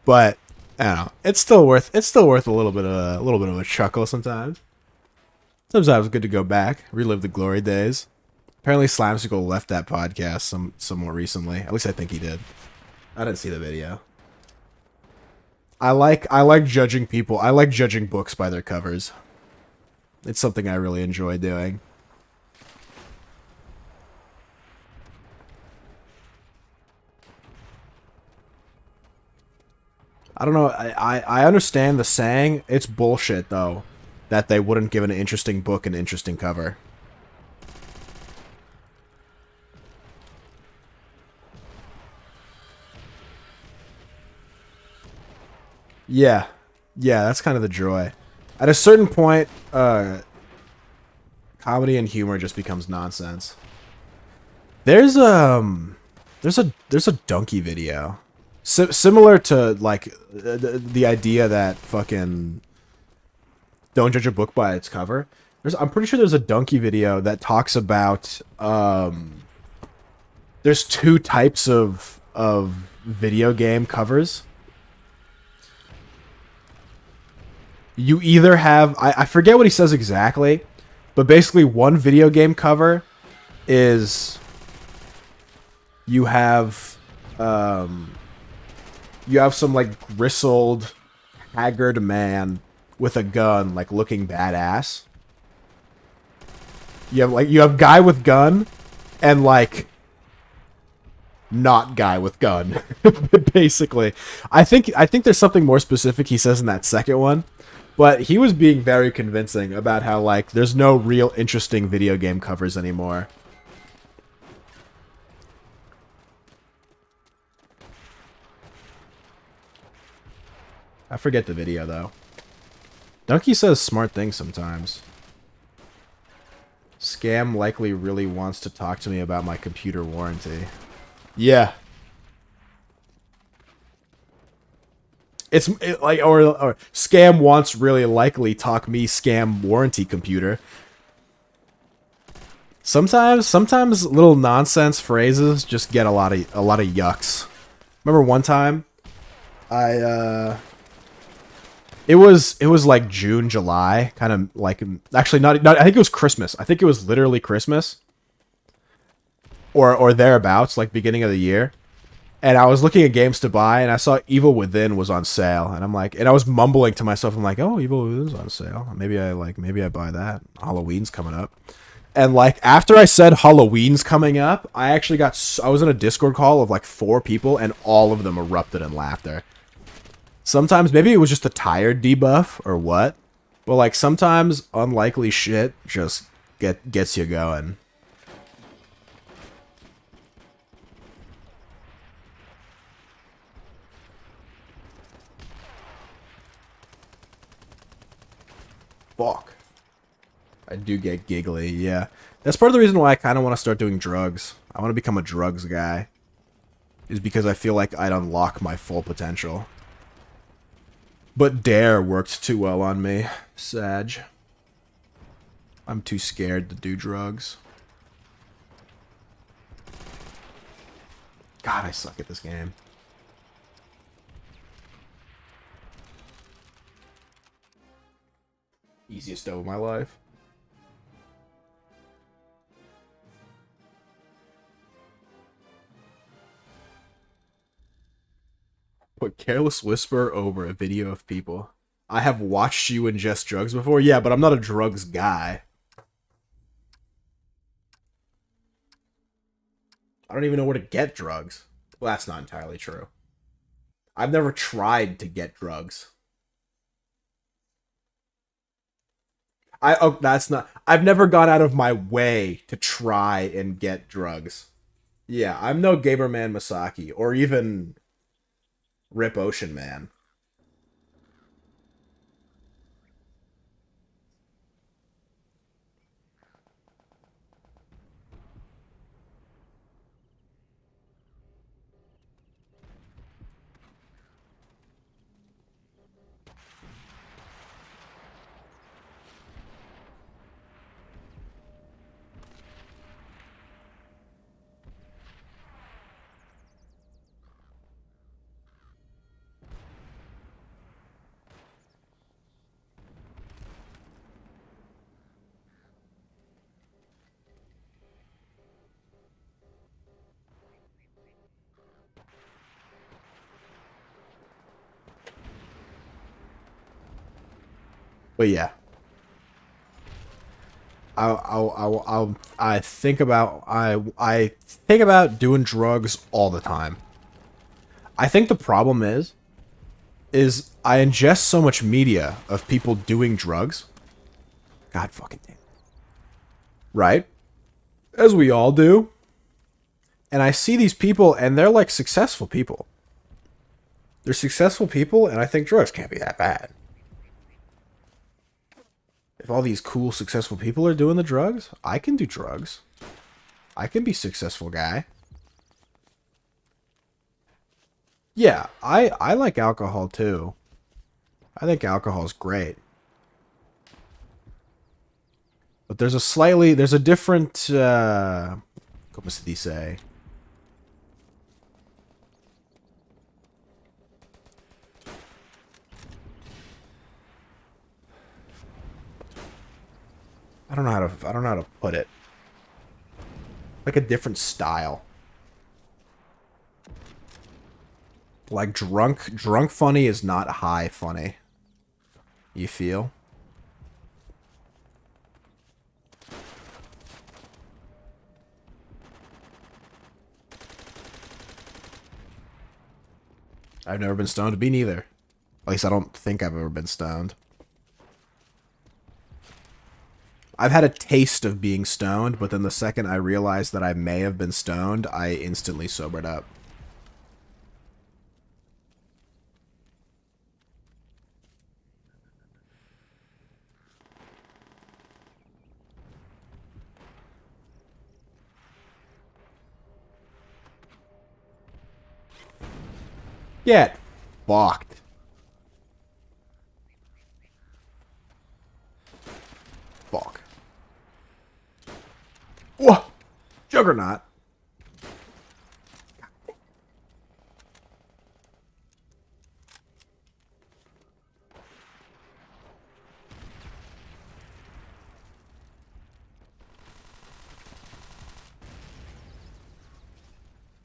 but I don't know. It's still worth a little bit of a chuckle sometimes. Sometimes it's good to go back, relive the glory days. Apparently, Slimesicle left that podcast somewhat recently. At least I think he did. I didn't see the video. I like judging people. I like judging books by their covers. It's something I really enjoy doing. I don't know. I understand the saying. It's bullshit though, that they wouldn't give an interesting book an interesting cover. Yeah, yeah, that's kind of the joy. At a certain point, comedy and humor just becomes nonsense. There's a donkey video, similar to like the idea that fucking don't judge a book by its cover. I'm pretty sure there's a donkey video that talks about there's two types of video game covers. You either have I forget what he says exactly, but basically one video game cover is you have some like bristled, haggard man with a gun, like looking badass. You have guy with gun and like not guy with gun. Basically. I think there's something more specific he says in that second one. But he was being very convincing about how, like, there's no real interesting video game covers anymore. I forget the video, though. Donkey says smart things sometimes. Scam likely really wants to talk to me about my computer warranty. Yeah. Like or scam wants really likely talk me scam warranty computer. Sometimes little nonsense phrases just get a lot of yucks. Remember one time it was like June, July, kind of like actually not I think it was Christmas. I think it was literally Christmas or thereabouts, like beginning of the year. And I was looking at games to buy, and I saw Evil Within was on sale, and I'm like, and I was mumbling to myself, I'm like, oh, Evil Within's on sale. Maybe I buy that. Halloween's coming up. And like after I said Halloween's coming up, I was in a Discord call of like 4 people, and all of them erupted in laughter. Sometimes maybe it was just a tired debuff or what, but like sometimes unlikely shit just gets you going. Fuck. I do get giggly, yeah. That's part of the reason why I kind of want to start doing drugs. I want to become a drugs guy. Is because I feel like I'd unlock my full potential. But Dare worked too well on me. Sag. I'm too scared to do drugs. God, I suck at this game. Easiest dough of my life. Put Careless Whisper over a video of people. I have watched you ingest drugs before. Yeah, but I'm not a drugs guy. I don't even know where to get drugs. Well, that's not entirely true. I've never tried to get drugs. I've never gone out of my way to try and get drugs. Yeah, I'm no Gaberman Masaki or even Rip Ocean Man. But yeah, I think about doing drugs all the time. I think the problem is is I ingest so much media of people doing drugs. God fucking damn. Right? As we all do. And I see these people, and they're like successful people. They're successful people, and I think drugs can't be that bad. If all these cool, successful people are doing the drugs, I can do drugs. I can be a successful guy. Yeah, I like alcohol too. I think alcohol's great. But there's a different, como se dice? I don't know how to put it. Like a different style. Like drunk funny is not high funny. You feel? I've never been stoned. Me neither. At least I don't think I've ever been stoned. I've had a taste of being stoned, but then the second I realized that I may have been stoned, I instantly sobered up. Get fucked. Fuck. Whoa! Juggernaut.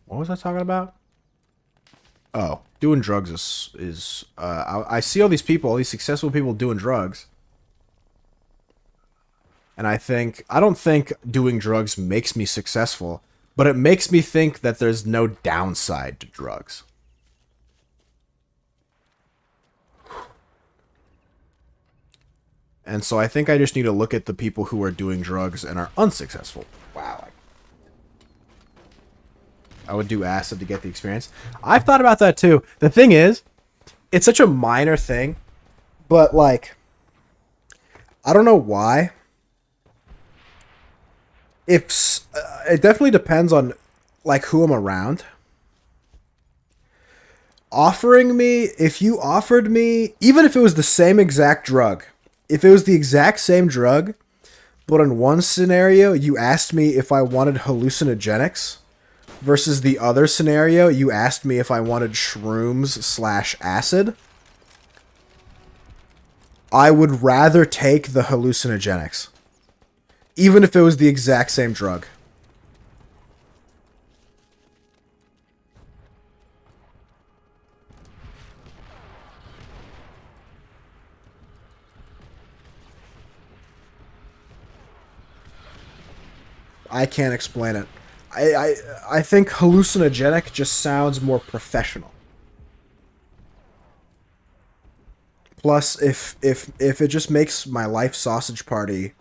What was I talking about? Oh, doing drugs is I see all these people, all these successful people doing drugs. And I don't think doing drugs makes me successful, but it makes me think that there's no downside to drugs. And so I think I just need to look at the people who are doing drugs and are unsuccessful. Wow. I would do acid to get the experience. I've thought about that too. The thing is, it's such a minor thing, but like, I don't know why. If it definitely depends on like who I'm around. If you offered me, even if it was the same exact drug, if it was the exact same drug, but in one scenario you asked me if I wanted hallucinogenics, versus the other scenario you asked me if I wanted shrooms/acid, I would rather take the hallucinogenics. Even if it was the exact same drug. I can't explain it. I think hallucinogenic just sounds more professional. Plus, if it just makes my life sausage party,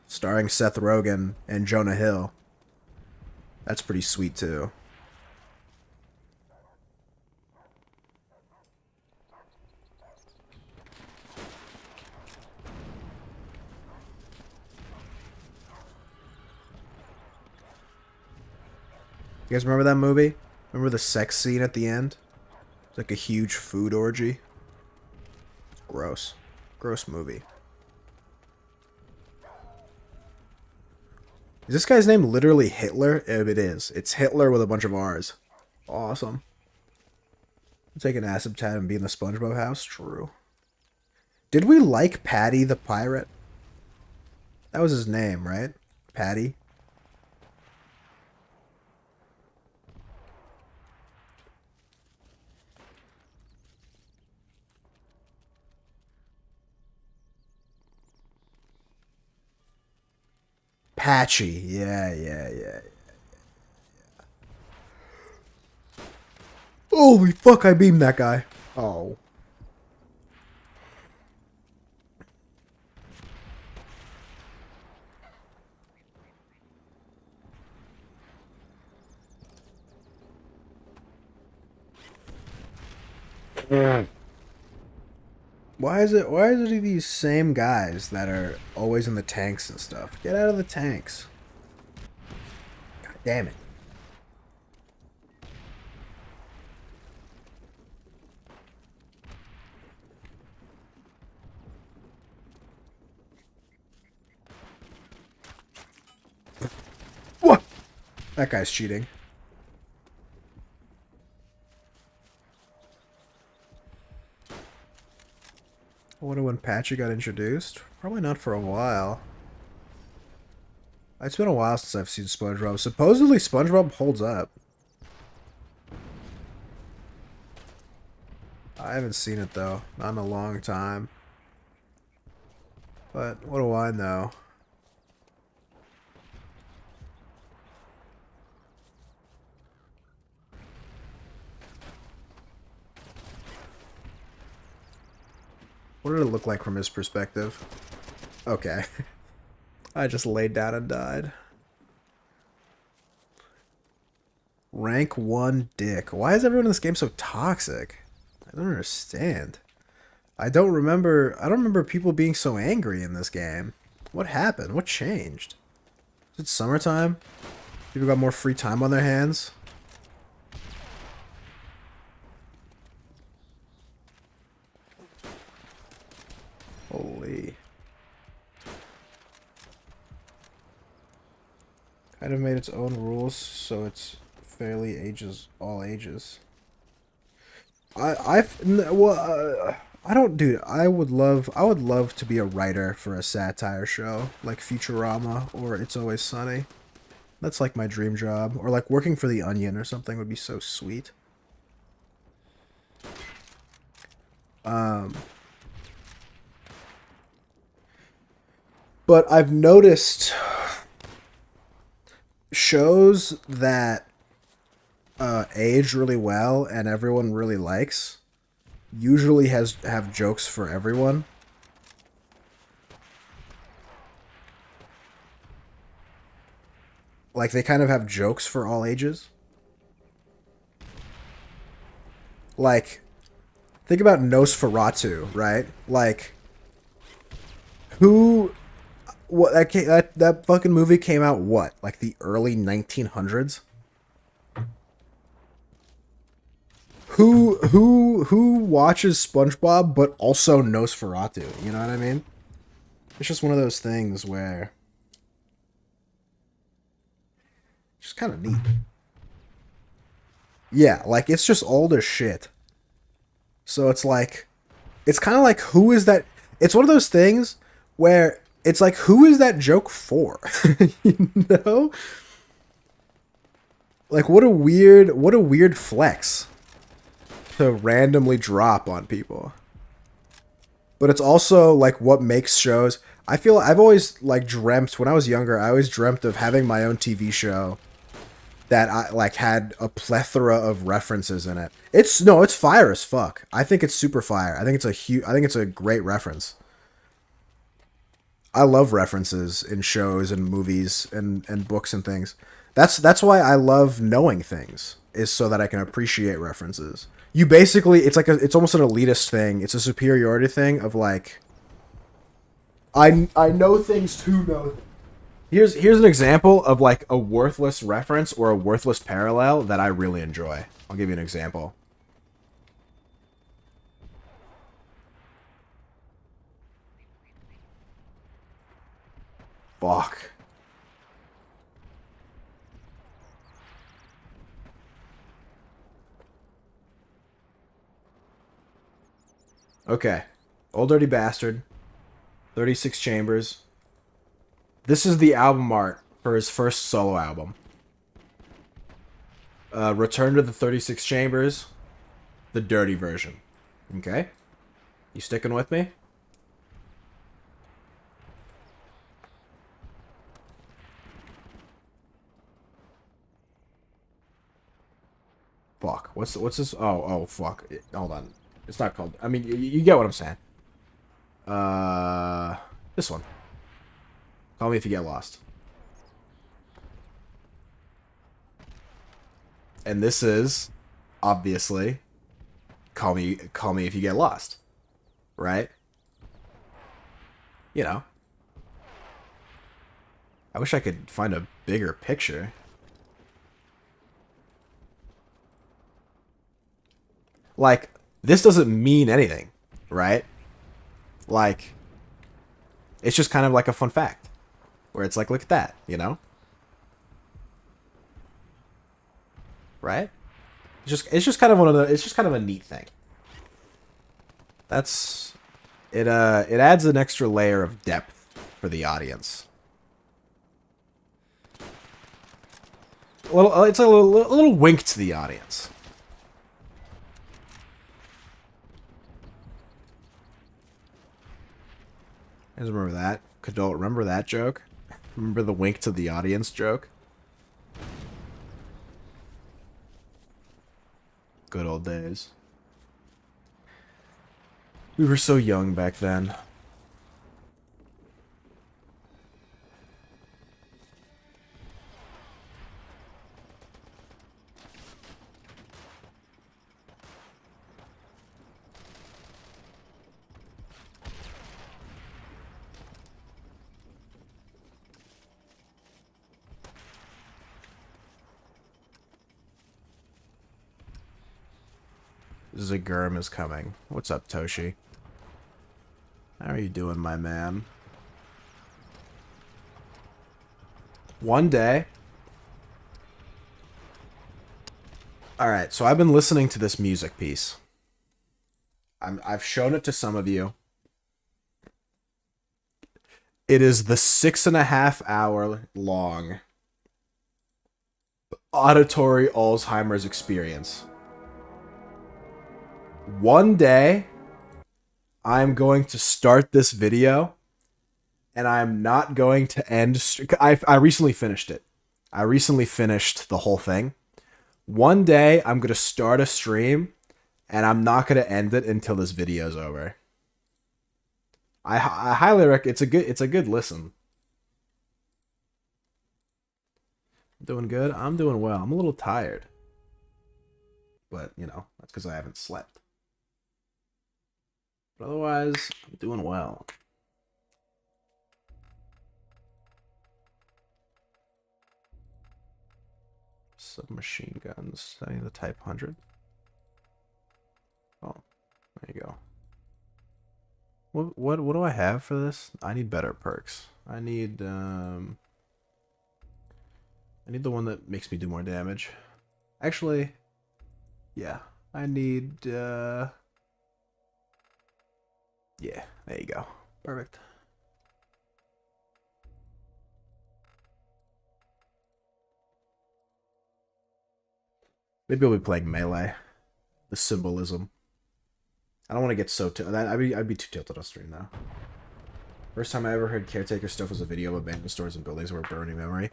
starring Seth Rogen and Jonah Hill, that's pretty sweet too. You guys remember that movie? Remember the sex scene at the end? It's like a huge food orgy. It's gross. Gross movie. Is this guy's name literally Hitler? It is. It's Hitler with a bunch of R's. Awesome. Take an acid tab and be in the SpongeBob house? True. Did we like Patty the pirate? That was his name, right? Patty? Patchy. Yeah. Holy fuck, I beamed that guy. Oh. Why is it these same guys that are always in the tanks and stuff? Get out of the tanks. God damn it. What? That guy's cheating. I wonder when Patchy got introduced. Probably not for a while. It's been a while since I've seen SpongeBob. Supposedly SpongeBob holds up. I haven't seen it though. Not in a long time. But what do I know? What did it look like from his perspective? Okay. I just laid down and died. Rank 1 dick. Why is everyone in this game so toxic? I don't understand. I don't remember people being so angry in this game. What happened? What changed? Is it summertime? People got more free time on their hands? Holy. Kind of made its own rules, so it's fairly ages all ages. I don't, dude. I would love to be a writer for a satire show like Futurama or It's Always Sunny. That's like my dream job, or like working for The Onion or something would be so sweet. But I've noticed shows that age really well and everyone really likes usually have jokes for everyone. Like they kind of have jokes for all ages. Like think about Nosferatu, right? Like who what that fucking movie came out what? Like the early 1900s? Who watches SpongeBob but also Nosferatu? You know what I mean? It's just one of those things where it's just kind of neat. Yeah, like it's just old as shit. So it's like it's kind of like who is that? It's one of those things where it's like who is that joke for? You know? Like what a weird flex to randomly drop on people. But it's also like what makes shows. I feel I've always like dreamt when I was younger. I always dreamt of having my own TV show that I like had a plethora of references in it. It's fire as fuck. I think it's super fire. I think it's a great reference. I love references in shows and movies and books and things. That's why I love knowing things, is so that I can appreciate references. You basically, it's almost an elitist thing. It's a superiority thing of like, I know things to know. Here's an example of like a worthless reference or a worthless parallel that I really enjoy. I'll give you an example. Fuck. Okay. Old Dirty Bastard. 36 Chambers. This is the album art for his first solo album. Return to the 36 Chambers. The dirty version. Okay? You sticking with me? Fuck. What's this? Oh, fuck. Hold on. It's not called... I mean, you get what I'm saying. This one. Call me if you get lost. And this is, obviously, call me if you get lost. Right? You know. I wish I could find a bigger picture. Like, this doesn't mean anything, right? Like, it's just kind of like a fun fact. Where it's like, look at that, you know? Right? It's just kind of one of the, it's just kind of a neat thing. That's it adds an extra layer of depth for the audience. It's a little wink to the audience. You guys remember that? Remember that joke? Remember the wink to the audience joke? Good old days. We were so young back then. Gurm is coming. What's up, Toshi? How are you doing, my man? One day. Alright, so I've been listening to this music piece. I've shown it to some of you. It is the 6.5-hour long auditory Alzheimer's experience. One day, I'm going to start this video, and I'm not going to end... I recently finished it. I recently finished the whole thing. One day, I'm going to start a stream, and I'm not going to end it until this video's over. I highly recommend... It's a good listen. Doing good? I'm doing well. I'm a little tired. But, you know, that's because I haven't slept. But otherwise, I'm doing well. Submachine guns. Studying the Type 100. Oh, there you go. What do I have for this? I need better perks. I need the one that makes me do more damage. Actually, yeah. I need yeah, there you go. Perfect. Maybe I'll be playing melee. The symbolism. I don't want to get so I'd be too tilted on stream now. First time I ever heard Caretaker stuff was a video of abandoned stores and buildings were burning memory.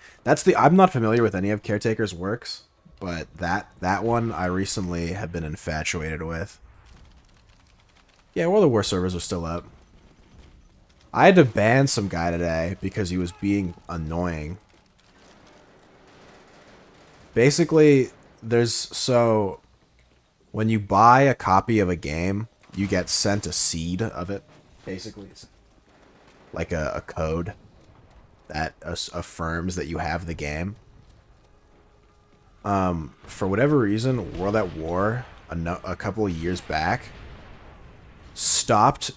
I'm not familiar with any of Caretaker's works, but that one I recently have been infatuated with. Yeah, World of War servers are still up. I had to ban some guy today because he was being annoying. Basically, when you buy a copy of a game, you get sent a seed of it. Basically, it's like a code that affirms that you have the game. For whatever reason, World at War a couple of years back stopped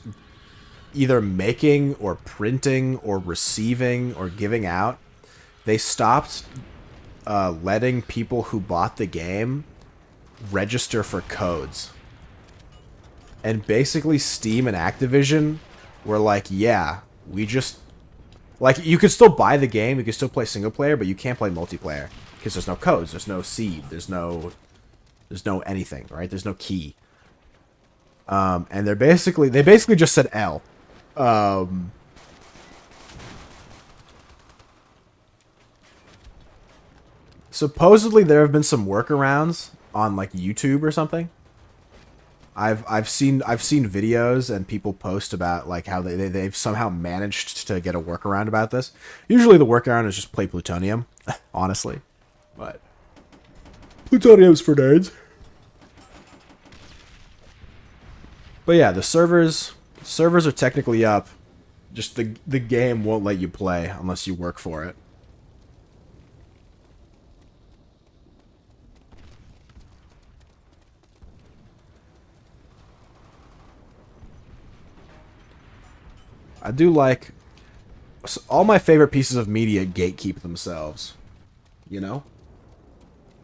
either making or printing or receiving or giving out. They stopped letting people who bought the game register for codes. And basically Steam and Activision were like, yeah, we just... Like, you could still buy the game, you could still play single player, but you can't play multiplayer. Because there's no codes, there's no seed, there's no anything, right? There's no key. And they basically just said L. Supposedly there have been some workarounds on like YouTube or something. I've seen videos and people post about like how they've somehow managed to get a workaround about this. Usually the workaround is just play plutonium, honestly. But plutonium's for nerds. But yeah, the servers are technically up. Just the game won't let you play unless you work for it. I do like all my favorite pieces of media gatekeep themselves. You know?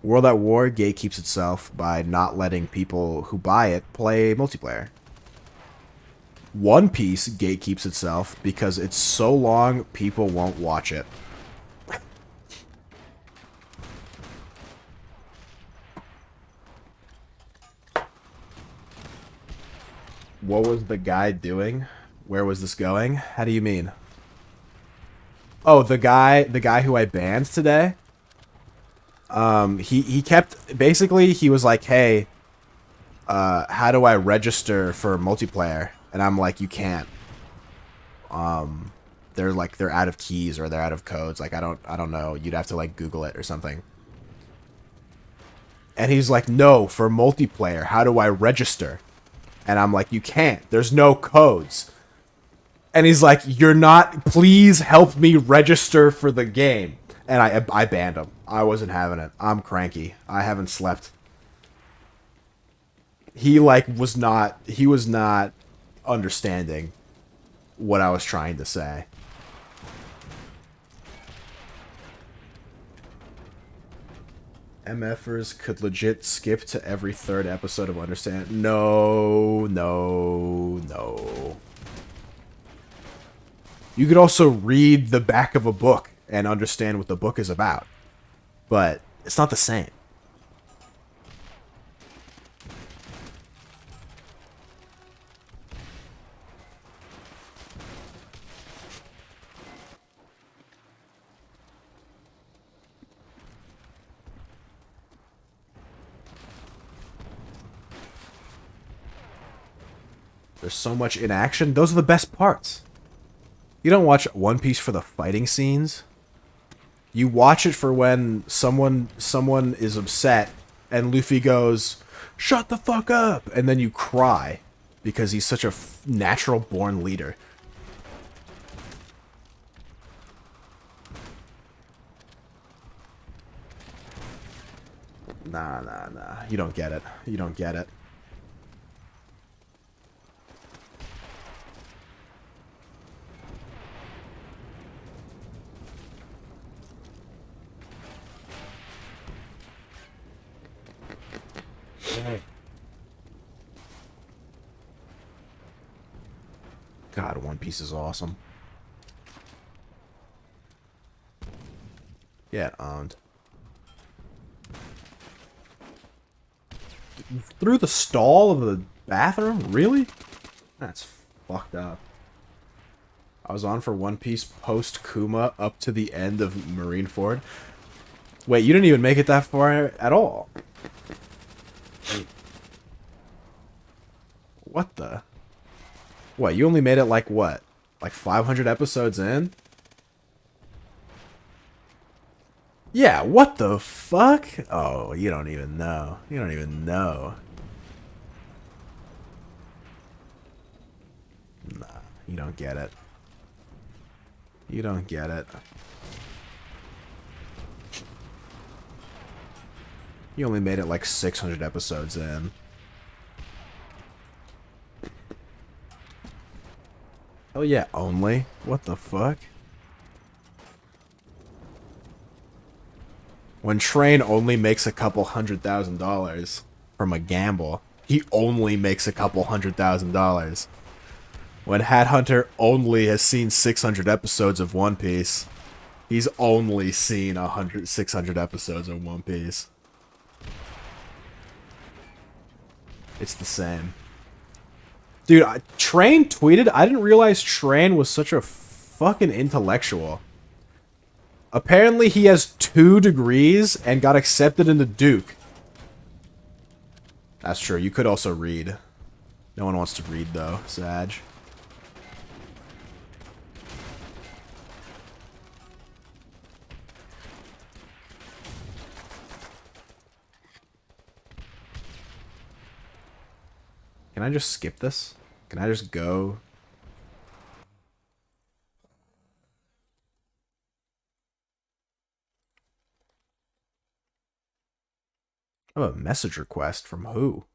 World at War gatekeeps itself by not letting people who buy it play multiplayer. One Piece gatekeeps itself because it's so long people won't watch it. What was the guy doing? Where was this going? How do you mean? Oh, the guy who I banned today? He kept, basically he was like, hey, how do I register for multiplayer? And I'm like, you can't. They're out of keys or they're out of codes. Like, I don't know. You'd have to like Google it or something. And he's like, no, for multiplayer, how do I register? And I'm like, you can't. There's no codes. And he's like, you're not, please help me register for the game. And I banned him. I wasn't having it. I'm cranky. I haven't slept. He was not understanding what I was trying to say. MFers could legit skip to every third episode of Understand. No. You could also read the back of a book and understand what the book is about. But it's not the same. There's so much inaction. Those are the best parts. You don't watch One Piece for the fighting scenes. You watch it for when someone is upset and Luffy goes, "Shut the fuck up," and then you cry because he's such a natural born leader. Nah. You don't get it. You don't get it. God, One Piece is awesome. Yeah, owned. Through the stall of the bathroom? Really? That's fucked up. I was on for One Piece post Kuma up to the end of Marineford. Wait, you didn't even make it that far at all. What the? What, you only made it like what? Like 500 episodes in? Yeah, what the fuck? Oh, you don't even know. You don't even know. Nah, you don't get it. You don't get it. You only made it like 600 episodes in. Oh yeah, only? What the fuck? When Train only makes a couple $100,000 from a gamble, he only makes a couple $100,000. When Hat Hunter only has seen 600 episodes of One Piece, he's only seen 600 episodes of One Piece. It's the same. Dude, Train tweeted, I didn't realize Train was such a fucking intellectual. Apparently he has 2 degrees and got accepted into Duke. That's true, you could also read. No one wants to read though, Sag. Can I just skip this? Can I just go? Oh, a message request from who?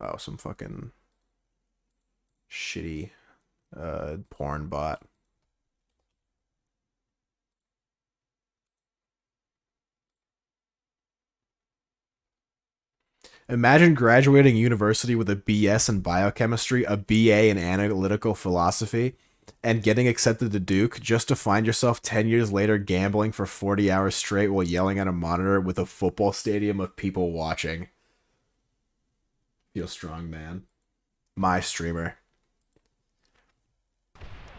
Oh, some fucking shitty porn bot. Imagine graduating university with a BS in biochemistry, a BA in analytical philosophy, and getting accepted to Duke just to find yourself 10 years later gambling for 40 hours straight while yelling at a monitor with a football stadium of people watching. Feel strong, man. My streamer.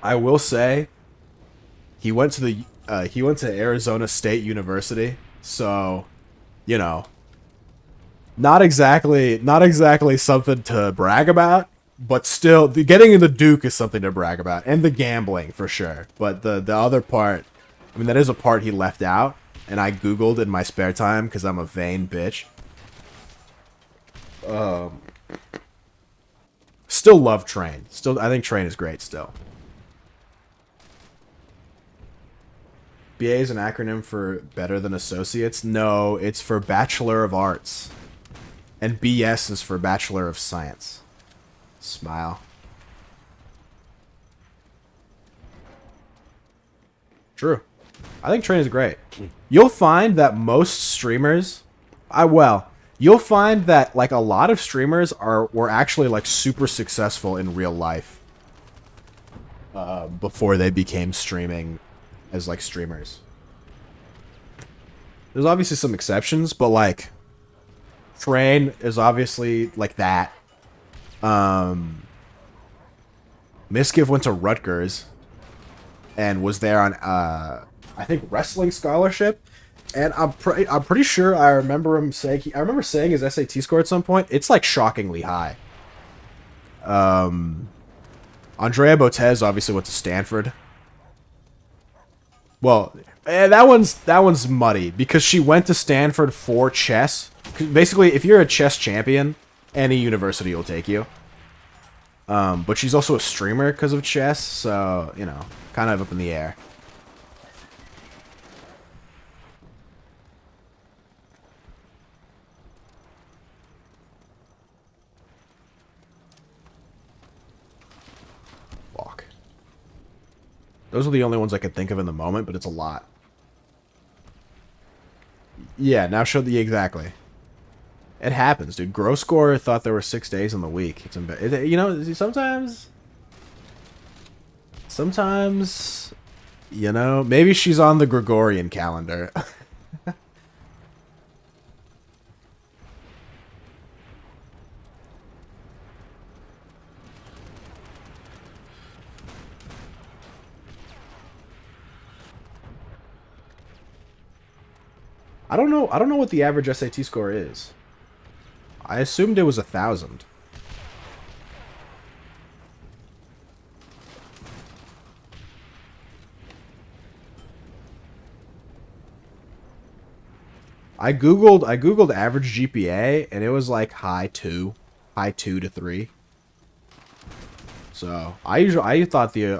I will say, he went to Arizona State University, so, you know, not exactly something to brag about, but still, getting into Duke is something to brag about, and the gambling for sure. But the other part, I mean, that is a part he left out, and I googled in my spare time because I'm a vain bitch. Still love Train. Still, I think Train is great. Still, BA is an acronym for Better Than Associates. No, it's for Bachelor of Arts. And BS is for Bachelor of Science. Smile. True. I think Train is great. You'll find that most streamers... you'll find that, like, a lot of streamers were actually, like, super successful in real life. Before they became streaming as, like, streamers. There's obviously some exceptions, but, like... Train is obviously like that. Miskiv went to Rutgers and was there on I think wrestling scholarship, and I'm pretty sure I remember him saying his SAT score at some point. It's like shockingly high. Andrea Botez obviously went to Stanford. Well, that one's muddy because she went to Stanford for chess. Basically, if you're a chess champion, any university will take you. But she's also a streamer because of chess, so, you know, kind of up in the air. Walk. Those are the only ones I could think of in the moment, but it's a lot. Yeah, now show the... Exactly. It happens, dude. Gross score thought there were 6 days in the week. It's you know, sometimes, you know, maybe she's on the Gregorian calendar. I don't know what the average SAT score is. I assumed it was 1,000. I googled average GPA and it was like high 2 to 3. So I thought the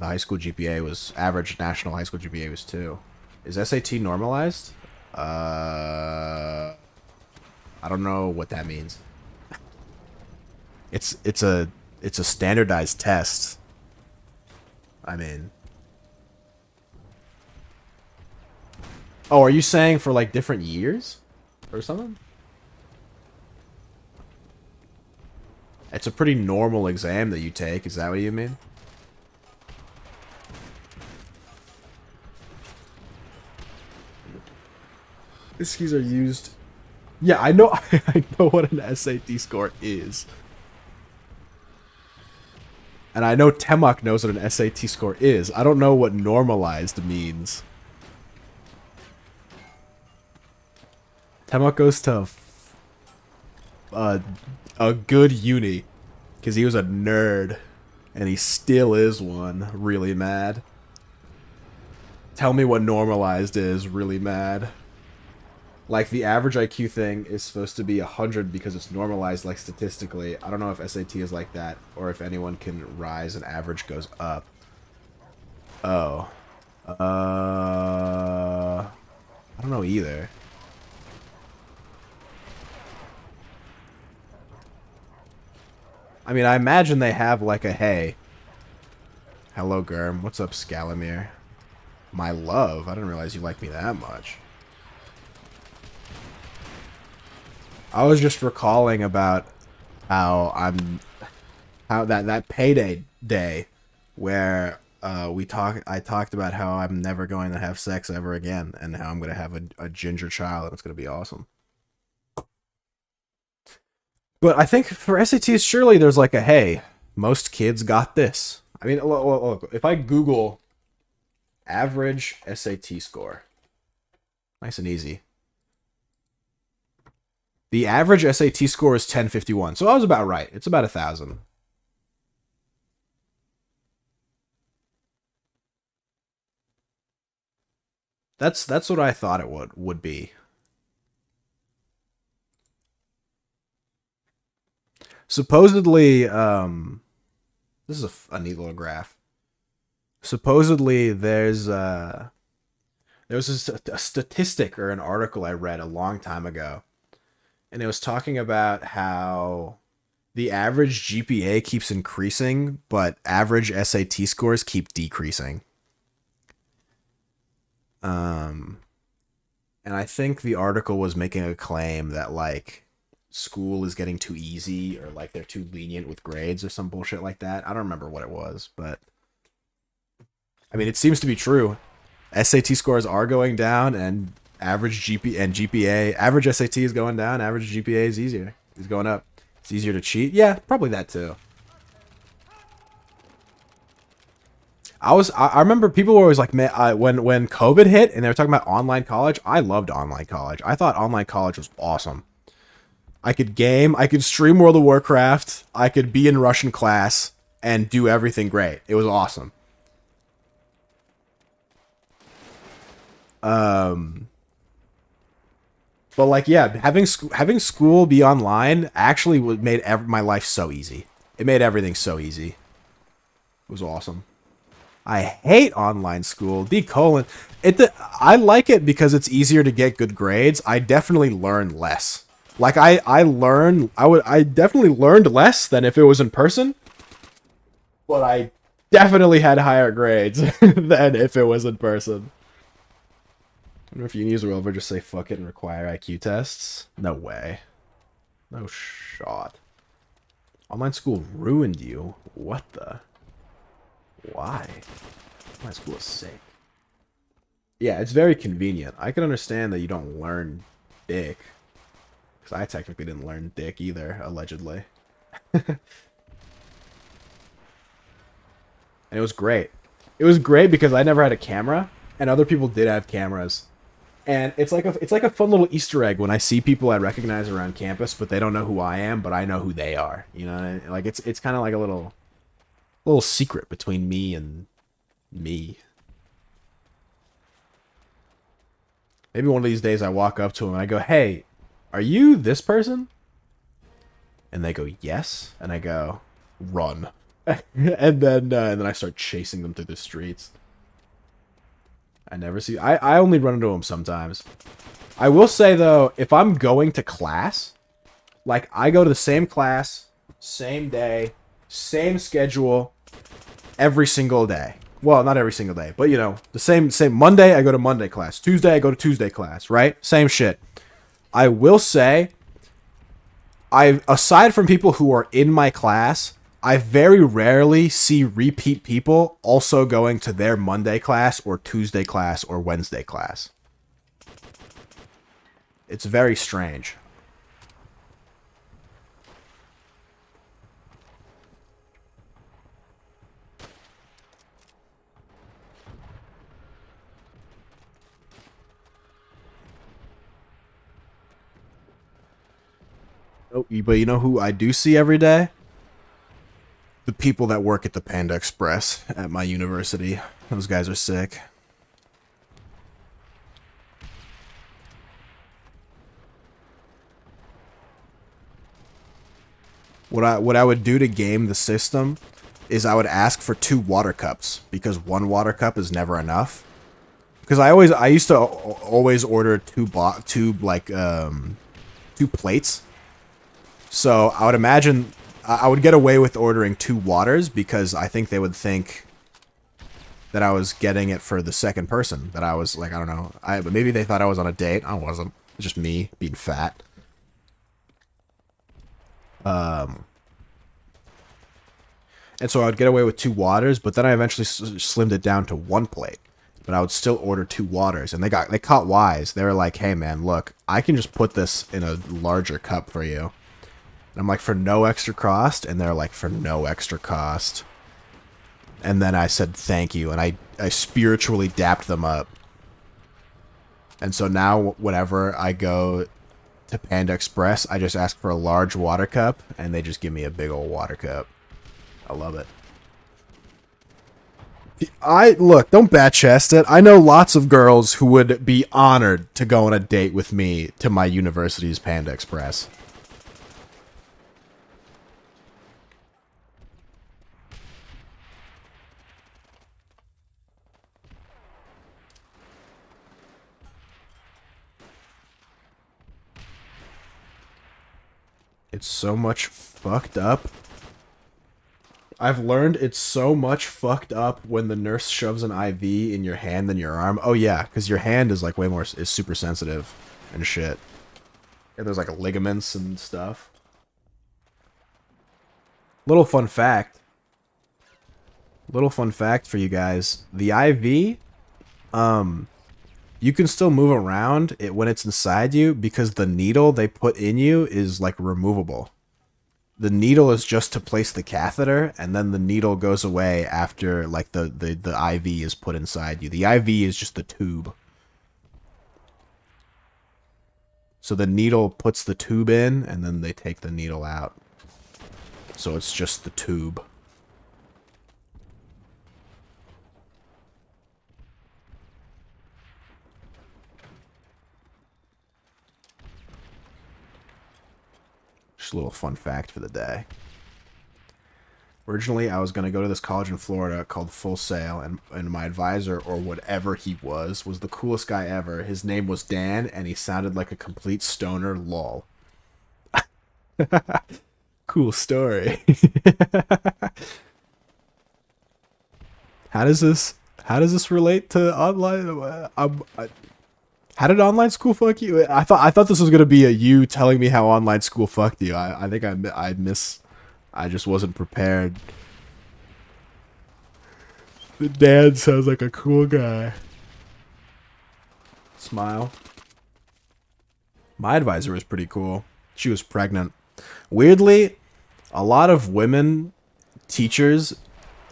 high school GPA was average national high school GPA was 2. Is SAT normalized? I don't know what that means. It's a standardized test. I mean, oh, are you saying for like different years or something? It's a pretty normal exam that you take. Is that what you mean? These keys are used. Yeah, I know. I know what an SAT score is, and I know Temok knows what an SAT score is. I don't know what normalized means. Temok goes to a good uni because he was a nerd, and he still is one. Really mad. Tell me what normalized is. Really mad. Like the average IQ thing is supposed to be 100 because it's normalized like statistically. I don't know if SAT is like that or if anyone can rise and average goes up. Oh. I don't know either. I mean, I imagine they have like a hey. Hello, Gurm. What's up, Scalamir? My love. I didn't realize you liked me that much. I was just recalling about how that payday day where I talked about how I'm never going to have sex ever again and how I'm going to have a ginger child and it's going to be awesome. But I think for SATs, surely there's like a, hey, most kids got this. I mean, look, if I Google average SAT score, nice and easy. The average SAT score is 1051, so I was about right. It's about 1,000. That's what I thought it would be. Supposedly, this is a neat little graph. Supposedly, there was a statistic or an article I read a long time ago, and it was talking about how the average GPA keeps increasing, but average SAT scores keep decreasing. And I think the article was making a claim that like school is getting too easy or like they're too lenient with grades or some bullshit like that. I don't remember what it was, but I mean, it seems to be true. SAT scores are going down and average GPA, average SAT is going down, average GPA is going up. It's easier to cheat. Yeah, probably that too. I remember people were always like, man, when COVID hit and they were talking about online college, I loved online college. I thought online college was awesome. I could game, I could stream World of Warcraft, I could be in Russian class and do everything great. It was awesome. But like, yeah, having school be online actually made my life so easy. It made everything so easy. It was awesome. I hate online school. I like it because it's easier to get good grades. I definitely learn less. Like I definitely learned less than if it was in person. But I definitely had higher grades than if it was in person. I wonder if unis will ever just say fuck it and require IQ tests. No way. No shot. Online school ruined you. What the? Why? My school is sick. Yeah, it's very convenient. I can understand that you don't learn dick. Because I technically didn't learn dick either, allegedly. And it was great. It was great because I never had a camera, and other people did have cameras. And it's like a fun little Easter egg when I see people I recognize around campus, but they don't know who I am, but I know who they are. You know, like it's kind of like a little secret between me and me. Maybe one of these days I walk up to them and I go, "Hey, are you this person?" And they go, "Yes." And I go, "Run." and then I start chasing them through the streets. I only run into them sometimes. I will say though, if I'm going to class, like I go to the same class, same day, same schedule every single day. Well, not every single day, but you know, the same Monday I go to Monday class, Tuesday I go to Tuesday class, right? Same shit. I will say aside from people who are in my class, I very rarely see repeat people also going to their Monday class or Tuesday class or Wednesday class. It's very strange. Oh, but you know who I do see every day? The people that work at the Panda Express at my university. Those guys are sick. what I would do to game the system is I would ask for 2 water cups because 1 water cup is never enough. Because I used to always order 2 plates. So I would imagine I would get away with ordering 2 waters because I think they would think that I was getting it for the second person. That I was like, I don't know. But maybe they thought I was on a date. I wasn't. It's just me being fat. And so I would get away with 2 waters, but then I eventually slimmed it down to 1 plate. But I would still order 2 waters, and they caught wise. They were like, "Hey man, look, I can just put this in a larger cup for you." And I'm like, "For no extra cost?" And they're like, "For no extra cost." And then I said thank you, and I spiritually dapped them up. And so now whenever I go to Panda Express, I just ask for a large water cup, and they just give me a big old water cup. I love it. Look, don't bat chest it. I know lots of girls who would be honored to go on a date with me to my university's Panda Express. It's so much fucked up. I've learned it's so much fucked up when the nurse shoves an IV in your hand than your arm. Oh yeah, because your hand is like is super sensitive and shit. And there's like ligaments and stuff. Little fun fact. Little fun fact for you guys. The IV, you can still move around it when it's inside you because the needle they put in you is like removable. The needle is just to place the catheter, and then the needle goes away after like the IV is put inside you. The IV is just the tube. So the needle puts the tube in, and then they take the needle out. So it's just the tube. Just a little fun fact for the day. Originally, I was going to go to this college in Florida called Full Sail, and my advisor, or whatever he was the coolest guy ever. His name was Dan, and he sounded like a complete stoner, lol. Cool story. How does this relate to online? How did online school fuck you? I thought this was gonna be you telling me how online school fucked you. I think I just wasn't prepared. The dad sounds like a cool guy. Smile. My advisor was pretty cool. She was pregnant. Weirdly, a lot of women, teachers,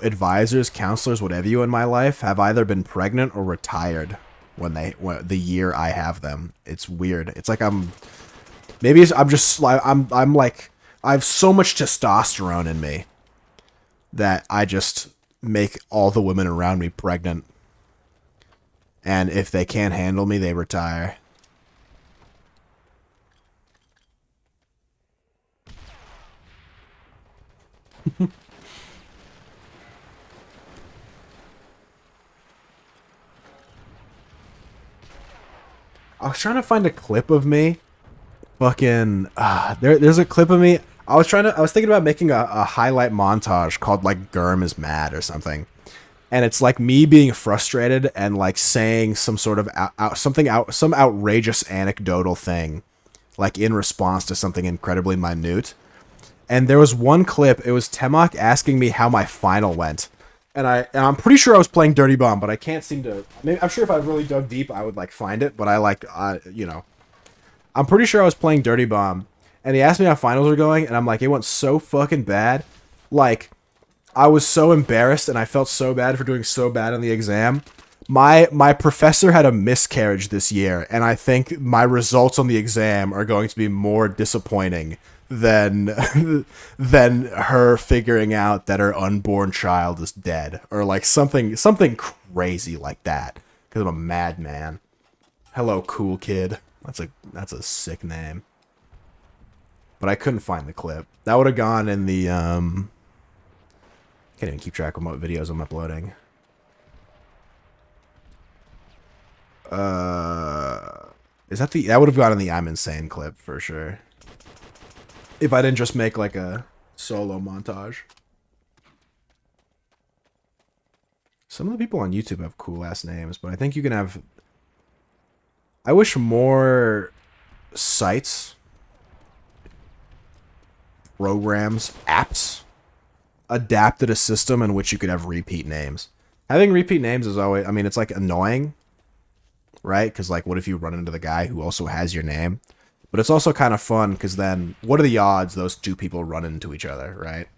advisors, counselors, whatever you in my life, have either been pregnant or retired when the year I have them. It's weird. It's like I'm like I have so much testosterone in me that I just make all the women around me pregnant. And if they can't handle me, they retire. I was trying to find a clip of me. Fucking there's a clip of me. I was thinking about making a highlight montage called like Gurm is mad or something. And it's like me being frustrated and like saying some sort of some outrageous anecdotal thing, like in response to something incredibly minute. And there was one clip. It was Temok asking me how my final went, and I'm pretty sure I was playing Dirty Bomb, but I can't seem to. I'm sure if I really dug deep, I would like find it. But I'm pretty sure I was playing Dirty Bomb, and he asked me how finals were going, and I'm like, it went so fucking bad, like. I was so embarrassed and I felt so bad for doing so bad on the exam. My professor had a miscarriage this year, and I think my results on the exam are going to be more disappointing than than her figuring out that her unborn child is dead, or like something crazy like that, because I'm a madman. Hello, cool kid. That's a sick name. but I couldn't find the clip. That would have gone in the can't even keep track of what videos I'm uploading. Is that the... That would have gone in the I'm Insane clip for sure. If I didn't just make like a solo montage. Some of the people on YouTube have cool ass names, but I think you can have... I wish more sites, programs, apps adapted a system in which you could have repeat names. Having repeat names is always... I mean, it's like annoying, right? Because like, what if you run into the guy who also has your name? But it's also kind of fun because then what are the odds those two people run into each other, right?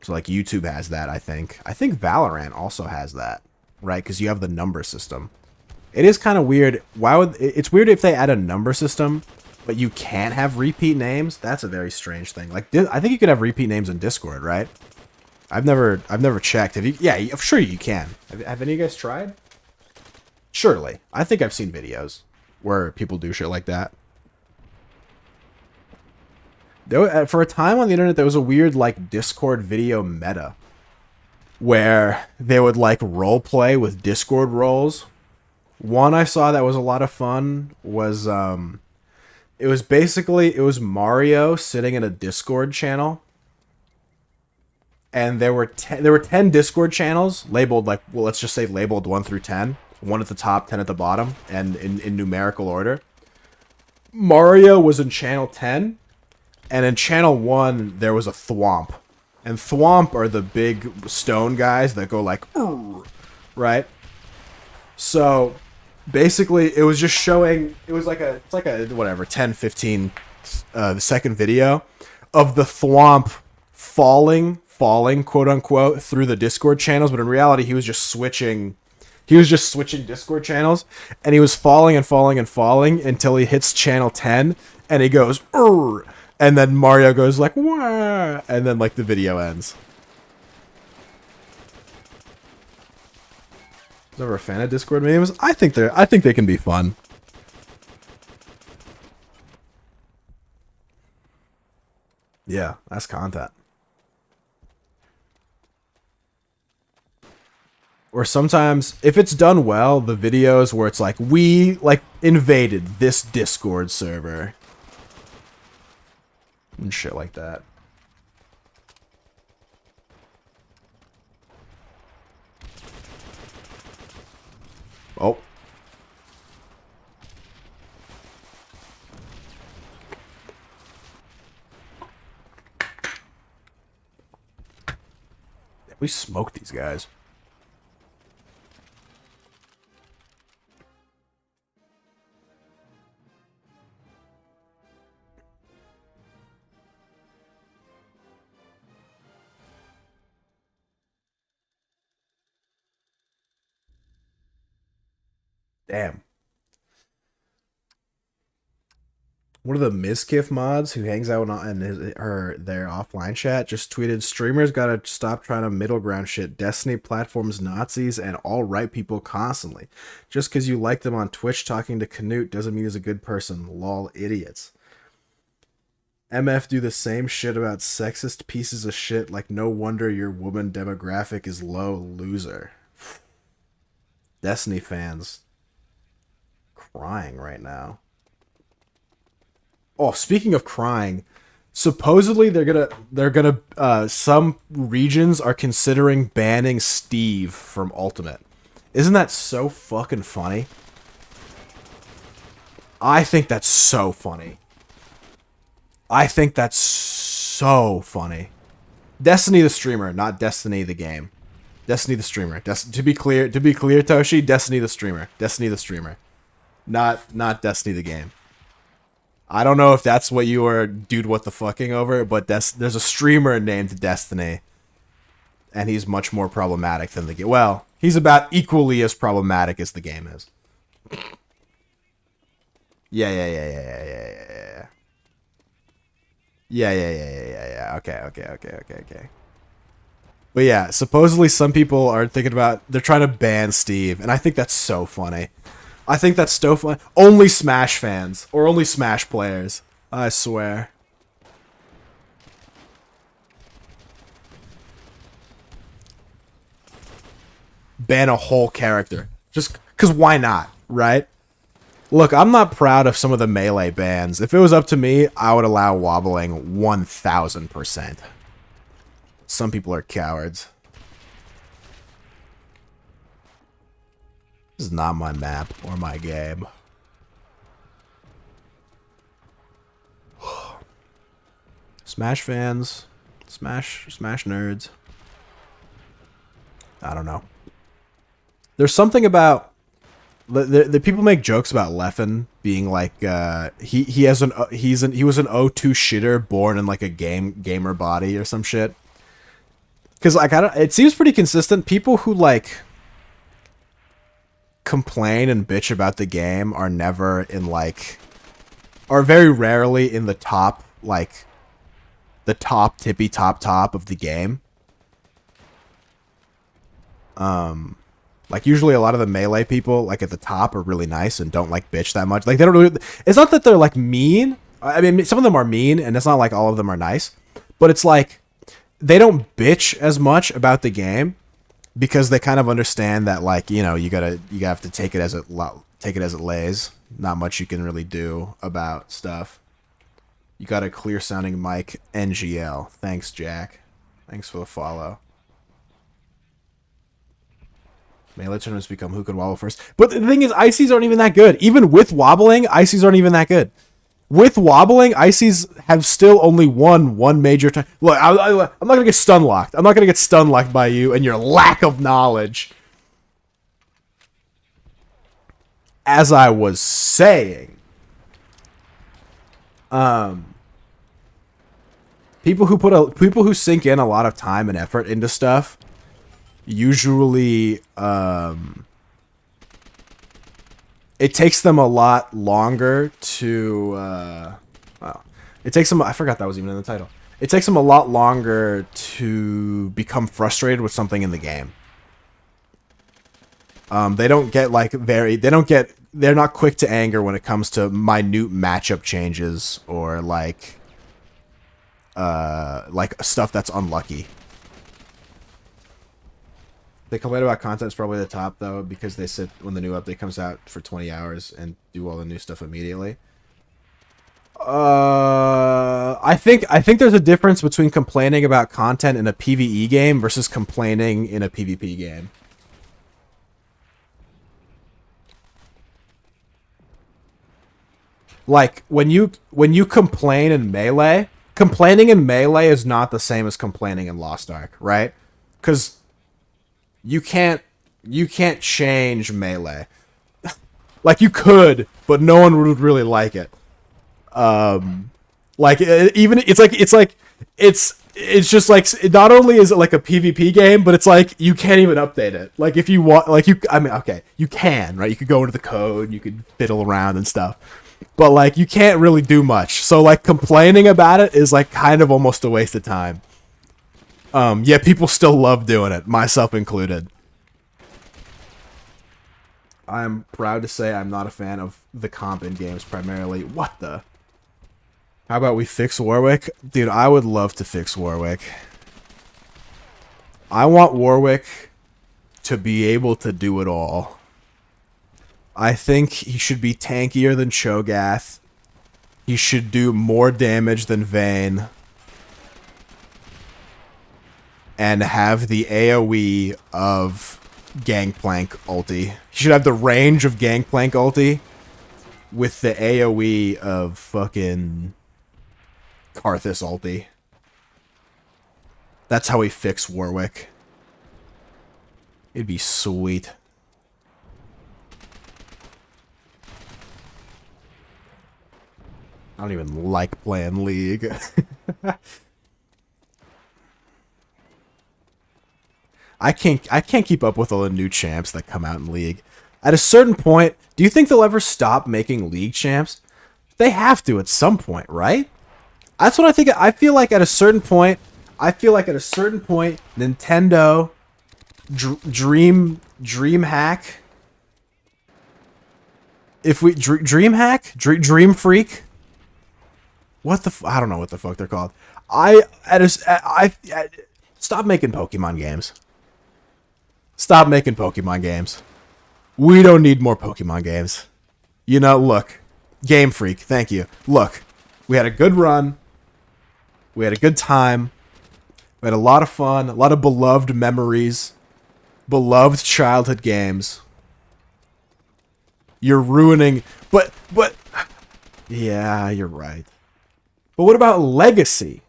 So like YouTube has that, I think. I think Valorant also has that, right? Because you have the number system. It is kind of weird. Why would... It's weird if they add a number system, but you can't have repeat names. That's a very strange thing. Like, I think you could have repeat names in Discord, right? I've never checked. Have you? Yeah, I'm sure you can. Have any of you guys tried? Surely. I think I've seen videos where people do shit like that. For a time on the internet, there was a weird, like, Discord video meta where they would, like, role play with Discord roles. One I saw that was a lot of fun was, it was Mario sitting in a Discord channel. And there were 10 Discord channels labeled, like, well, let's just say labeled 1 through 10. 1 at the top, 10 at the bottom, and in numerical order. Mario was in channel 10. And in channel 1, there was a thwomp. And thwomp are the big stone guys that go like, right? So, basically, it was just showing... It's like a, whatever, 10, 15 second video of the thwomp falling, quote-unquote, through the Discord channels. But in reality, he was just switching Discord channels. And he was falling and falling and falling until he hits channel 10. And he goes, Urgh! And then Mario goes like, wah! And then like the video ends. Is ever a fan of Discord memes? I think they can be fun. Yeah, that's content. Or sometimes, if it's done well, the videos where it's like, we like invaded this Discord server. And shit like that. Oh. We smoked these guys. Damn. One of the Mizkif mods who hangs out in their offline chat just tweeted, streamers gotta stop trying to middle ground shit. Destiny platforms Nazis and all right people constantly. Just because you like them on Twitch talking to Canute doesn't mean he's a good person. Lol, idiots. MF do the same shit about sexist pieces of shit, like no wonder your woman demographic is low, loser. Destiny fans crying right now. Oh, speaking of crying, supposedly they're gonna some regions are considering banning Steve from Ultimate. Isn't that so fucking funny? I think that's so funny. Destiny the streamer, not Destiny the game. Destiny the streamer. To be clear, Toshi, Destiny the streamer. Destiny the streamer. Not Destiny the game. I don't know if that's what you were dude what the fucking over, but there's a streamer named Destiny. And he's much more problematic than the game. Well, he's about equally as problematic as the game is. Yeah. Okay. But yeah, supposedly some people are thinking about, they're trying to ban Steve, and I think that's so funny. I think that's so only Smash fans or only Smash players. I swear. Ban a whole character. Just because why not, right? Look, I'm not proud of some of the melee bans. If it was up to me, I would allow wobbling 1000%. Some people are cowards. This is not my map or my game. Smash fans. Smash nerds. I don't know. There's something about the people make jokes about Leffen being like he was an O2 shitter born in like a gamer body or some shit. Cuz like it seems pretty consistent. People who like complain and bitch about the game are never in like are very rarely in the top like the top tippy top of the game. Like usually a lot of the melee people like at the top are really nice and don't like bitch that much. Like they don't really, it's not that they're like mean. I mean, some of them are mean and it's not like all of them are nice, but it's like they don't bitch as much about the game because they kind of understand that like, you know, you have to take it as it lays. Not much you can really do about stuff. You got a clear sounding mic, NGL. Thanks, Jack. Thanks for the follow. Melee tournaments become who can wobble first. But the thing is, ICs aren't even that good. Even with wobbling, ICs aren't even that good. With wobbling, ICs have still only won one major time. Look, I'm not going to get stun locked. I'm not going to get stun locked by you and your lack of knowledge. As I was saying, people who sink in a lot of time and effort into stuff usually it takes them a lot longer to well, it takes them, I forgot that was even in the title. It takes them a lot longer to become frustrated with something in the game. They don't get like they're not quick to anger when it comes to minute matchup changes or like stuff that's unlucky. They complain about content's probably the top though because they sit when the new update comes out for 20 hours and do all the new stuff immediately. I think there's a difference between complaining about content in a PvE game versus complaining in a PvP game. Like when you complain in Melee, complaining in Melee is not the same as complaining in Lost Ark, right? Because you can't change Melee. Like you could, but no one would really like it. Like even it's just like not only is it like a PvP game, but it's like you can't even update it. Like if you want, like I mean, okay, you can, right? You could go into the code, you could fiddle around and stuff, but like you can't really do much. So like complaining about it is like kind of almost a waste of time. Yeah, people still love doing it, myself included. I'm proud to say I'm not a fan of the comp in games primarily. What the? How about we fix Warwick? Dude, I would love to fix Warwick. I want Warwick to be able to do it all. I think he should be tankier than Cho'Gath. He should do more damage than Vayne. And have the AoE of Gangplank ulti. He should have the range of Gangplank ulti with the AoE of fucking Karthus ulti. That's how we fix Warwick. It'd be sweet. I don't even like playing League. I can't keep up with all the new champs that come out in League. At a certain point, do you think they'll ever stop making League champs? They have to at some point, right? That's what I think. I feel like at a certain point, Nintendo, DreamHack, if we Dream Hack, Dream Freak. What the I don't know what the fuck they're called. Stop making Pokemon games. Stop making Pokemon games. We don't need more Pokemon games. You know, look, Game Freak, thank you. Look, we had a good run. We had a good time. We had a lot of fun, a lot of beloved memories, beloved childhood games. You're ruining, but, yeah, you're right. But what about Legacy?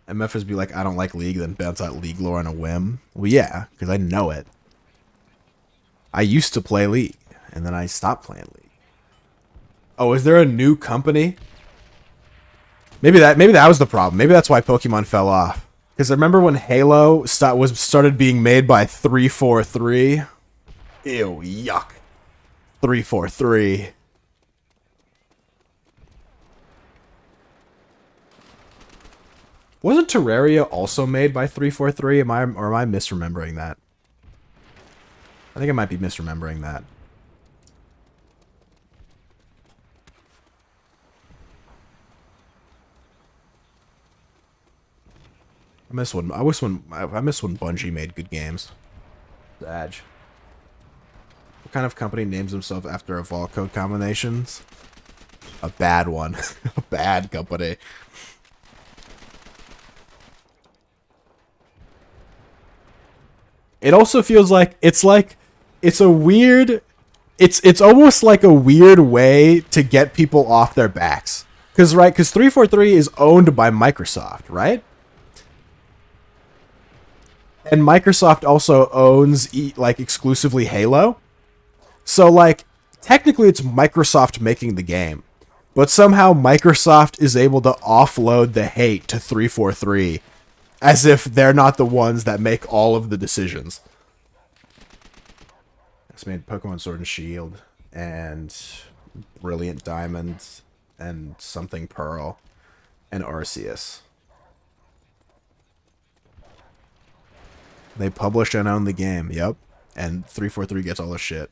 MFers be like, I don't like League, then bounce out League lore on a whim. Well, yeah, because I know it. I used to play League, and then I stopped playing League. Oh, is there a new company? Maybe that was the problem. Maybe that's why Pokemon fell off. Because I remember when Halo started being made by 343. Ew, yuck. 343. Wasn't Terraria also made by 343? Am I misremembering that? I think I might be misremembering that. I miss when Bungie made good games. Badge. What kind of company names themselves after a vault code combinations? A bad one. A bad company. It also feels like it's almost like a weird way to get people off their backs. Cause 343 is owned by Microsoft, right? And Microsoft also owns exclusively Halo. So technically it's Microsoft making the game. But somehow Microsoft is able to offload the hate to 343 as if they're not the ones that make all of the decisions. It's made Pokemon Sword and Shield and Brilliant Diamond and something Pearl and Arceus. They publish and own the game, yep. And 343 gets all the shit.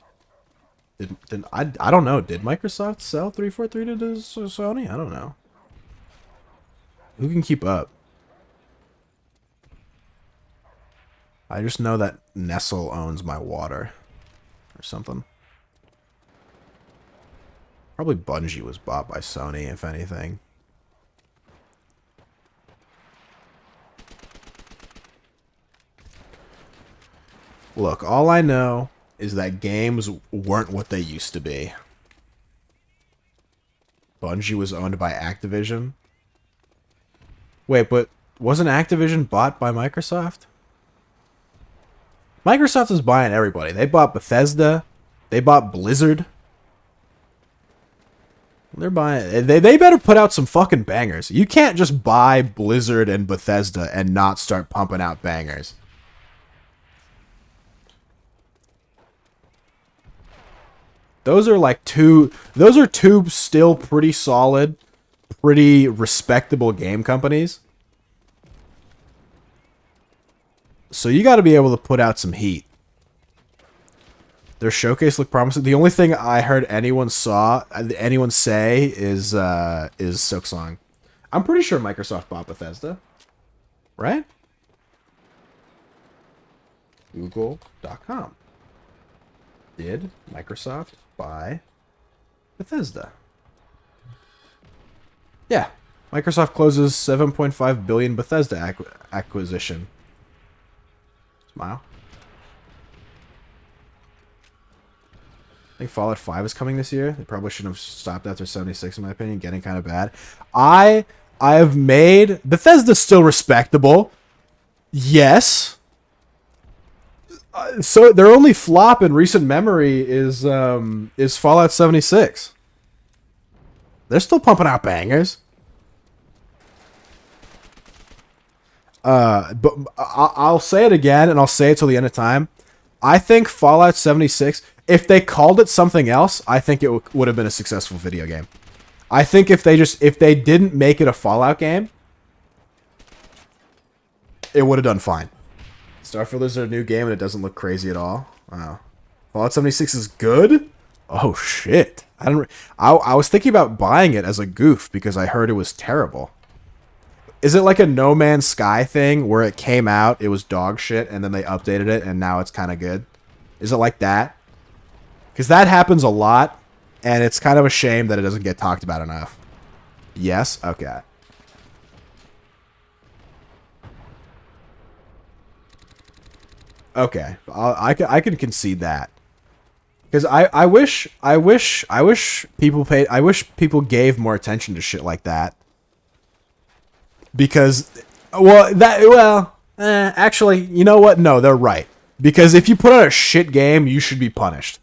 I don't know. Did Microsoft sell 343 to Sony? I don't know. Who can keep up? I just know that Nestle owns my water. Or something. Probably Bungie was bought by Sony, if anything. Look, all I know is that games weren't what they used to be. Bungie was owned by Activision. Wait, but wasn't Activision bought by Microsoft? Microsoft is buying everybody. They bought Bethesda. They bought Blizzard. They're buying... They better put out some fucking bangers. You can't just buy Blizzard and Bethesda and not start pumping out bangers. Those are two still pretty solid, pretty respectable game companies. So you got to be able to put out some heat. Their showcase looked promising. The only thing I heard anyone say is Silksong. I'm pretty sure Microsoft bought Bethesda, right? Google.com. Did Microsoft buy Bethesda? Yeah. Microsoft closes $7.5 billion Bethesda acquisition. Smile. I think Fallout 5 is coming this year. They probably shouldn't have stopped after 76, in my opinion. Getting kind of bad. I have made... Bethesda's still respectable. Yes. So their only flop in recent memory is Fallout 76. They're still pumping out bangers. But I'll say it again, and I'll say it till the end of time. I think Fallout 76, if they called it something else, I think it would have been a successful video game. I think if they didn't make it a Fallout game, it would have done fine. Starfield is their new game, and it doesn't look crazy at all. Wow. Fallout 76 is good? Oh shit. I was thinking about buying it as a goof because I heard it was terrible. Is it like a No Man's Sky thing where it came out, it was dog shit, and then they updated it and now it's kind of good? Is it like that? Because that happens a lot, and it's kind of a shame that it doesn't get talked about enough. Yes? Okay. Okay. I can concede that. Because I wish people gave more attention to shit like that. Because, actually, you know what? No, they're right. Because if you put out a shit game, you should be punished.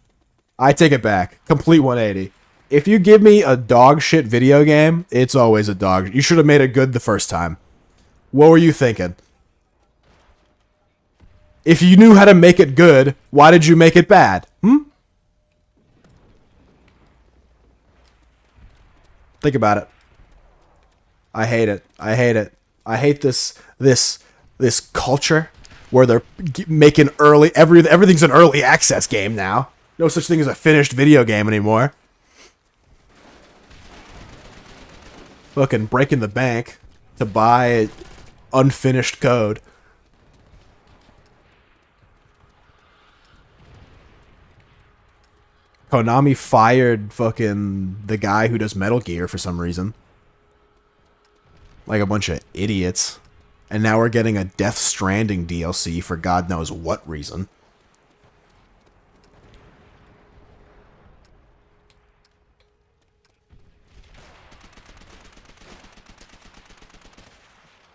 I take it back. Complete 180. If you give me a dog shit video game, it's always a dog. You should have made it good the first time. What were you thinking? If you knew how to make it good, why did you make it bad? Think about it. I hate it. I hate it. I hate this culture where they're making everything's an early access game now. No such thing as a finished video game anymore. Fucking breaking the bank to buy unfinished code. Konami fired fucking the guy who does Metal Gear for some reason. Like a bunch of idiots. And now we're getting a Death Stranding DLC for God knows what reason.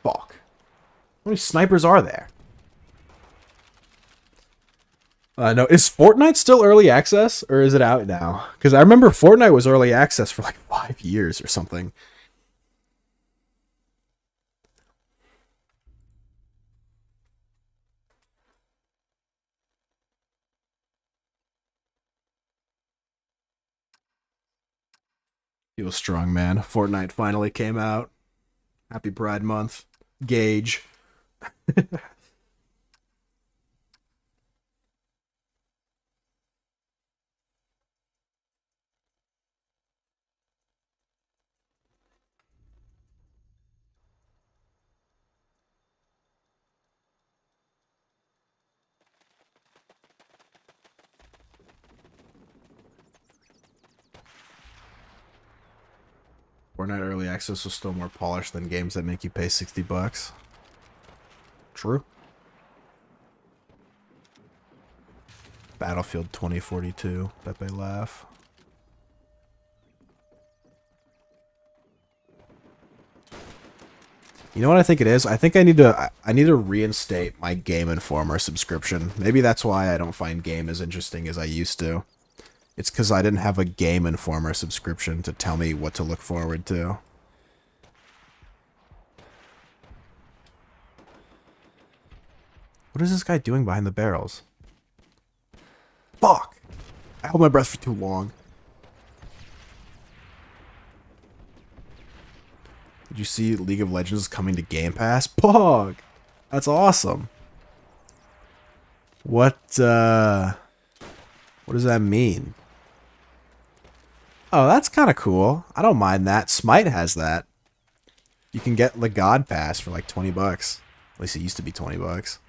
Fuck. How many snipers are there? No, is Fortnite still early access, or is it out now? Because I remember Fortnite was early access for like 5 years or something. Feel strong, man. Fortnite finally came out. Happy Pride Month. Gage. Fortnite early access was still more polished than games that make you pay $60. True. Battlefield 2042. Pepe laugh. You know what I think it is? I think I need to reinstate my Game Informer subscription. Maybe that's why I don't find game as interesting as I used to. It's because I didn't have a Game Informer subscription to tell me what to look forward to. What is this guy doing behind the barrels? Fuck! I held my breath for too long. Did you see League of Legends is coming to Game Pass? Pog! That's awesome. What does that mean? Oh, that's kind of cool. I don't mind that. Smite has that. You can get the God Pass for like 20 bucks. At least it used to be 20 bucks.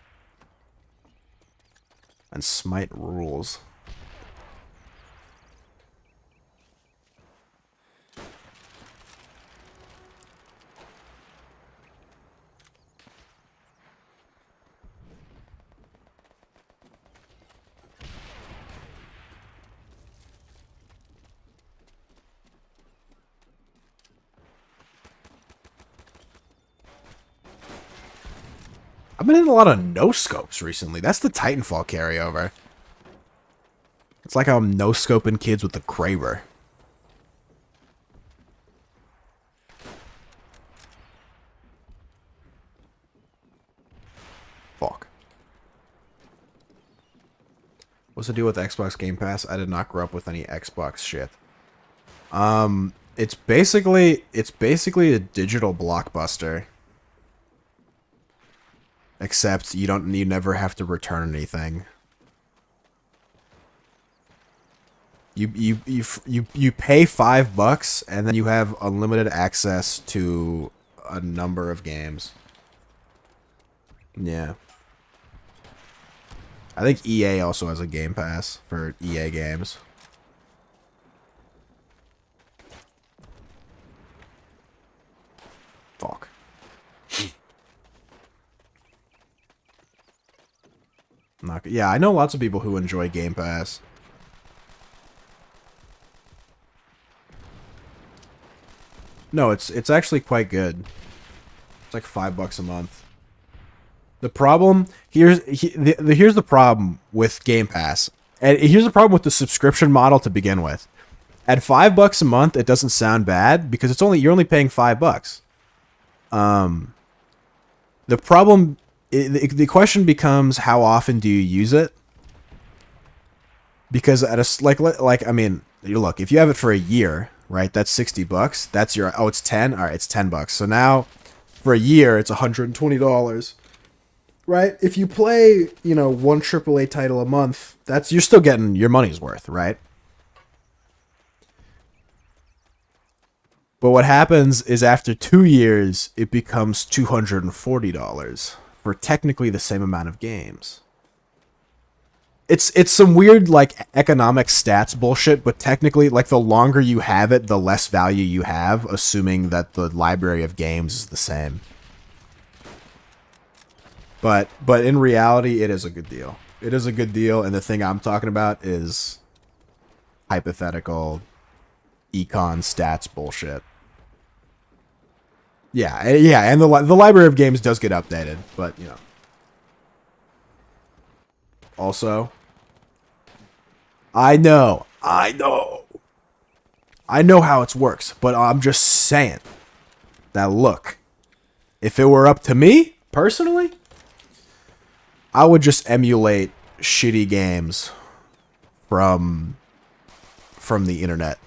And Smite rules. I've been in a lot of no-scopes recently. That's the Titanfall carryover. It's like I'm no-scoping kids with the Kraber. Fuck. What's the deal with Xbox Game Pass? I did not grow up with any Xbox shit. It's basically a digital blockbuster. Except you never have to return anything. You pay $5 and then you have unlimited access to a number of games. Yeah. I think EA also has a Game Pass for EA games. Fuck. Yeah, I know lots of people who enjoy Game Pass. No, it's actually quite good. It's like $5 a month. The problem here's the problem with Game Pass, and here's the problem with the subscription model to begin with. At $5 a month, it doesn't sound bad because you're only paying $5. The problem, the question becomes how often do you use it? Because at a like I mean, you look, if you have it for a year, right? That's $60. That's your it's 10. All right, it's $10. So now for a year, it's $120. Right? If you play, one AAA title a month, you're still getting your money's worth, right? But what happens is after 2 years, it becomes $240 for technically the same amount of games. It's some weird economic stats bullshit, but technically the longer you have it, the less value you have, assuming that the library of games is the same. But in reality, it is a good deal. It is a good deal, and the thing I'm talking about is hypothetical econ stats bullshit. Yeah, and the library of games does get updated, but Also, I know how it works, but I'm just saying that look, if it were up to me personally, I would just emulate shitty games from the internet.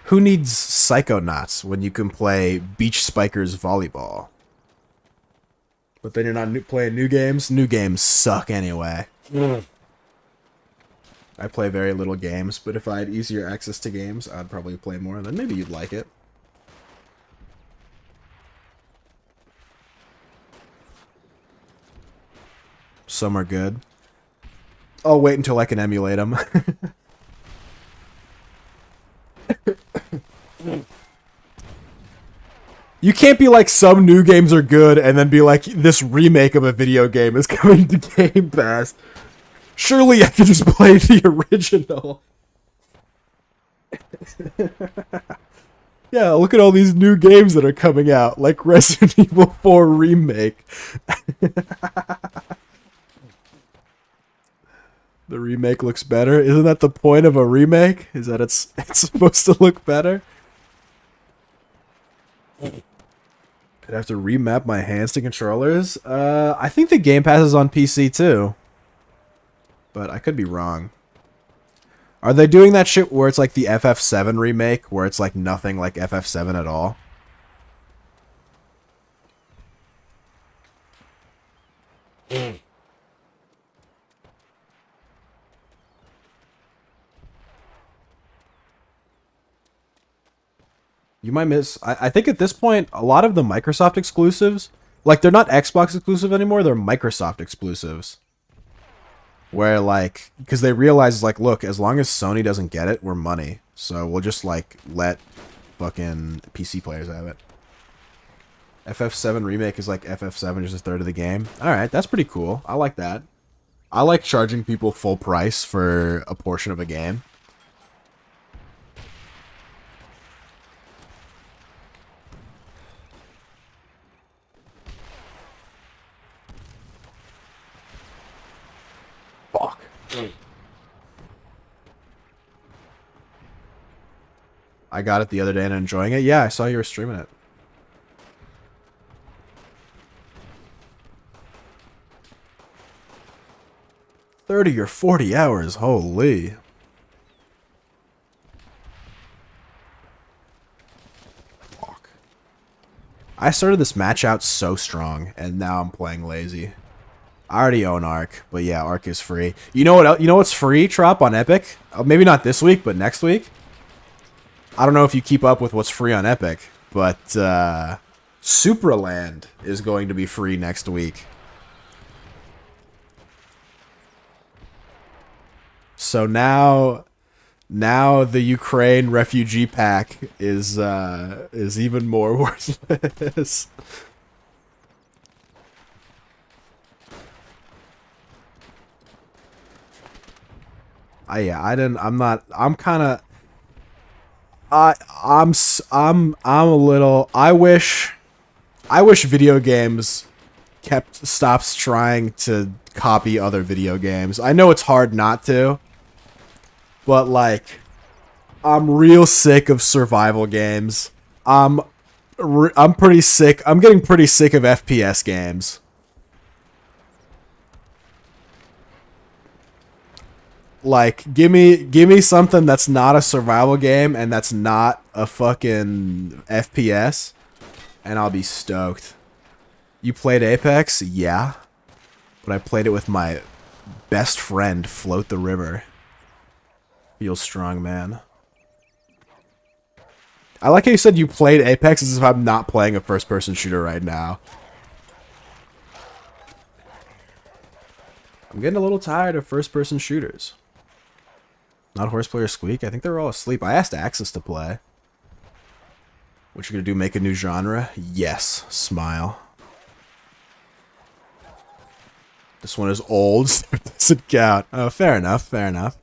Who needs Psychonauts when you can play Beach Spikers volleyball? But then you're not playing new games? New games suck anyway. I play very little games, but if I had easier access to games, I'd probably play more, and then maybe you'd like it. Some are good. I'll wait until I can emulate them. You can't be like, some new games are good, and then be like, this remake of a video game is coming to Game Pass. Surely I can just play the original. Yeah, look at all these new games that are coming out, like Resident Evil 4 Remake. The remake looks better. Isn't that the point of a remake? Is that it's supposed to look better? I'd have to remap my hands to controllers. I think the Game Pass is on PC too, but I could be wrong. Are they doing that shit where it's like the FF7 remake, where it's like nothing like FF7 at all? You might miss... I think at this point, a lot of the Microsoft exclusives, like, they're not Xbox exclusive anymore, they're Microsoft exclusives. Where, like... Because they realize, like, look, as long as Sony doesn't get it, we're money. So we'll just, like, let fucking PC players have it. FF7 Remake is like FF7, just a third of the game. Alright, that's pretty cool. I like that. I like charging people full price for a portion of a game. Fuck. I got it the other day and enjoying it. Yeah, I saw you were streaming it. $30 or 40 hours, holy. I started this match out so strong, and now I'm playing lazy. I already own Arc, but yeah, Arc is free. You know what? You know what's free, Trop, on Epic? Maybe not this week, but next week. I don't know if you keep up with what's free on Epic, but Supraland is going to be free next week. So now the Ukraine refugee pack is even more worthless. I wish video games stops trying to copy other video games. I know it's hard not to, but like, I'm real sick of survival games. I'm pretty sick. I'm getting pretty sick of FPS games. Like, give me something that's not a survival game and that's not a fucking FPS, and I'll be stoked. You played Apex? Yeah. But I played it with my best friend, Float the River. Feel strong, man. I like how you said you played Apex as if I'm not playing a first-person shooter right now. I'm getting a little tired of first-person shooters. Not Horseplayer Squeak? I think they're all asleep. I asked Axis to play. What you gonna do, make a new genre? Yes. Smile. This one is old, so it doesn't count. Oh, fair enough, fair enough.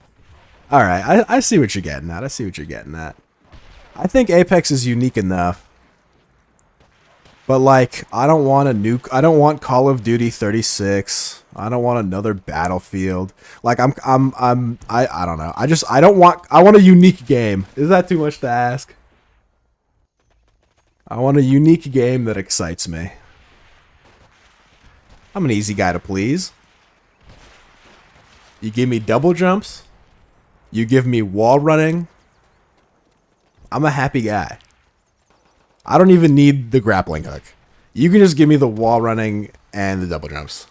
Alright, I see what you're getting at. I see what you're getting at. I think Apex is unique enough. But like, I don't want a nuke. I don't want Call of Duty 36. I don't want another Battlefield. Like I don't know. I want a unique game. Is that too much to ask? I want a unique game that excites me. I'm an easy guy to please. You give me double jumps. You give me wall running. I'm a happy guy. I don't even need the grappling hook. You can just give me the wall running and the double jumps.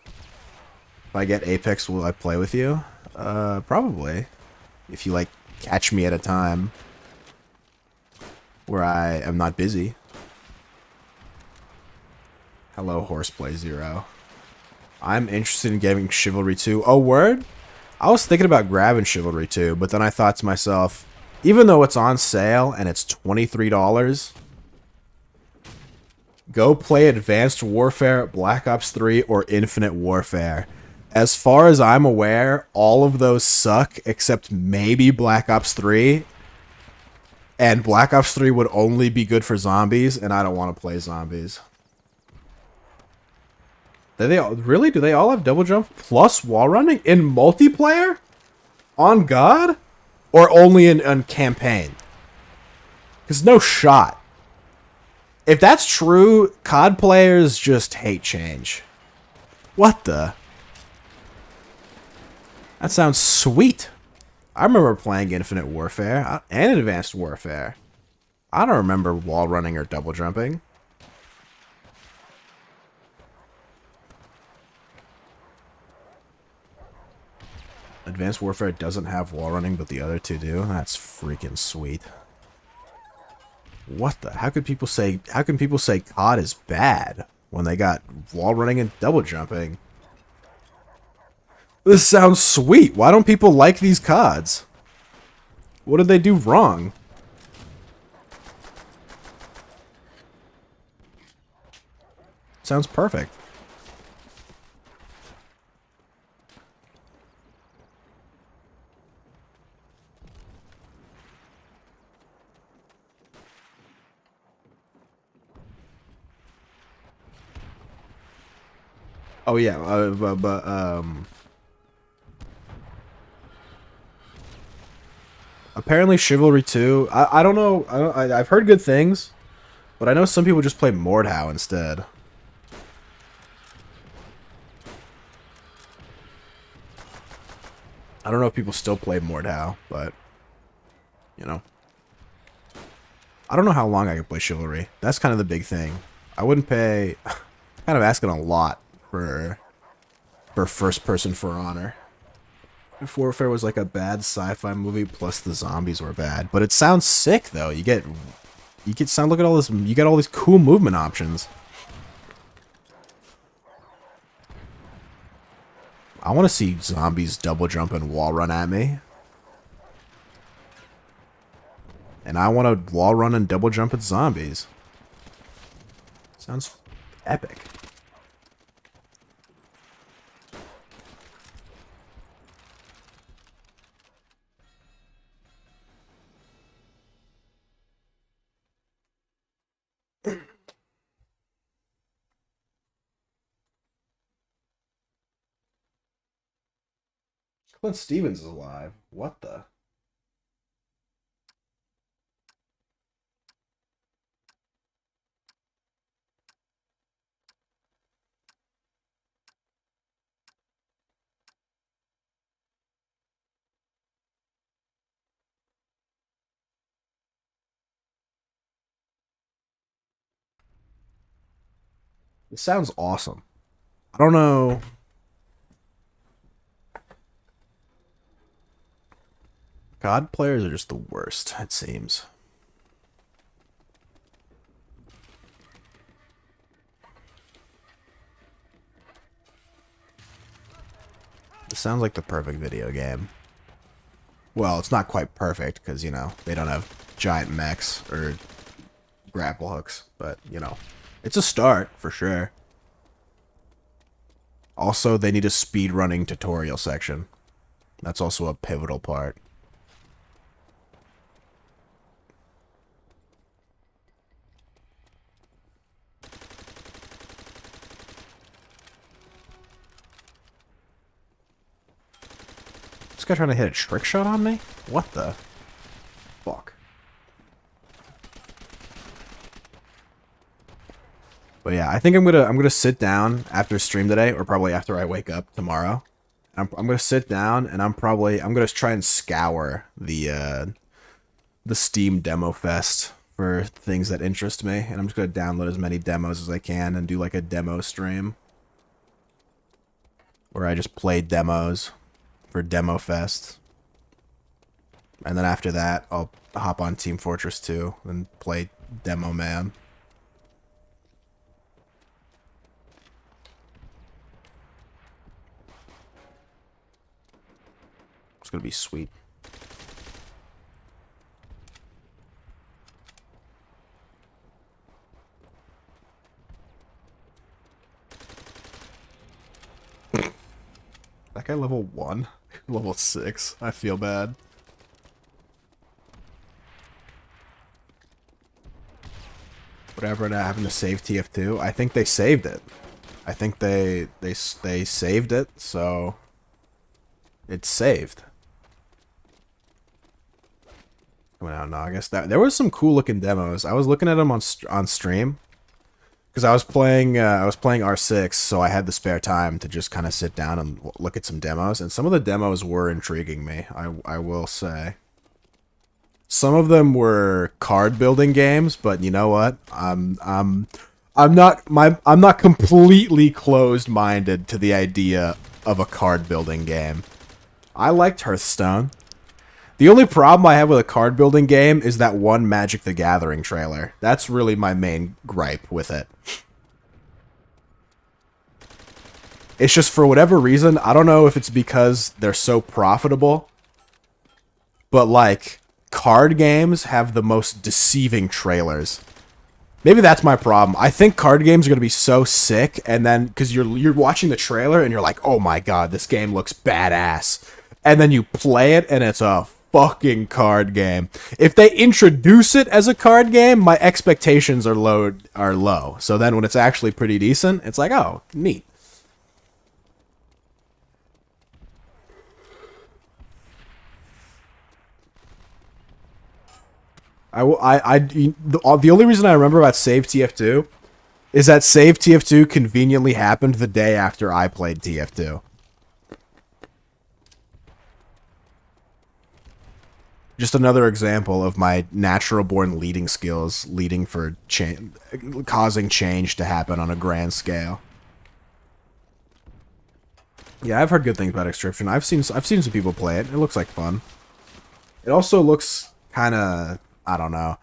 If I get Apex, will I play with you? Probably. If you, like, catch me at a time where I am not busy. Hello, Horseplay Zero. I'm interested in getting Chivalry 2. Oh, word? I was thinking about grabbing Chivalry 2, but then I thought to myself, even though it's on sale and it's $23, go play Advanced Warfare, Black Ops 3, or Infinite Warfare. As far as I'm aware, all of those suck except maybe Black Ops 3. And Black Ops 3 would only be good for zombies, and I don't want to play zombies. Do they all, really? Do they all have double jump plus wall running in multiplayer? On God? Or only in campaign? Because no shot. If that's true, COD players just hate change. What the? That sounds sweet. I remember playing Infinite Warfare and Advanced Warfare. I don't remember wall running or double jumping. Advanced Warfare doesn't have wall running, but the other two do. That's freaking sweet. What the? How can people say COD is bad when they got wall running and double jumping? This sounds sweet. Why don't people like these CODs? What did they do wrong? Sounds perfect. Oh yeah, apparently Chivalry 2. I don't know. I've heard good things, but I know some people just play Mordhau instead. I don't know if people still play Mordhau, but you know. I don't know how long I could play Chivalry. That's kind of the big thing. I wouldn't pay... kind of asking a lot for first person For Honor. If Warfare was like a bad sci-fi movie plus the zombies were bad. But it sounds sick though. You get sound, look at all this, you get all these cool movement options. I want to see zombies double jump and wall run at me. And I want to wall run and double jump at zombies. Sounds epic. Clint Stevens is alive. What the? It sounds awesome. I don't know. COD players are just the worst, it seems. This sounds like the perfect video game. Well, it's not quite perfect, because, you know, they don't have giant mechs or grapple hooks, but, you know, it's a start, for sure. Also, they need a speedrunning tutorial section. That's also a pivotal part. This guy trying to hit a trick shot on me? What the fuck? But yeah, I think I'm gonna sit down after stream today, or probably after I wake up tomorrow. I'm gonna sit down and I'm gonna try and scour the Steam Demo Fest for things that interest me, and I'm just gonna download as many demos as I can and do like a demo stream where I just play demos for Demo Fest. And then after that, I'll hop on Team Fortress 2 and play Demo Man. It's gonna be sweet. That guy level 1? Level 6. I feel bad. Whatever, not having to save TF2. I think they saved it. I think they saved it, so it's saved. Coming out in August. There was some cool looking demos. I was looking at them on stream because I was playing R6, so I had the spare time to just kind of sit down and look at some demos, and some of the demos were intriguing me. I will say. Some of them were card building games, but you know what? I'm not completely closed-minded to the idea of a card building game. I liked Hearthstone. The only problem I have with a card building game is that one Magic the Gathering trailer. That's really my main gripe with it. It's just, for whatever reason, I don't know if it's because they're so profitable, but like, card games have the most deceiving trailers. Maybe that's my problem. I think card games are going to be so sick, and then, because you're watching the trailer, and you're like, oh my god, this game looks badass. And then you play it, and it's a fucking card game. If they introduce it as a card game, my expectations are low. So then when it's actually pretty decent, it's like, oh, neat. The only reason I remember about Save TF2 is that Save TF2 conveniently happened the day after I played TF2. Just another example of my natural-born leading skills leading for causing change to happen on a grand scale. Yeah, I've heard good things about Inscription. I've seen some people play it. It looks like fun. It also looks kind of, I don't know.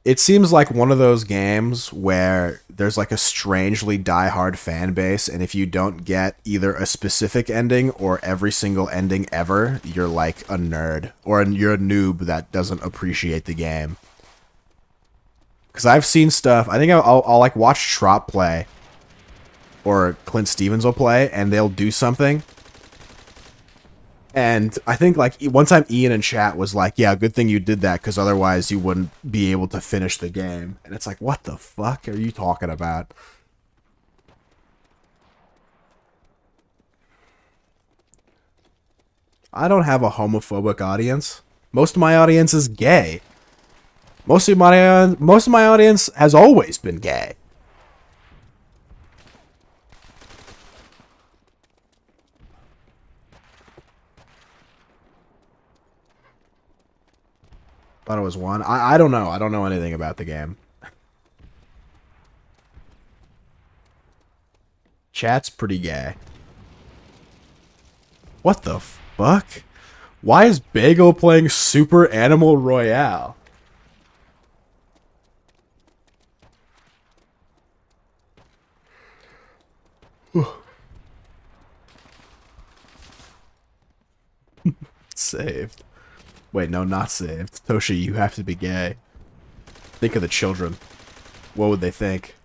It seems like one of those games where there's like a strangely diehard fan base, and if you don't get either a specific ending or every single ending ever, you're like a nerd. Or you're a noob that doesn't appreciate the game. Because I've seen stuff, I think I'll like watch Trop play, or Clint Stevens will play, and they'll do something. And I think, like, one time Ian in chat was like, yeah, good thing you did that, because otherwise you wouldn't be able to finish the game. And it's like, what the fuck are you talking about? I don't have a homophobic audience. Most of my audience is gay. Most of my audience has always been gay. Thought it was one. I don't know. I don't know anything about the game. Chat's pretty gay. What the fuck? Why is Bagel playing Super Animal Royale? Saved. Wait, no, not saved. Toshi, you have to be gay. Think of the children. What would they think?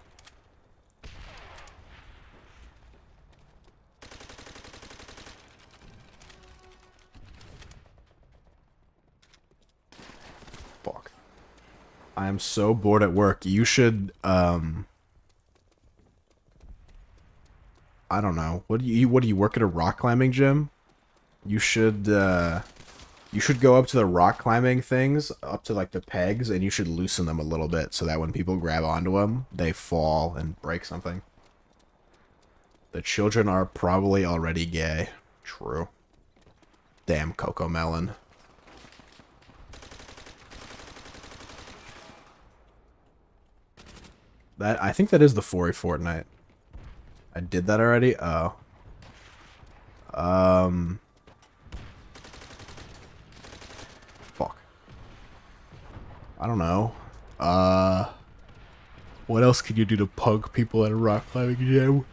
Fuck. I am so bored at work. You should, I don't know. What do you work at a rock climbing gym? You should go up to the rock climbing things, up to like the pegs, and you should loosen them a little bit so that when people grab onto them, they fall and break something. The children are probably already gay. True. Damn Coco Melon. I think that is the 4 Fortnite. I did that already? Oh. Fuck. I don't know. What else could you do to punk people at a rock climbing gym?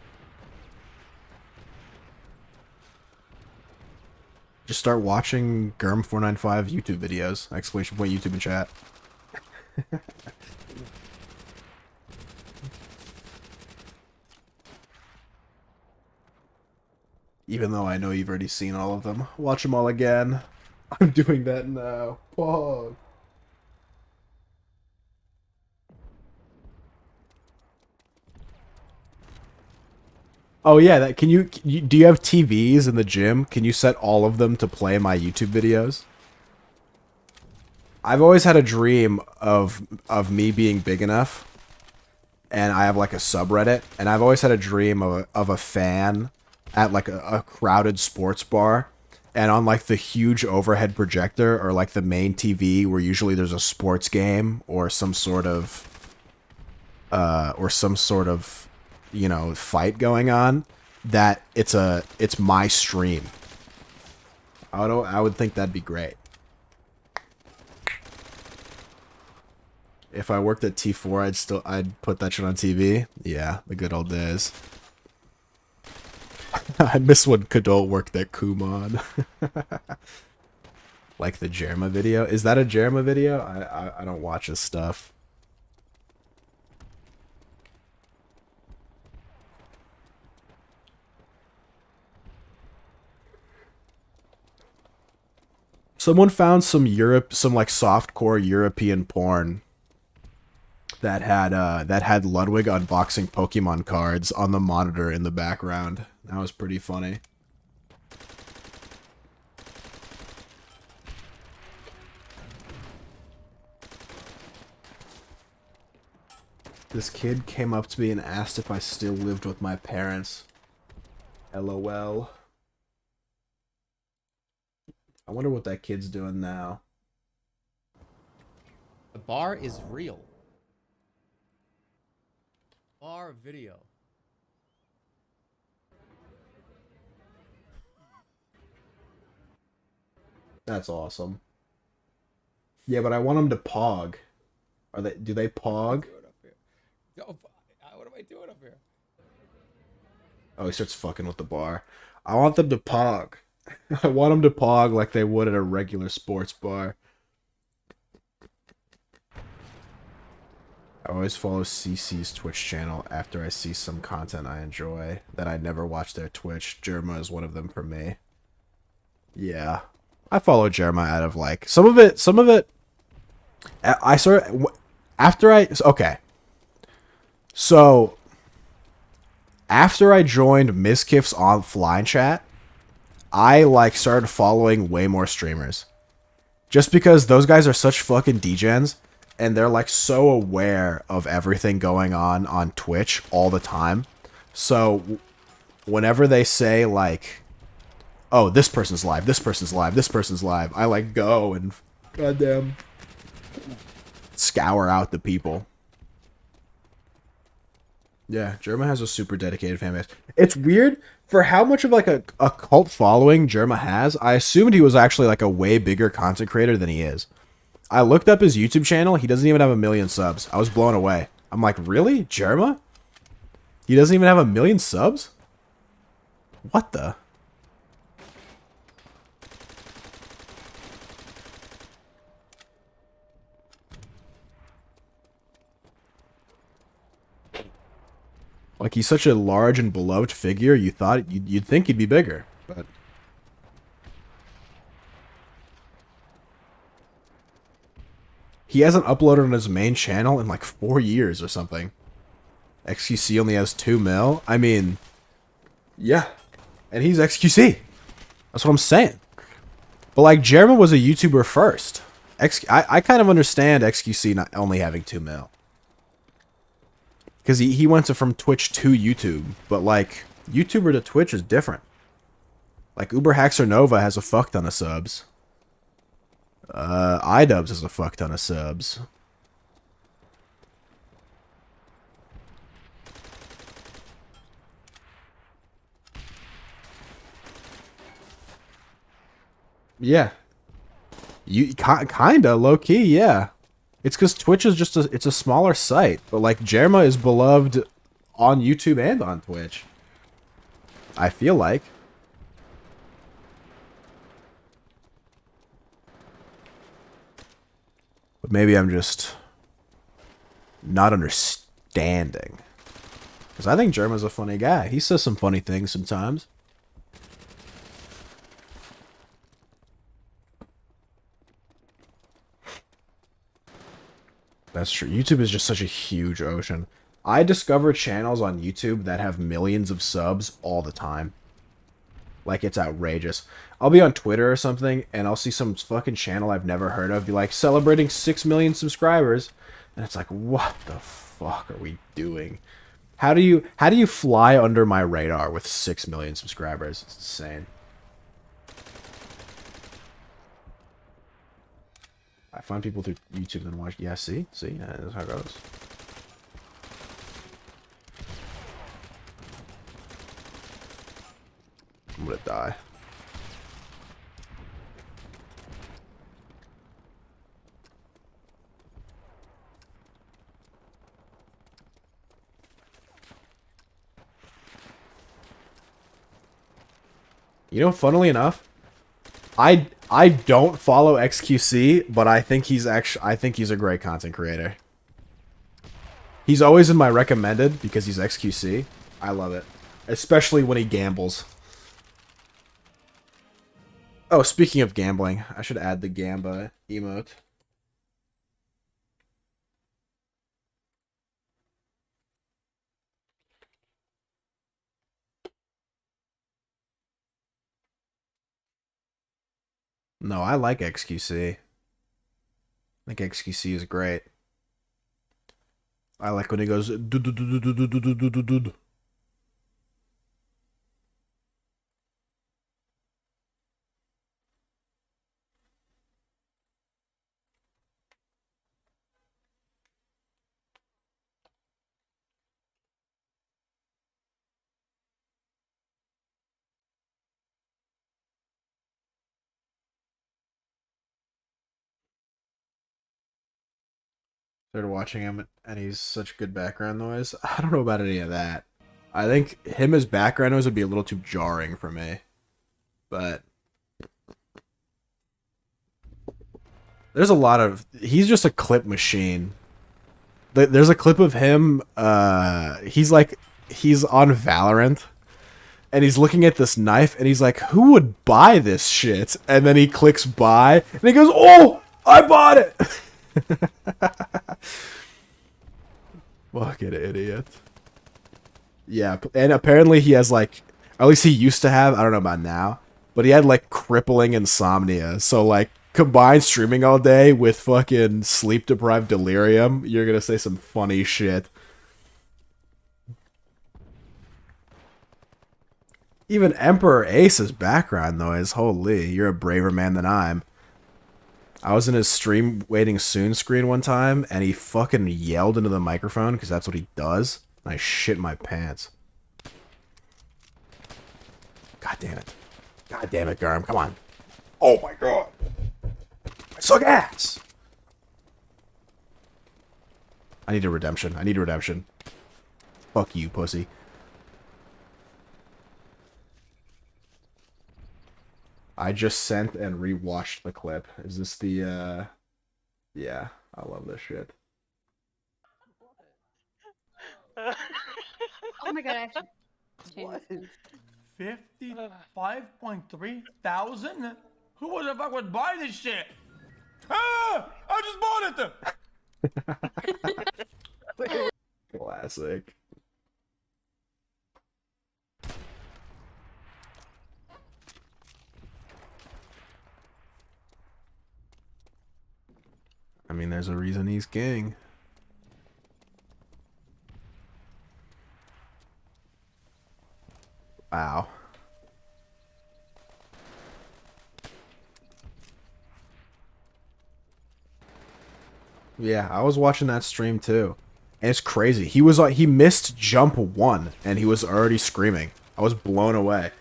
Just start watching gurm495 YouTube videos. Exclamation point YouTube in chat. Even though I know you've already seen all of them. Watch them all again. I'm doing that now. Pog. Oh yeah, that do you have TVs in the gym? Can you set all of them to play my YouTube videos? I've always had a dream of me being big enough, and I have like a subreddit, and I've always had a dream of a fan at like a crowded sports bar, and on like the huge overhead projector or like the main TV where usually there's a sports game or some sort of you know, fight going on, that it's my stream. I would think that'd be great. If I worked at T4, I'd put that shit on TV. Yeah, the good old days. I miss when Kadol worked at Kumon. Like the Jerma video. Is that a Jerma video? I don't watch his stuff. Someone found some like softcore European porn that had Ludwig unboxing Pokemon cards on the monitor in the background. That was pretty funny. This kid came up to me and asked if I still lived with my parents. LOL. I wonder what that kid's doing now. The bar is real. Bar video. That's awesome. Yeah, but I want them to pog. Are they? Do they pog? What am I doing up here? Oh, he starts fucking with the bar. I want them to pog. I want them to pog like they would at a regular sports bar. I always follow CC's Twitch channel after I see some content I enjoy that I never watch their Twitch. Jerma is one of them for me. Yeah. I follow Jerma out of like some of it I sort of after I okay. So after I joined Miskiff's offline chat, I like started following way more streamers. Just because those guys are such fucking degens and they're like so aware of everything going on Twitch all the time. So whenever they say like, oh, this person's live, this person's live, this person's live, I like go and goddamn scour out the people. Yeah, Jerma has a super dedicated fan base. It's weird for how much of like a cult following Jerma has. I assumed he was actually like a way bigger content creator than he is. I looked up his YouTube channel. He doesn't even have 1 million subs. I was blown away. I'm like, really? Jerma? He doesn't even have 1 million subs? What the? Like, he's such a large and beloved figure, you thought you'd think he'd be bigger, but he hasn't uploaded on his main channel in like 4 years or something. XQC only has 2 mil. I mean, yeah, and he's XQC. That's what I'm saying. But like, Jeremy was a YouTuber first. I kind of understand XQC not only having 2 mil. Because he went from Twitch to YouTube. But, like, YouTuber to Twitch is different. Like, Uber Haxer Nova has a fuck ton of subs. iDubbbz has a fuck ton of subs. Yeah. You kinda, low-key, yeah. It's because Twitch is just it's a smaller site, but like Jerma is beloved on YouTube and on Twitch. I feel like. But maybe I'm just not understanding. Because I think Jerma's a funny guy. He says some funny things sometimes. That's true. YouTube is just such a huge ocean. I discover channels on YouTube that have millions of subs all the time. Like, it's outrageous. I'll be on Twitter or something, and I'll see some fucking channel I've never heard of be like, celebrating 6 million subscribers. And it's like, what the fuck are we doing? How do you fly under my radar with 6 million subscribers? It's insane. I find people through YouTube and watch. Yeah, see? Yeah, that's how it goes. I'm gonna die. You know, funnily enough, I don't follow XQC, but I think he's a great content creator. He's always in my recommended because he's XQC. I love it, especially when he gambles. Oh, speaking of gambling, I should add the Gamba emote. No, I like XQC. I think XQC is great. I like when he goes. Started watching him, and he's such good background noise. I don't know about any of that. I think him as background noise would be a little too jarring for me. But there's a lot of... He's just a clip machine. There's a clip of him, he's on Valorant, and he's looking at this knife, and he's like, who would buy this shit? And then he clicks buy, and he goes, oh, I bought it! Fucking idiot. Yeah, and apparently he has, like, at least he used to have, I don't know about now, but he had, like, crippling insomnia, so, like, combine streaming all day with fucking sleep-deprived delirium, you're gonna say some funny shit. Even Emperor Ace's background noise, holy, you're a braver man than I'm. I was in his stream waiting soon screen one time, and he fucking yelled into the microphone, because that's what he does, and I shit my pants. God damn it. God damn it, Gurm, come on. Oh my god. I suck ass! I need a redemption. I need a redemption. Fuck you, pussy. I just sent and rewatched the clip. Is this the, Yeah, I love this shit. Oh my god, I actually changed this. 55.3 thousand? Who the fuck would buy this shit? Ah! I just bought it! Classic. I mean, there's a reason he's king. Wow. Yeah, I was watching that stream too. And it's crazy. He missed jump 1 and he was already screaming. I was blown away.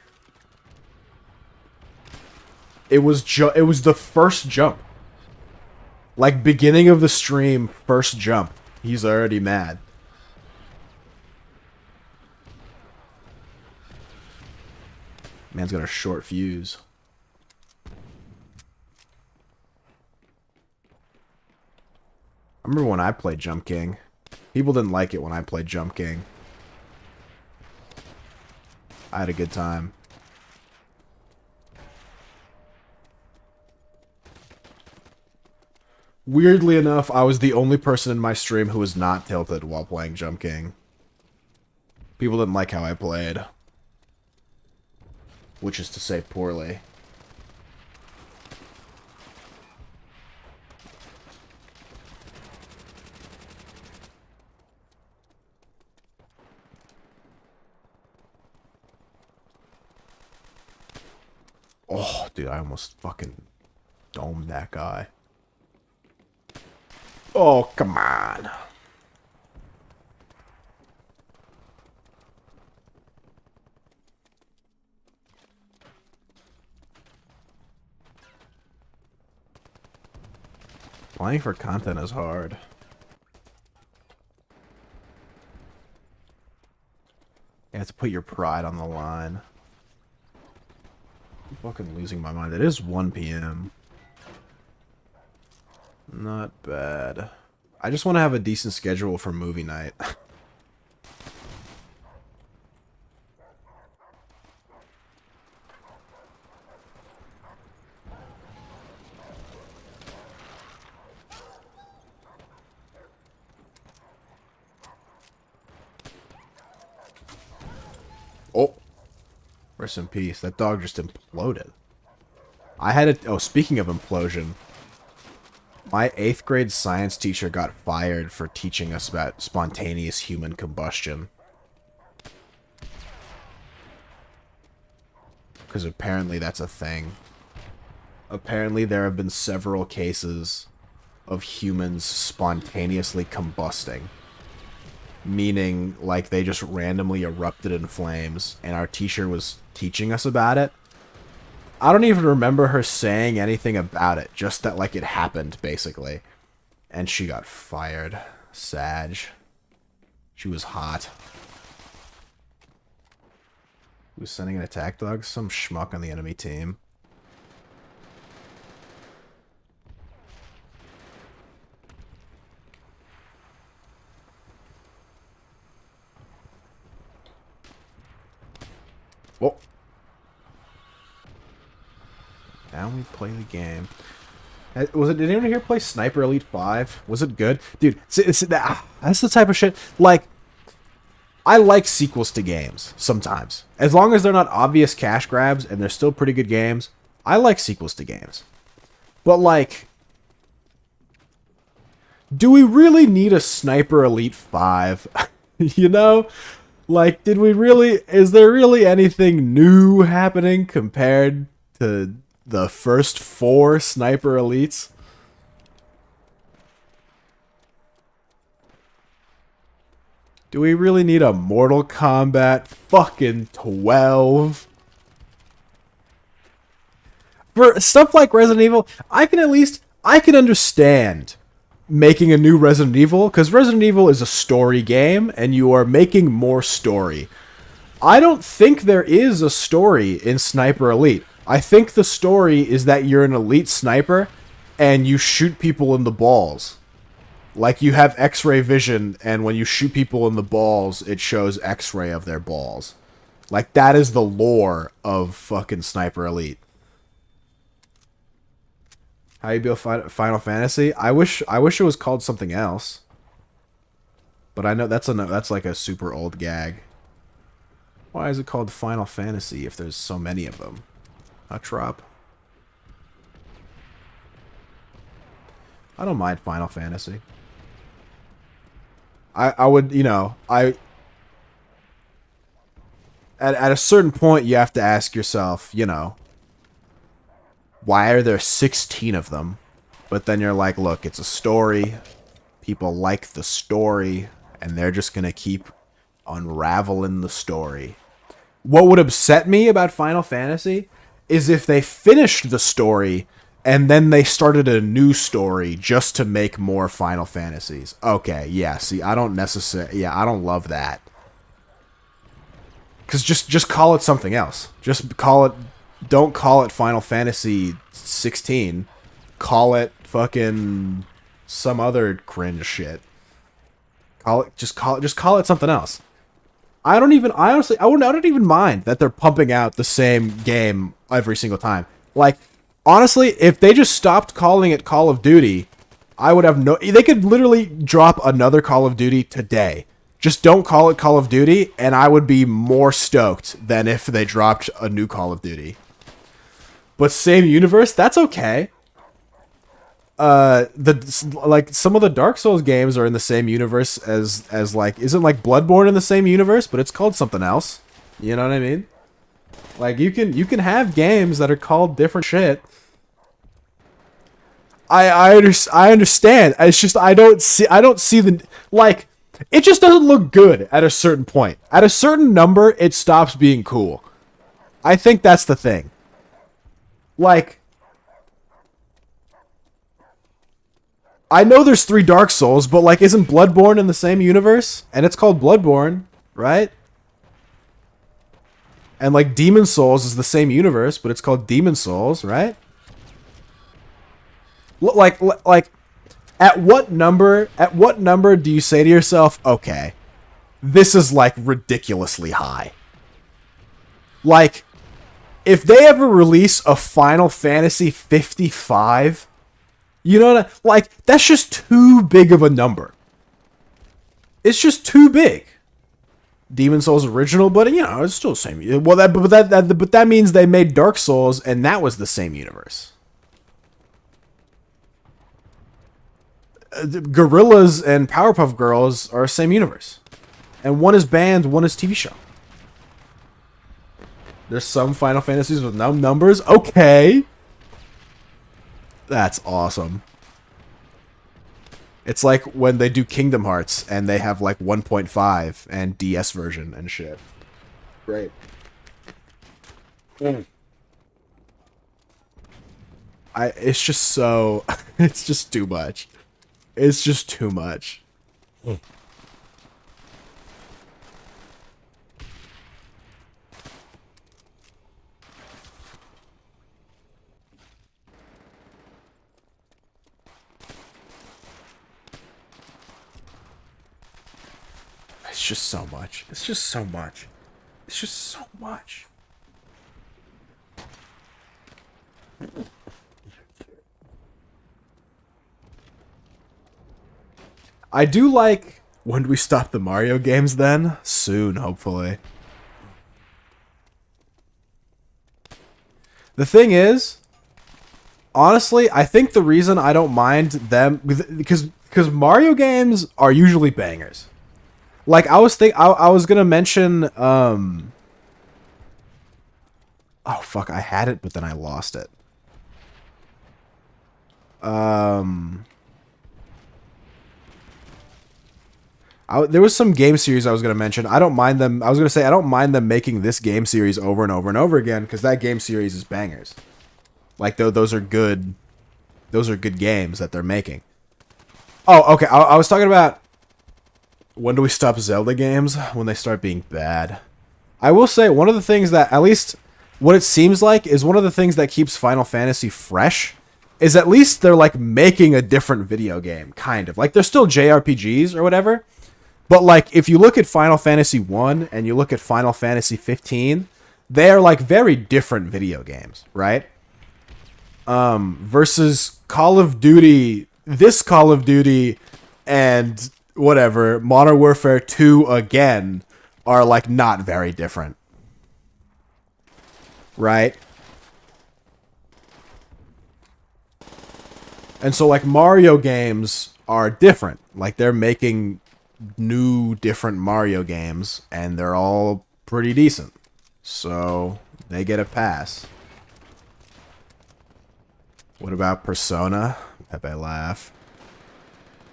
It was the first jump. Like beginning of the stream, first jump. He's already mad. Man's got a short fuse. I remember when I played Jump King. People didn't like it when I played Jump King. I had a good time. Weirdly enough, I was the only person in my stream who was not tilted while playing Jump King. People didn't like how I played. Which is to say poorly. Oh, dude, I almost fucking domed that guy. Oh, come on. Playing for content is hard. You have to put your pride on the line. I'm fucking losing my mind. It is 1 p.m. Not bad. I just want to have a decent schedule for movie night. Oh. Rest in peace. That dog just imploded. I had it. Oh, speaking of implosion. My 8th grade science teacher got fired for teaching us about spontaneous human combustion. Because apparently that's a thing. Apparently there have been several cases of humans spontaneously combusting. Meaning, like, they just randomly erupted in flames, and our teacher was teaching us about it. I don't even remember her saying anything about it, just that, like, it happened, basically. And she got fired. Sag. She was hot. Who's sending an attack dog? Some schmuck on the enemy team. Whoa. Now we play the game. Did anyone here play Sniper Elite 5? Was it good? Dude, that's the type of shit. Like, I like sequels to games sometimes. As long as they're not obvious cash grabs and they're still pretty good games, I like sequels to games. But, like, do we really need a Sniper Elite 5? You know? Like, is there really anything new happening compared to the first 4 Sniper Elites? Do we really need a Mortal Kombat fucking 12? For stuff like Resident Evil, I can understand making a new Resident Evil, because Resident Evil is a story game, and you are making more story. I don't think there is a story in Sniper Elite. I think the story is that you're an elite sniper, and you shoot people in the balls. Like, you have X-ray vision, and when you shoot people in the balls, it shows X-ray of their balls. Like, that is the lore of fucking Sniper Elite. How you build Final Fantasy? I wish it was called something else. But I know that's like a super old gag. Why is it called Final Fantasy if there's so many of them? A drop. I don't mind Final Fantasy. I would, you know, at a certain point you have to ask yourself, you know, why are there 16 of them? But then you're like, look, it's a story. People like the story, and they're just going to keep unraveling the story. What would upset me about Final Fantasy is if they finished the story and then they started a new story just to make more Final Fantasies. Okay, yeah, see, I don't love that. Because just call it something else. Don't call it Final Fantasy 16. Call it fucking some other cringe shit. Just call it something else. I don't even mind that they're pumping out the same game every single time. Like, honestly, if they just stopped calling it Call of Duty, I would have they could literally drop another Call of Duty today. Just don't call it Call of Duty, and I would be more stoked than if they dropped a new Call of Duty. But same universe, that's okay. Some of the Dark Souls games are in the same universe as like, isn't like Bloodborne in the same universe, but it's called something else. You know what I mean? Like, you can have games that are called different shit. I understand. It's just I don't see the, like, it just doesn't look good at a certain point. At a certain number, it stops being cool. I think that's the thing. Like, I know there's 3 Dark Souls, but, like, isn't Bloodborne in the same universe? And it's called Bloodborne, right? And, like, Demon Souls is the same universe, but it's called Demon Souls, right? Like, at what number do you say to yourself, okay, this is, like, ridiculously high? Like, if they ever release a Final Fantasy 55, you know what like, that's just too big of a number. It's just too big. Demon Souls original, but, you know, it's still the same. Well, but that means they made Dark Souls, and that was the same universe. Gorillas and Powerpuff Girls are the same universe. And one is banned, one is TV show. There's some Final Fantasies with no numbers? Okay. That's awesome. It's like when they do Kingdom Hearts and they have like 1.5 and DS version and shit. Great. It's just so... it's just too much. It's just too much. It's just so much. It's just so much. It's just so much. I do like... When do we stop the Mario games then? Soon, hopefully. The thing is, honestly, I think the reason I don't mind them... Because Mario games are usually bangers. Like, I was gonna mention... Oh, fuck, I had it, but then I lost it. There was some game series I was going to mention. I don't mind them. I was going to say I don't mind them making this game series over and over and over again because that game series is bangers. Like those are good. Those are good games that they're making. Oh, okay. I was talking about when do we stop Zelda games? When they start being bad. I will say one of the things that, at least what it seems like, is one of the things that keeps Final Fantasy fresh is at least they're like making a different video game, kind of. Like they're still JRPGs or whatever. But, like, if you look at Final Fantasy 1 and you look at Final Fantasy 15, they are, like, very different video games, right? Versus Call of Duty, this Call of Duty and whatever, Modern Warfare 2 again are, like, not very different. Right? And so, like, Mario games are different. Like, they're making new different Mario games and they're all pretty decent, so they get a pass. What about Persona? Pepe laugh.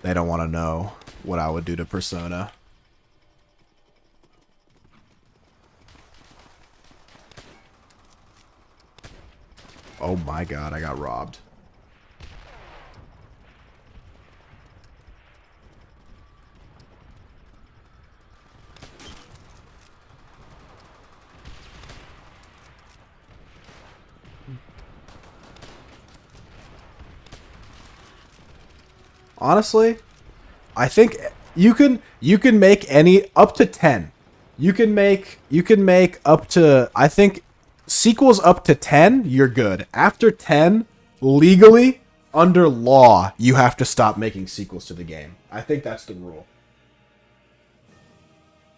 They don't want to know what I would do to Persona. Oh my god, I got robbed. Honestly, I think you can make any up to 10. You can make up to, I think, sequels up to 10, you're good. After 10, legally, under law, you have to stop making sequels to the game. I think that's the rule.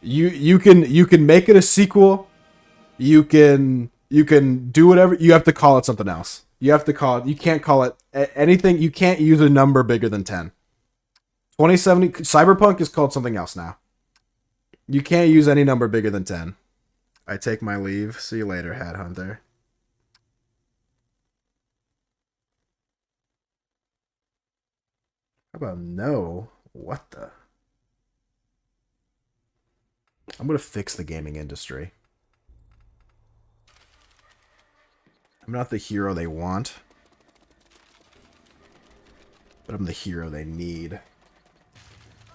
You can make it a sequel. You can do whatever. You have to call it something else. You have to call it... You can't call it anything. You can't use a number bigger than 10. 2070... Cyberpunk is called something else now. You can't use any number bigger than 10. I take my leave. See you later, Hat Hunter. How about no? What the... I'm gonna fix the gaming industry. I'm not the hero they want, but I'm the hero they need.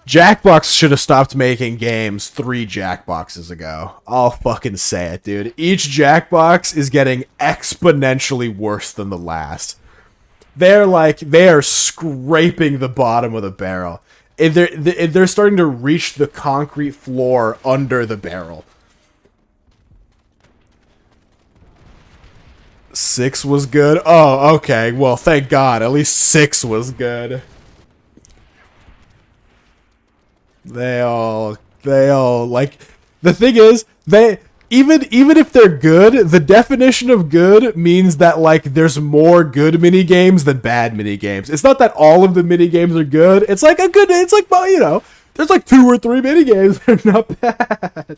Jackbox should have stopped making games 3 Jackboxes ago. I'll fucking say it, dude. Each Jackbox is getting exponentially worse than the last. They are scraping the bottom of the barrel. They're starting to reach the concrete floor under the barrel. 6 was good? Oh, okay. Well, thank God. At least 6 was good. They all, like... The thing is, even if they're good, the definition of good means that, like, there's more good minigames than bad minigames. It's not that all of the minigames are good. It's like a good... It's like, well, you know, there's like 2 or 3 minigames that are not bad.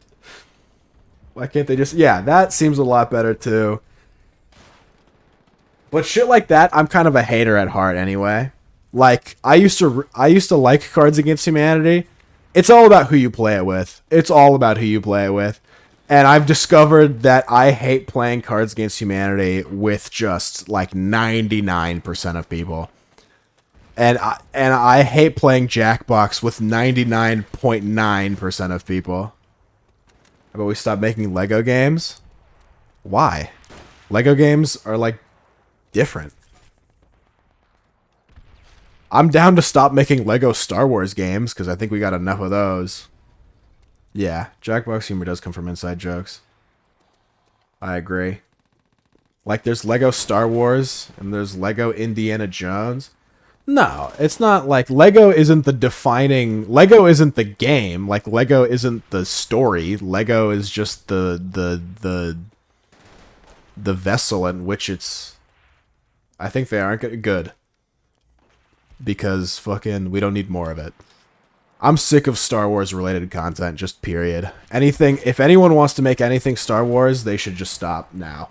Why can't they just... Yeah, that seems a lot better, too. But shit like that, I'm kind of a hater at heart anyway. Like, I used to like Cards Against Humanity. It's all about who you play it with. It's all about who you play it with. And I've discovered that I hate playing Cards Against Humanity with just, like, 99% of people. And I hate playing Jackbox with 99.9% of people. How about we stop making Lego games? Why? Lego games are like different. I'm down to stop making Lego Star Wars games because I think we got enough of those. Yeah, Jackbox humor does come from inside jokes. I agree. Like, there's Lego Star Wars and there's Lego Indiana Jones. No, it's not like Lego isn't the defining. Lego isn't the game. Like, Lego isn't the story. Lego is just the vessel in which it's. I think they aren't good. Because fucking we don't need more of it. I'm sick of Star Wars related content, just period. Anything, if anyone wants to make anything Star Wars, they should just stop now.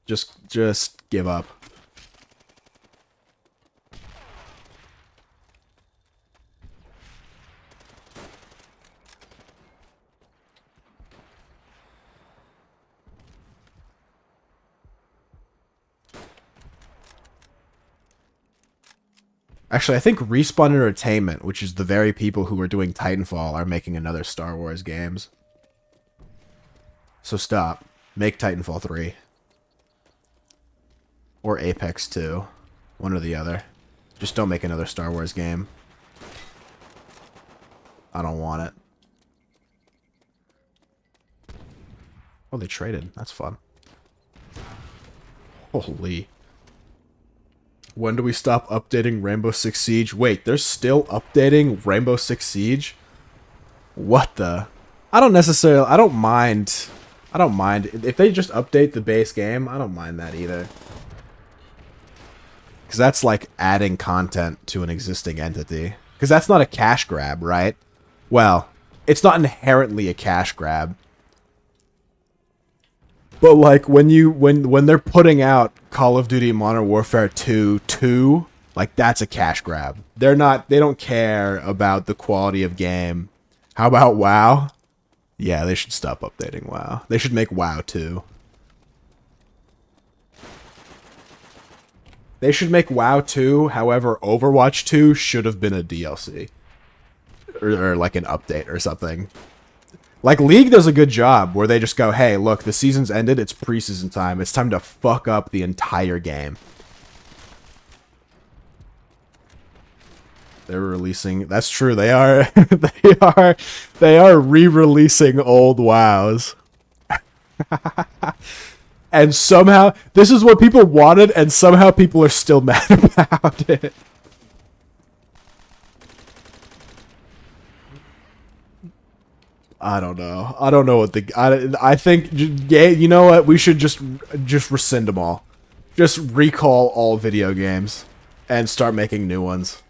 Just give up. Actually, I think Respawn Entertainment, which is the very people who are doing Titanfall, are making another Star Wars games. So stop. Make Titanfall 3. Or Apex 2. One or the other. Just don't make another Star Wars game. I don't want it. Oh, they traded. That's fun. Holy. When do we stop updating Rainbow Six Siege? Wait, they're still updating Rainbow Six Siege? What the? I don't mind. If they just update the base game, I don't mind that either. Because that's like adding content to an existing entity. Because that's not a cash grab, right? Well, it's not inherently a cash grab. But like when they're putting out Call of Duty Modern Warfare 2, like that's a cash grab. They don't care about the quality of game. How about WoW? Yeah, they should stop updating WoW. They should make WoW 2. They should make WoW 2, however, Overwatch 2 should have been a DLC. Or like an update or something. Like, League does a good job, where they just go, hey, look, the season's ended, it's preseason time. It's time to fuck up the entire game. They're releasing... That's true, they are... they are re-releasing old WoWs. And somehow... This is what people wanted, and somehow people are still mad about it. I don't know. I don't know what the... I think... Yeah, you know what? We should just rescind them all. Just recall all video games. And start making new ones.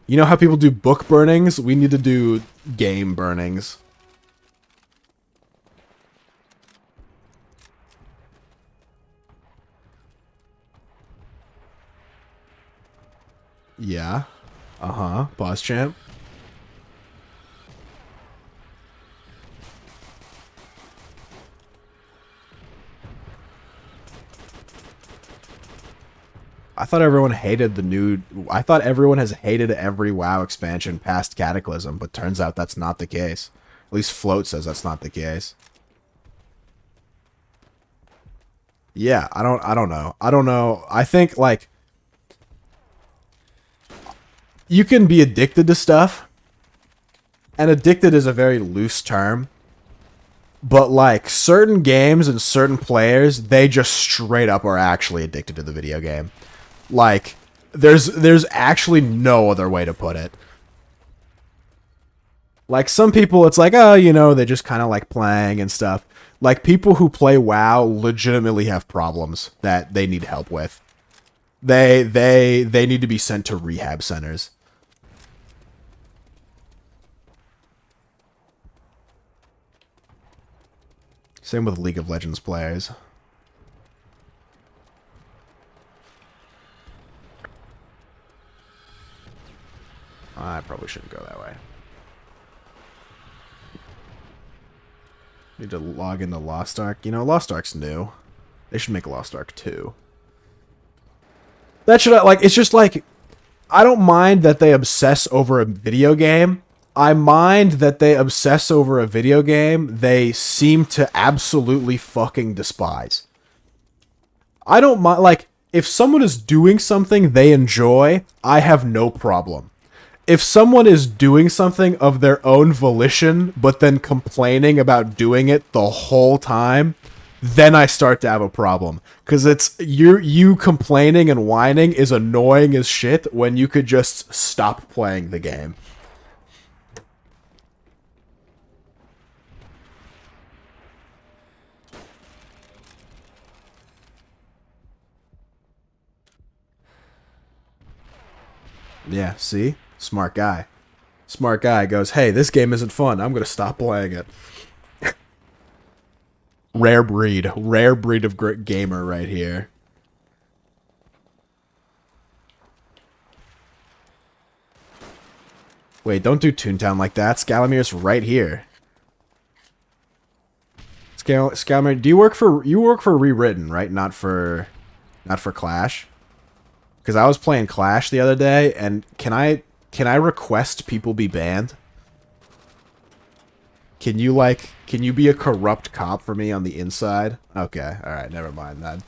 You know how people do book burnings? We need to do game burnings. Yeah. Uh-huh. Boss champ. I thought everyone hated the new... I thought everyone has hated every WoW expansion past Cataclysm, but turns out that's not the case. At least Float says that's not the case. Yeah, I don't know. I don't know. I think, like... You can be addicted to stuff. And addicted is a very loose term. But, like, certain games and certain players, they just straight up are actually addicted to the video game. Like, there's actually no other way to put it. Like, some people, it's like, oh, you know, they just kind of like playing and stuff. Like, people who play WoW legitimately have problems that they need help with. They need to be sent to rehab centers. Same with League of Legends players. I probably shouldn't go that way. Need to log into Lost Ark. You know, Lost Ark's new. They should make Lost Ark 2. That should, like, it's just like, I don't mind that they obsess over a video game. I mind that they obsess over a video game they seem to absolutely fucking despise. I don't mind, like, if someone is doing something they enjoy, I have no problem. If someone is doing something of their own volition, but then complaining about doing it the whole time, then I start to have a problem. Because it's, you complaining and whining is annoying as shit when you could just stop playing the game. Yeah, see? Smart guy. Smart guy goes, hey, this game isn't fun. I'm going to stop playing it. Rare breed. Rare breed of gamer right here. Wait, don't do Toontown like that. Scalamir's right here. Scalamir, do you work for Rewritten, right? Not for Clash? Because I was playing Clash the other day, and can I request people be banned? Can you be a corrupt cop for me on the inside? Okay, alright, never mind that.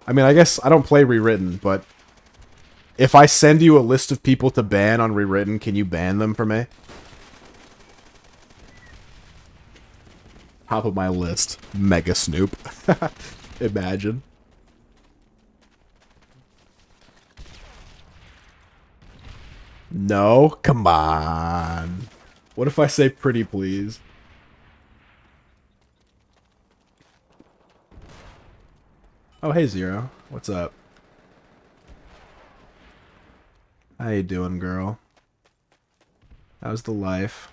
I mean, I guess I don't play Rewritten, but if I send you a list of people to ban on Rewritten, can you ban them for me? Top of my list. Mega Snoop. Imagine. No? Come on. What if I say pretty please? Oh, hey, Zero. What's up? How you doing, girl? How's the life?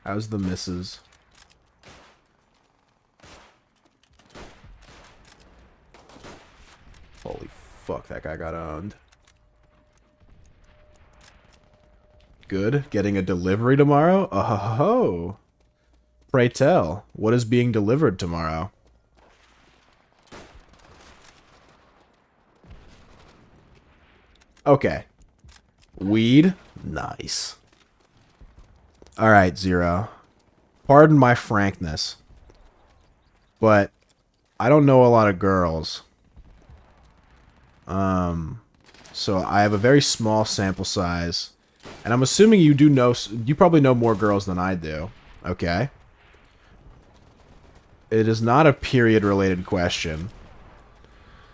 How's the missus? Holy fuck, that guy got owned. Good. Getting a delivery tomorrow? Oh. Pray tell, what is being delivered tomorrow? Okay. Weed? Nice. Alright, Zero. Pardon my frankness, but I don't know a lot of girls. So I have a very small sample size, and I'm assuming you probably know more girls than I do. Okay. It is not a period-related question,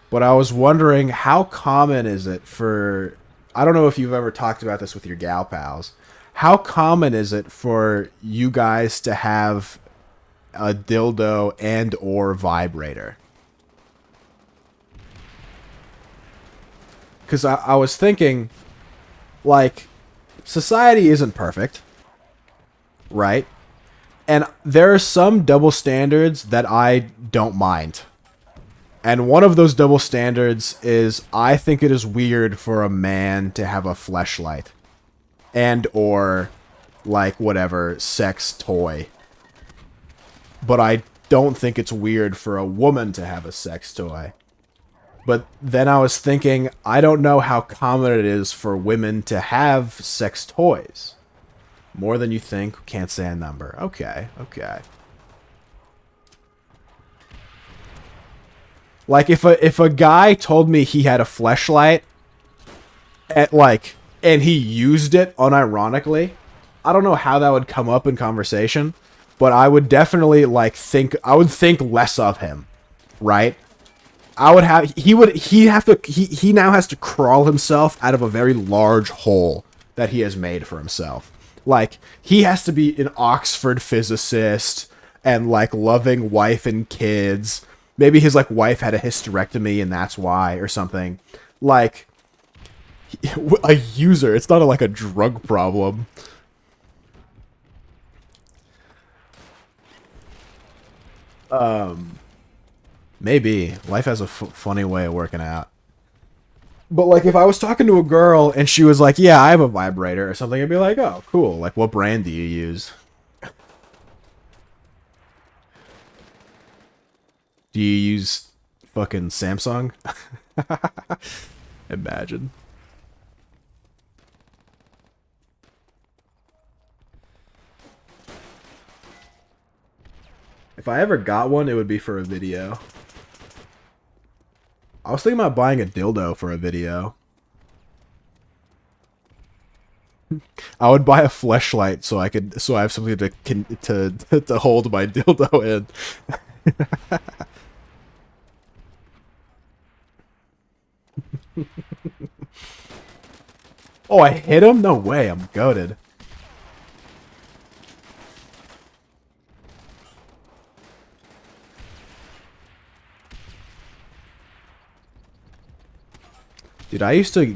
but I was wondering how common is it for, I don't know if you've ever talked about this with your gal pals, how common is it for you guys to have a dildo and or vibrator? Because I was thinking, like, society isn't perfect, right? And there are some double standards that I don't mind. And one of those double standards is I think it is weird for a man to have a fleshlight. And or, like, whatever, sex toy. But I don't think it's weird for a woman to have a sex toy. But then I was thinking, I don't know how common it is for women to have sex toys. More than you think, can't say a number. Okay, okay. Like, if a guy told me he had a fleshlight, and he used it unironically, I don't know how that would come up in conversation, but I would definitely, like, think less of him, right? He now has to crawl himself out of a very large hole that he has made for himself. Like, he has to be an Oxford physicist and, like, loving wife and kids. Maybe his, like, wife had a hysterectomy and that's why, or something. Like, a user. It's not like a drug problem. Maybe. Life has a funny way of working out. But, like, if I was talking to a girl and she was like, yeah, I have a vibrator or something, I'd be like, oh, cool. Like, what brand do you use? Do you use fucking Samsung? Imagine. If I ever got one, it would be for a video. I was thinking about buying a dildo for a video. I would buy a fleshlight so I have something to hold my dildo in. Oh, I hit him? No way, I'm goated. Dude, I used to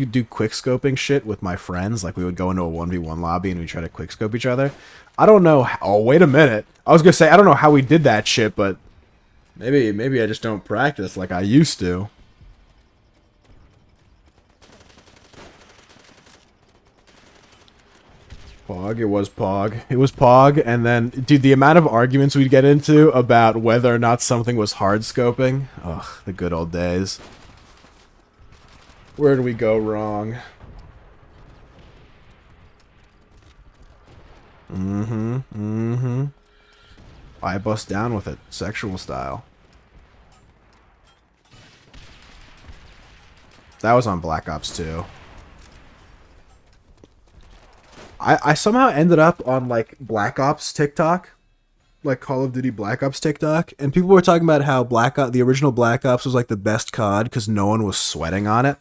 do quick scoping shit with my friends. Like, we would go into a 1v1 lobby and we try to quick scope each other. I don't know how, oh, wait a minute. I was gonna say, I don't know how we did that shit, but maybe I just don't practice like I used to. Pog, it was Pog. It was Pog, and then, dude, the amount of arguments we'd get into about whether or not something was hard scoping. Ugh, the good old days. Where did we go wrong? I bust down with it, sexual style. That was on Black Ops 2. I somehow ended up on, like, Black Ops TikTok. Like, Call of Duty Black Ops TikTok. And people were talking about how the original Black Ops was, like, the best COD because no one was sweating on it.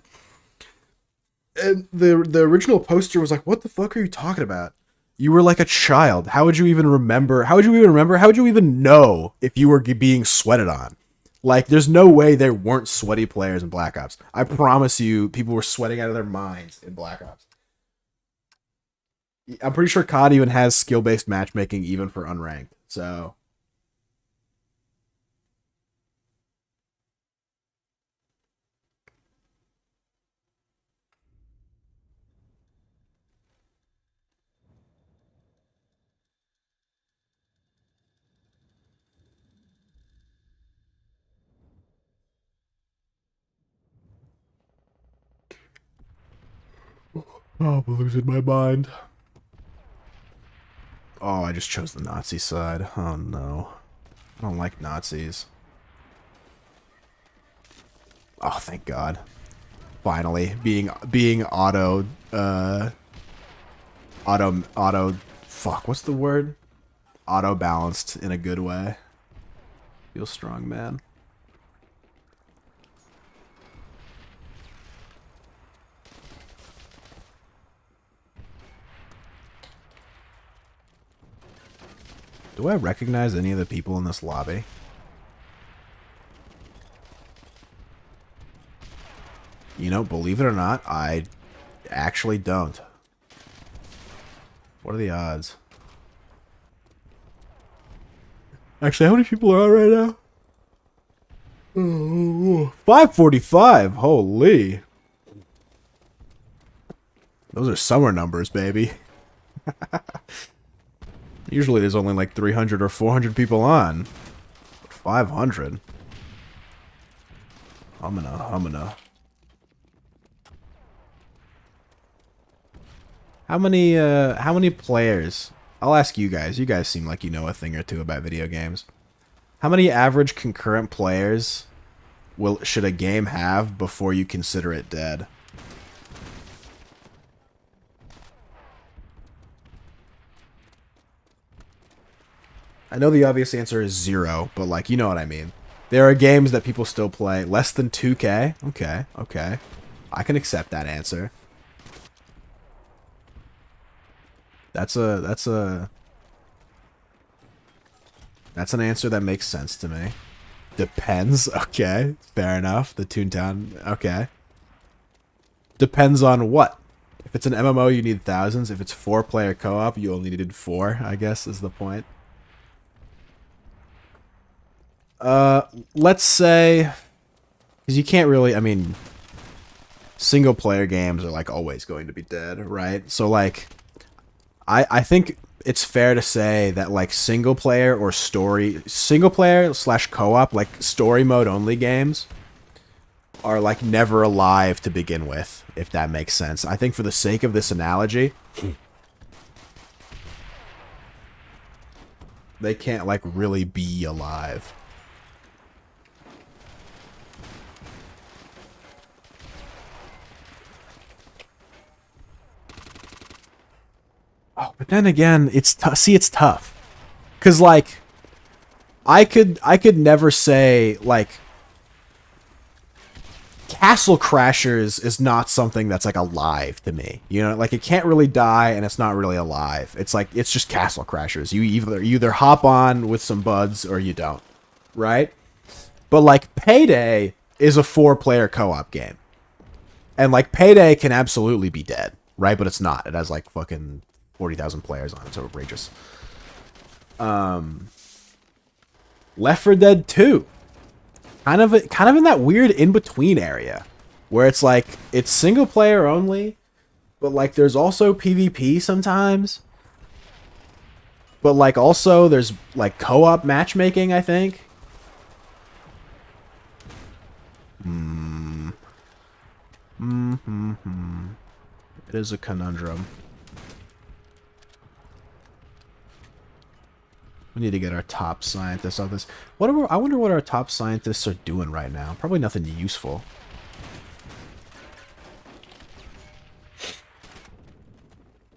And the original poster was like, what the fuck are you talking about? You were like a child. How would you even remember? How would you even know if you were being sweated on? Like, there's no way there weren't sweaty players in Black Ops. I promise you, people were sweating out of their minds in Black Ops. I'm pretty sure COD even has skill-based matchmaking even for unranked. So... Oh, I'm losing my mind. Oh, I just chose the Nazi side. Oh no. I don't like Nazis. Oh, thank God. Finally. Being auto fuck, what's the word? Auto balanced in a good way. Feel strong, man. Do I recognize any of the people in this lobby? You know, believe it or not, I actually don't. What are the odds? Actually, how many people are on right now? 545. Holy. Those are summer numbers, baby. Usually there's only like 300 or 400 people on. 500. Humana. How many players? I'll ask you guys. You guys seem like you know a thing or two about video games. How many average concurrent players should a game have before you consider it dead? I know the obvious answer is 0, but like, you know what I mean. There are games that people still play. Less than 2K? Okay. I can accept that answer. That's an answer that makes sense to me. Depends. Okay. Fair enough. The Toontown. Okay. Depends on what? If it's an MMO, you need thousands. If it's 4-player co-op, you only needed 4, I guess is the point. Let's say, because you can't really, I mean, single player games are like always going to be dead, right? So like, I think it's fair to say that like single player slash co-op, like story mode only games are like never alive to begin with, if that makes sense. I think for the sake of this analogy, they can't like really be alive. Oh, but then again, it's see, it's tough. Cause like I could never say like Castle Crashers is not something that's like alive to me. You know, like it can't really die and it's not really alive. It's like it's just Castle Crashers. You either hop on with some buds or you don't. Right? But like Payday is a 4-player co-op game. And like Payday can absolutely be dead, right? But it's not. It has like fucking 40,000 players on it. It's outrageous. Left 4 Dead 2. Kind of in that weird in-between area where it's like it's single player only, but like there's also PvP sometimes. But like also there's like co-op matchmaking, I think. It is a conundrum. We need to get our top scientists on this. I wonder what our top scientists are doing right now. Probably nothing useful.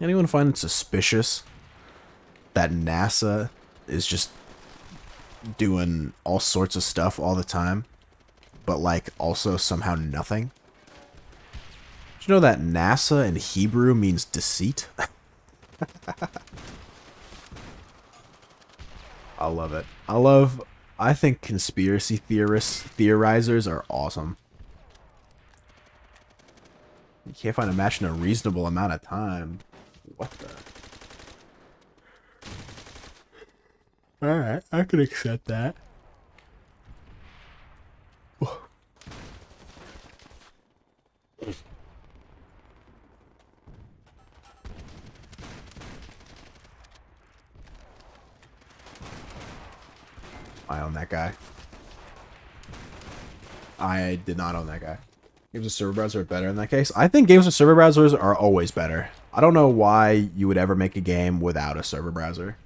Anyone find it suspicious that NASA is just doing all sorts of stuff all the time, but like also somehow nothing? Did you know that NASA in Hebrew means deceit? I love it. I think conspiracy theorizers are awesome. You can't find a match in a reasonable amount of time. What the? Alright, I could accept that. I own that guy. I did not own that guy. Games with server browser are better in that case. I think games with server browsers are always better. I don't know why you would ever make a game without a server browser.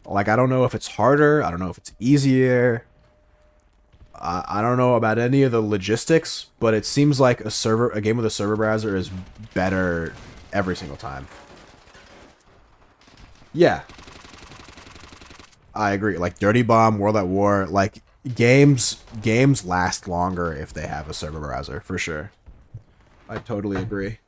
Like, I don't know if it's harder. I don't know if it's easier. I don't know about any of the logistics, but it seems like a game with a server browser is better every single time. Yeah. I agree. Like Dirty Bomb, World at War, like games last longer if they have a server browser, for sure. I totally agree.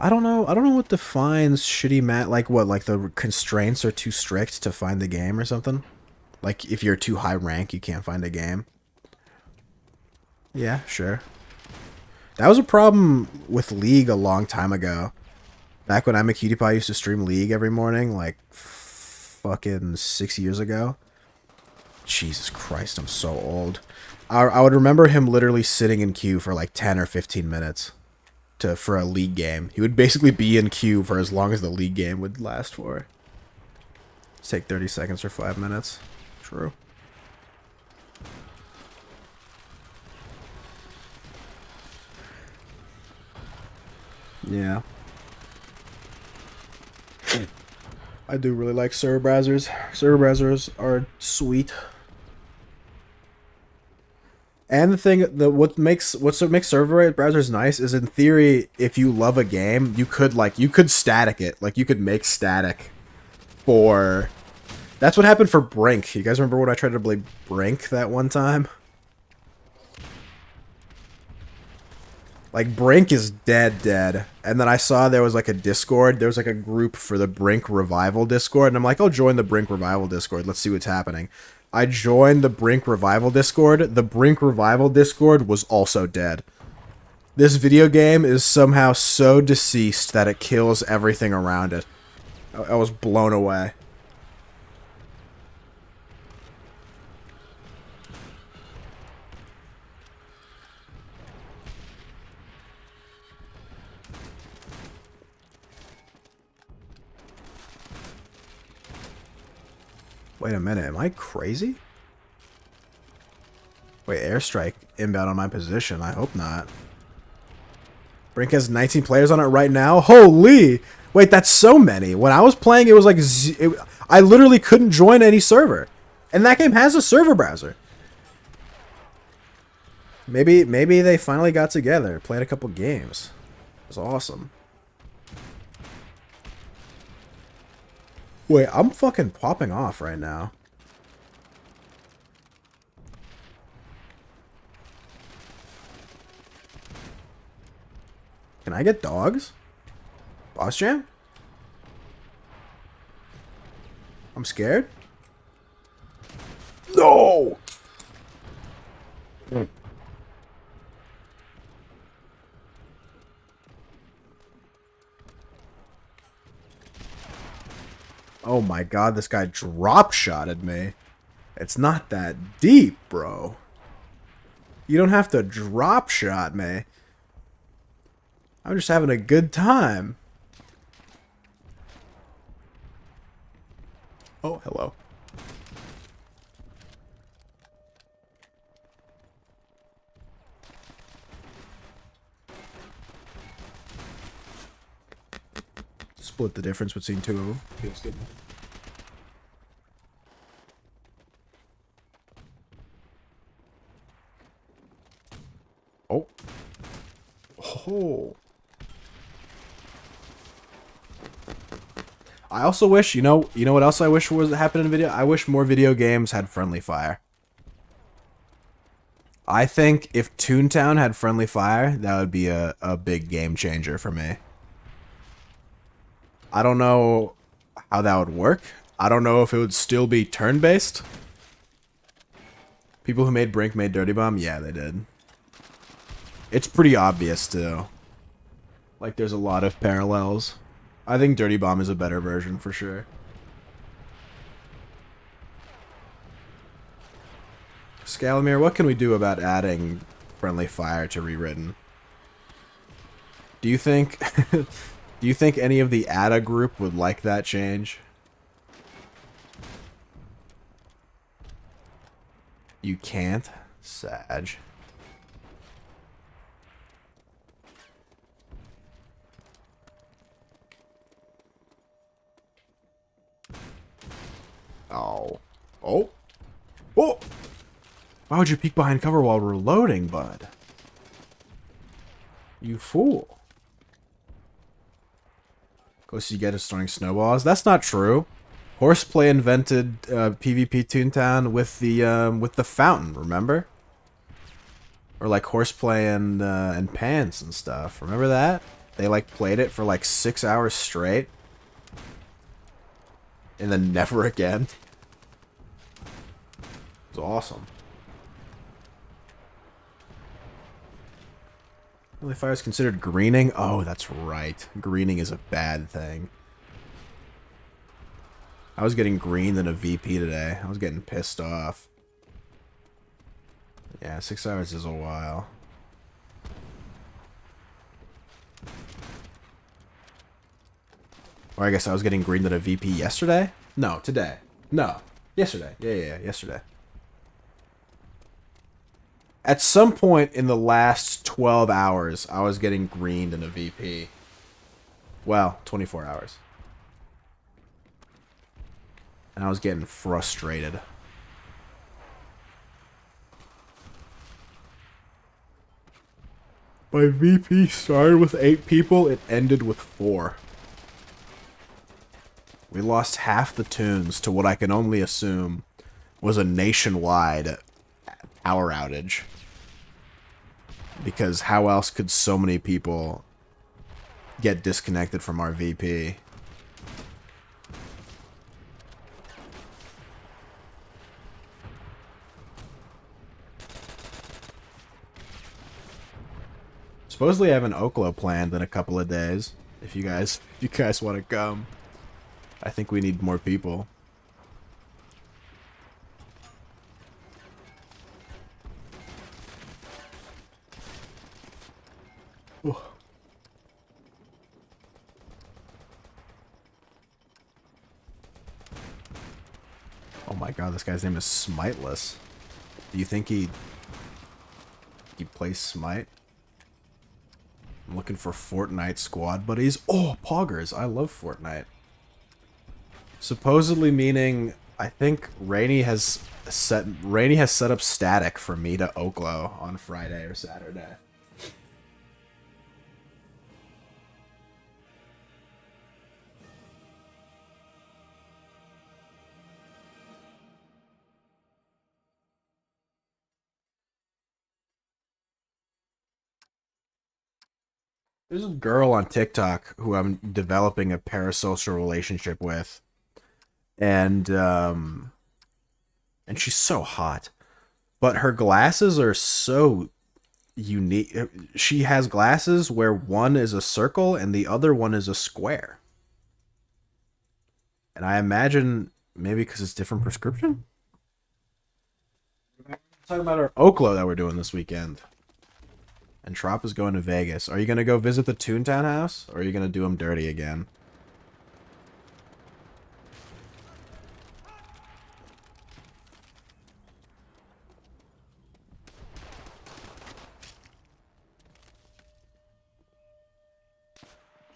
I don't know what defines shitty like what, like the constraints are too strict to find the game or something? Like if you're too high rank, you can't find a game. Yeah, sure. That was a problem with League a long time ago. Back when I'm a Cutie Pie used to stream League every morning, like fucking 6 years ago. Jesus Christ, I'm so old. I would remember him literally sitting in queue for like 10 or 15 minutes for a League game. He would basically be in queue for as long as the League game would last for. Take 30 seconds or 5 minutes. True. Yeah. I do really like server browsers. Server browsers are sweet. And the thing that what makes server browsers nice is, in theory, if you love a game, you could static it. Like you could make static for. That's what happened for Brink. You guys remember when I tried to play Brink that one time? Like, Brink is dead. And then I saw there was, like, a Discord. There was, like, a group for the Brink Revival Discord. And I'm like, I'll join the Brink Revival Discord. Let's see what's happening. I joined the Brink Revival Discord. The Brink Revival Discord was also dead. This video game is somehow so deceased that it kills everything around it. I was blown away. Wait a minute, am I crazy? Wait, airstrike inbound on my position. I hope not. Brink has 19 players on it right now. Holy! Wait, that's so many. When I was playing, it was like... I literally couldn't join any server. And that game has a server browser. Maybe they finally got together, played a couple games. It was awesome. Wait, I'm fucking popping off right now. Can I get dogs? Boss Jam? I'm scared. No! Oh my god, this guy drop shotted me. It's not that deep, bro. You don't have to drop shot me. I'm just having a good time. Oh, hello. Split the difference between two of them. Feels good. Oh. Oh. I also wish, you know what else I wish was happening in video? I wish more video games had friendly fire. I think if Toontown had friendly fire, that would be a big game changer for me. I don't know how that would work. I don't know if it would still be turn-based. People who made Brink made Dirty Bomb? Yeah, they did. It's pretty obvious, too. Like, there's a lot of parallels. I think Dirty Bomb is a better version, for sure. Scalamir, what can we do about adding friendly fire to Rewritten? Do you think... do you think any of the ADA group would like that change? You can't? Sag. Oh. Oh. Oh! Why would you peek behind cover while we're loading, bud? You fool. Closest you get is throwing snowballs. That's not true. Horseplay invented PvP Toontown with the fountain, remember? Or like horseplay and pants and stuff. Remember that? They like played it for like 6 hours straight. And then never again. It was awesome. Friendly fire is considered greening? Oh, that's right. Greening is a bad thing. I was getting greened in a VP today. I was getting pissed off. Yeah, 6 hours is a while. Or I guess I was getting greened in a VP yesterday? No, today. No. Yesterday. Yeah, yesterday. At some point in the last 12 hours, I was getting greened in a VP. Well, 24 hours. And I was getting frustrated. My VP started with 8 people, it ended with 4. We lost half the tunes to what I can only assume was a nationwide power outage. Because how else could so many people get disconnected from our VP? Supposedly I have an Oklo planned in a couple of days. If you guys want to come. I think we need more people. Oh. Oh my god, this guy's name is Smiteless. Do you think he plays Smite? I'm looking for Fortnite squad buddies. Oh, Poggers. I love Fortnite. Supposedly meaning, I think Rainy has set up static for me to Oklo on Friday or Saturday. There's a girl on TikTok who I'm developing a parasocial relationship with, and she's so hot, but her glasses are so unique. She has glasses where one is a circle and the other one is a square, and I imagine maybe because it's different prescription. Talking about our Oklo that we're doing this weekend. And Trop is going to Vegas. Are you going to go visit the Toontown house? Or are you going to do him dirty again?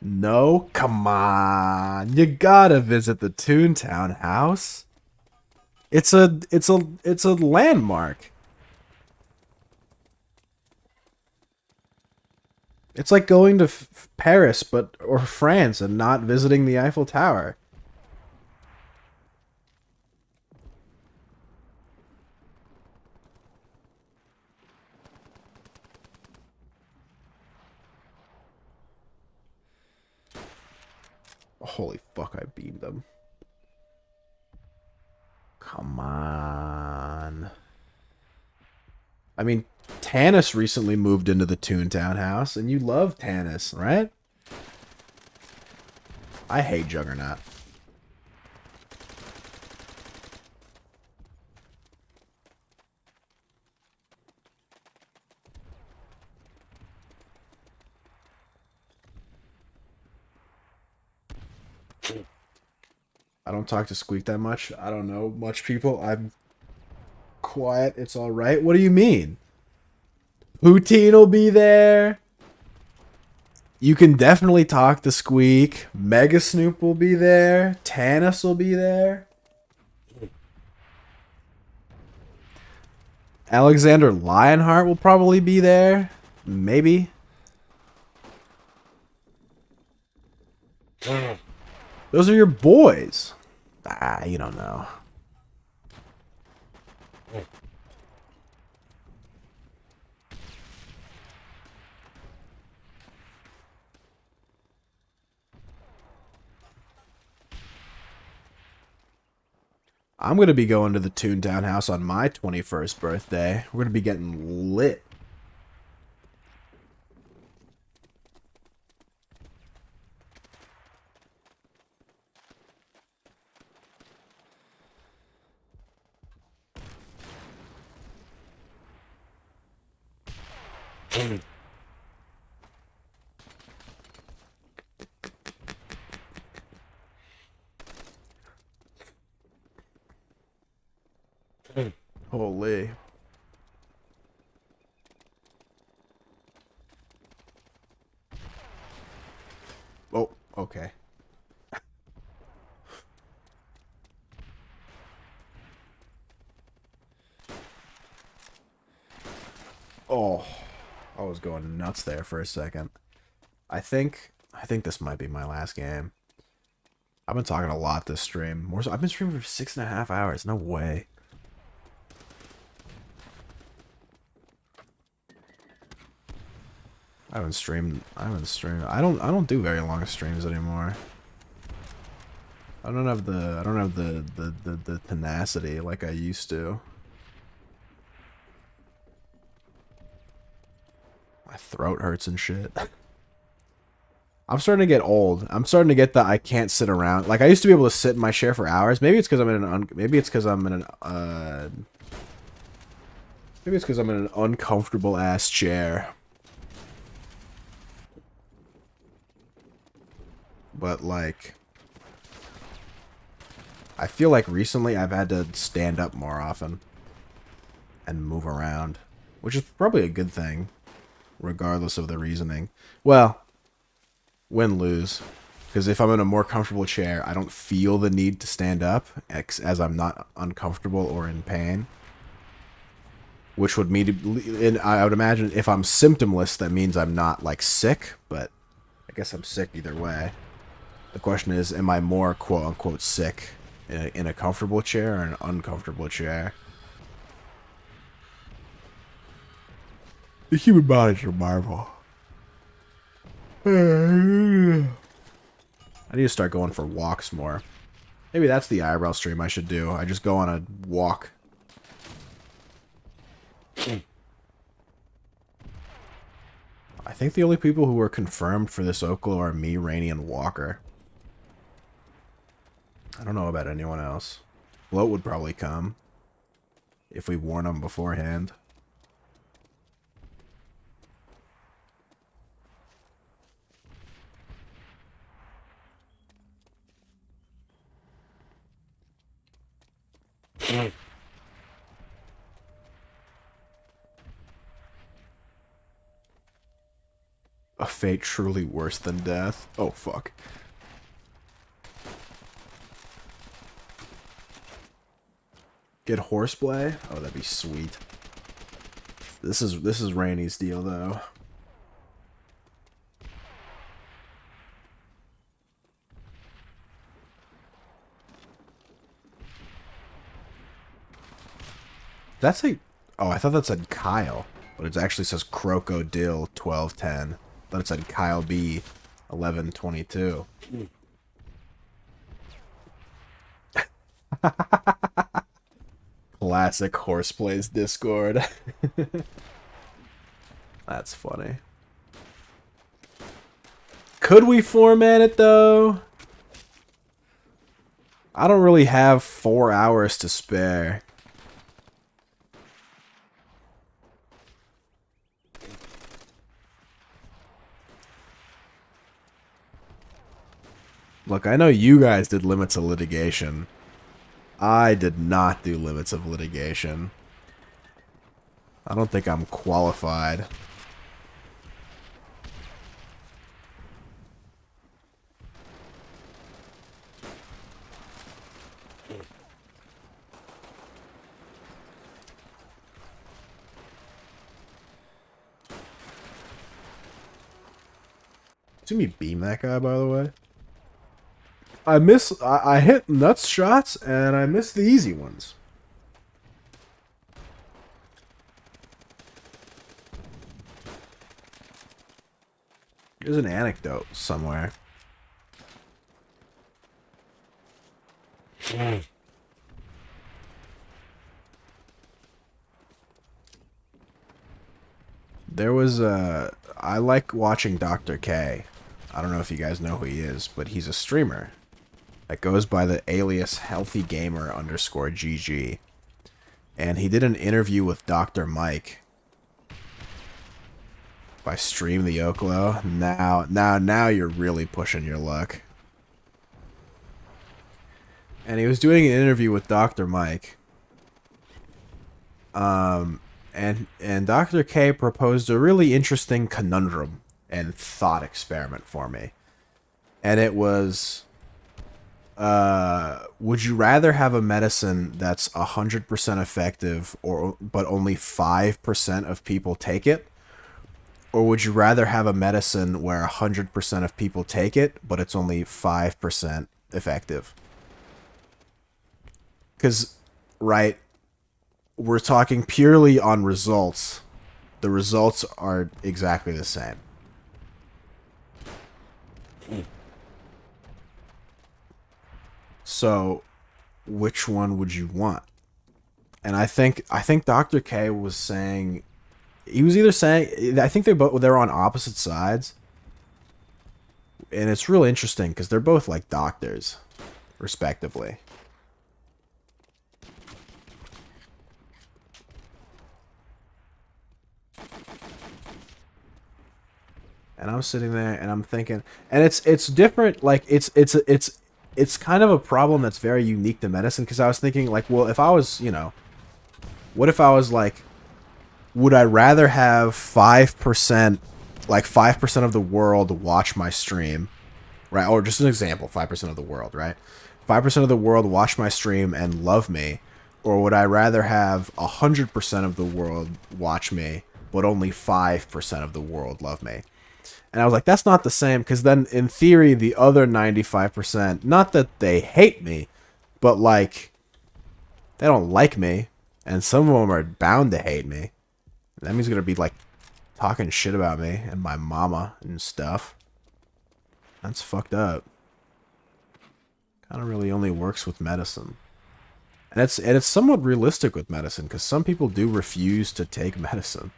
No? Come on. You gotta visit the Toontown house. It's a landmark. It's like going to Paris or France and not visiting the Eiffel Tower. Holy fuck, I beamed them. Come on. I mean, Tannis recently moved into the Toontown house, and you love Tannis, right? I hate Juggernaut. I don't talk to Squeak that much. I don't know much people. I'm quiet. It's all right. What do you mean? Poutine will be there. You can definitely talk to Squeak. Mega Snoop will be there. Tannis will be there. Alexander Lionheart will probably be there. Maybe. Those are your boys. Ah, you don't know. I'm going to be going to the Toontown house on my 21st birthday. We're going to be getting lit. Holy. Oh, okay. Oh, I was going nuts there for a second. I think this might be my last game. I've been talking a lot this stream. I've been streaming for 6.5 hours. No way. I haven't streamed. I don't do very long streams anymore. I don't have the tenacity like I used to. My throat hurts and shit. I'm starting to get old. I'm starting to get that I can't sit around. Like I used to be able to sit in my chair for hours. Maybe it's because I'm in an uncomfortable ass chair. But like I feel like recently I've had to stand up more often and move around, which is probably a good thing, regardless of the reasoning. Well, win-lose. Because if I'm in a more comfortable chair, I don't feel the need to stand up, as I'm not uncomfortable or in pain. Which would mean, and I would imagine if I'm symptomless, that means I'm not, like, sick, but I guess I'm sick either way. The question is, am I more quote-unquote sick in a comfortable chair or an uncomfortable chair? The human body's a marvel. I need to start going for walks more. Maybe that's the eyebrow stream I should do. I just go on a walk. I think the only people who were confirmed for this Oklo are me, Rainy, and Walker. I don't know about anyone else. Bloat would probably come if we warn him beforehand. A fate truly worse than death. Oh, fuck. Get horseplay? Oh, that'd be sweet. This is Rainy's deal, though. That's a... Oh, I thought that said Kyle. But it actually says Crocodile 1210. Thought it said Kyle B 1122. Classic Horseplays Discord. That's funny. Could we format it though? I don't really have 4 hours to spare. Look, I know you guys did Limits of Litigation. I did not do Limits of Litigation. I don't think I'm qualified. See me beam that guy, by the way? I hit nuts shots, and I missed the easy ones. There's an anecdote somewhere. There was a... I like watching Dr. K. I don't know if you guys know who he is, but he's a streamer that goes by the alias healthygamer_GG. And he did an interview with Dr. Mike by Stream the Oklo. Now you're really pushing your luck. And he was doing an interview with Dr. Mike. And Dr. K proposed a really interesting conundrum and thought experiment for me. And it was, would you rather have a medicine that's 100% effective but only 5% of people take it? Or would you rather have a medicine where 100% of people take it, but it's only 5% effective? Because, right, we're talking purely on results. The results are exactly the same. So, which one would you want? And I think Dr. K was saying, he was either saying, I think they're on opposite sides. And it's real interesting because they're both like doctors, respectively. And I'm sitting there and I'm thinking, and it's different. Like it's it's kind of a problem that's very unique to medicine, because I was thinking, like, well, if I was, you know, what if I was like, would I rather have 5%, like 5% of the world watch my stream, right? Or just an example, 5% of the world, right? 5% of the world watch my stream and love me, or would I rather have 100% of the world watch me, but only 5% of the world love me? And I was like, that's not the same, because then in theory, the other 95%, not that they hate me, but like, they don't like me, and some of them are bound to hate me. That means gonna be like talking shit about me and my mama and stuff. That's fucked up. Kind of really only works with medicine. And it's somewhat realistic with medicine, because some people do refuse to take medicine.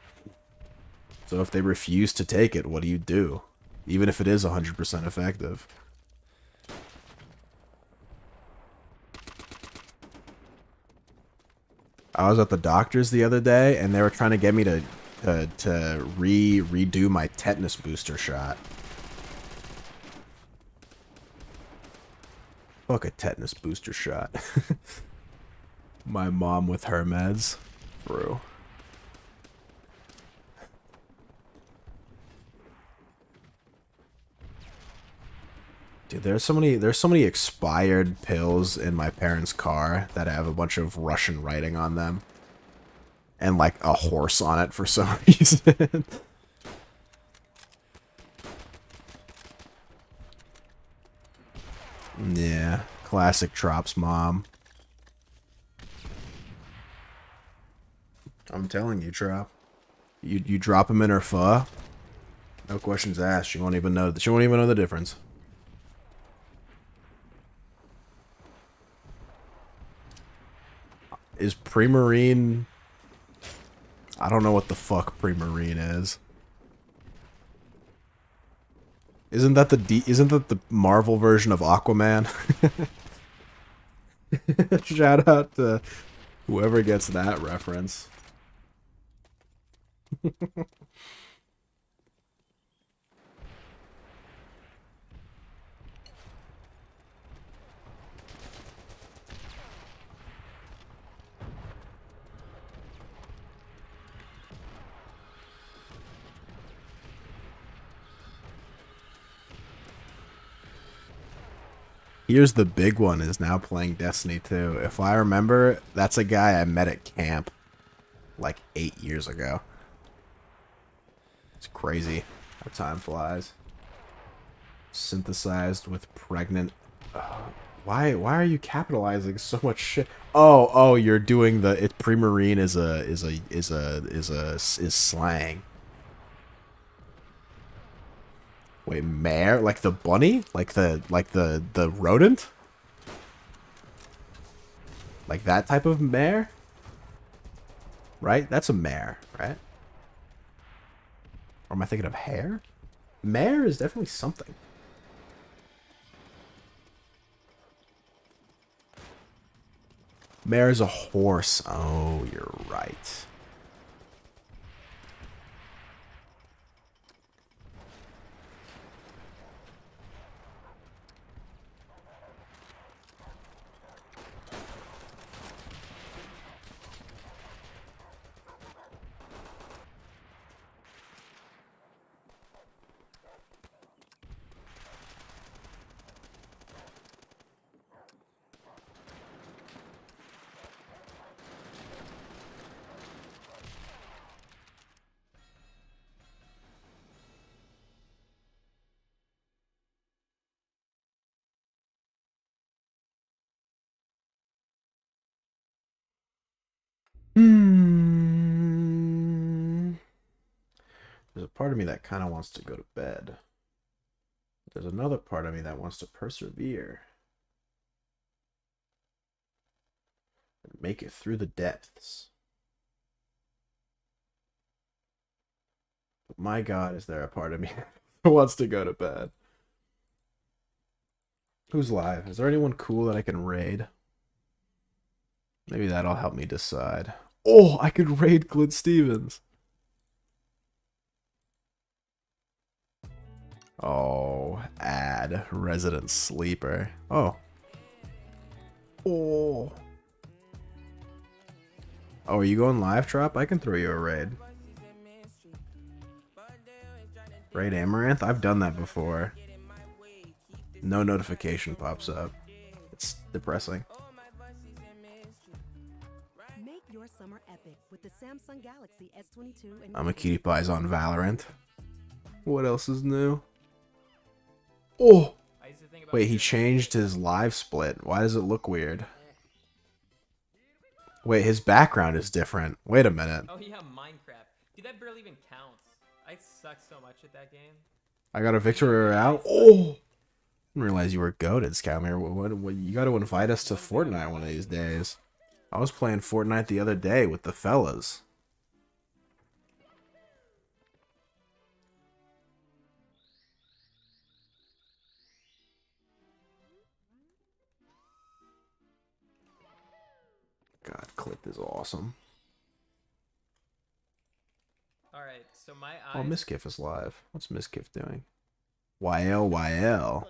So if they refuse to take it, what do you do? Even if it is 100% effective. I was at the doctor's the other day, and they were trying to get me to redo my tetanus booster shot. Fuck a tetanus booster shot. My mom with her meds. Bro. Dude, there's so many expired pills in my parents' car that have a bunch of Russian writing on them. And like a horse on it for some reason. Yeah, classic Trop's mom. I'm telling you, Trop. You drop him in her pho. No questions asked. She won't even know. She won't even know the difference. Is Premarine? I don't know what the fuck Premarine is. Isn't that the Marvel version of Aquaman? Shout out to whoever gets that reference. Here's the big one, is now playing Destiny 2. If I remember, that's a guy I met at camp like 8 years ago. It's crazy how time flies. Synthesized with pregnant. Why are you capitalizing so much shit? Oh, you're doing the Premarine is slang. Wait, mare? Like the bunny? Like the rodent? Like that type of mare? Right? That's a mare, right? Or am I thinking of hare? Mare is definitely something. Mare is a horse. Oh, you're right. There's a part of me that kind of wants to go to bed. There's another part of me that wants to persevere. And make it through the depths. But my God, is there a part of me that wants to go to bed? Who's live? Is there anyone cool that I can raid? Maybe that'll help me decide. Oh, I could raid Glid Stevens. Oh, add resident sleeper. Oh, Oh. Oh, are you going live, Trop? I can throw you a raid. Raid Amaranth? I've done that before. No notification pops up. It's depressing. Make your summer epic with the Samsung Galaxy S22 and I'm a cutie pies on Valorant. What else is new? Oh! Wait, he changed his live split. Why does it look weird? Wait, his background is different. Wait a minute. Oh yeah, Minecraft. Dude, that barely even counts. I suck so much at that game. I got a victory royale. Oh! I didn't realize you were goated, Scammer. What, you got to invite us to Fortnite one of these days. I was playing Fortnite the other day with the fellas. God, clip is awesome. Alright, so my eyes... Oh, Miskiff is live. What's Miskiff doing? YL.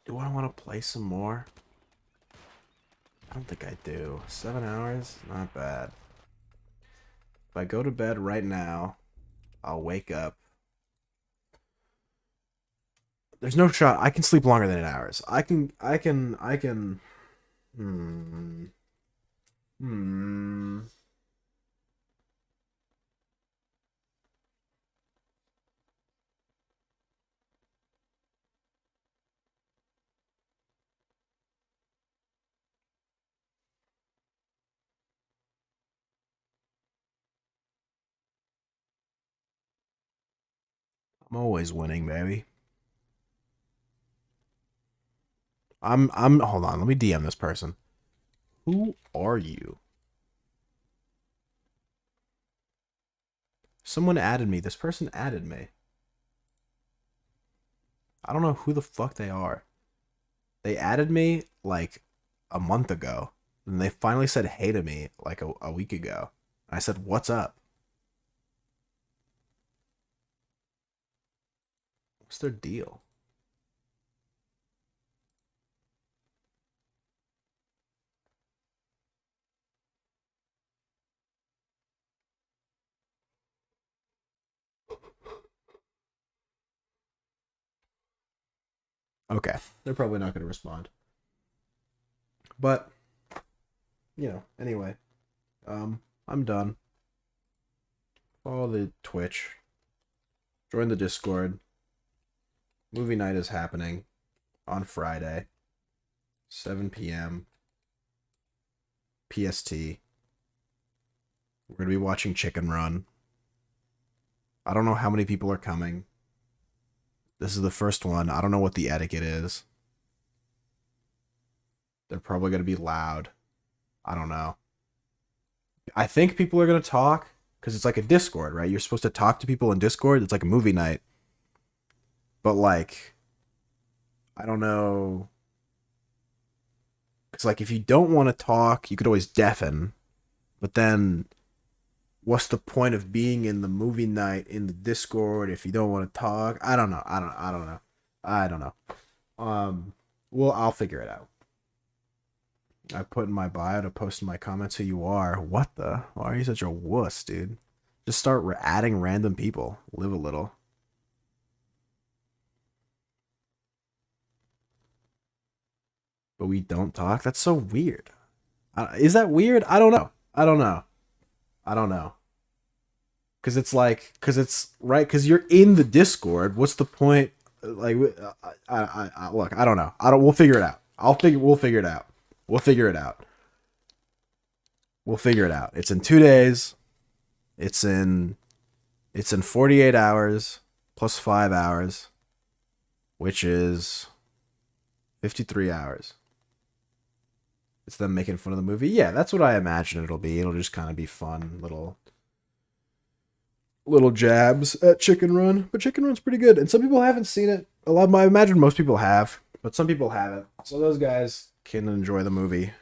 Do I want to play some more? I don't think I do. 7 hours? Not bad. If I go to bed right now, I'll wake up. There's no shot. I can sleep longer than 8 hours. I can. I'm always winning, baby. I'm hold on, let me DM this person. Who are you? Someone added me. This person added me. I don't know who the fuck they are. They added me like a month ago. And they finally said hey to me like a week ago. I said, what's up? What's their deal? Okay, they're probably not going to respond. But, you know, anyway, I'm done. Follow the Twitch. Join the Discord. Movie night is happening on Friday, 7 p.m. PST. We're going to be watching Chicken Run. I don't know how many people are coming. This is the first one. I don't know what the etiquette is. They're probably going to be loud. I don't know. I think people are going to talk because it's like a Discord, right? You're supposed to talk to people in Discord. It's like a movie night. But like, I don't know. Because like, if you don't want to talk, you could always deafen. But then, what's the point of being in the movie night in the Discord if you don't want to talk? I don't know. I don't know. Well, I'll figure it out. I put in my bio to post in my comments who you are. What the? Why are you such a wuss, dude? Just start adding random people. Live a little. But we don't talk? That's so weird. Is that weird? I don't know. I don't know. Because it's like, because it's, right, because you're in the Discord. What's the point? Like, look, I don't know. We'll figure it out. We'll figure it out. We'll figure it out. We'll figure it out. It's in 2 days. It's in 48 hours plus 5 hours, which is 53 hours. It's them making fun of the movie. Yeah, that's what I imagine it'll be. It'll just kind of be fun, little jabs at Chicken Run. But Chicken Run's pretty good. And some people haven't seen it. I imagine most people have, but some people haven't. So those guys can enjoy the movie.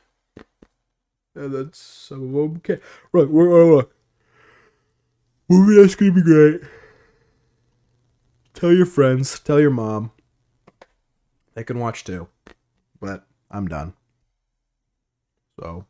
And that's some of them can. Right, movie that's gonna be great. Tell your friends, tell your mom. They can watch too. But I'm done. So